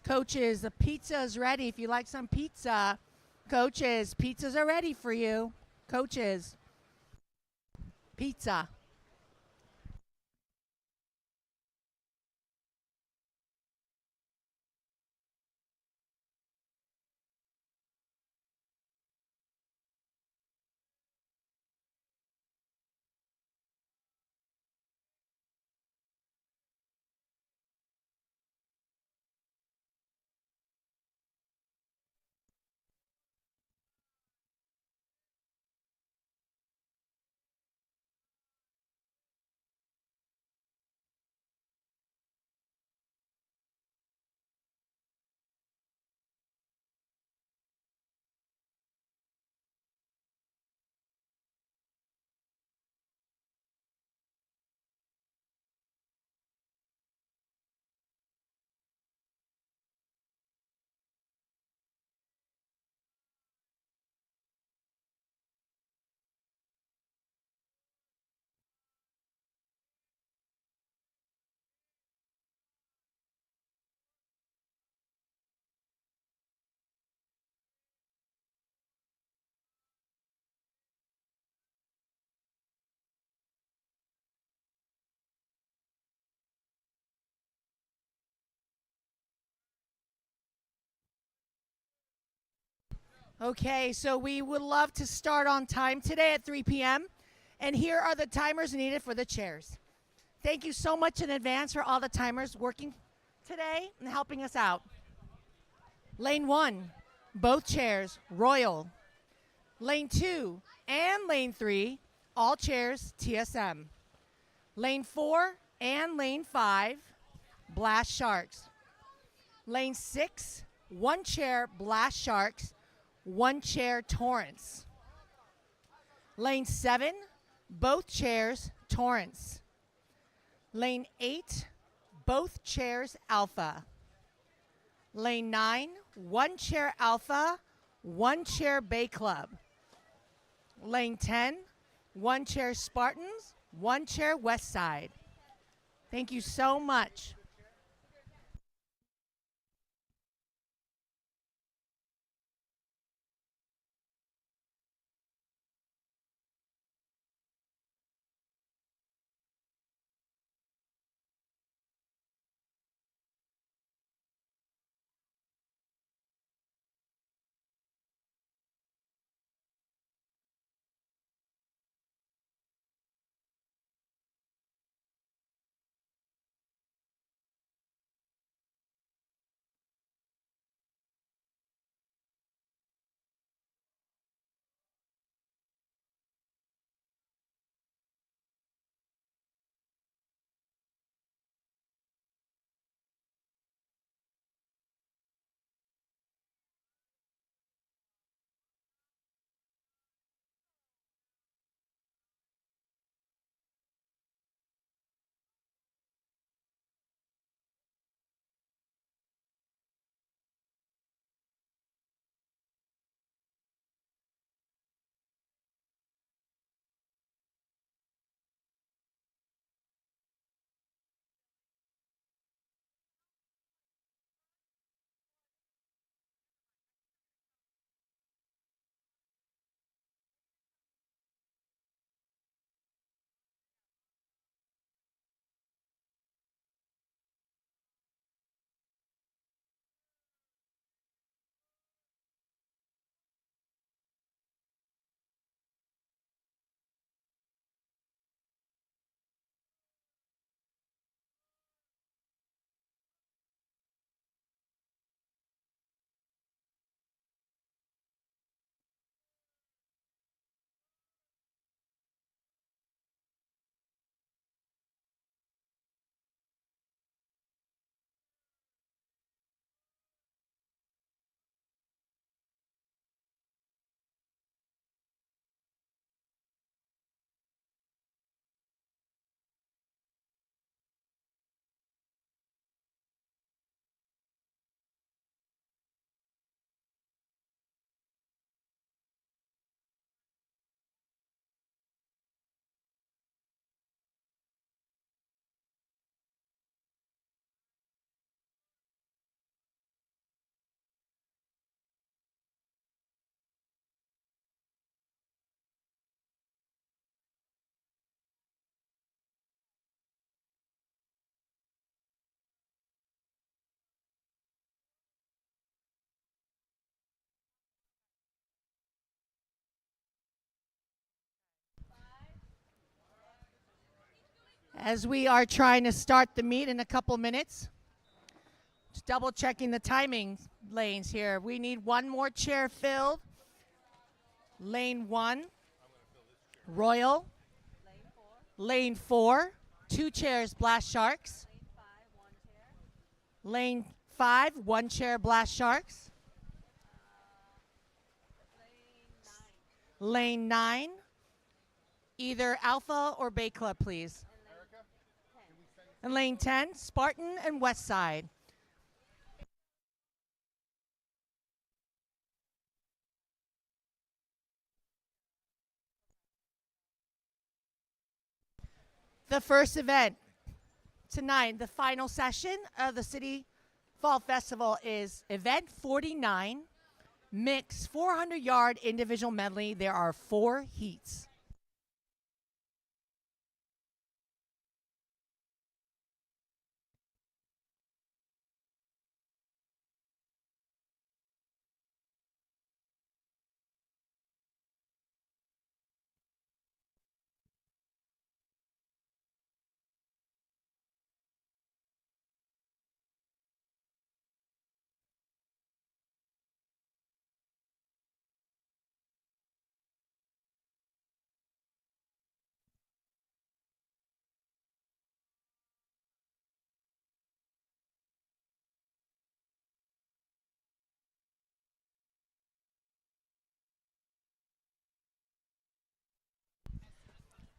Coaches, the pizza is ready. If you like some pizza, coaches, pizzas are ready for you. Coaches, pizza. Okay, so we would love to start on time today at 3 p.m. And here are the timers needed for the chairs. Thank you so much in advance for all the timers working today and helping us out. Lane 1, both chairs, Royal. Lane 2 and Lane 3, all chairs, TSM. Lane 4 and Lane 5, Blast Sharks. Lane 6, one chair, Blast Sharks, one chair, Torrents. Lane 7, both chairs, Torrents. Lane 8, both chairs, Alpha. Lane 9, one chair, Alpha, one chair, Bay Club. Lane 10, one chair, Spartans, one chair, West Side. Thank you so much. As we are trying to start the meet in a couple minutes, just double checking the timing lanes here. We need one more chair filled. Lane 1, Royal. Lane 4, 2 chairs, Blast Sharks. Lane 5, 1 chair, Blast Sharks. Lane 9, either Alpha or Bay Club, please. And lane 10, Spartan and West Side. The first event tonight, the final session of the City Fall Festival, is event 49, mixed 400-yard individual medley. There are 4 heats.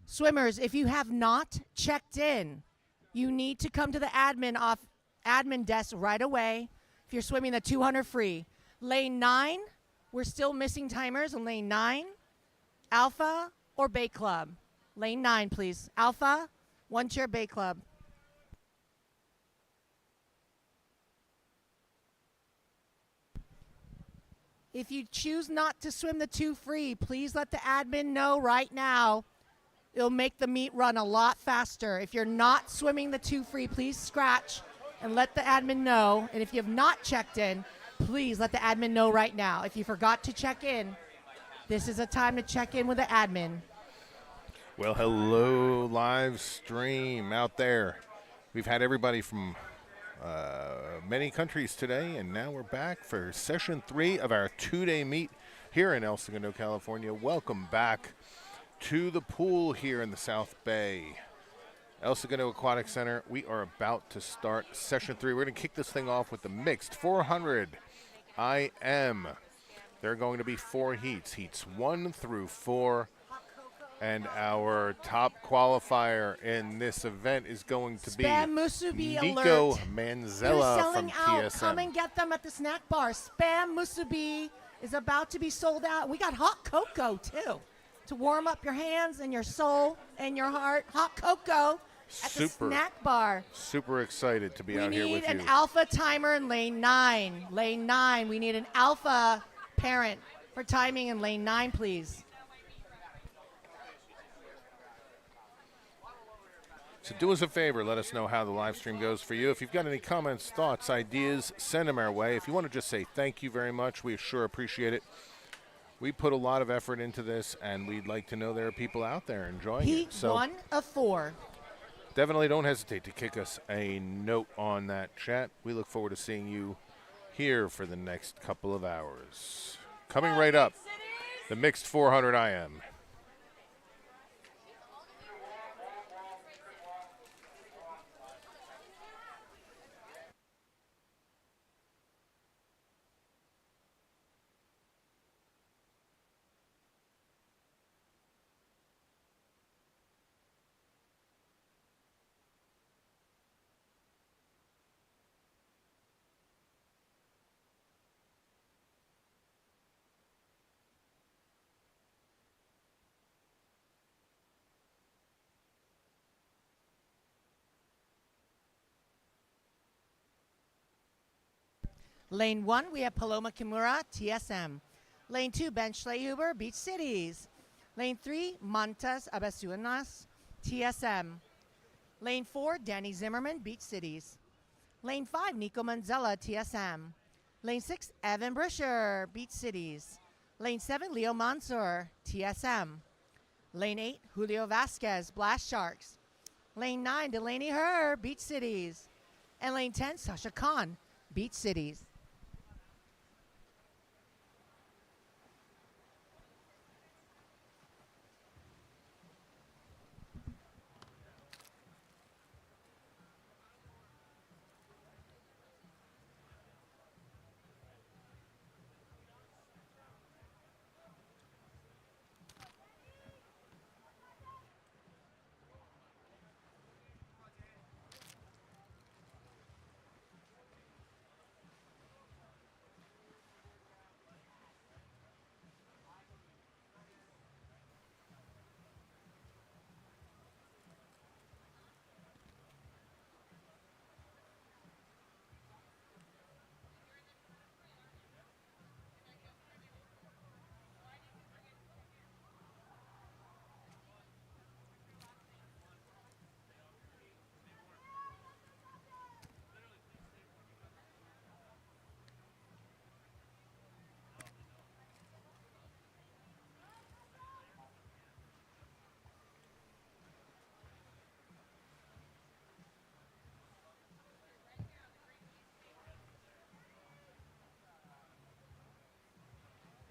Swimmers, if you have not checked in, you need to come to the admin desk right away if you're swimming the 200 free. Lane 9, we're still missing timers in lane 9, Alpha or Bay Club. Lane 9, please. Alpha, 1 chair, Bay Club. If you choose not to swim the 2 free, please let the admin know right now. It'll make the meet run a lot faster. If you're not swimming the 2 free, please scratch and let the admin know. And if you have not checked in, please let the admin know right now. If you forgot to check in, this is a time to check in with the admin. Well, hello, live stream out there. We've had everybody from many countries today, and now we're back for session 3 of our 2-day meet here in El Segundo, California. Welcome back to the pool here in the South Bay. El Segundo Aquatic Center, we are about to start session 3. We're going to kick this thing off with the mixed 400 IM. There are going to be 4 heats, heats 1 through 4. And our top qualifier in this event is going to be Spam Musubi Nico alert. Manzella They're from selling out. TSM. Come and get them at the snack bar. Spam Musubi is about to be sold out. We got hot cocoa, too, to warm up your hands and your soul and your heart. Hot cocoa at the snack bar. Super excited to be out here with you. We need an alpha timer in lane 9. Lane 9, we need an alpha parent for timing in lane 9, please. So do us a favor, let us know how the live stream goes for you. If you've got any comments, thoughts, ideas, send them our way. If you want to just say thank you very much, we sure appreciate it. We put a lot of effort into this, and we'd like to know there are people out there enjoying Heat it. So 1 of 4. definitely don't hesitate to kick us a note on that chat. We look forward to seeing you here for the next couple of hours. Coming right up, the mixed 400 IM. Lane 1, we have Paloma Kimura, TSM. Lane 2, Ben Schlehuber, Beach Cities. Lane 3, Montas Abasuanas, TSM. Lane 4, Danny Zimmerman, Beach Cities. Lane 5, Nico Manzella, TSM. Lane 6, Evan Brisher, Beach Cities. Lane 7, Leo Mansour, TSM. Lane 8, Julio Vasquez, Blast Sharks. Lane 9, Delaney Herr, Beach Cities. And lane 10, Sasha Khan, Beach Cities.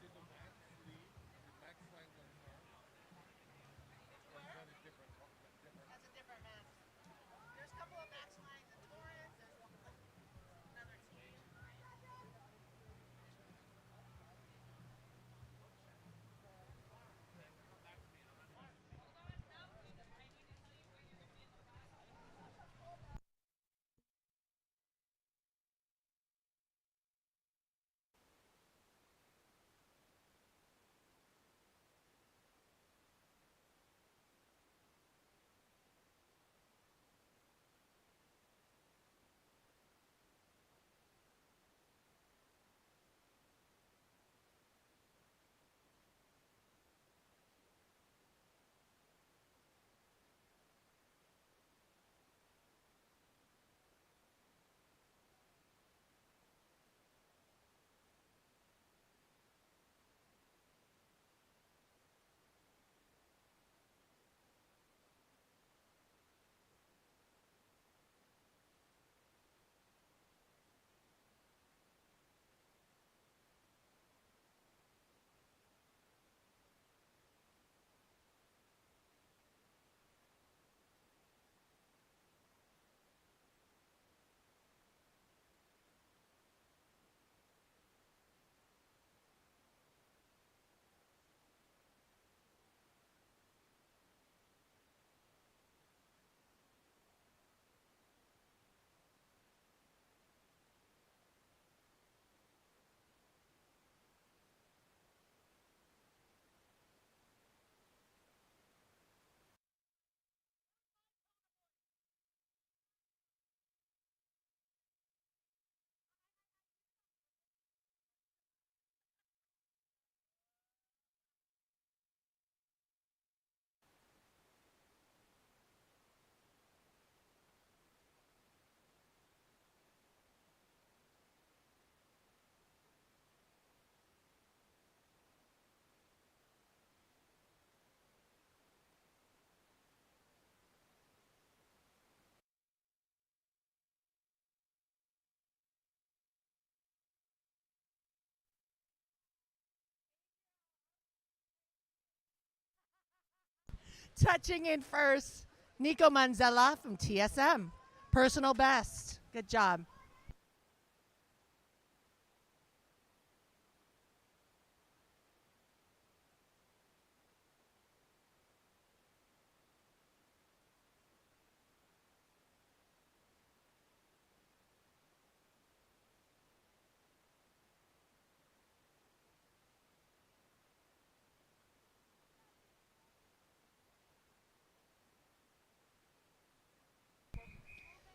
Did the max lead? Did max land on car? Or is that a different? That's a different match. There's a couple of match lines in Torrance. There's another team. Touching in first, Nico Manzella from TSM. Personal best. Good job.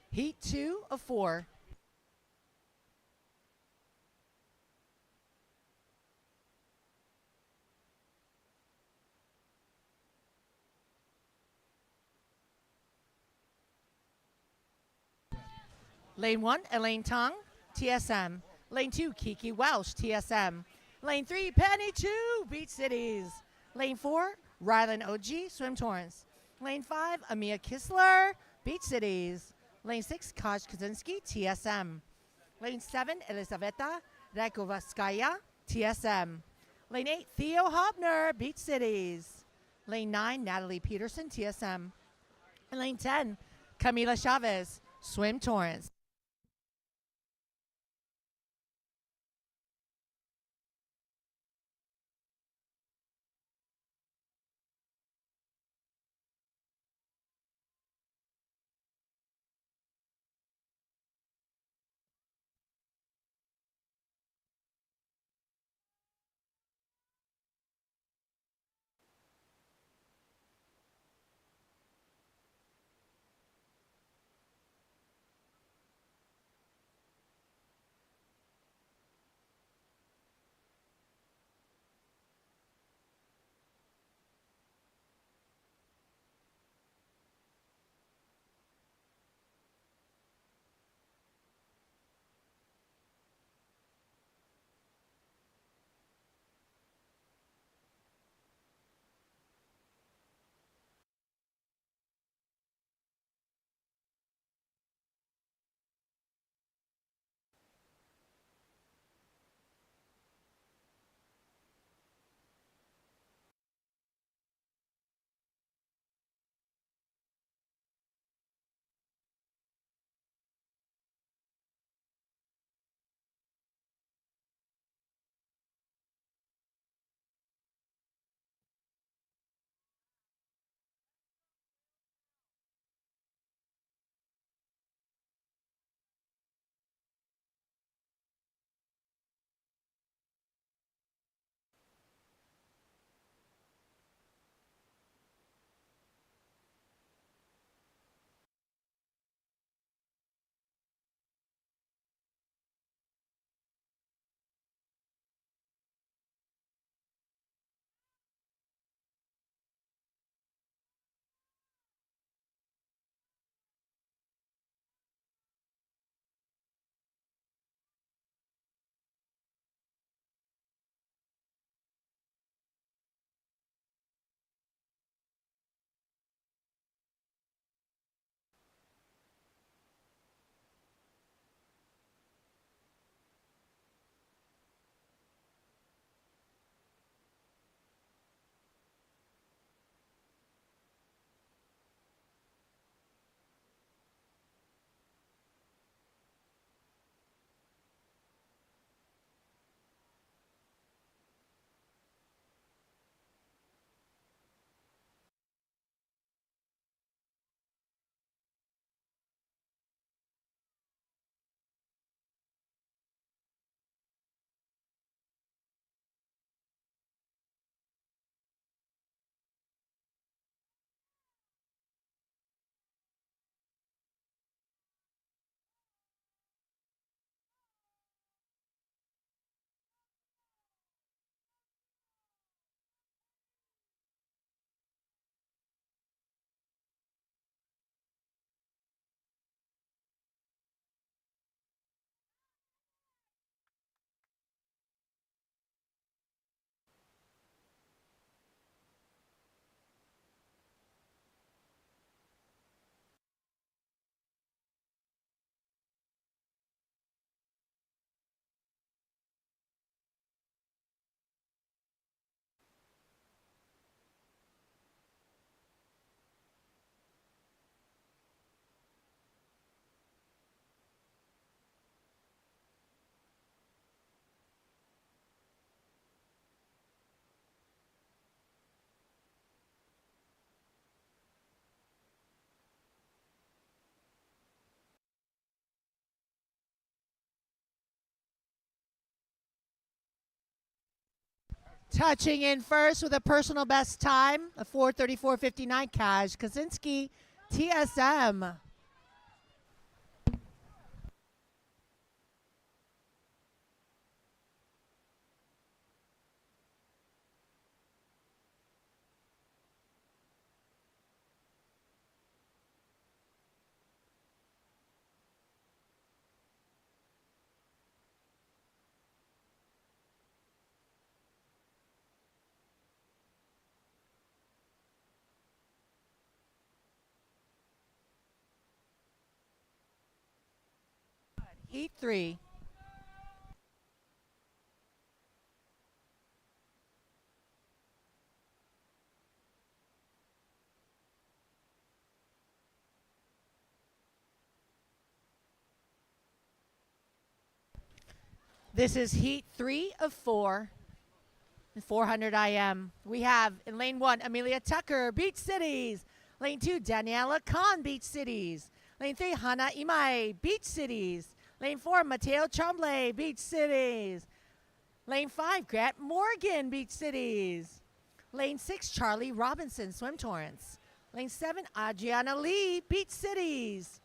Heat 2 of 4. Lane 1, Elaine Tong, TSM. Lane 2, Kiki Welsh, TSM. Lane 3, Penny Chu, Beach Cities. Lane 4, Rylan OG, Swim Torrance. Lane 5, Amia Kistler, Beach Cities. Lane 6, Kaj Kaczynski, TSM. Lane 7, Elizaveta Rakovaskaya, TSM. Lane 8, Theo Hobner, Beach Cities. Lane 9, Natalie Peterson, TSM. And lane 10, Camila Chavez, Swim Torrance. Touching in first with a personal best time, a 4:34.59, Kaj Kaczynski, TSM. Heat 3. This is Heat 3 of 4. 400 IM. We have in lane 1, Amelia Tucker, Beach Cities. Lane 2, Daniela Khan, Beach Cities. Lane 3, Hana Imai, Beach Cities. Lane 4, Mateo Tremblay, Beach Cities. Lane 5, Grant Morgan, Beach Cities. Lane 6, Charlie Robinson, Swim Torrance. Lane 7, Adriana Lee, Beach Cities.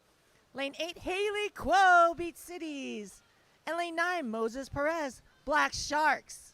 Lane 8, Haley Quo, Beach Cities. And lane 9, Moses Perez, Black Sharks.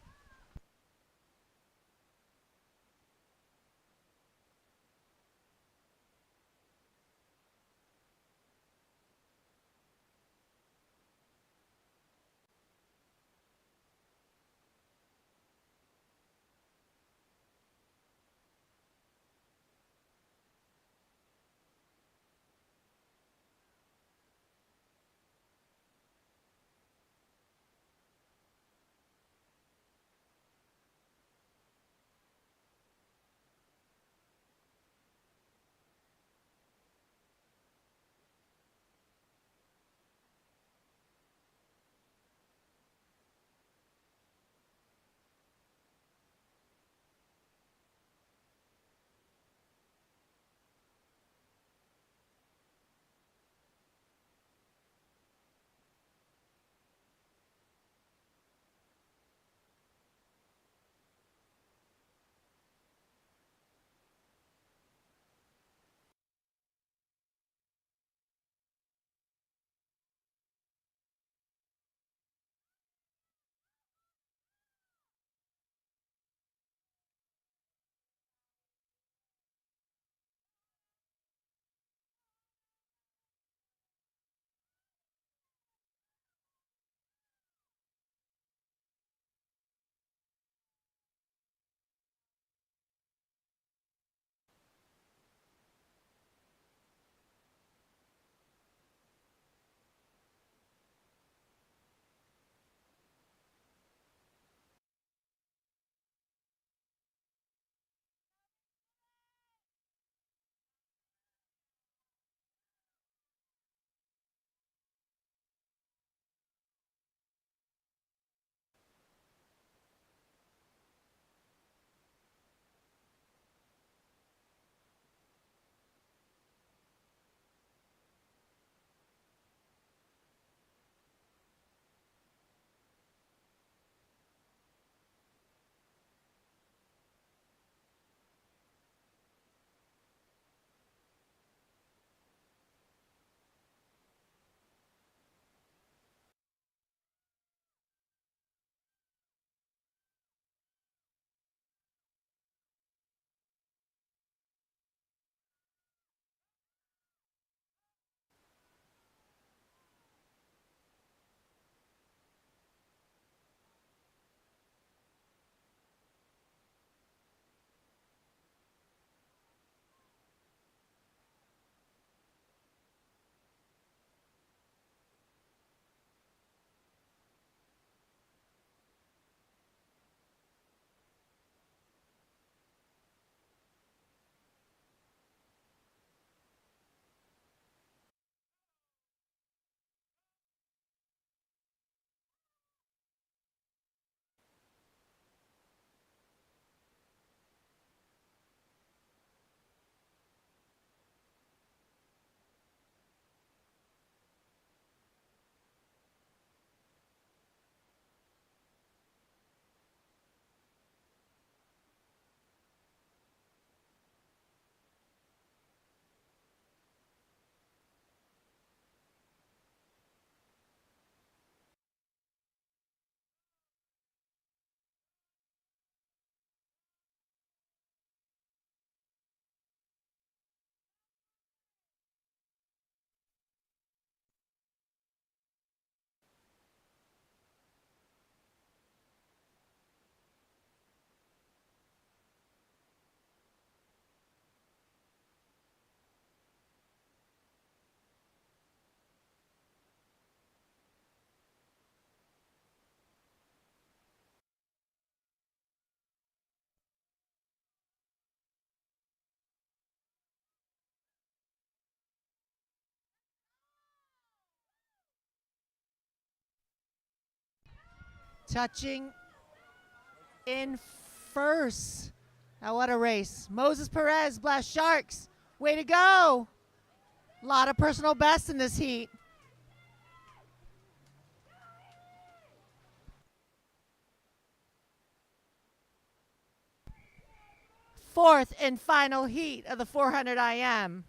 touching in first. Now what a race. Moses Perez, Blast Sharks. Way to go. A lot of personal bests in this heat. Fourth and final heat of the 400 IM.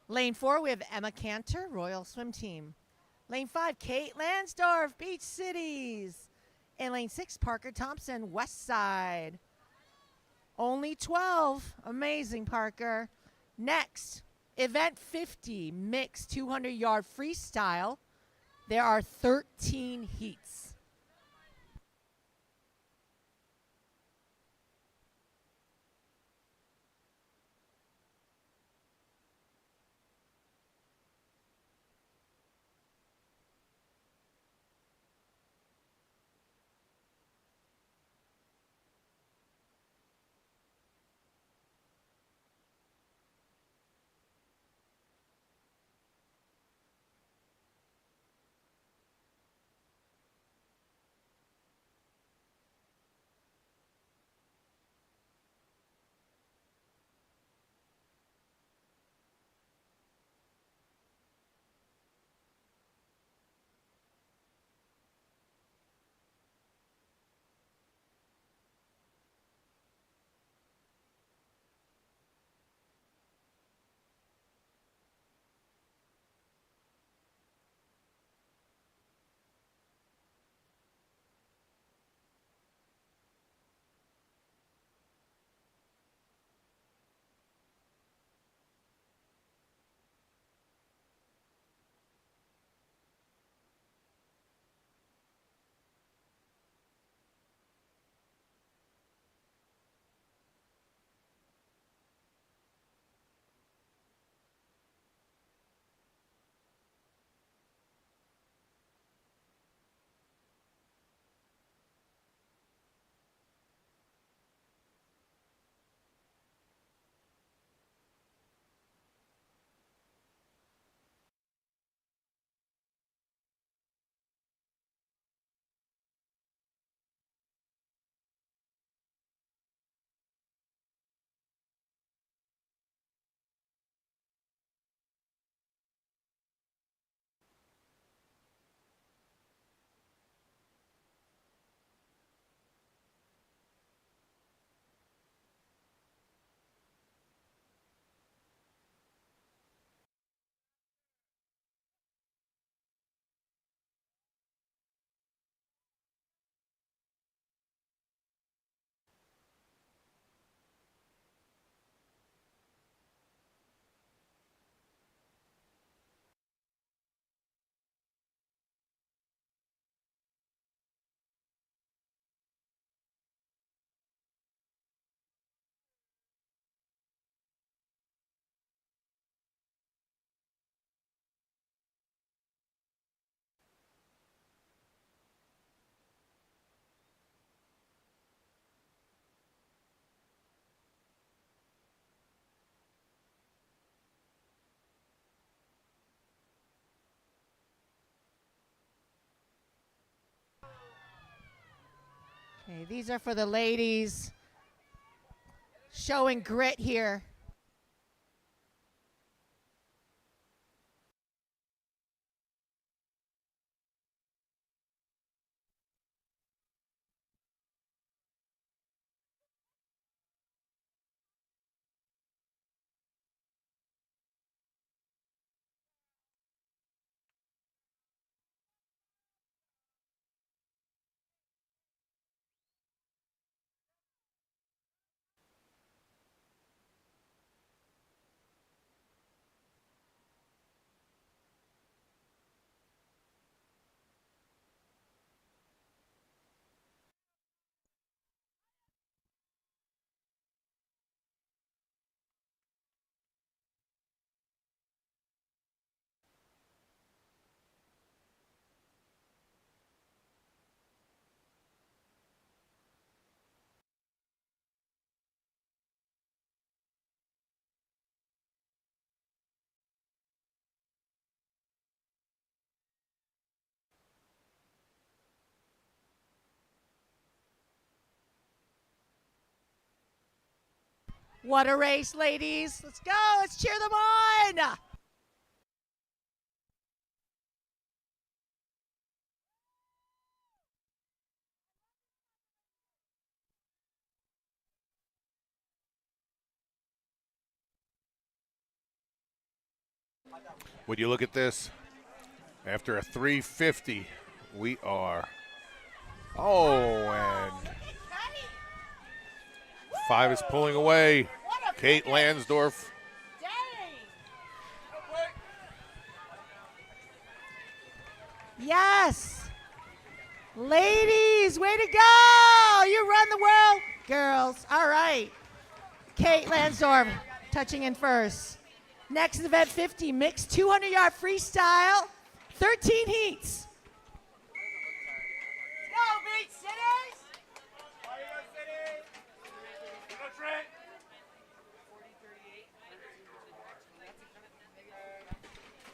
Lane 4, we have Emma Cantor, Royal Swim Team. Lane 5, Kate Lansdorf, Beach Cities. And lane 6, Parker Thompson, West Side. Only 12. Amazing, Parker. Next, event 50, mixed 200-yard freestyle. There are 13 heats. Okay, these are for the ladies. Showing grit here. What a race, ladies. Let's go. Let's cheer them on. Would you look at this? After a 350, we are. Oh, and 5 is pulling away. Kate Lansdorf. Yes. Ladies, way to go. You run the world. Girls, all right. Kate Lansdorf touching in first. Next event 50, mixed 200-yard freestyle, 13 heats. Go, Beach Cities! Go, Trent!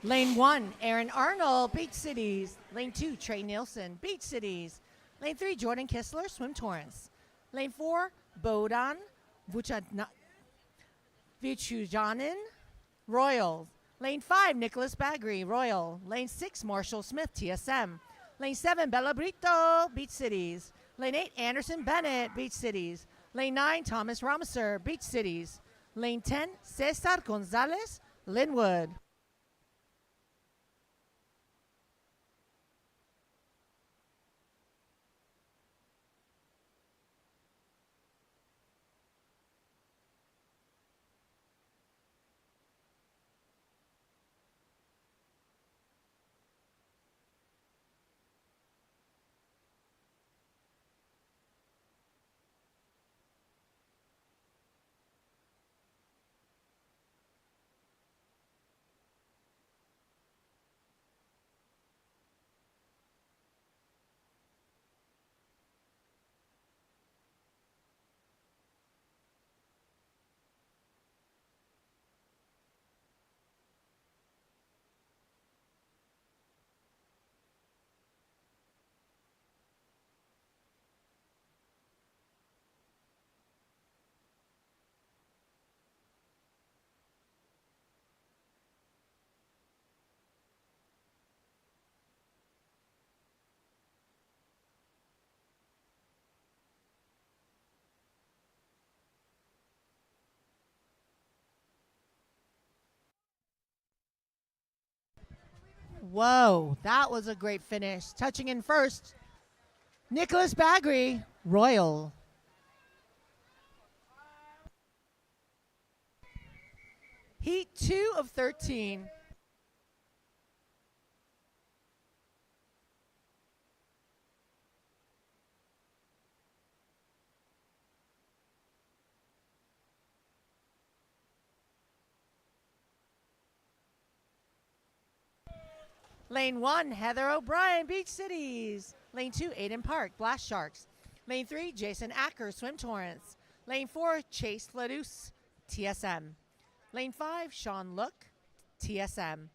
Lane 1, Aaron Arnold, Beach Cities. Lane 2, Trey Nielsen, Beach Cities. Lane 3, Jordan Kistler, Swim Torrance. Lane 4, Bodan Vichujanin, Royal. Lane 5, Nicholas Bagri, Royal. Lane 6, Marshall Smith, TSM. Lane 7, Bella Brito, Beach Cities. Lane 8, Anderson Bennett, Beach Cities. Lane 9, Thomas Ramaser, Beach Cities. Lane 10, Cesar Gonzalez, Linwood. Whoa, that was a great finish. Touching in first, Nicholas Bagri, Royal. Heat 2 of 13. Lane 1, Heather O'Brien, Beach Cities. Lane 2, Aiden Park, Blast Sharks. Lane 3, Jason Acker, Swim Torrance. Lane 4, Chase Ladus, TSM. Lane 5, Sean Look, TSM.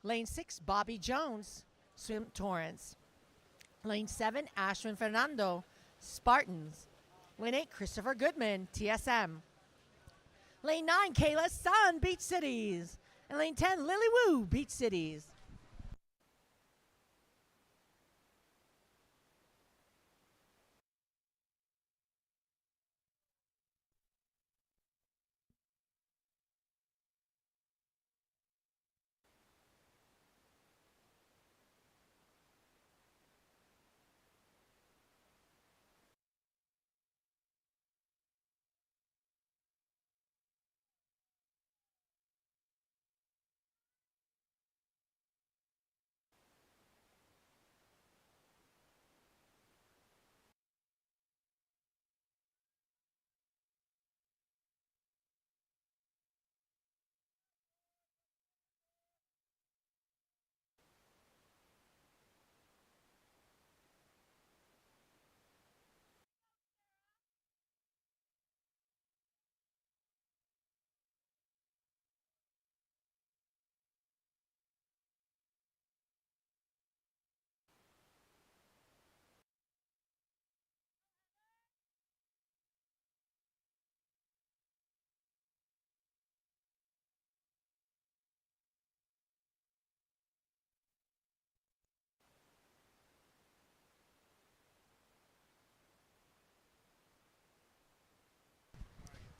Lane 6, Bobby Jones, Swim Torrance. Lane 7, Ashwin Fernando, Spartans. Lane 8, Christopher Goodman, TSM. Lane 9, Kayla Sun, Beach Cities. And lane 10, Lily Wu, Beach Cities.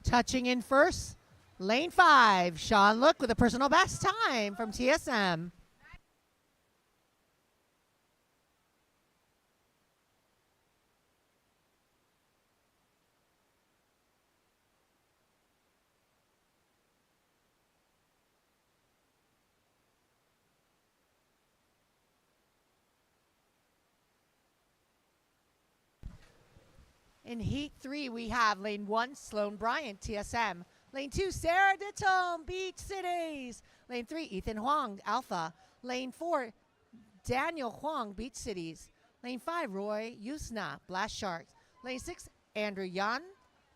Touching in first, lane 5, Sean Look with a personal best time from TSM. In Heat 3, we have lane 1, Sloan Bryant, TSM. Lane 2, Sarah Dittom, Beach Cities. Lane 3, Ethan Huang, Alpha. Lane 4, Daniel Huang, Beach Cities. Lane 5, Roy Yusna, Blast Sharks. Lane 6, Andrew Yan,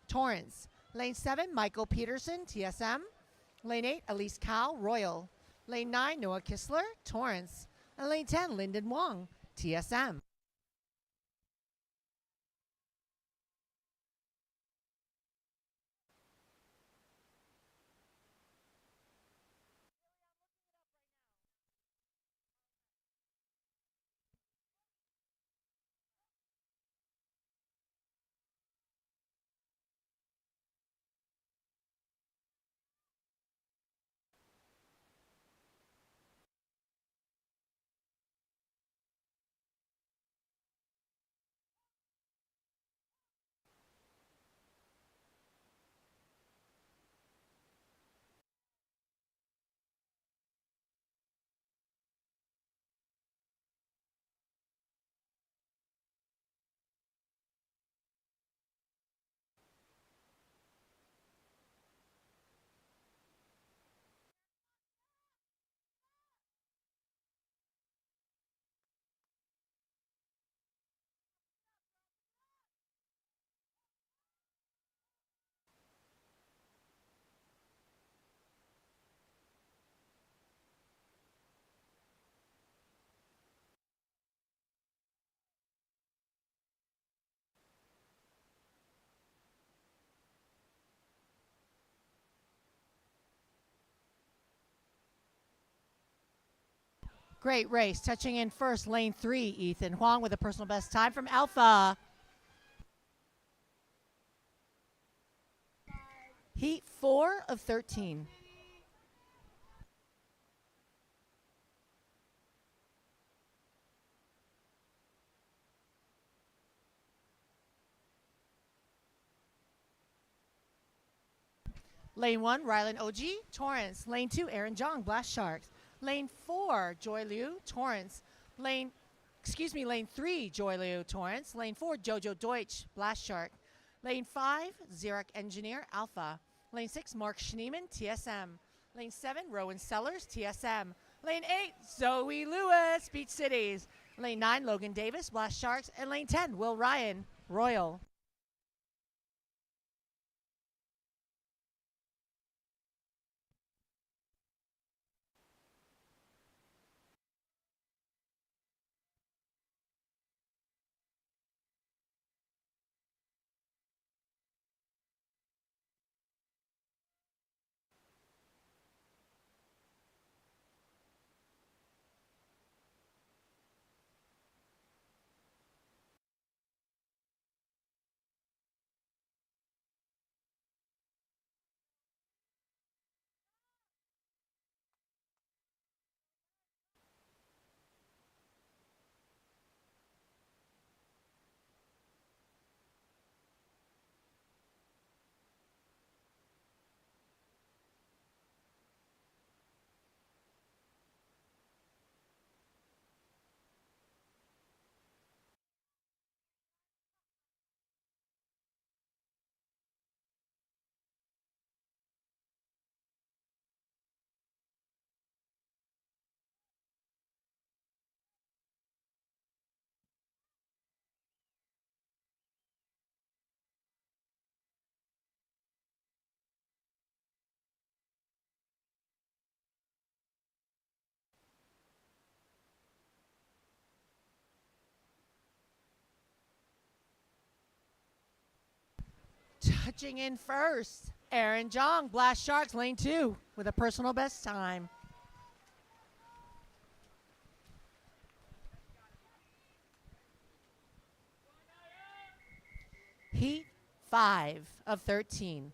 Torrance. Lane 7, Michael Peterson, TSM. Lane 8, Elise Cow, Royal. Lane 9, Noah Kistler, Torrance. And lane 10, Lyndon Wong, TSM. Great race. Touching in first, lane 3, Ethan Huang with a personal best time from Alpha. Heat 4 of 13. Lane 1, Rylan OG, Torrance. Lane 2, Aaron Jong, Blast Sharks. Lane 4, Joy Liu, Torrance. Lane 3, Joy Liu, Torrance. Lane 4, Jojo Deutsch, Blast Shark. Lane 5, Xerox Engineer, Alpha. Lane 6, Mark Schneeman, TSM. Lane 7, Rowan Sellers, TSM. Lane 8, Zoe Lewis, Beach Cities. Lane 9, Logan Davis, Blast Sharks. And lane 10, Will Ryan, Royal. Touching in first, Aaron Jong, Blast Sharks, lane 2 with a personal best time. Heat 5 of 13.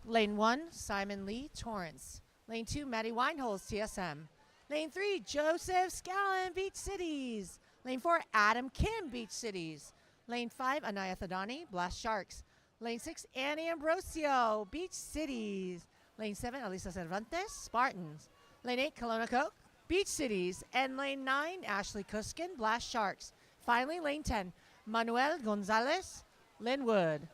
Lane 1, Simon Lee Torrance. Lane 2, Maddie Wineholz, TSM. Lane 3, Joseph Scallon, Beach Cities. Lane 4, Adam Kim, Beach Cities. Lane 5, Anaya Thadani, Blast Sharks. Lane 6, Annie Ambrosio, Beach Cities. Lane 7, Elisa Cervantes, Spartans. Lane 8, Kelowna Coke, Beach Cities. And Lane 9, Ashley Kuskin, Blast Sharks. Finally, Lane 10, Manuel Gonzalez, Linwood.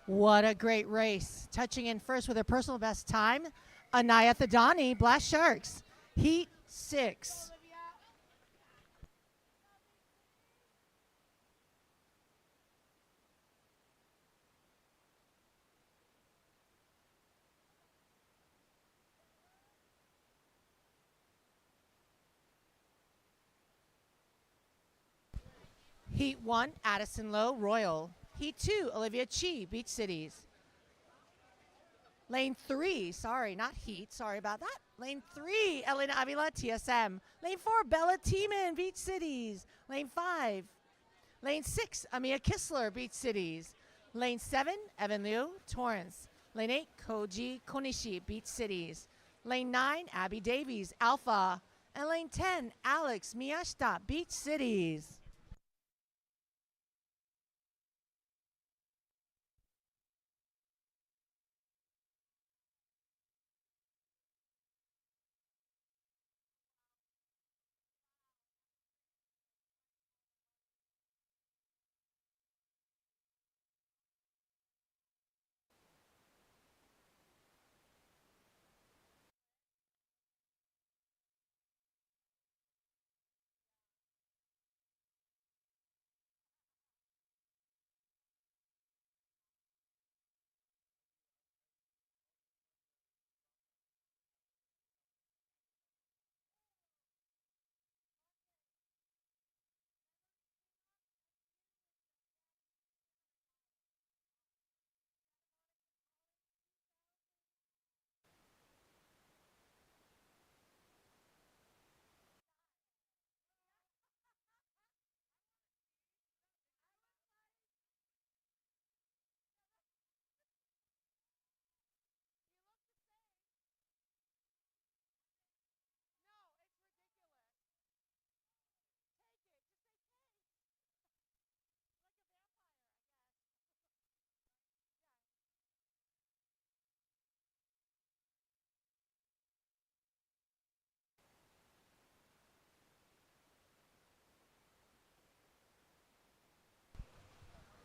What a great race. Touching in first with her personal best time, Anaya Thadani, Blast Sharks. Heat 6. Heat 1, Addison Lowe, Royal. Heat 2, Olivia Chi, Beach Cities. Lane 3, sorry, not Heat, sorry about that. Lane 3, Elena Avila, TSM. Lane 4, Bella Tiemann, Beach Cities. Lane 5, Lane 6, Amia Kistler, Beach Cities. Lane 7, Evan Liu, Torrance. Lane 8, Koji Konishi, Beach Cities. Lane 9, Abby Davies, Alpha. And lane 10, Alex Miyashita, Beach Cities.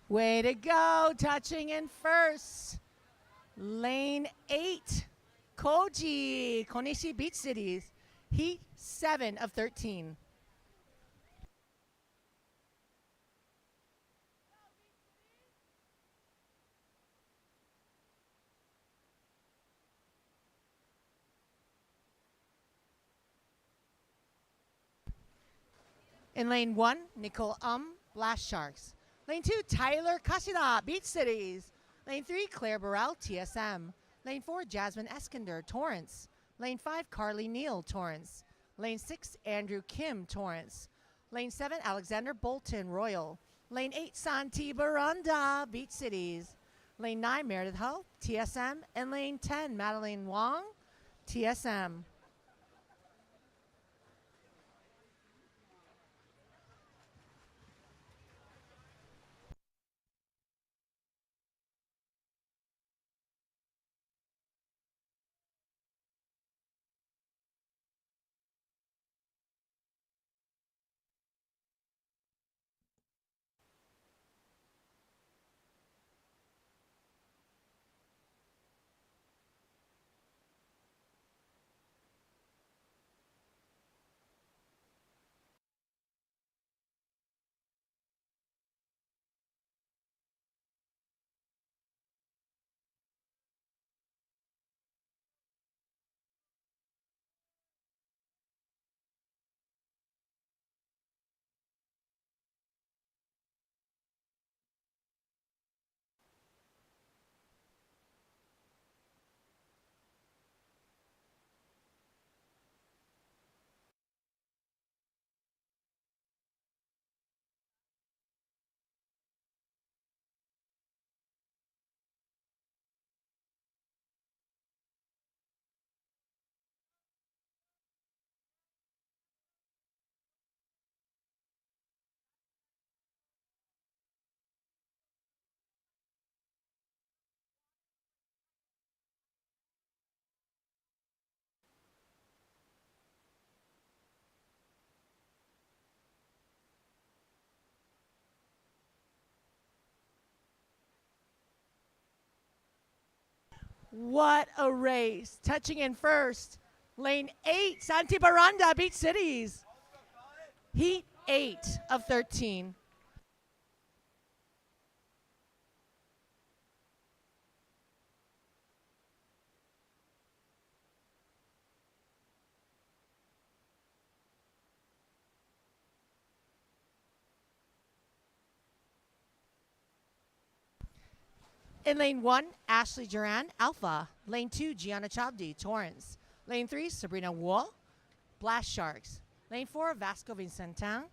Way to go, touching in first. Lane 8, Koji Konishi, Beach Cities. Heat 7 of 13. In lane 1, Nicole Blast Sharks. Lane 2, Tyler Casida, Beach Cities. Lane 3, Claire Burrell, TSM. Lane 4, Jasmine Eskander, Torrance. Lane 5, Carly Neal, Torrance. Lane 6, Andrew Kim, Torrance. Lane 7, Alexander Bolton, Royal. Lane 8, Santi Baranda, Beach Cities. Lane 9, Meredith Hull, TSM. And Lane 10, Madeline Wong, TSM. What a race. Touching in first. Lane 8, Santi Baranda, Beach Cities. Heat 8 of 13. In lane 1, Ashley Duran, Alpha. Lane 2, Gianna Chabdi, Torrance. Lane 3, Sabrina Wall, Blast Sharks. Lane 4, Vasco Vincentin,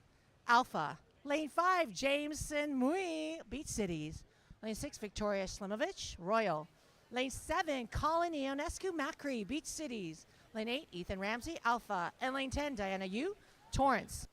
Alpha. Lane 5, Jameson Mui, Beach Cities. Lane 6, Victoria Slimovich, Royal. Lane 7, Colin Ionescu Macri, Beach Cities. Lane 8, Ethan Ramsey, Alpha. And lane 10, Diana Yu, Torrance.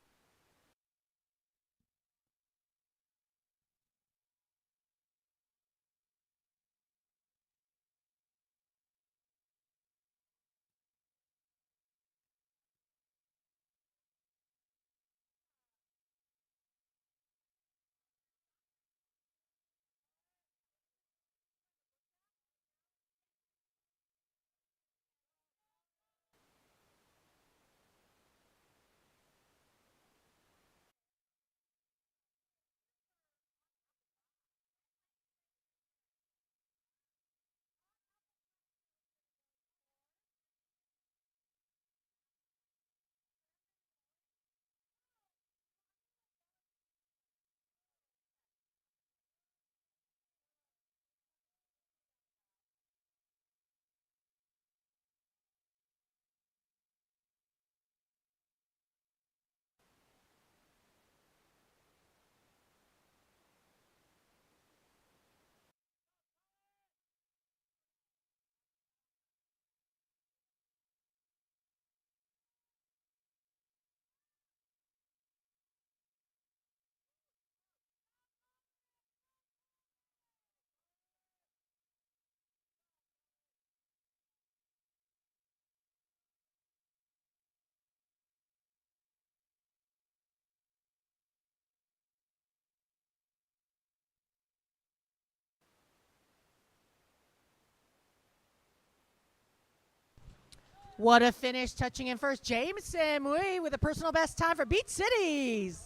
What a finish, touching in first. Jameson Mui with a personal best time for Beach Cities.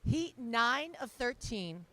Heat 9 of 13.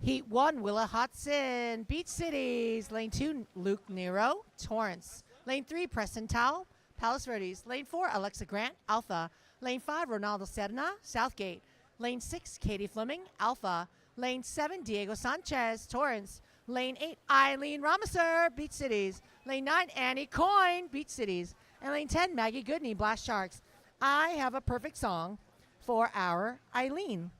Heat 1, Willa Hudson, Beach Cities. Lane 2, Luke Nero, Torrance. Lane 3, Preston Towle, Palos Verdes. Lane 4, Alexa Grant, Alpha. Lane 5, Ronaldo Serna, Southgate. Lane 6, Katie Fleming, Alpha. Lane 7, Diego Sanchez, Torrance. Lane 8, Eileen Ramaser, Beach Cities. Lane 9, Annie Coyne, Beach Cities. And lane 10, Maggie Goodney, Blast Sharks. I have a perfect song for our Eileen.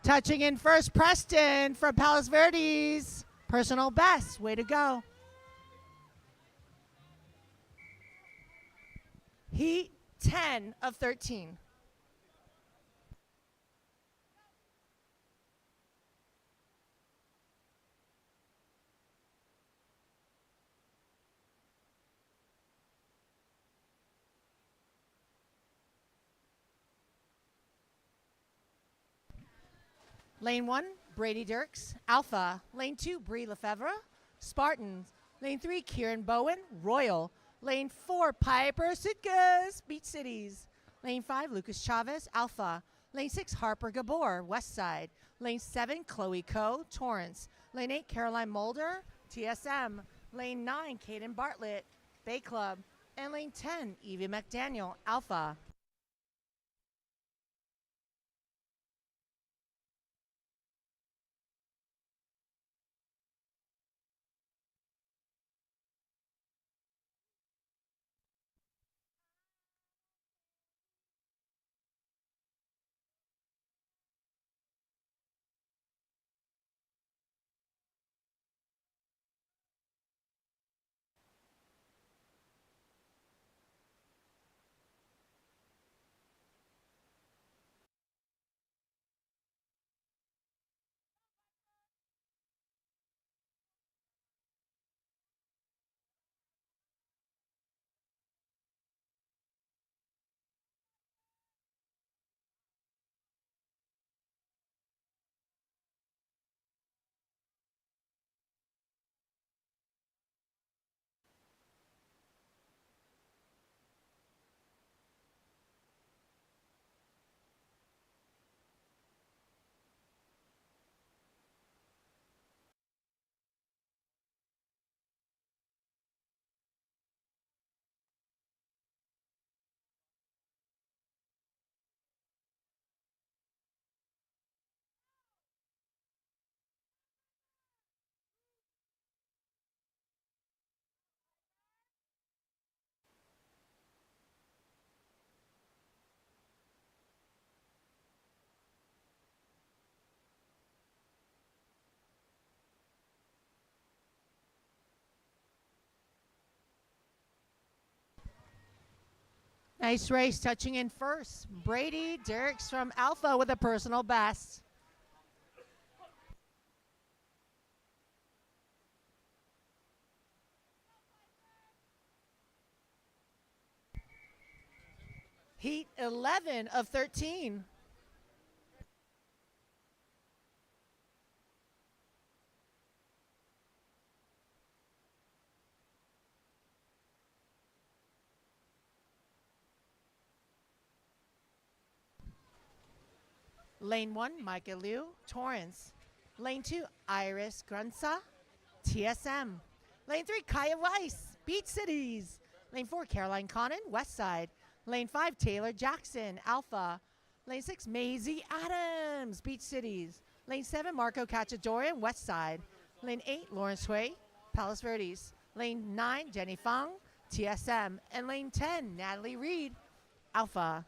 Touching in first, Preston from Palos Verdes. Personal best. Way to go. Heat 10 of 13. Lane 1, Brady Dirks, Alpha. Lane 2, Brie Lefevre, Spartans. Lane 3, Kieran Bowen, Royal. Lane 4, Piper Sitkas, Beach Cities. Lane 5, Lucas Chavez, Alpha. Lane 6, Harper Gabor, West Side. Lane 7, Chloe Coe, Torrance. Lane 8, Caroline Mulder, TSM. Lane 9, Kaden Bartlett, Bay Club. And lane 10, Evie McDaniel, Alpha. Nice race, touching in first. Brady Dirks from Alpha with a personal best. Heat 11 of 13. Lane 1, Micah Liu, Torrance. Lane 2, Iris Grunza, TSM. Lane 3, Kaya Weiss, Beach Cities. Lane 4, Caroline Conan, Westside. Lane 5, Taylor Jackson, Alpha. Lane 6, Maisie Adams, Beach Cities. Lane 7, Marco Cachadorian, Westside. Lane 8, Lawrence Hui, Palos Verdes. Lane 9, Jenny Fang, TSM. And lane 10, Natalie Reed, Alpha.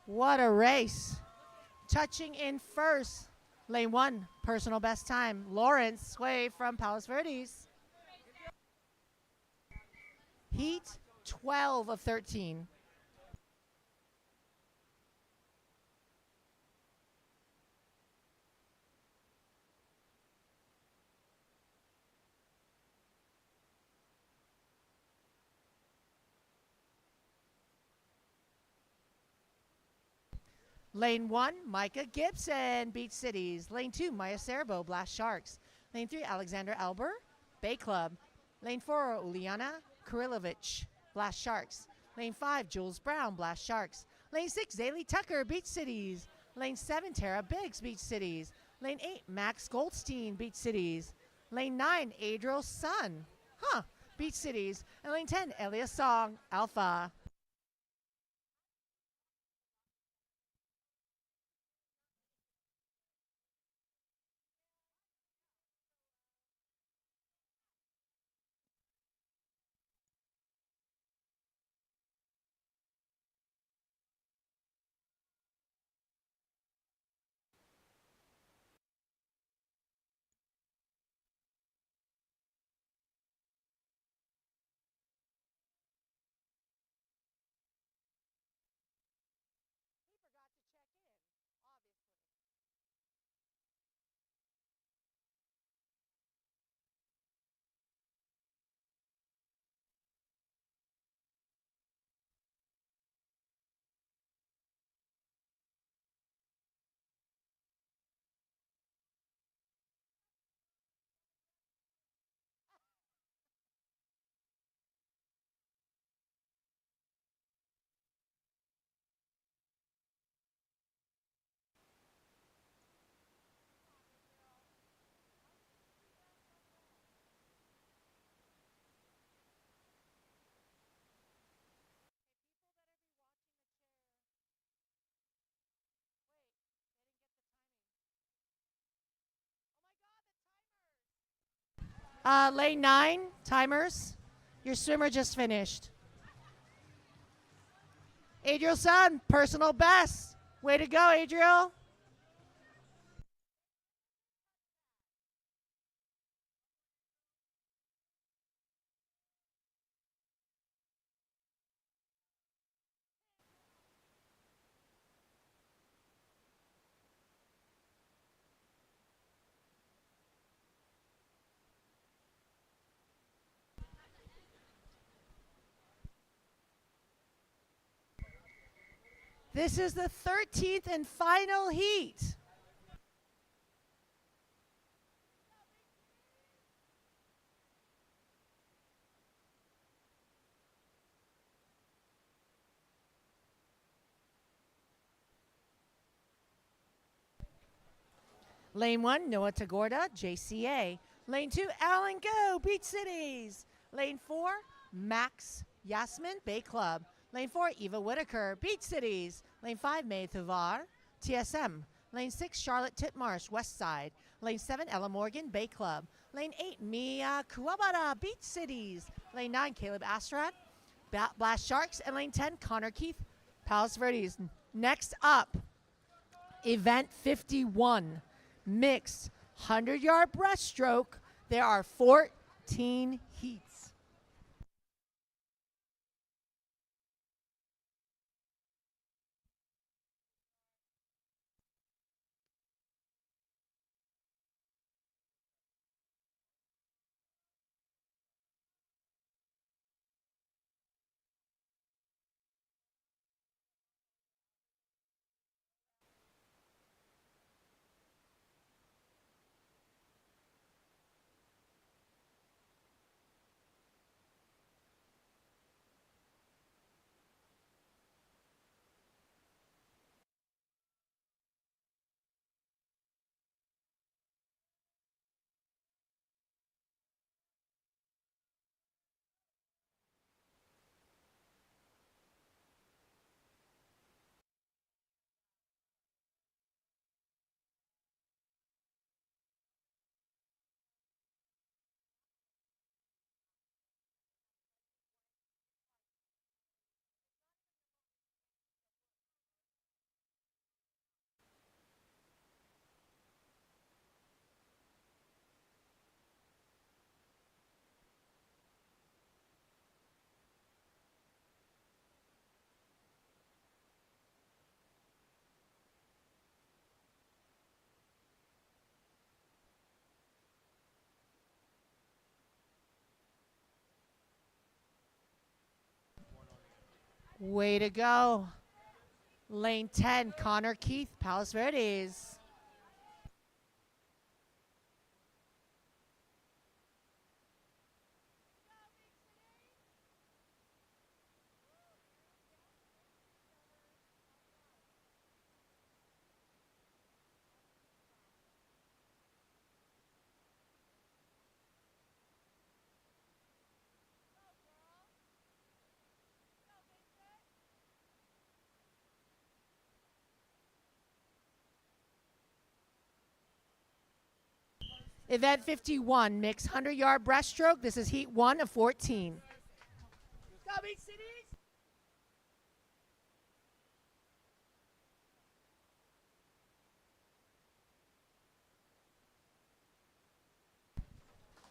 What a race. Touching in first, lane 1, personal best time, Lawrence Sway from Palos Verdes. Heat 12 of 13. Lane 1, Micah Gibson, Beach Cities. Lane 2, Maya Cerbo, Blast Sharks. Lane 3, Alexander Elber, Bay Club. Lane 4, Uliana Kurilovich, Blast Sharks. Lane 5, Jules Brown, Blast Sharks. Lane 6, Zaylee Tucker, Beach Cities. Lane 7, Tara Biggs, Beach Cities. Lane 8, Max Goldstein, Beach Cities. Lane 9, Adriel Sun, Beach Cities. And lane 10, Elias Song, Alpha. He forgot to check in, obviously. Lane 9, timers. Your swimmer just finished. Adriel's son, personal best. Way to go, Adriel. This is the 13th and final heat. Lane 1, Noah Tagorda, JCA. Lane 2, Alan Go, Beach Cities. Lane 4, Max Yasmin, Bay Club. Lane 4, Eva Whitaker, Beach Cities. Lane 5, May Thuvar, TSM. Lane 6, Charlotte Titmarsh, West Side. Lane 7, Ella Morgan, Bay Club. Lane 8, Mia Kuwabara, Beach Cities. Lane 9, Caleb Astrad, Blast Sharks. And Lane 10, Connor Keith, Palos Verdes. Next up, Event 51. Mixed 100-yard breaststroke. There are 14 heats. Way to go. Lane 10, Connor Keith, Palos Verdes. Event 51, mixed 100-yard breaststroke. This is heat 1 of 14. Go Beach Cities!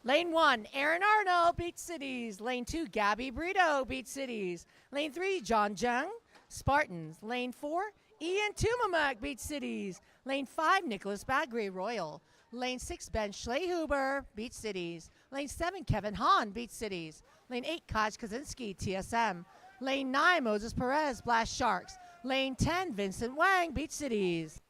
Lane 1, Aaron Arnold, Beach Cities. Lane 2, Gabby Brito, Beach Cities. Lane 3, John Jung, Spartans. Lane 4, Ian Tumamak, Beach Cities. Lane 5, Nicholas Bagri, Royal. Lane 6, Ben Schlehuber, Beach Cities. Lane 7, Kevin Hahn, Beach Cities. Lane 8, Kaj Kaczynski, TSM. Lane 9, Moses Perez, Blast Sharks. Lane 10, Vincent Wang, Beach Cities.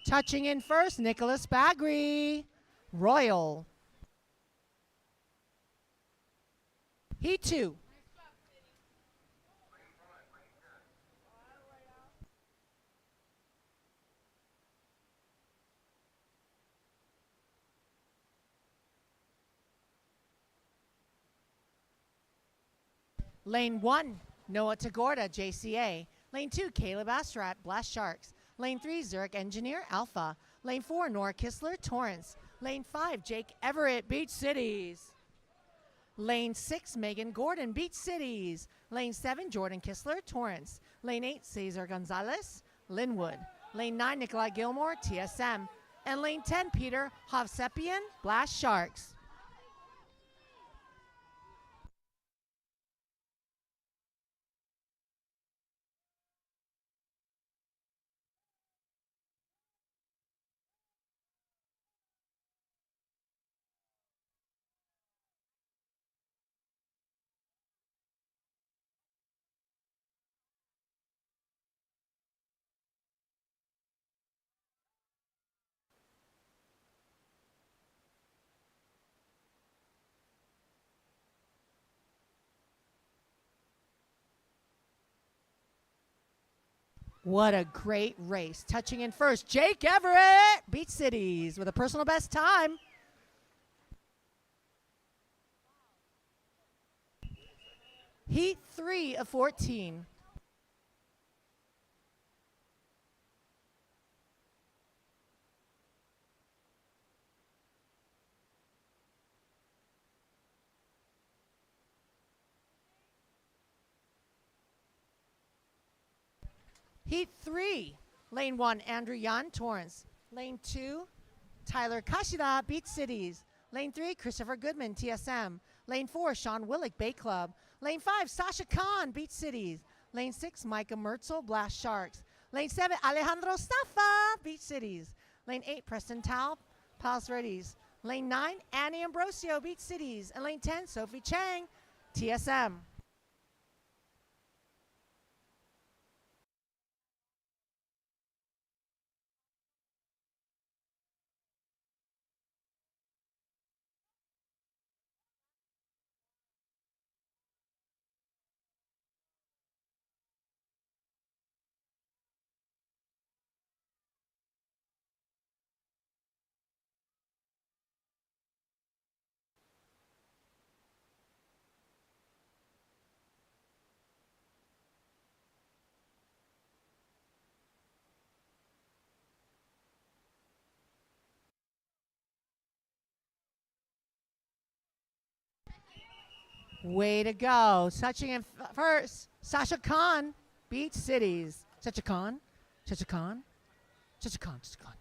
Touching in first, Nicholas Bagri. Royal. Heat 2. Lane 1, Noah Tagorda, JCA. Lane 2, Caleb Astrat, Blast Sharks. Lane 3, Zurich Engineer, Alpha. Lane 4, Nora Kistler, Torrance. Lane 5, Jake Everett, Beach Cities. Lane 6, Megan Gordon, Beach Cities. Lane 7, Jordan Kistler, Torrance. Lane 8, Cesar Gonzalez, Linwood. Lane 9, Nikolai Gilmore, TSM. And Lane 10, Peter Hovsepian, Blast Sharks. What a great race. Touching in first, Jake Everett, Beach Cities, with a personal best time. Heat 3 of 14. Heat 3, Lane 1, Andrew Yan, Torrance. Lane 2, Tyler Kashida, Beach Cities. Lane 3, Christopher Goodman, TSM. Lane 4, Sean Willick, Bay Club. Lane 5, Sasha Khan, Beach Cities. Lane 6, Micah Mertzel, Blast Sharks. Lane 7, Alejandro Staffa, Beach Cities. Lane 8, Preston Tal, Palace Reddies. Lane 9, Annie Ambrosio, Beach Cities. And Lane 10, Sophie Chang, TSM. Way to go. Touching in first, Sasha Khan, Beach Cities. Sasha Khan, Sasha Khan, Sasha Khan, Sasha Khan.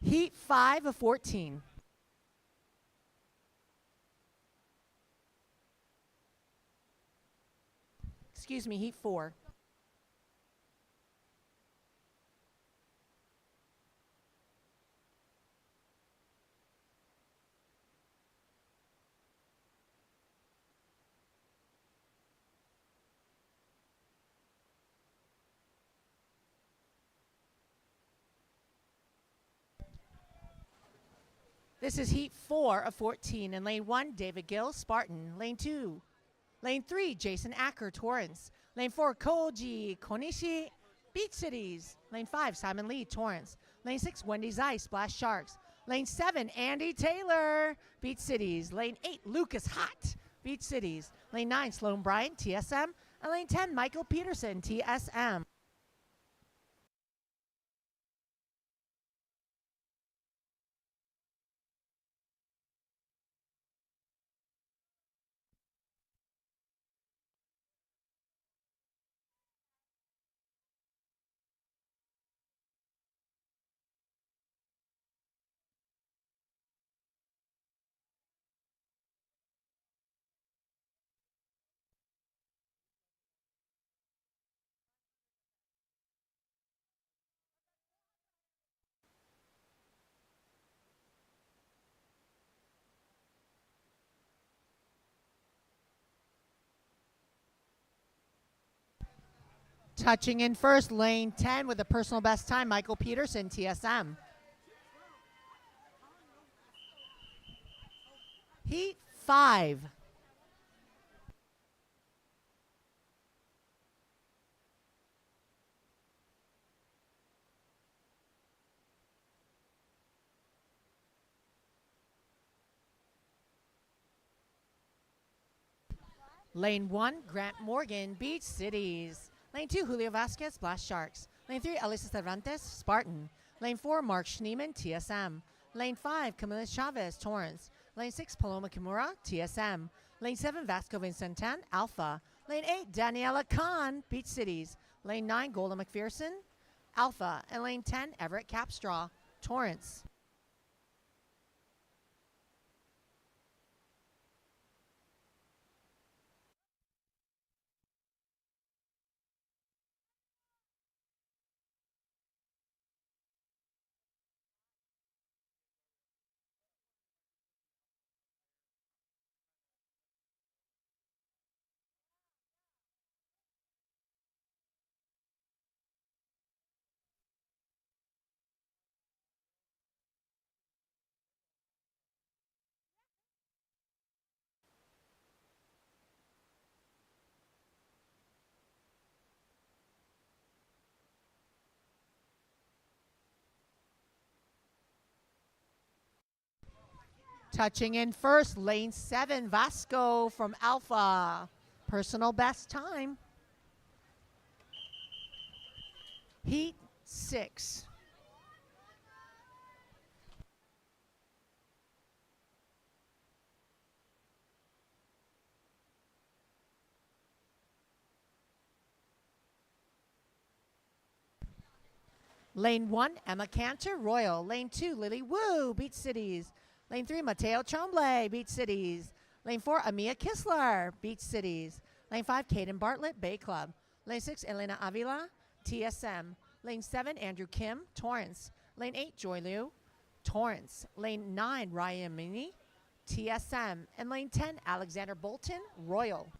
Heat 5 of 14. Excuse me, Heat 4. This is Heat 4 of 14. In Lane 1, David Gill, Spartan. Lane 2, Lane 3, Jason Acker, Torrance. Lane 4, Koji Konishi, Beach Cities. Lane 5, Simon Lee, Torrance. Lane 6, Wendy Zeiss, Blast Sharks. Lane 7, Andy Taylor, Beach Cities. Lane 8, Lucas Hott, Beach Cities. Lane 9, Sloan Bryant, TSM. And Lane 10, Michael Peterson, TSM. Touching in first, lane 10 with a personal best time, Michael Peterson, TSM. Heat 5. Lane 1, Grant Morgan, Beach Cities. Lane 2, Julio Vasquez, Blast Sharks. Lane 3, Elisa Cervantes, Spartan. Lane 4, Mark Schneeman, TSM. Lane 5, Camila Chavez, Torrance. Lane 6, Paloma Kimura, TSM. Lane 7, Vasco Vincentan, Alpha. Lane 8, Daniela Khan, Beach Cities. Lane 9, Golda McPherson, Alpha. And lane 10, Everett Capstraw, Torrance. Touching in first, lane 7, Vasco from Alpha. Personal best time. Heat 6. Lane 1, Emma Cantor, Royal. Lane 2, Lily Wu, Beach Cities. Lane 3, Mateo Chomble, Beach Cities. Lane 4, Amia Kistler, Beach Cities. Lane 5, Caden Bartlett, Bay Club. Lane 6, Elena Avila, TSM. Lane 7, Andrew Kim, Torrance. Lane 8, Joy Liu, Torrance. Lane 9, Ryan Mini, TSM. And lane 10, Alexander Bolton, Royal.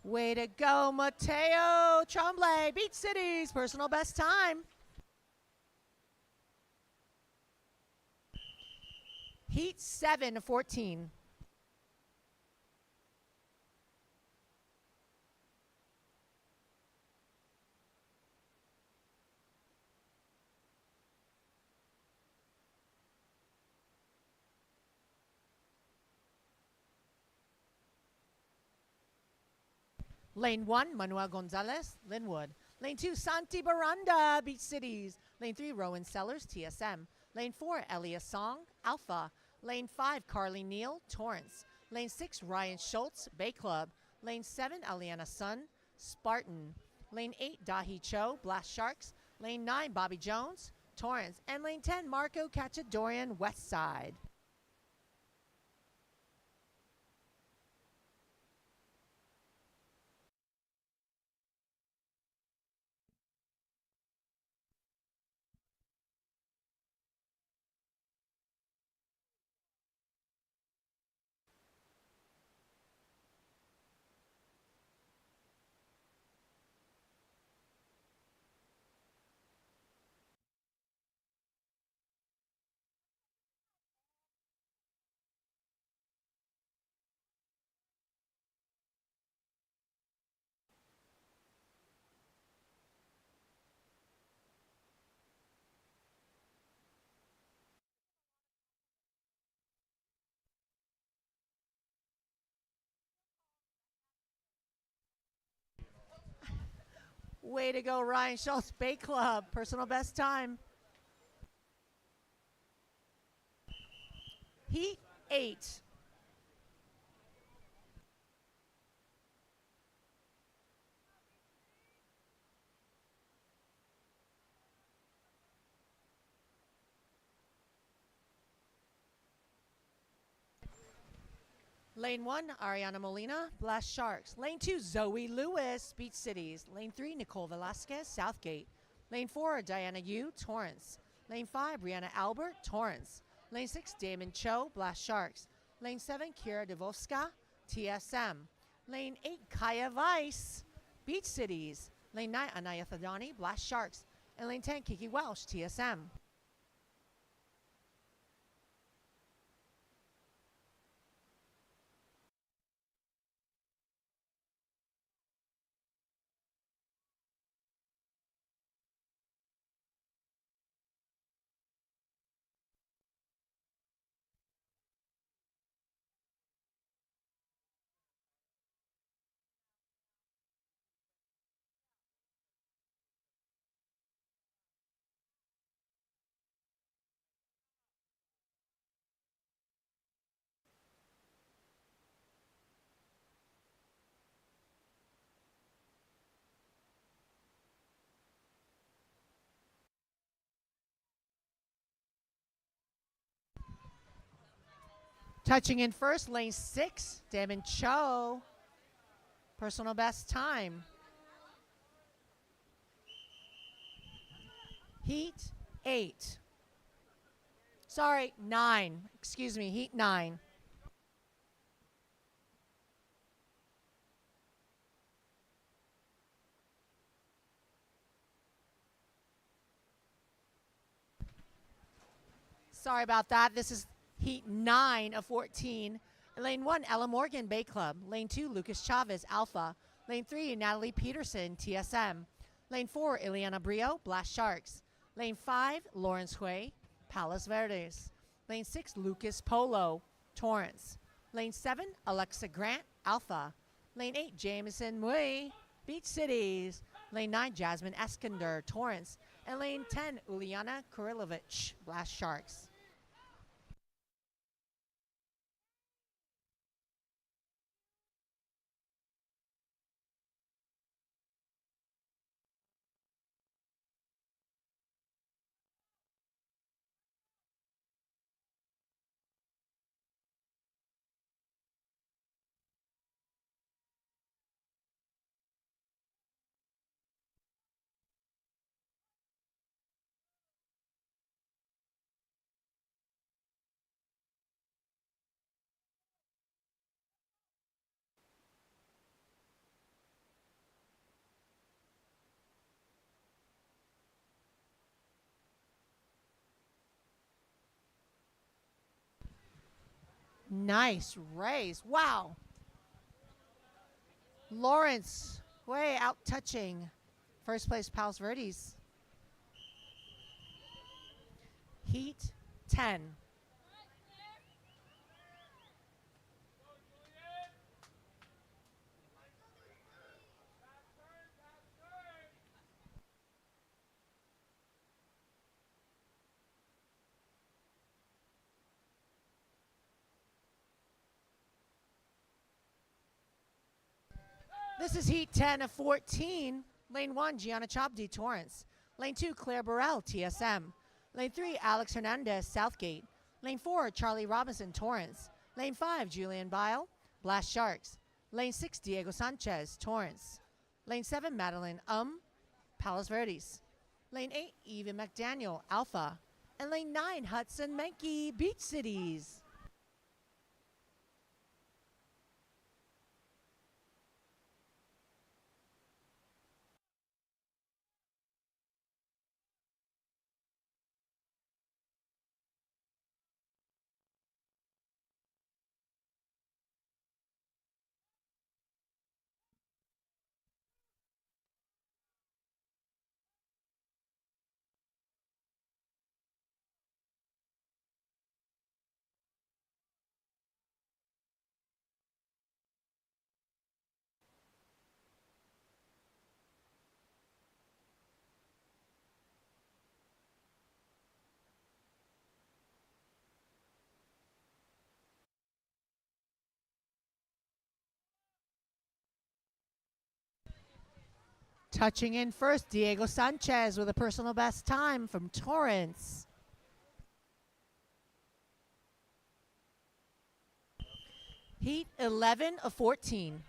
Way to go, Mateo Chomble, Beach Cities, personal best time. Heat 7-14. Lane 1, Manuel Gonzalez, Linwood. Lane 2, Santi Baranda, Beach Cities. Lane 3, Rowan Sellers, TSM. Lane 4, Elia Song, Alpha. Lane 5, Carly Neal, Torrance. Lane 6, Ryan Schultz, Bay Club. Lane 7, Aliana Sun, Spartan. Lane 8, Dahi Cho, Blast Sharks. Lane 9, Bobby Jones, Torrance. And lane 10, Marco Cachadorian, West Side. Way to go, Ryan Schultz, Bay Club. Personal best time. Heat 8. Lane 1, Ariana Molina, Blast Sharks. Lane 2, Zoe Lewis, Beach Cities. Lane 3, Nicole Velasquez, Southgate. Lane 4, Diana Yu, Torrance. Lane 5, Brianna Albert, Torrance. Lane 6, Damon Cho, Blast Sharks. Lane 7, Kira Devovska, TSM. Lane 8, Kaya Weiss, Beach Cities. Lane 9, Anaya Thadani, Blast Sharks. And Lane 10, Kiki Welsh, TSM. Touching in first, lane 6, Damon Cho. Personal best time. Heat 8. Sorry, 9. Excuse me, heat 9. Sorry about that. This is heat 9 of 14. Lane 1, Ella Morgan, Bay Club. Lane 2, Lucas Chavez, Alpha. Lane 3, Natalie Peterson, TSM. Lane 4, Ileana Brio, Blast Sharks. Lane 5, Lawrence Hui, Palos Verdes. Lane 6, Lucas Polo, Torrance. Lane 7, Alexa Grant, Alpha. Lane 8, Jameson Mui, Beach Cities. Lane 9, Jasmine Eskander, Torrance. And lane 10, Uliana Kurilovich, Blast Sharks. Nice race. Wow. Lawrence way out touching first place Palos Verdes. Heat 10. This is heat 10 of 14. Lane 1, Gianna Chabdi, Torrance. Lane 2, Claire Burrell, TSM. Lane 3, Alex Hernandez, Southgate. Lane 4, Charlie Robinson, Torrance. Lane 5, Julian Bile, Blast Sharks. Lane 6, Diego Sanchez, Torrance. Lane 7, Madeline Palos Verdes. Lane 8, Eva McDaniel, Alpha. And lane 9, Hudson Menke, Beach Cities. Touching in first, Diego Sanchez with a personal best time from Torrance. Heat 11 of 14.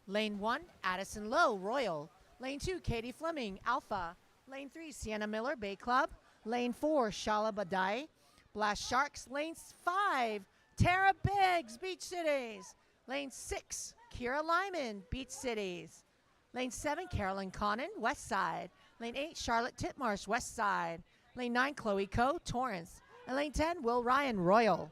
Lane 1, Addison Lowe, Royal. Lane 2, Katie Fleming, Alpha. Lane 3, Sienna Miller, Bay Club. Lane 4, Shala Badai, Blast Sharks. Lane 5, Tara Biggs, Beach Cities. Lane 6, Kira Lyman, Beach Cities. Lane 7, Carolyn Connon, West Side. Lane 8, Charlotte Titmarsh, West Side. Lane 9, Chloe Coe, Torrance. And lane 10, Will Ryan, Royal.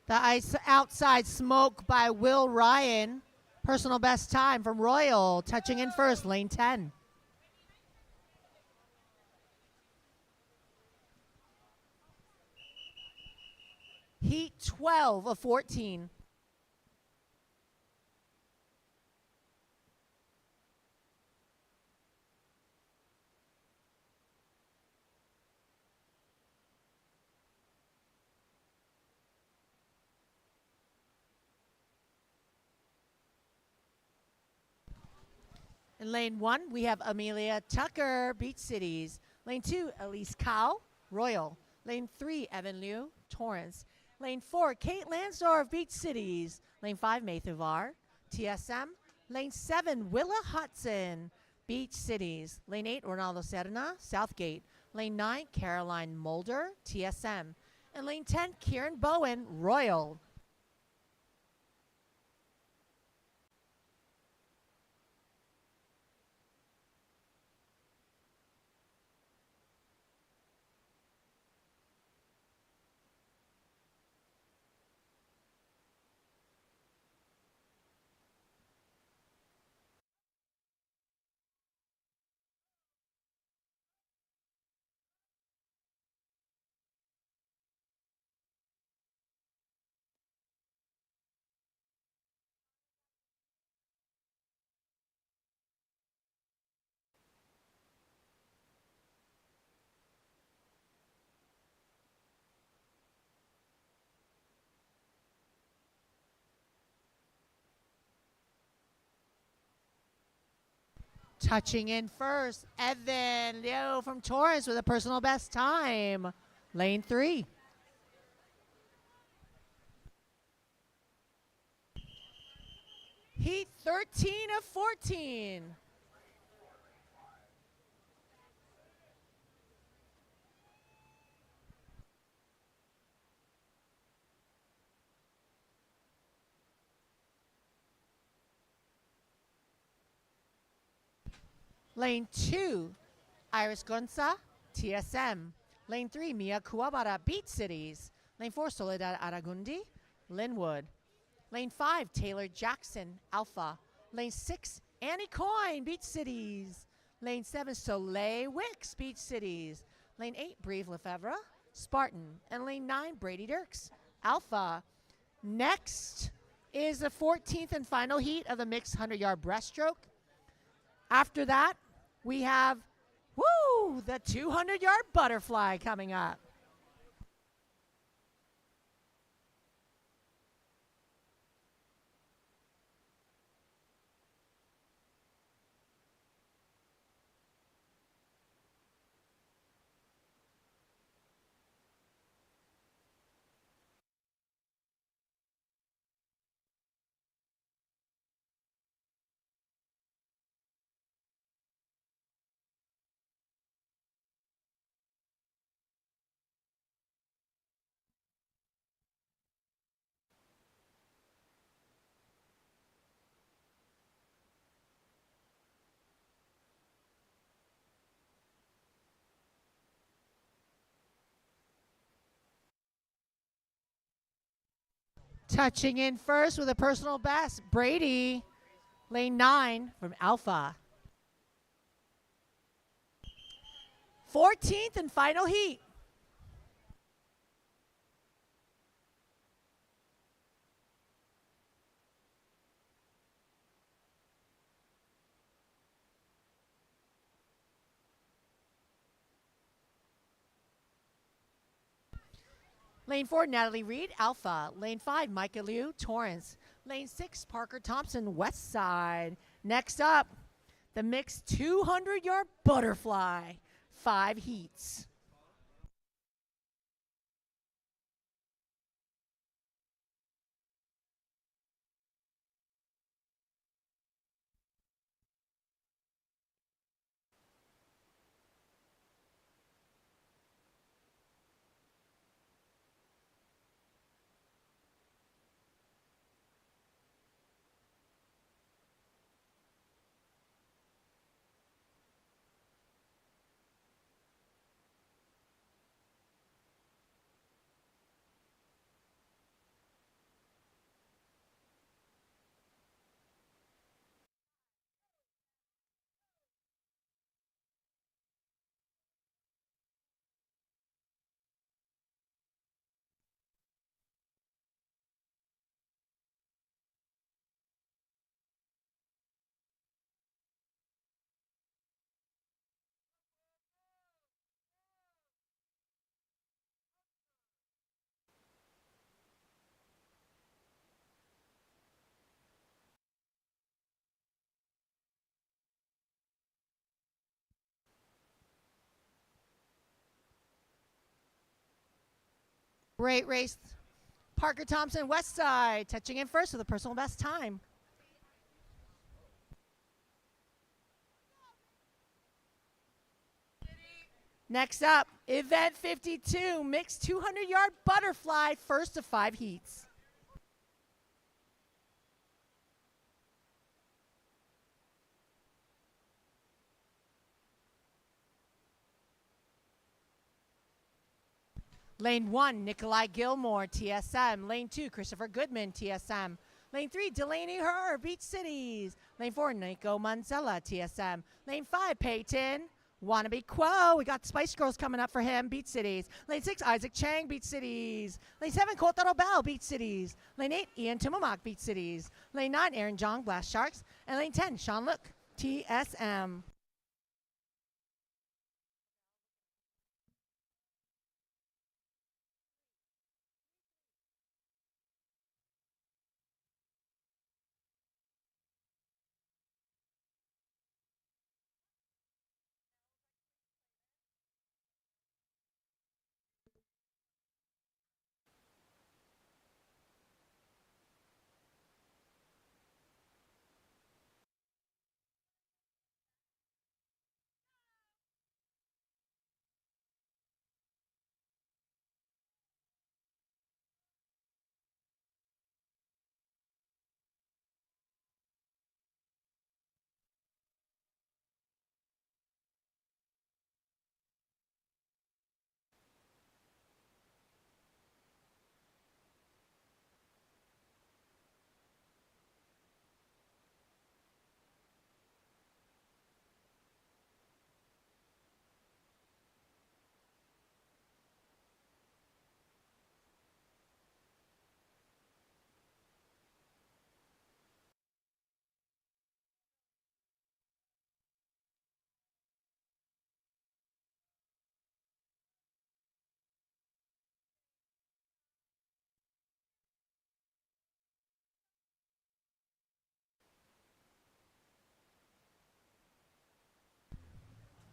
The ice outside smoke by Will Ryan. Personal best time from Royal. Touching in first, lane 10. Heat 12 of 14. In lane 1, we have Amelia Tucker, Beach Cities. Lane 2, Elise Cow, Royal. Lane 3, Evan Liu, Torrance. Lane 4, Kate Lansdorf, Beach Cities. Lane 5, Mathuvar, TSM. Lane 7, Willa Hudson, Beach Cities. Lane 8, Ronaldo Serna, Southgate. Lane 9, Caroline Mulder, TSM. And lane 10, Kieran Bowen, Royal. Touching in first, Evan Liu from Torrance with a personal best time. Lane 3. Heat 13 of 14. Lane 2, Iris Gonza, TSM. Lane 3, Mia Kuwabara, Beach Cities. Lane 4, Soledad Aragundi, Linwood. Lane 5, Taylor Jackson, Alpha. Lane 6, Annie Coyne, Beach Cities. Lane 7, Soleil Wicks, Beach Cities. Lane 8, Breve Lefevre, Spartan. And lane 9, Brady Dirks, Alpha. Next is the 14th and final heat of the mixed 100-yard breaststroke. After that, we have, the 200-yard butterfly coming up. Touching in first with a personal best, Brady, lane 9 from Alpha. 14th and final heat. Lane 4, Natalie Reed, Alpha. Lane 5, Micah Liu, Torrance. Lane 6, Parker Thompson, West Side. Next up, the mixed 200-yard butterfly. 5 heats. Great race. Parker Thompson, West Side, touching in first with a personal best time. Next up, event 52, mixed 200-yard butterfly, first of 5 heats. Lane 1, Nikolai Gilmore, TSM. Lane 2, Christopher Goodman, TSM. Lane 3, Delaney Herr, Beach Cities. Lane 4, Nico Manzella, TSM. Lane 5, Peyton Wannabe Quo. We got Spice Girls coming up for him, Beach Cities. Lane 6, Isaac Chang, Beach Cities. Lane 7, Kotaro Bell, Beach Cities. Lane 8, Ian Tumamak, Beach Cities. Lane 9, Aaron Jong, Blast Sharks. And Lane 10, Sean Look, TSM.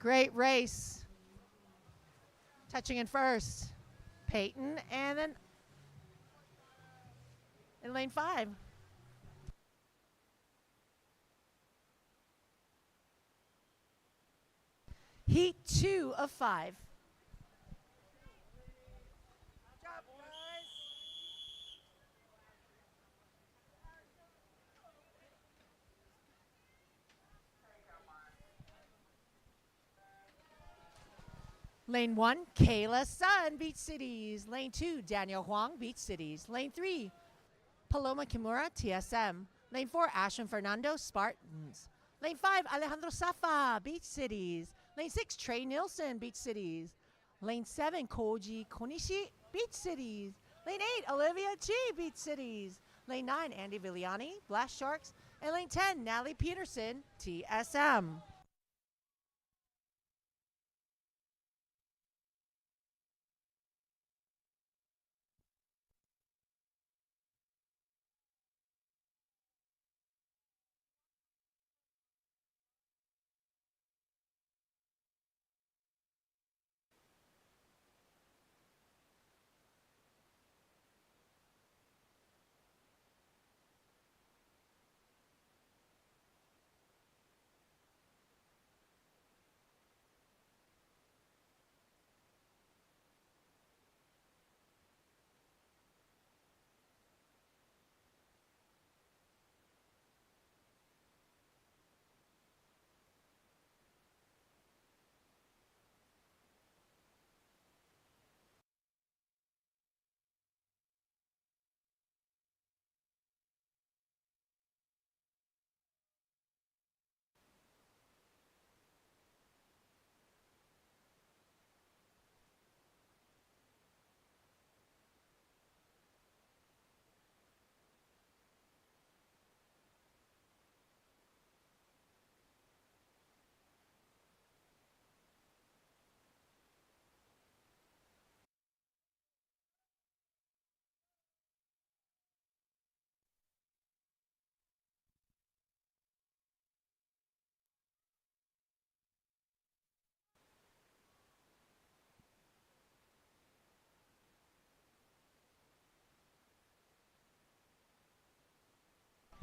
Great race. Touching in first, Peyton, and then in lane 5. Heat 2 of 5. Lane 1, Kayla Sun, Beach Cities. Lane 2, Daniel Huang, Beach Cities. Lane 3, Paloma Kimura, TSM. Lane 4, Ashton Fernando, Spartans. Lane 5, Alejandro Safa, Beach Cities. Lane 6, Trey Nielsen, Beach Cities. Lane 7, Koji Konishi, Beach Cities. Lane 8, Olivia Chi, Beach Cities. Lane 9, Andy Viliani, Blast Sharks. And lane 10, Natalie Peterson, TSM.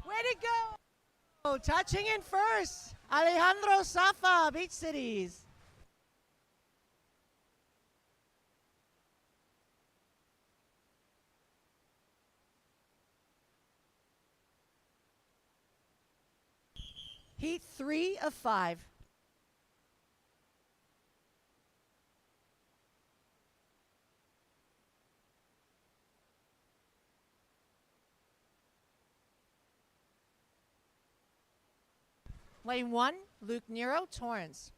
Way to go! Touching in first, Alejandro Safa, Beach Cities. Heat 3 of 5. Lane 1, Luke Nero, Torrance.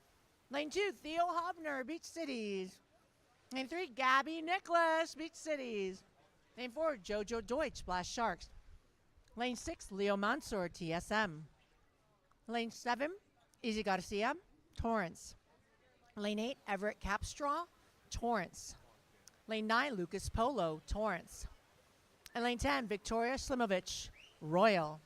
Lane 2, Theo Hobner, Beach Cities. Lane 3, Gabby Nicholas, Beach Cities. Lane 4, Jojo Deutsch, Blast Sharks. Lane 6, Leo Mansour, TSM. Lane 7, Izzy Garcia, Torrance. Lane 8, Everett Capstraw, Torrance. Lane 9, Lucas Polo, Torrance. And lane 10, Victoria Slimovich, Royal.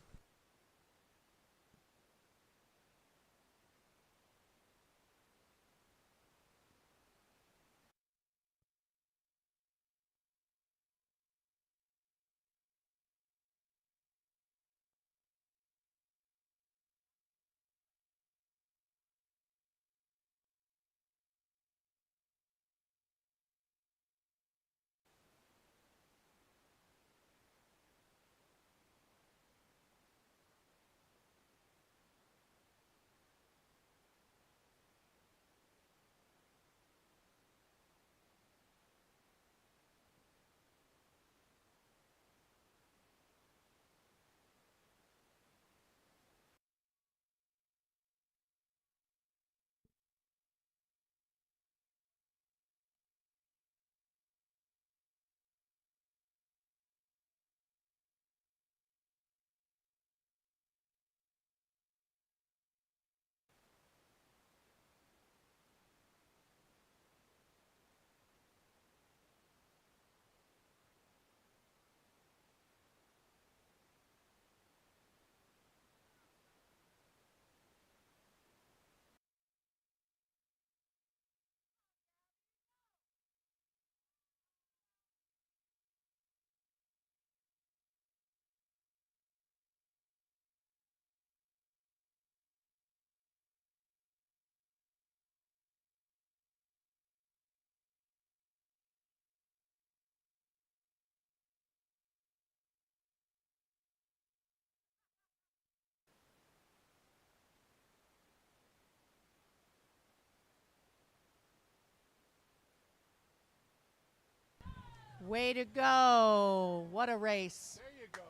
Way to go. What a race. There you go.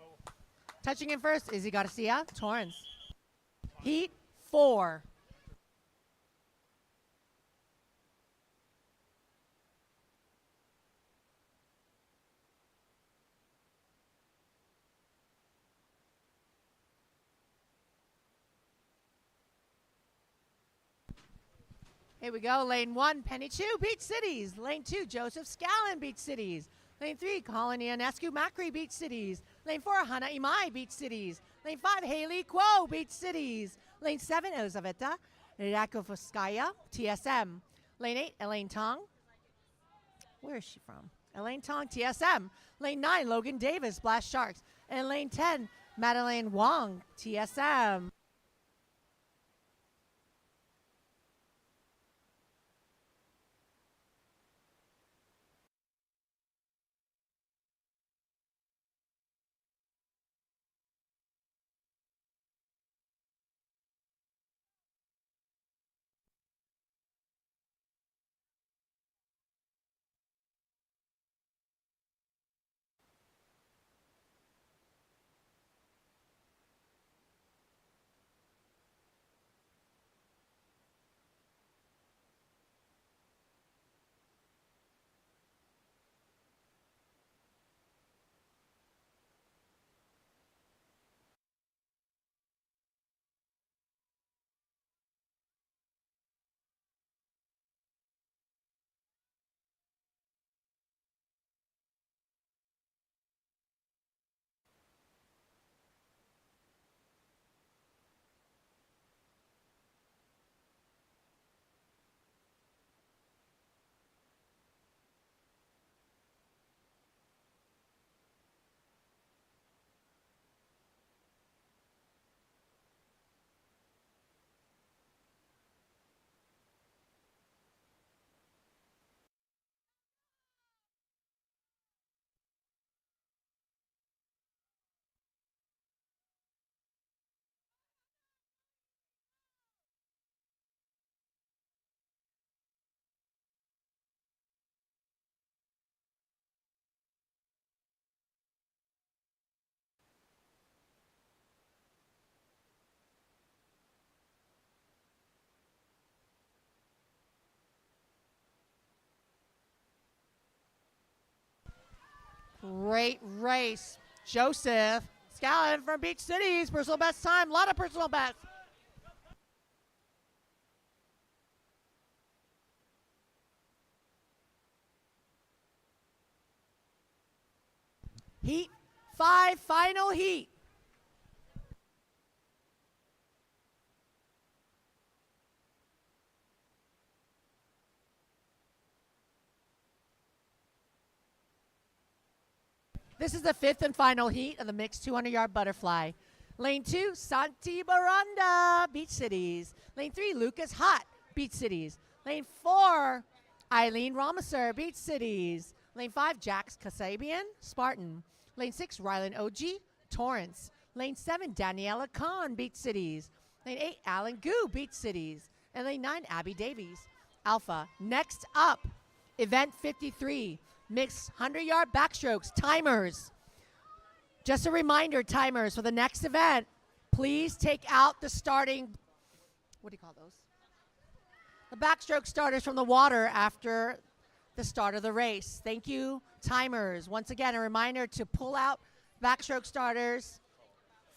Touching in first, Izzy Garcia, Torrance. Heat 4. Here we go. Lane 1, Penny Chu, Beach Cities. Lane 2, Joseph Scallon, Beach Cities. Lane 3, Colin Ionescu Macri, Beach Cities. Lane 4, Hannah Imai, Beach Cities. Lane 5, Haley Kuo, Beach Cities. Lane 7, Elizaveta Rakovskaya, TSM. Lane 8, Elaine Tong. Where is she from? Elaine Tong, TSM. Lane 9, Logan Davis, Blast Sharks. And lane 10, Madeleine Wong, TSM. Great race. Joseph Scallon from Beach Cities. Personal best time. A lot of personal bests. Heat 5, final heat. This is the 5th and final heat of the mixed 200-yard butterfly. Lane 2, Santi Baranda, Beach Cities. Lane 3, Lucas Hott, Beach Cities. Lane 4, Eileen Ramaser, Beach Cities. Lane 5, Jax Kasabian, Spartan. Lane 6, Rylan OG, Torrance. Lane 7, Daniela Khan, Beach Cities. Lane 8, Alan Gu, Beach Cities. And lane 9, Abby Davies, Alpha. Next up, event 53. Mixed 100-yard backstrokes, timers. Just a reminder, timers, for the next event, please take out the starting, what do you call those? The backstroke starters from the water after the start of the race. Thank you, timers. Once again, a reminder to pull out backstroke starters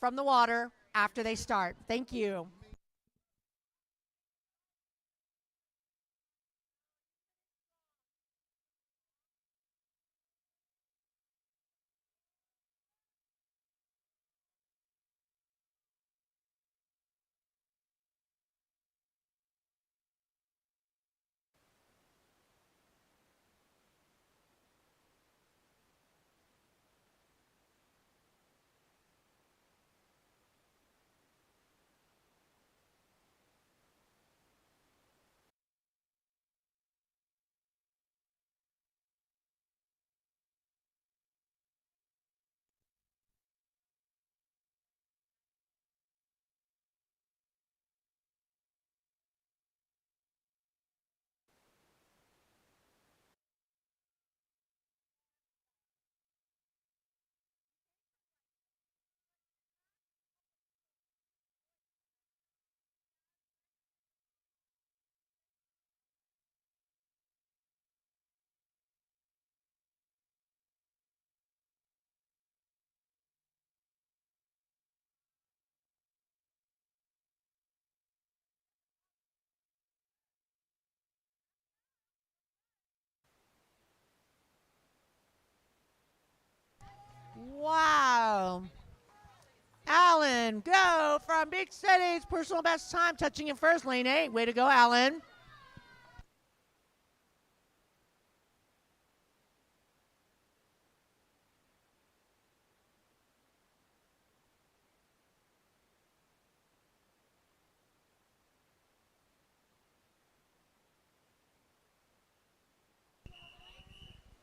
from the water after they start. Thank you. Beach Cities, personal best time, touching in first, lane 8. Way to go, Alan.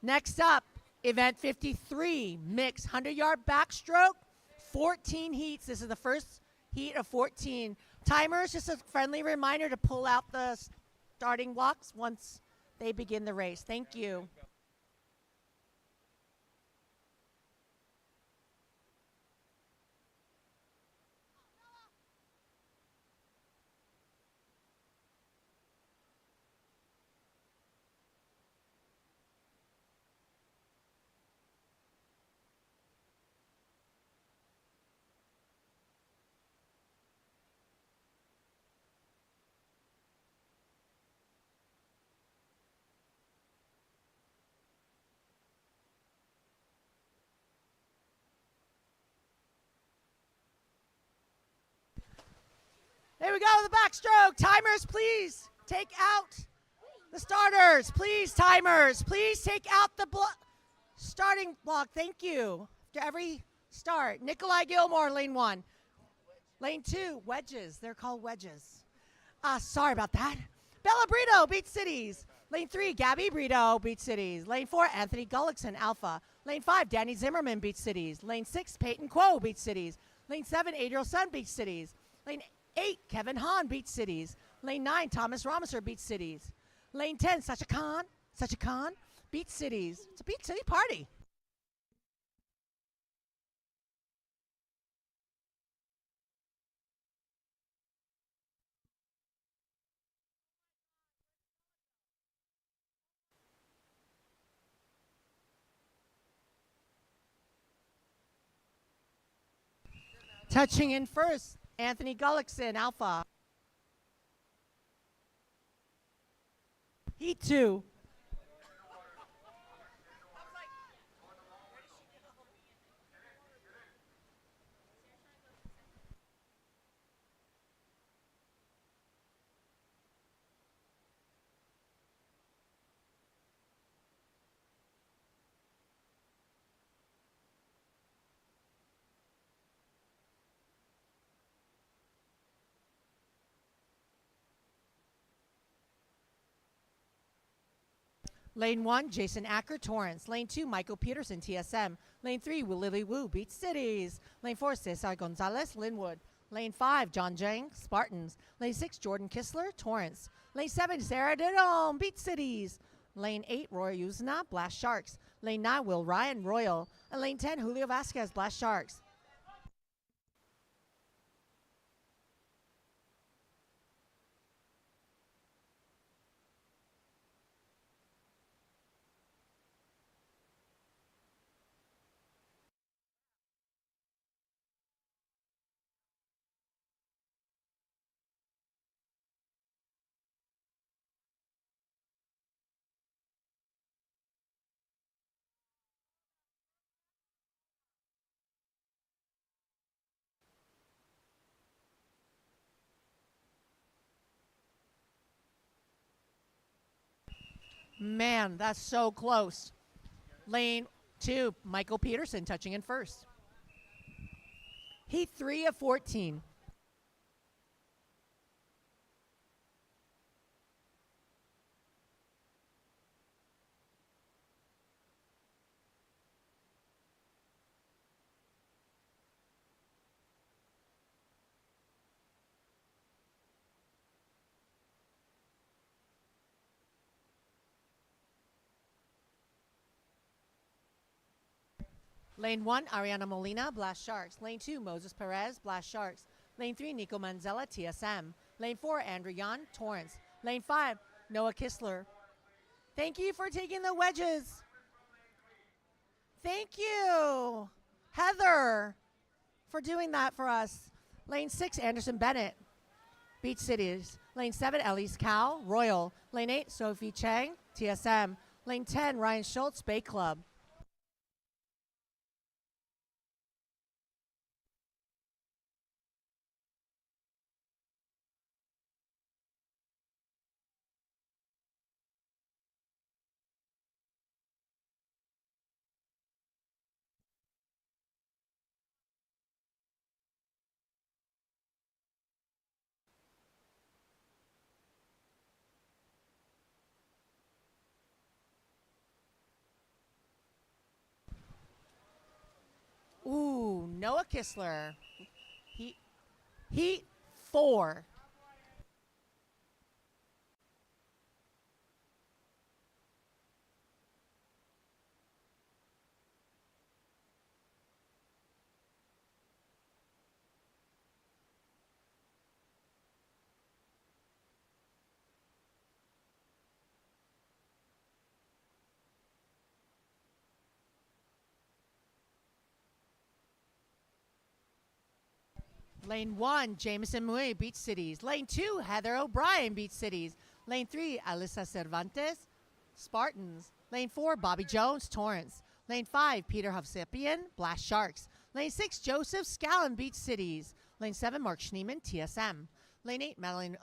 Next up, event 53, mixed 100-yard backstroke, 14 heats. This is the first heat of 14. Timers, just a friendly reminder to pull out the starting blocks once they begin the race. Thank you. There we go, the backstroke. Timers, please take out the starters. Please, timers, please take out the starting block. Thank you. To every start. Nikolai Gilmore, lane 1. Lane 2, wedges. They're called wedges. Sorry about that. Bella Brito, Beach Cities. Lane 3, Gabby Brito, Beach Cities. Lane 4, Anthony Gullickson, Alpha. Lane 5, Danny Zimmerman, Beach Cities. Lane 6, Peyton Quo, Beach Cities. Lane 7, Adriel Sun, Beach Cities. Lane 8, Kevin Hahn, Beach Cities. Lane 9, Thomas Ramiser, Beach Cities. Lane 10, Sacha Khan, Beach Cities. It's a Beach City party. Touching in first, Anthony Gullickson, Alpha. Heat 2. Lane 1, Jason Acker, Torrance. Lane 2, Michael Peterson, TSM. Lane 3, Lily Wu, Beach Cities. Lane 4, Cesar Gonzalez, Linwood. Lane 5, John Jang, Spartans. Lane 6, Jordan Kistler, Torrance. Lane 7, Sarah Didome, Beach Cities. Lane 8, Roy Uzna, Blast Sharks. Lane 9, Will Ryan, Royal. And Lane 10, Julio Vasquez, Blast Sharks. Man, that's so close. Lane 2, Michael Peterson touching in first. Heat 3 of 14. Lane 1, Ariana Molina, Blast Sharks. Lane 2, Moses Perez, Blast Sharks. Lane 3, Nico Manzella, TSM. Lane 4, Andrew Yan, Torrance. Lane 5, Noah Kistler. Thank you for taking the wedges. Thank you, Heather, for doing that for us. Lane 6, Anderson Bennett, Beach Cities. Lane 7, Elise Cow, Royal. Lane 8, Sophie Chang, TSM. Lane 10, Ryan Schultz, Bay Club. Noah Kistler. Heat 4. Lane 1, Jameson Mui, Beach Cities. Lane 2, Heather O'Brien, Beach Cities. Lane 3, Alyssa Cervantes, Spartans. Lane 4, Bobby Jones, Torrance. Lane 5, Peter Hovsepian, Blast Sharks. Lane 6, Joseph Scallon, Beach Cities. Lane 7, Mark Schneeman, TSM. Lane 8, Madeline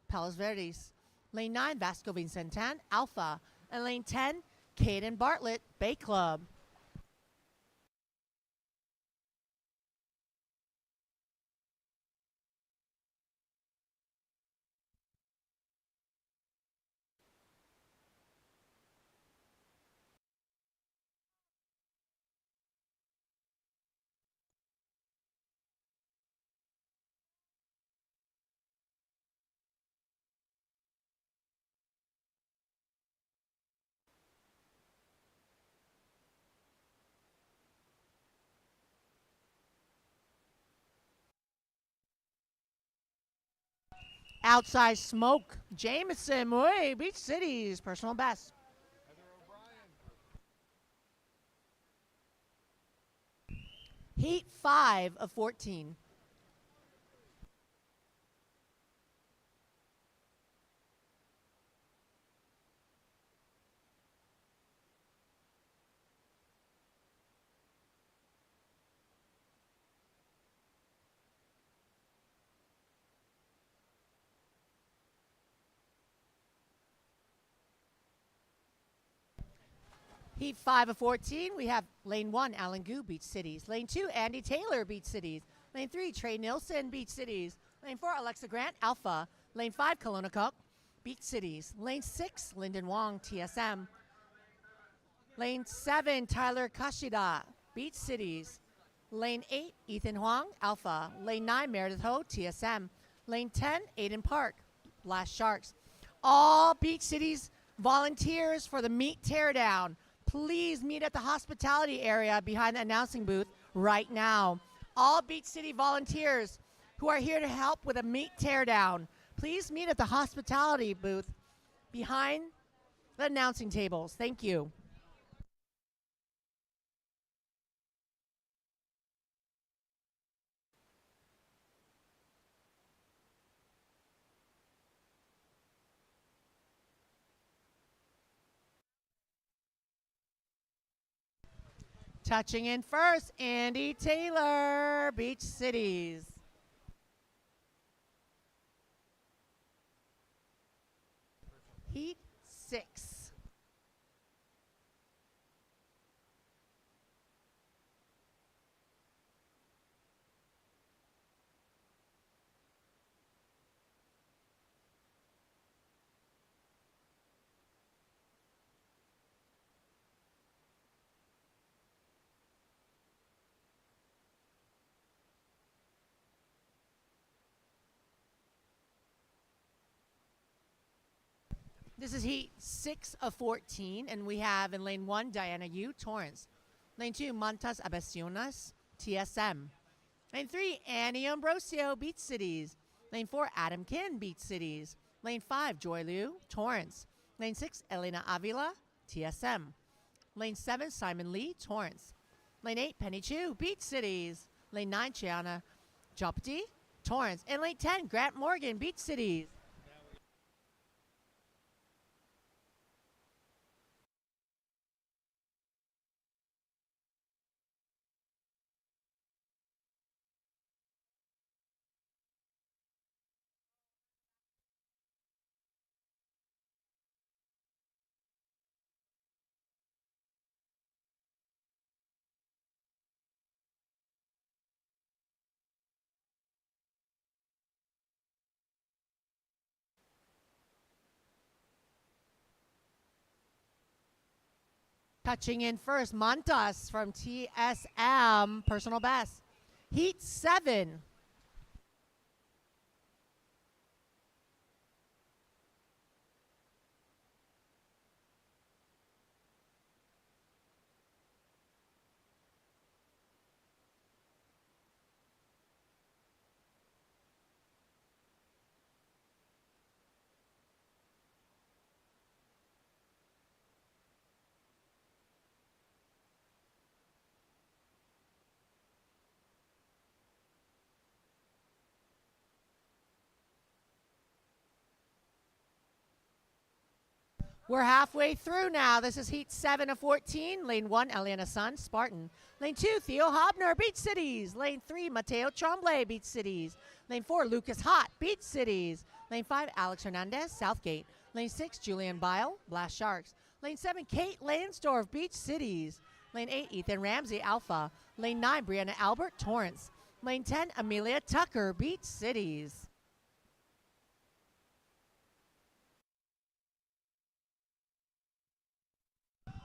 Palos Verdes. Lane 9, Vasco Vincentan, Alpha. And lane 10, Caden Bartlett, Bay Club. Outside Smoke, Jameson Mui, Beach Cities, personal best. Heat 5 of 14. Heat 5 of 14, we have lane 1, Alan Gu, Beach Cities. Lane 2, Andy Taylor, Beach Cities. Lane 3, Trey Nilsson, Beach Cities. Lane 4, Alexa Grant, Alpha. Lane 5, Kelowna Cook, Beach Cities. Lane 6, Lyndon Wong, TSM. Lane 7, Tyler Kashida, Beach Cities. Lane 8, Ethan Huang, Alpha. Lane 9, Meredith Ho, TSM. Lane 10, Aiden Park, Blast Sharks. All Beach Cities volunteers for the meet teardown. Please meet at the hospitality area behind the announcing booth right now. All Beach City volunteers who are here to help with a meet teardown, please meet at the hospitality booth behind the announcing tables. Thank you. Touching in first, Andy Taylor, Beach Cities. Heat 6. This is heat 6 of 14, and we have in lane 1, Diana Yu, Torrance. Lane 2, Montas Abesionas, TSM. Lane 3, Annie Ambrosio, Beach Cities. Lane 4, Adam Kin, Beach Cities. Lane 5, Joy Liu, Torrance. Lane 6, Elena Avila, TSM. Lane 7, Simon Lee, Torrance. Lane 8, Penny Chu, Beach Cities. Lane 9, Chiana Jopti, Torrance. And lane 10, Grant Morgan, Beach Cities. Touching in first, Montas from TSM, personal best. Heat 7. We're halfway through now. This is Heat 7 of 14. Lane 1, Eliana Sun, Spartan. Lane 2, Theo Hobner, Beach Cities. Lane 3, Mateo Tremblay, Beach Cities. Lane 4, Lucas Hott, Beach Cities. Lane 5, Alex Hernandez, Southgate. Lane 6, Julian Bile, Blast Sharks. Lane 7, Kate Lansdorf, Beach Cities. Lane 8, Ethan Ramsey, Alpha. Lane 9, Brianna Albert, Torrance. Lane 10, Amelia Tucker, Beach Cities.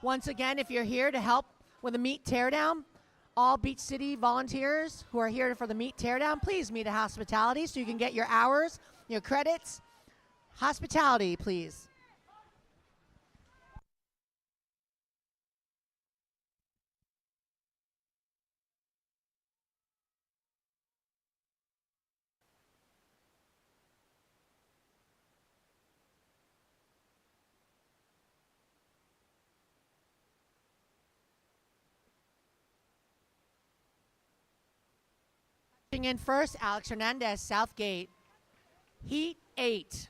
Once again, if you're here to help with the meet teardown, all Beach City volunteers who are here for the meet teardown, please meet at hospitality so you can get your hours, your credits. Hospitality, please. In first, Alex Hernandez, Southgate. Heat 8.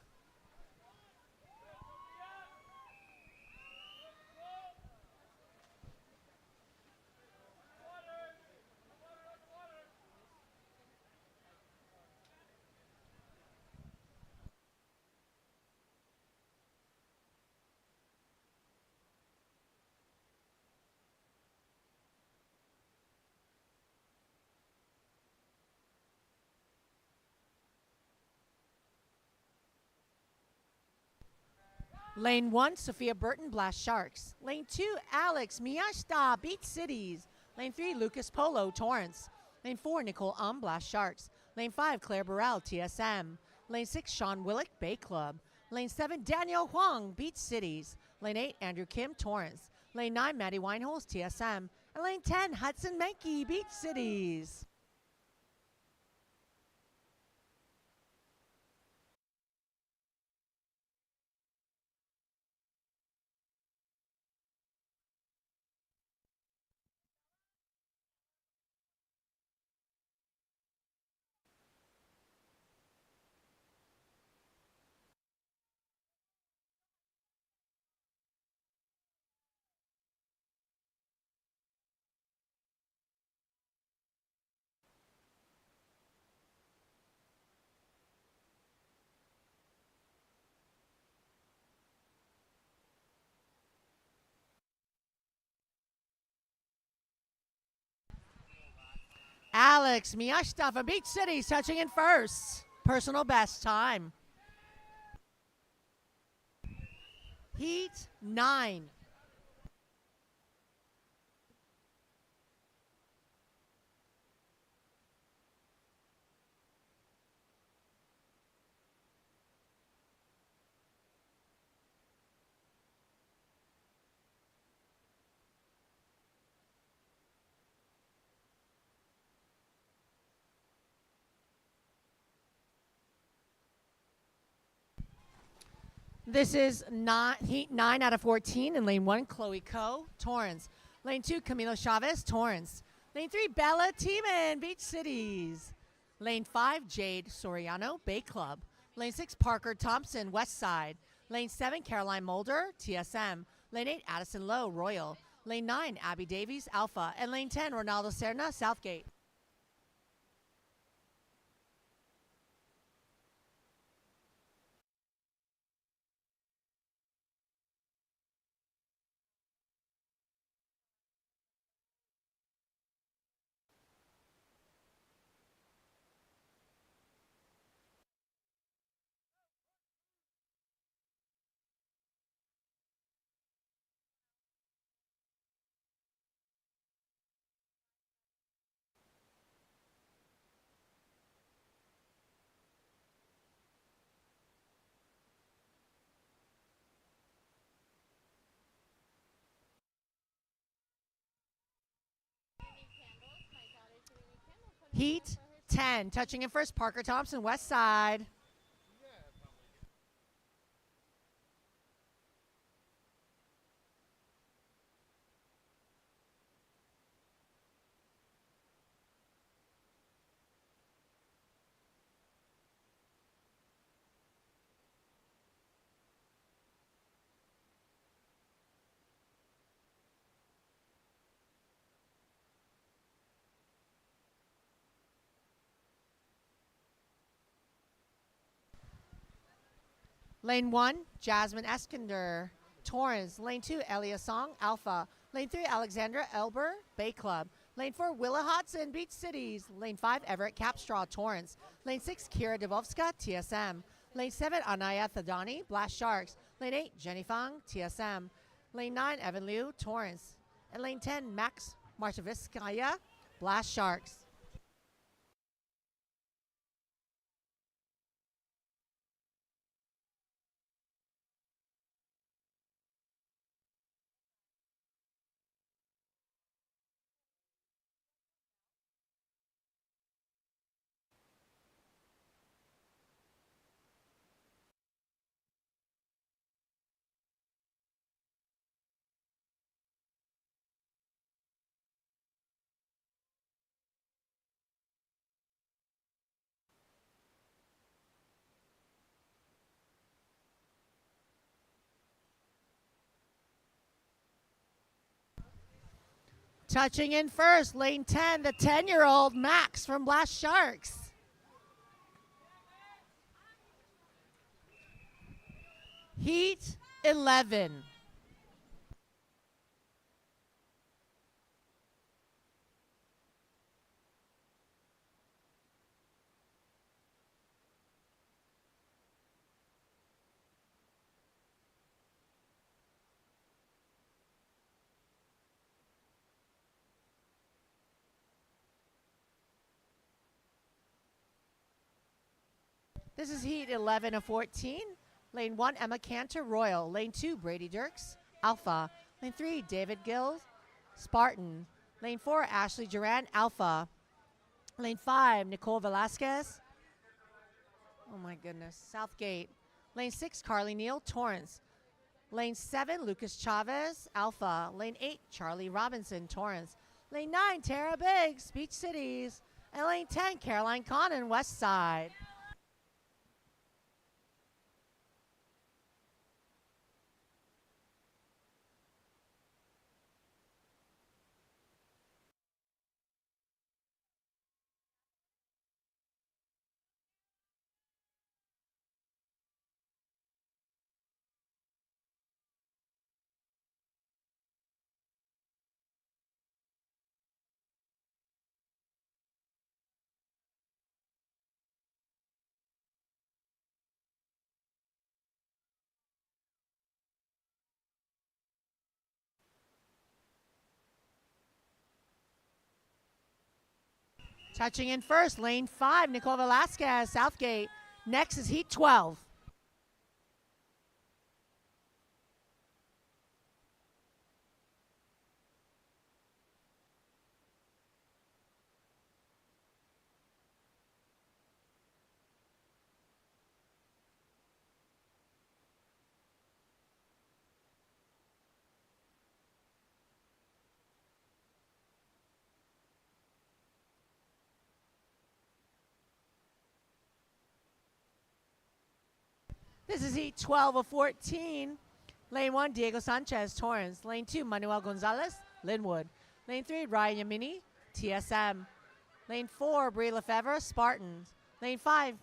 Lane 1, Sophia Burton, Blast Sharks. Lane 2, Alex Miyashita, Beach Cities. Lane 3, Lucas Polo, Torrance. Lane 4, Nicole Blast Sharks. Lane 5, Claire Burrell, TSM. Lane 6, Sean Willick, Bay Club. Lane 7, Daniel Huang, Beach Cities. Lane 8, Andrew Kim, Torrance. Lane 9, Maddie Wineholes, TSM. And Lane 10, Hudson Menke, Beach Cities. Alex Miyashita from Beach Cities touching in first. Personal best time. Heat 9. This is Heat 9 out of 14 in Lane 1, Chloe Coe, Torrance. Lane 2, Camilo Chavez, Torrance. Lane 3, Bella Tiemann, Beach Cities. Lane 5, Jade Soriano, Bay Club. Lane 6, Parker Thompson, West Side. Lane 7, Caroline Mulder, TSM. Lane 8, Addison Lowe, Royal. Lane 9, Abby Davies, Alpha. And Lane 10, Ronaldo Serna, Southgate. Heat 10. Touching in first, Parker Thompson, West Side. Lane 1, Jasmine Eskinder, Torrance. Lane 2, Elia Song, Alpha. Lane 3, Alexandra Elber, Bay Club. Lane 4, Willa Hodson, Beach Cities. Lane 5, Everett Capstraw, Torrance. Lane 6, Kira Devovska, TSM. Lane 7, Anaya Thadani, Blast Sharks. Lane 8, Jenny Fang, TSM. Lane 9, Evan Liu, Torrance. And lane 10, Max Martaviskaya, Blast Sharks. Touching in first, lane 10, the 10-year-old Max from Blast Sharks. Heat 11. This is Heat 11 of 14. Lane 1, Emma Cantor, Royal. Lane 2, Brady Dirks, Alpha. Lane 3, David Gills, Spartan. Lane 4, Ashley Duran, Alpha. Lane 5, Nicole Velasquez. Oh my goodness, Southgate. Lane 6, Carly Neal, Torrance. Lane 7, Lucas Chavez, Alpha. Lane 8, Charlie Robinson, Torrance. Lane 9, Tara Biggs, Beach Cities. And lane 10, Caroline Connon, West Side. Touching in first, lane 5, Nicole Velasquez, Southgate. Next is Heat 12. This is Heat 12 of 14. Lane 1, Diego Sanchez, Torrance. Lane 2, Manuel Gonzalez, Linwood. Lane 3, Ryan Yamini, TSM. Lane 4, Brie Lefevre, Spartans. Lane 5,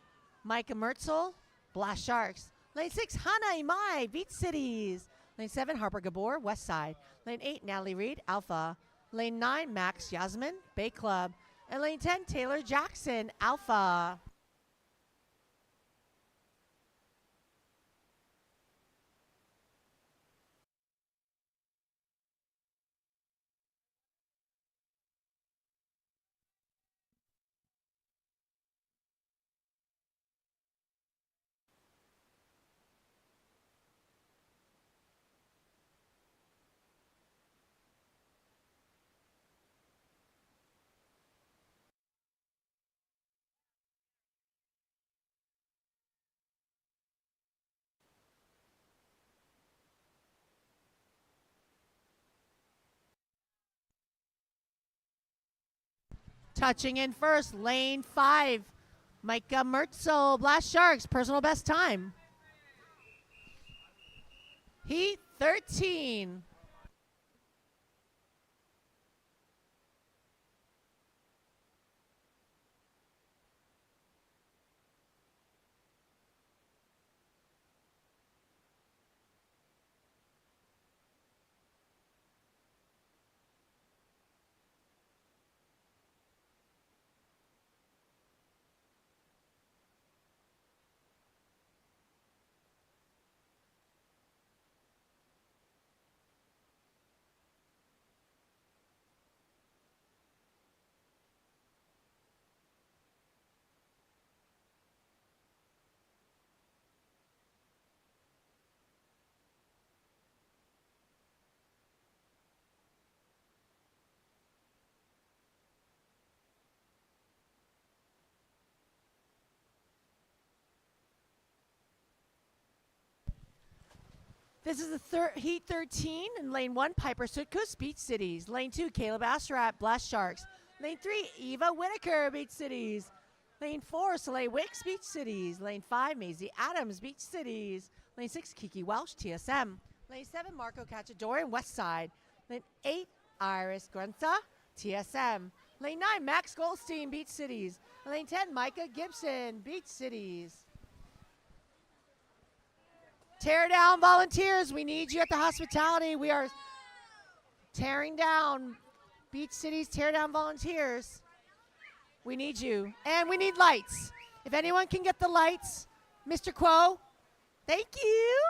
Micah Mertzel, Blast Sharks. Lane 6, Hannah Imai, Beach Cities. Lane 7, Harper Gabor, West Side. Lane 8, Natalie Reed, Alpha. Lane 9, Max Yasmin, Bay Club. And lane 10, Taylor Jackson, Alpha. Touching in first, lane 5. Micah Mertzel, Blast Sharks, personal best time. Heat 13. This is the Heat 13 in lane 1, Piper Sutkus, Beach Cities. Lane 2, Caleb Astarat, Blast Sharks. Lane 3, Eva Whitaker, Beach Cities. Lane 4, Soleil Wicks, Beach Cities. Lane 5, Maisie Adams, Beach Cities. Lane 6, Kiki Welsh, TSM. Lane 7, Marco Cacciadorian, Westside. Lane 8, Iris Grunta, TSM. Lane 9, Max Goldstein, Beach Cities. Lane 10, Micah Gibson, Beach Cities. Tear down volunteers. We need you at the hospitality. We are tearing down Beach Cities, tear down volunteers. We need you. And we need lights. If anyone can get the lights, Mr. Quo, thank you.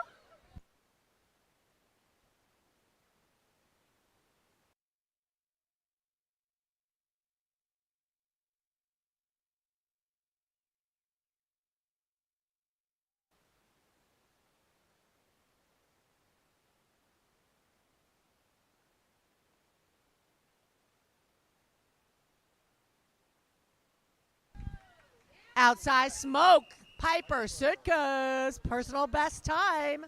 Outside Smoke, Piper Sutkus, personal best time.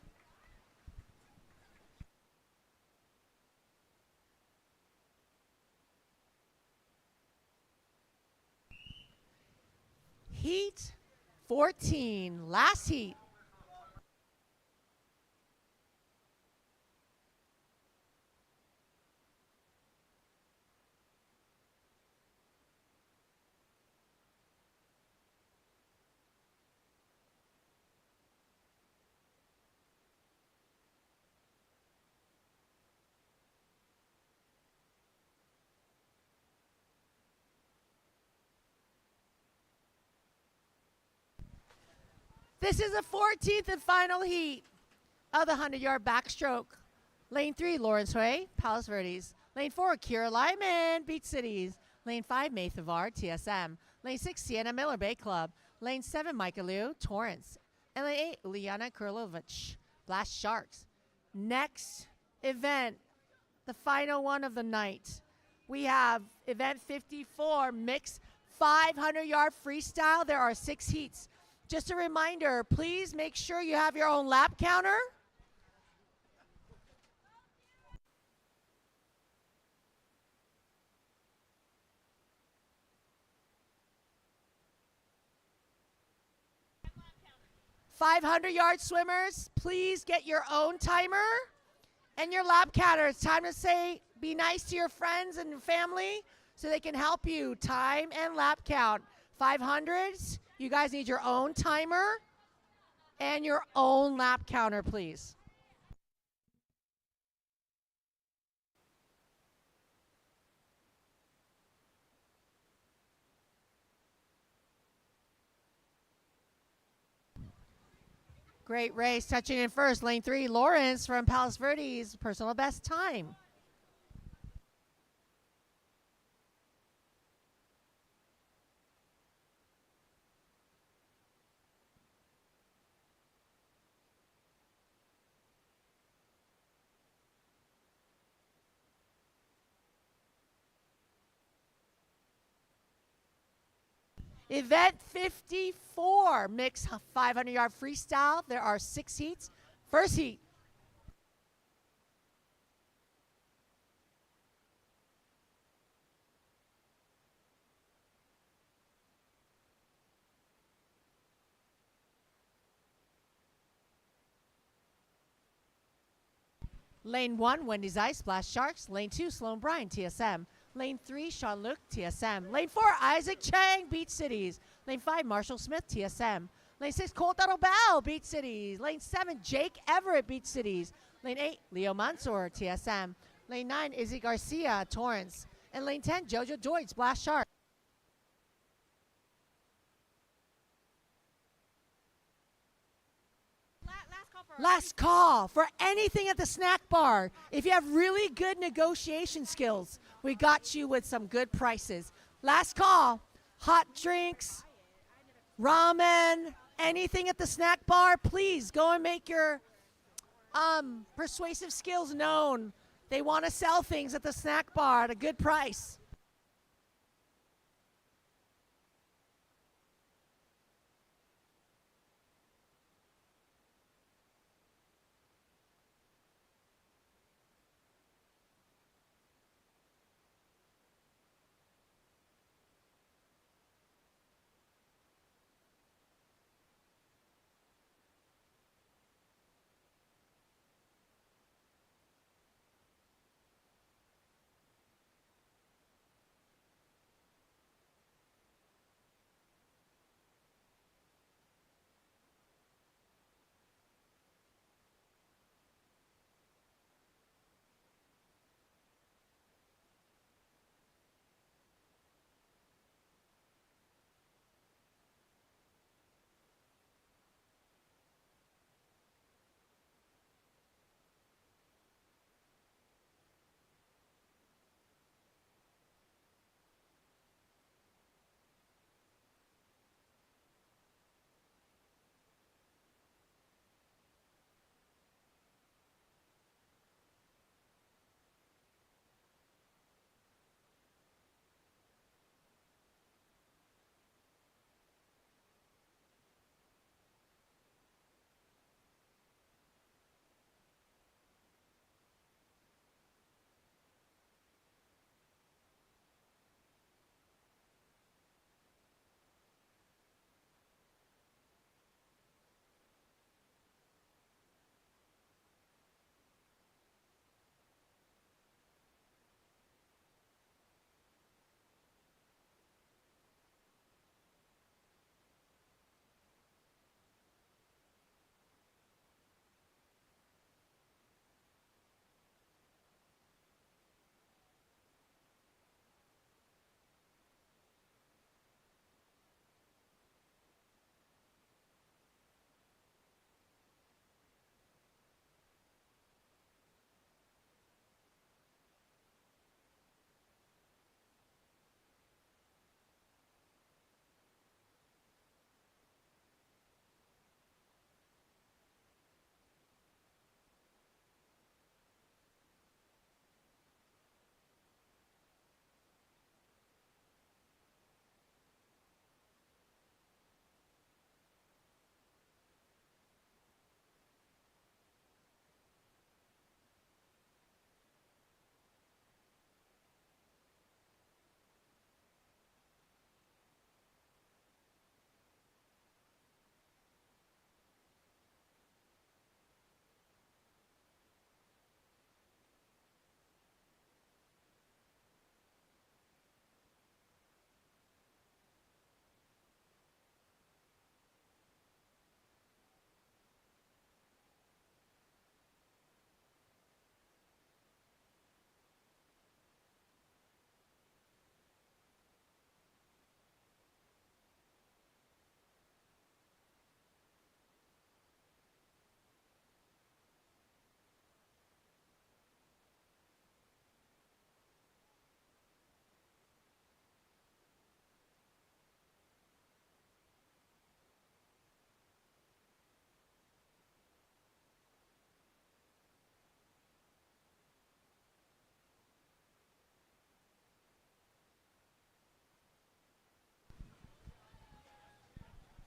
Heat 14, last heat. This is the 14th and final heat of the 100-yard backstroke. Lane 3, Lawrence Hui, Palos Verdes. Lane 4, Kira Lyman, Beach Cities. Lane 5, May Thavar, TSM. Lane 6, Sienna Miller, Bay Club. Lane 7, Micah Liu, Torrance. And Lane 8, Liana Kurlovich, Blast Sharks. Next event, the final one of the night. We have event 54, mixed 500-yard freestyle. There are 6 heats. Just a reminder, please make sure you have your own lap counter. "500-yard swimmers, please get your own timer and your lap counter. It's time to say, be nice to your friends and your family so they can help you time and lap count. 500s, you guys need your own timer and your own lap counter, please. Great race, touching in first, lane 3, Lawrence from Palos Verdes, personal best time. Event 54, mixed 500-yard freestyle. There are 6 heats. First heat. Lane 1, Wendy's Ice, Splash Sharks. Lane 2, Sloan Bryan, TSM. Lane 3, Sean Luke, TSM. Lane 4, Isaac Chang, Beach Cities. Lane 5, Marshall Smith, TSM. Lane 6, Coltaro Bell, Beach Cities. Lane 7, Jake Everett, Beach Cities. Lane 8, Leo Mansour, TSM. Lane 9, Izzy Garcia, Torrance. And lane 10, Jojo Doyd, Splash Shark. Last call for anything at the snack bar. If you have really good negotiation skills, we got you with some good prices. Last call, hot drinks, ramen, anything at the snack bar, please go and make your persuasive skills known. They want to sell things at the snack bar at a good price.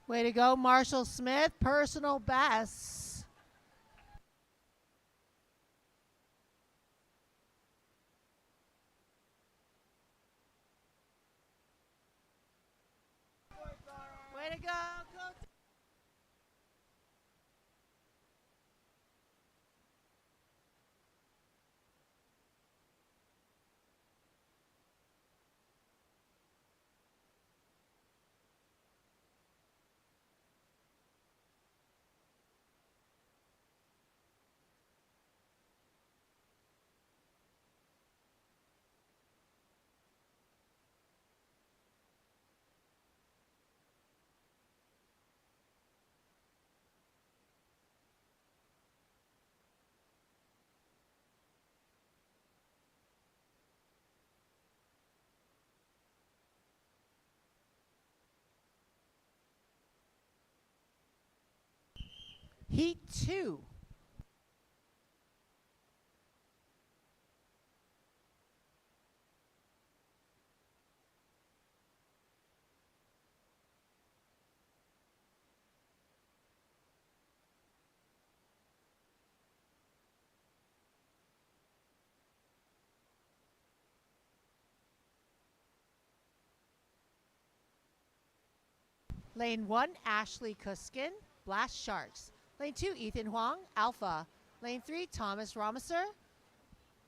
Way to go, Marshall Smith, personal best. Way to go, go. Heat 2. Lane 1, Ashley Kuskin, Blast Sharks. Lane 2, Ethan Huang, Alpha. Lane 3, Thomas Ramaser,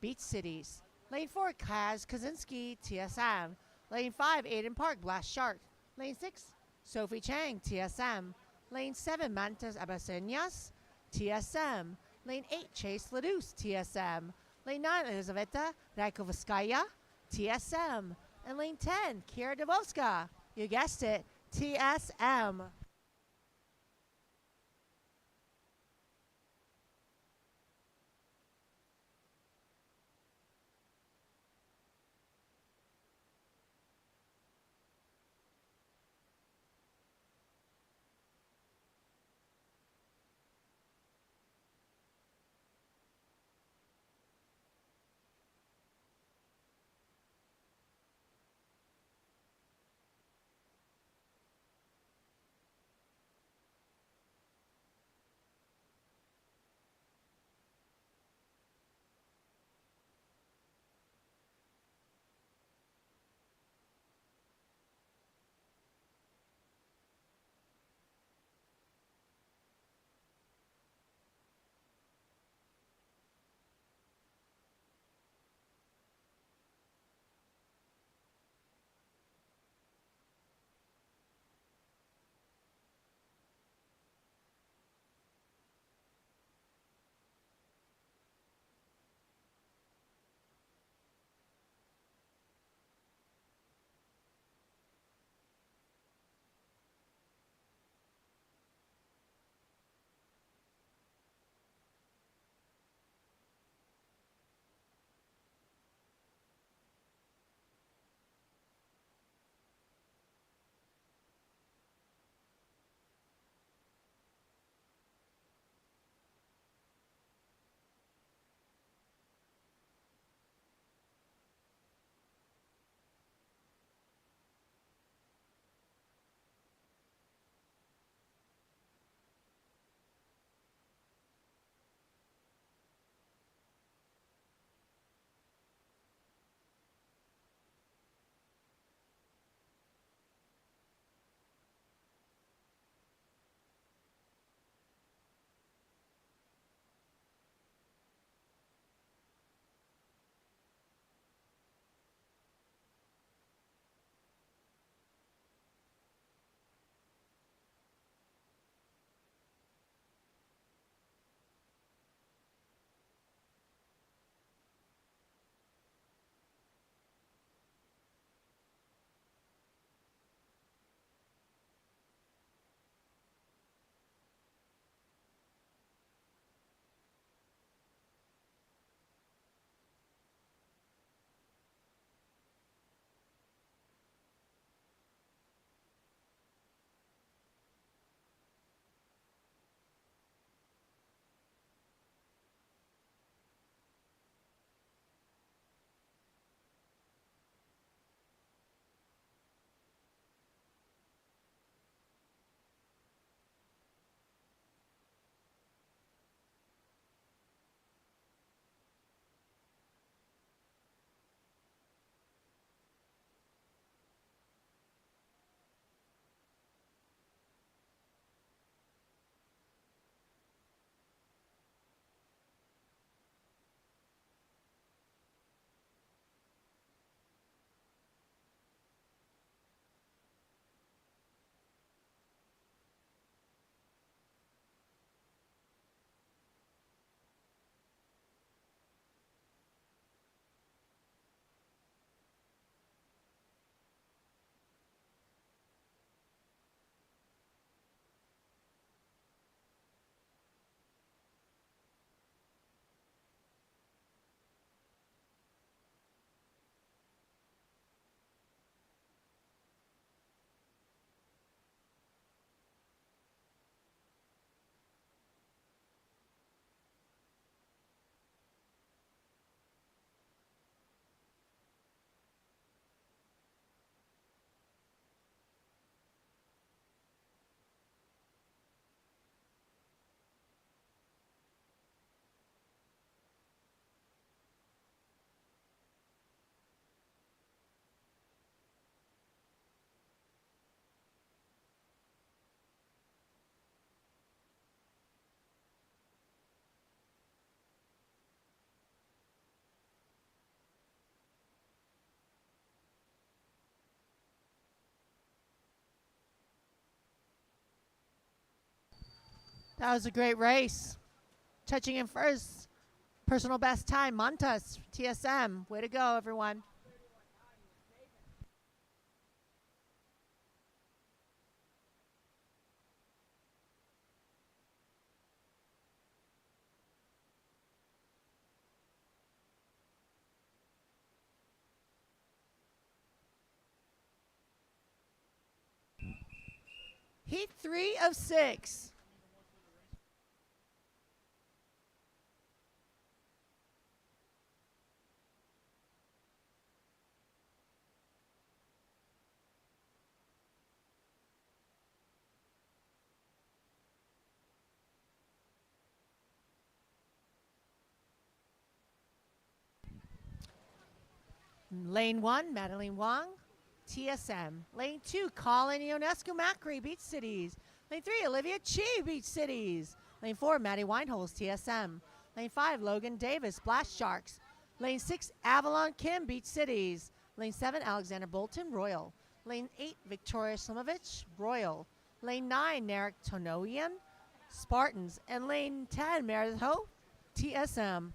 Beach Cities. Lane 4, Kaz Kaczynski, TSM. Lane 5, Aiden Park, Blast Shark. Lane 6, Sophie Chang, TSM. Lane 7, Mantas Abasenias, TSM. Lane 8, Chase Ladouce, TSM. Lane 9, Elizaveta Rakovaskaya, TSM. And lane 10, Kira Dubovska, you guessed it, TSM. That was a great race. Touching in first. Personal best time, Montas, TSM. Way to go, everyone. Heat 3 of 6. Lane 1, Madeline Wong, TSM. Lane 2, Colin Ionescu Macri, Beach Cities. Lane 3, Olivia Chi, Beach Cities. Lane 4, Maddie Wineholes, TSM. Lane 5, Logan Davis, Blast Sharks. Lane 6, Avalon Kim, Beach Cities. Lane 7, Alexander Bolton, Royal. Lane 8, Victoria Slimovich, Royal. Lane 9, Narek Tonoian, Spartans. And lane 10, Meredith Ho, TSM.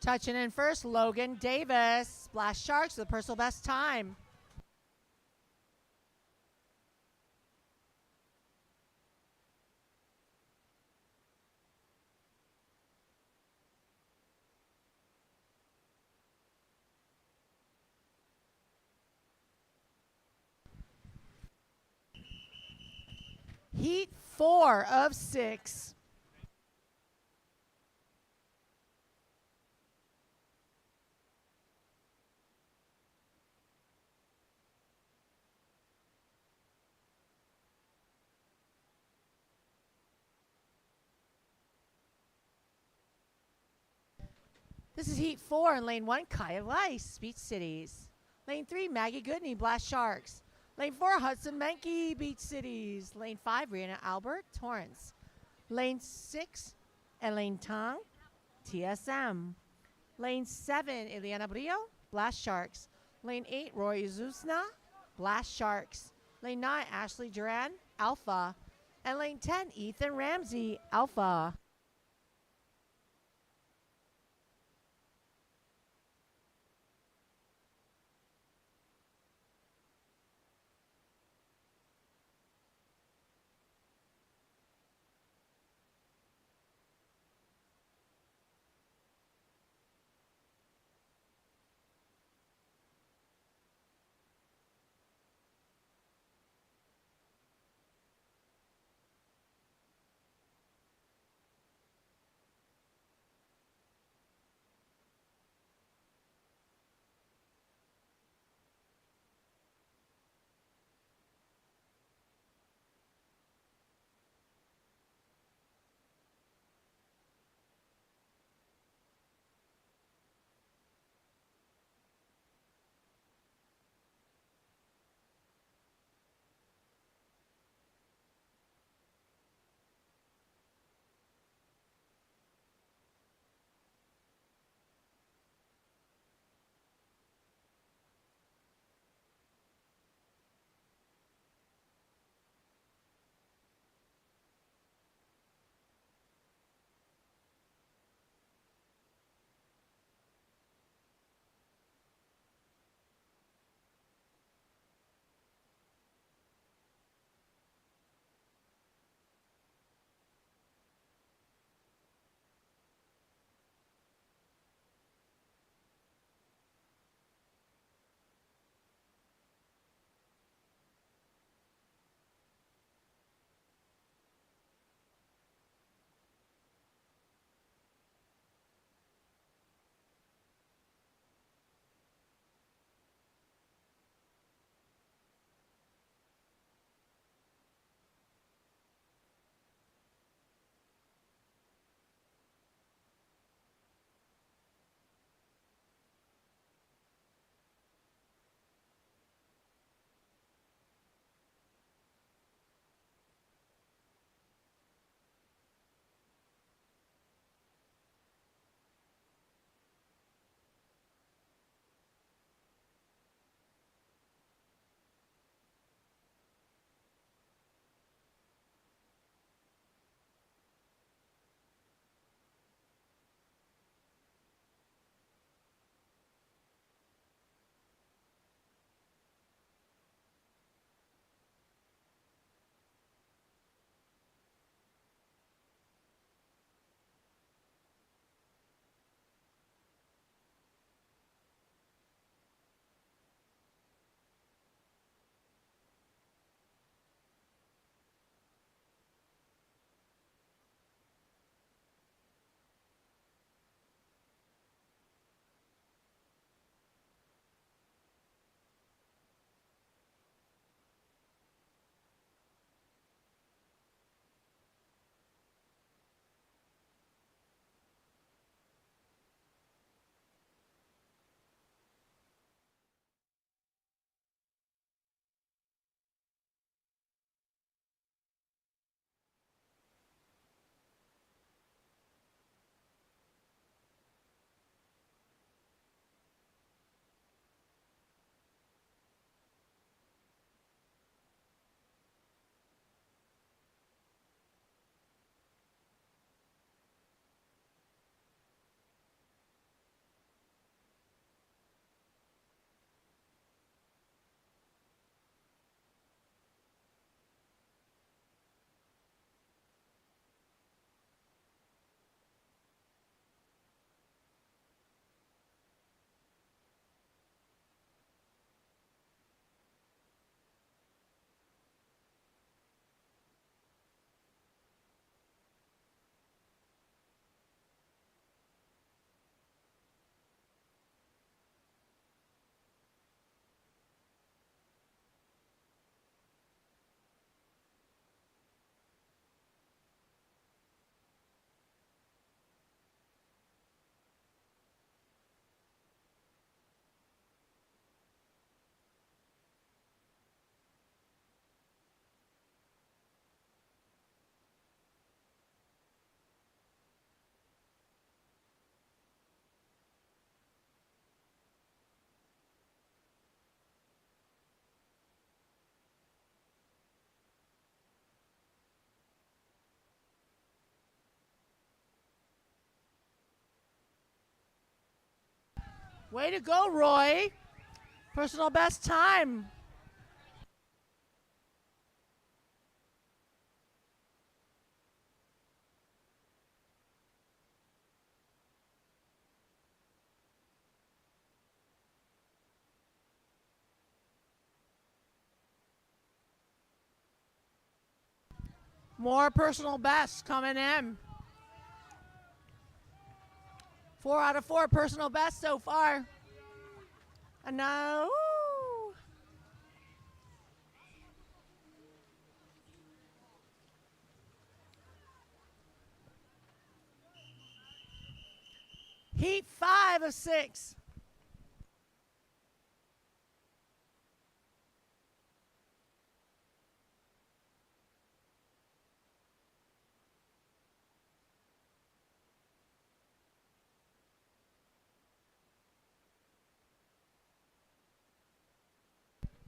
Touching in first, Logan Davis. Blast Sharks with the personal best time. Heat 4 of 6. This is Heat 4 in Lane 1, Kaya Weiss, Beach Cities. Lane 3, Maggie Goodney, Blast Sharks. Lane 4, Hudson Menke, Beach Cities. Lane 5, Rihanna Albert, Torrance. Lane 6, Elaine Tong, TSM. Lane 7, Eliana Brillo, Blast Sharks. Lane 8, Roy Zusna, Blast Sharks. Lane 9, Ashley Duran, Alpha. And lane 10, Ethan Ramsey, Alpha. Way to go, Roy. Personal best time. More personal bests coming in. 4 out of 4 personal bests so far. And now, woo. Heat 5 of 6.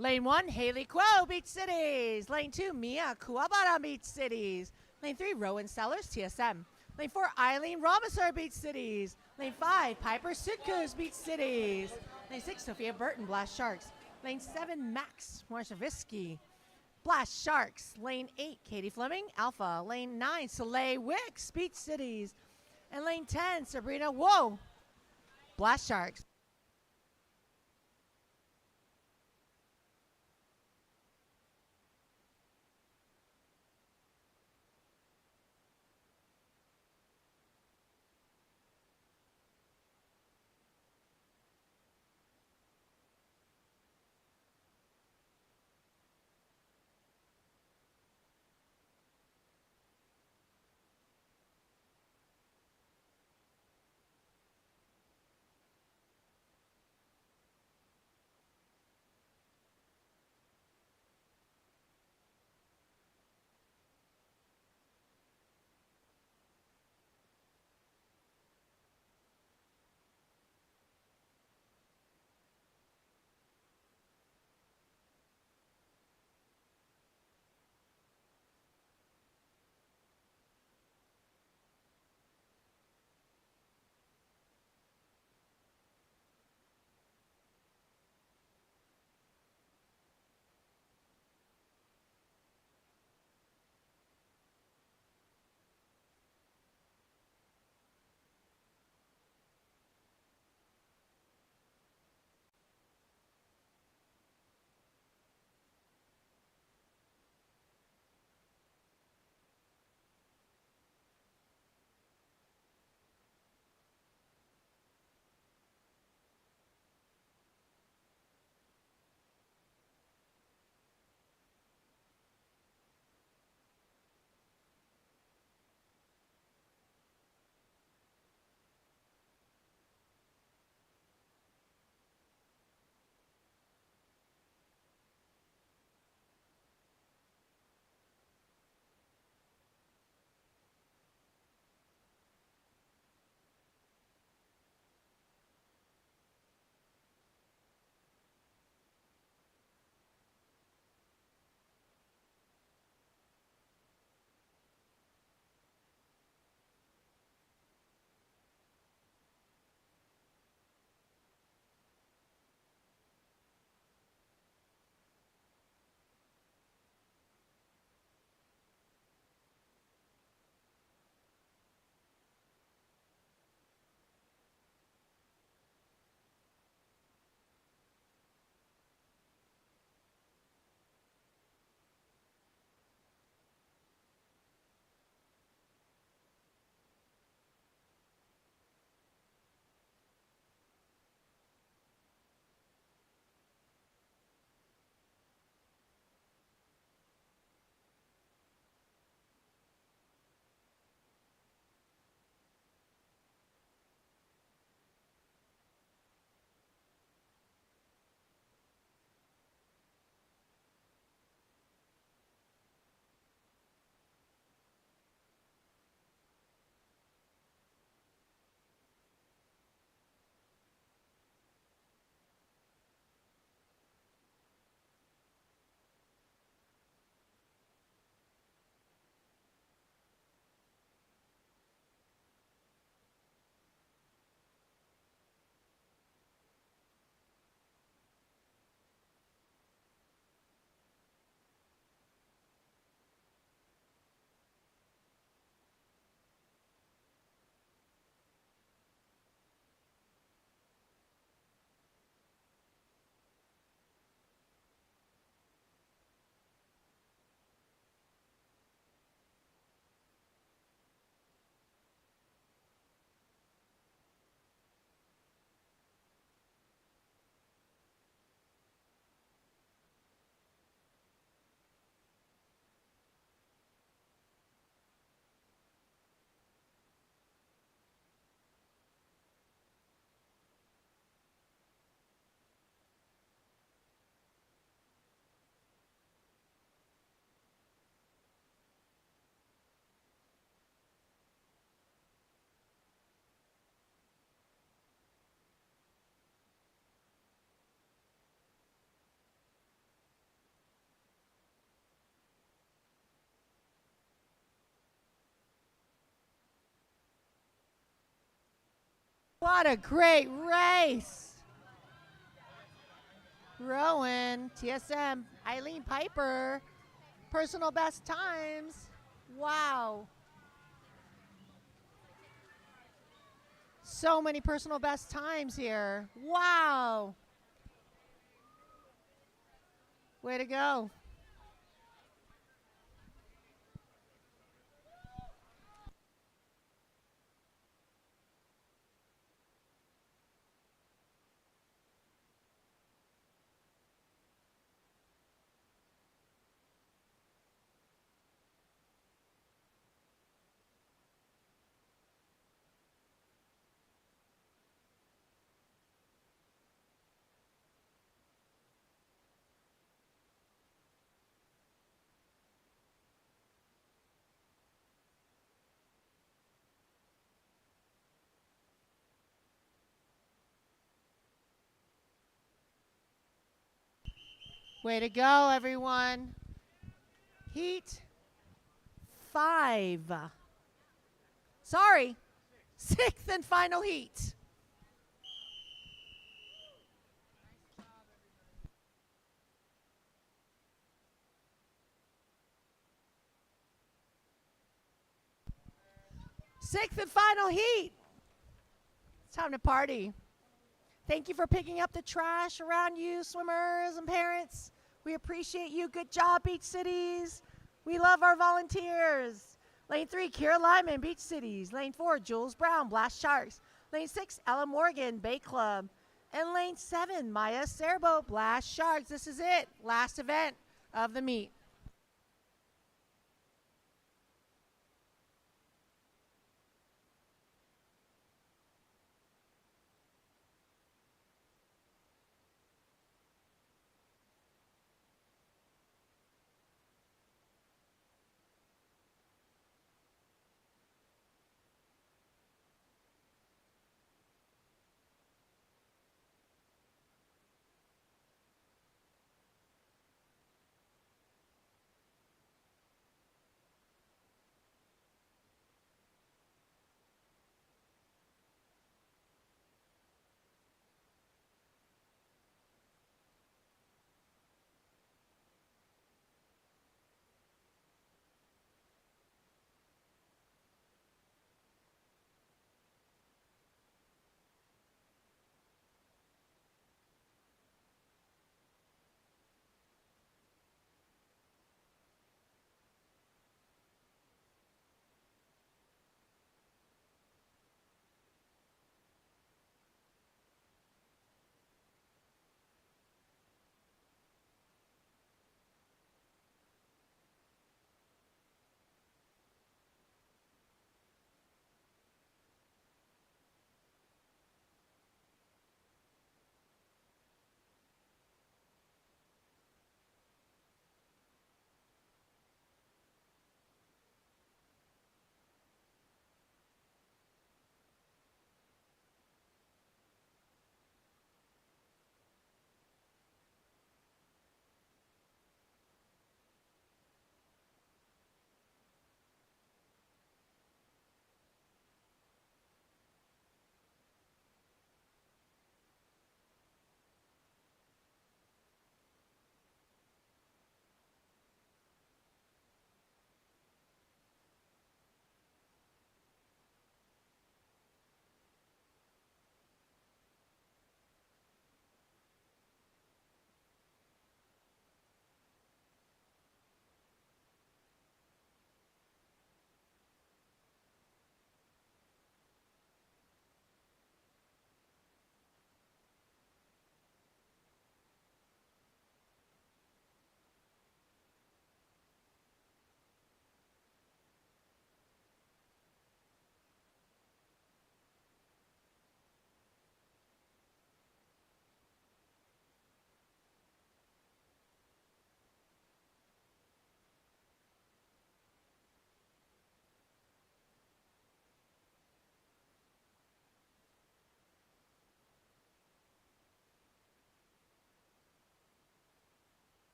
Lane 1, Haley Kuo, Beach Cities. Lane 2, Mia Kuwabara, Beach Cities. Lane 3, Rowan Sellers, TSM. Lane 4, Eileen Robinson, Beach Cities. Lane 5, Piper Sitkus, Beach Cities. Lane 6, Sophia Burton, Blast Sharks. Lane 7, Max Morshavisky, Blast Sharks. Lane 8, Katie Fleming, Alpha. Lane 9, Soleil Wicks, Beach Cities. And lane 10, Sabrina Whoa, Blast Sharks. What a great race. Rowan, TSM, Eileen Piper, personal best times. Wow. So many personal best times here. Wow. Way to go. Way to go, everyone. Heat 5. Sorry, 6th and final heat. Sixth and final heat. It's time to party. Thank you for picking up the trash around you, swimmers and parents. We appreciate you. Good job, Beach Cities. We love our volunteers. Lane 3, Kira Lyman, Beach Cities. Lane 4, Jules Brown, Blast Sharks. Lane 6, Ella Morgan, Bay Club. And Lane 7, Maya Serbo, Blast Sharks. This is it. Last event of the meet.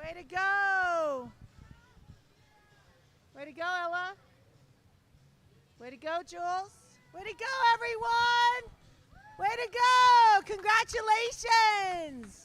Way to go. Way to go, Ella. Way to go, Jules. Way to go, everyone. Way to go. Congratulations.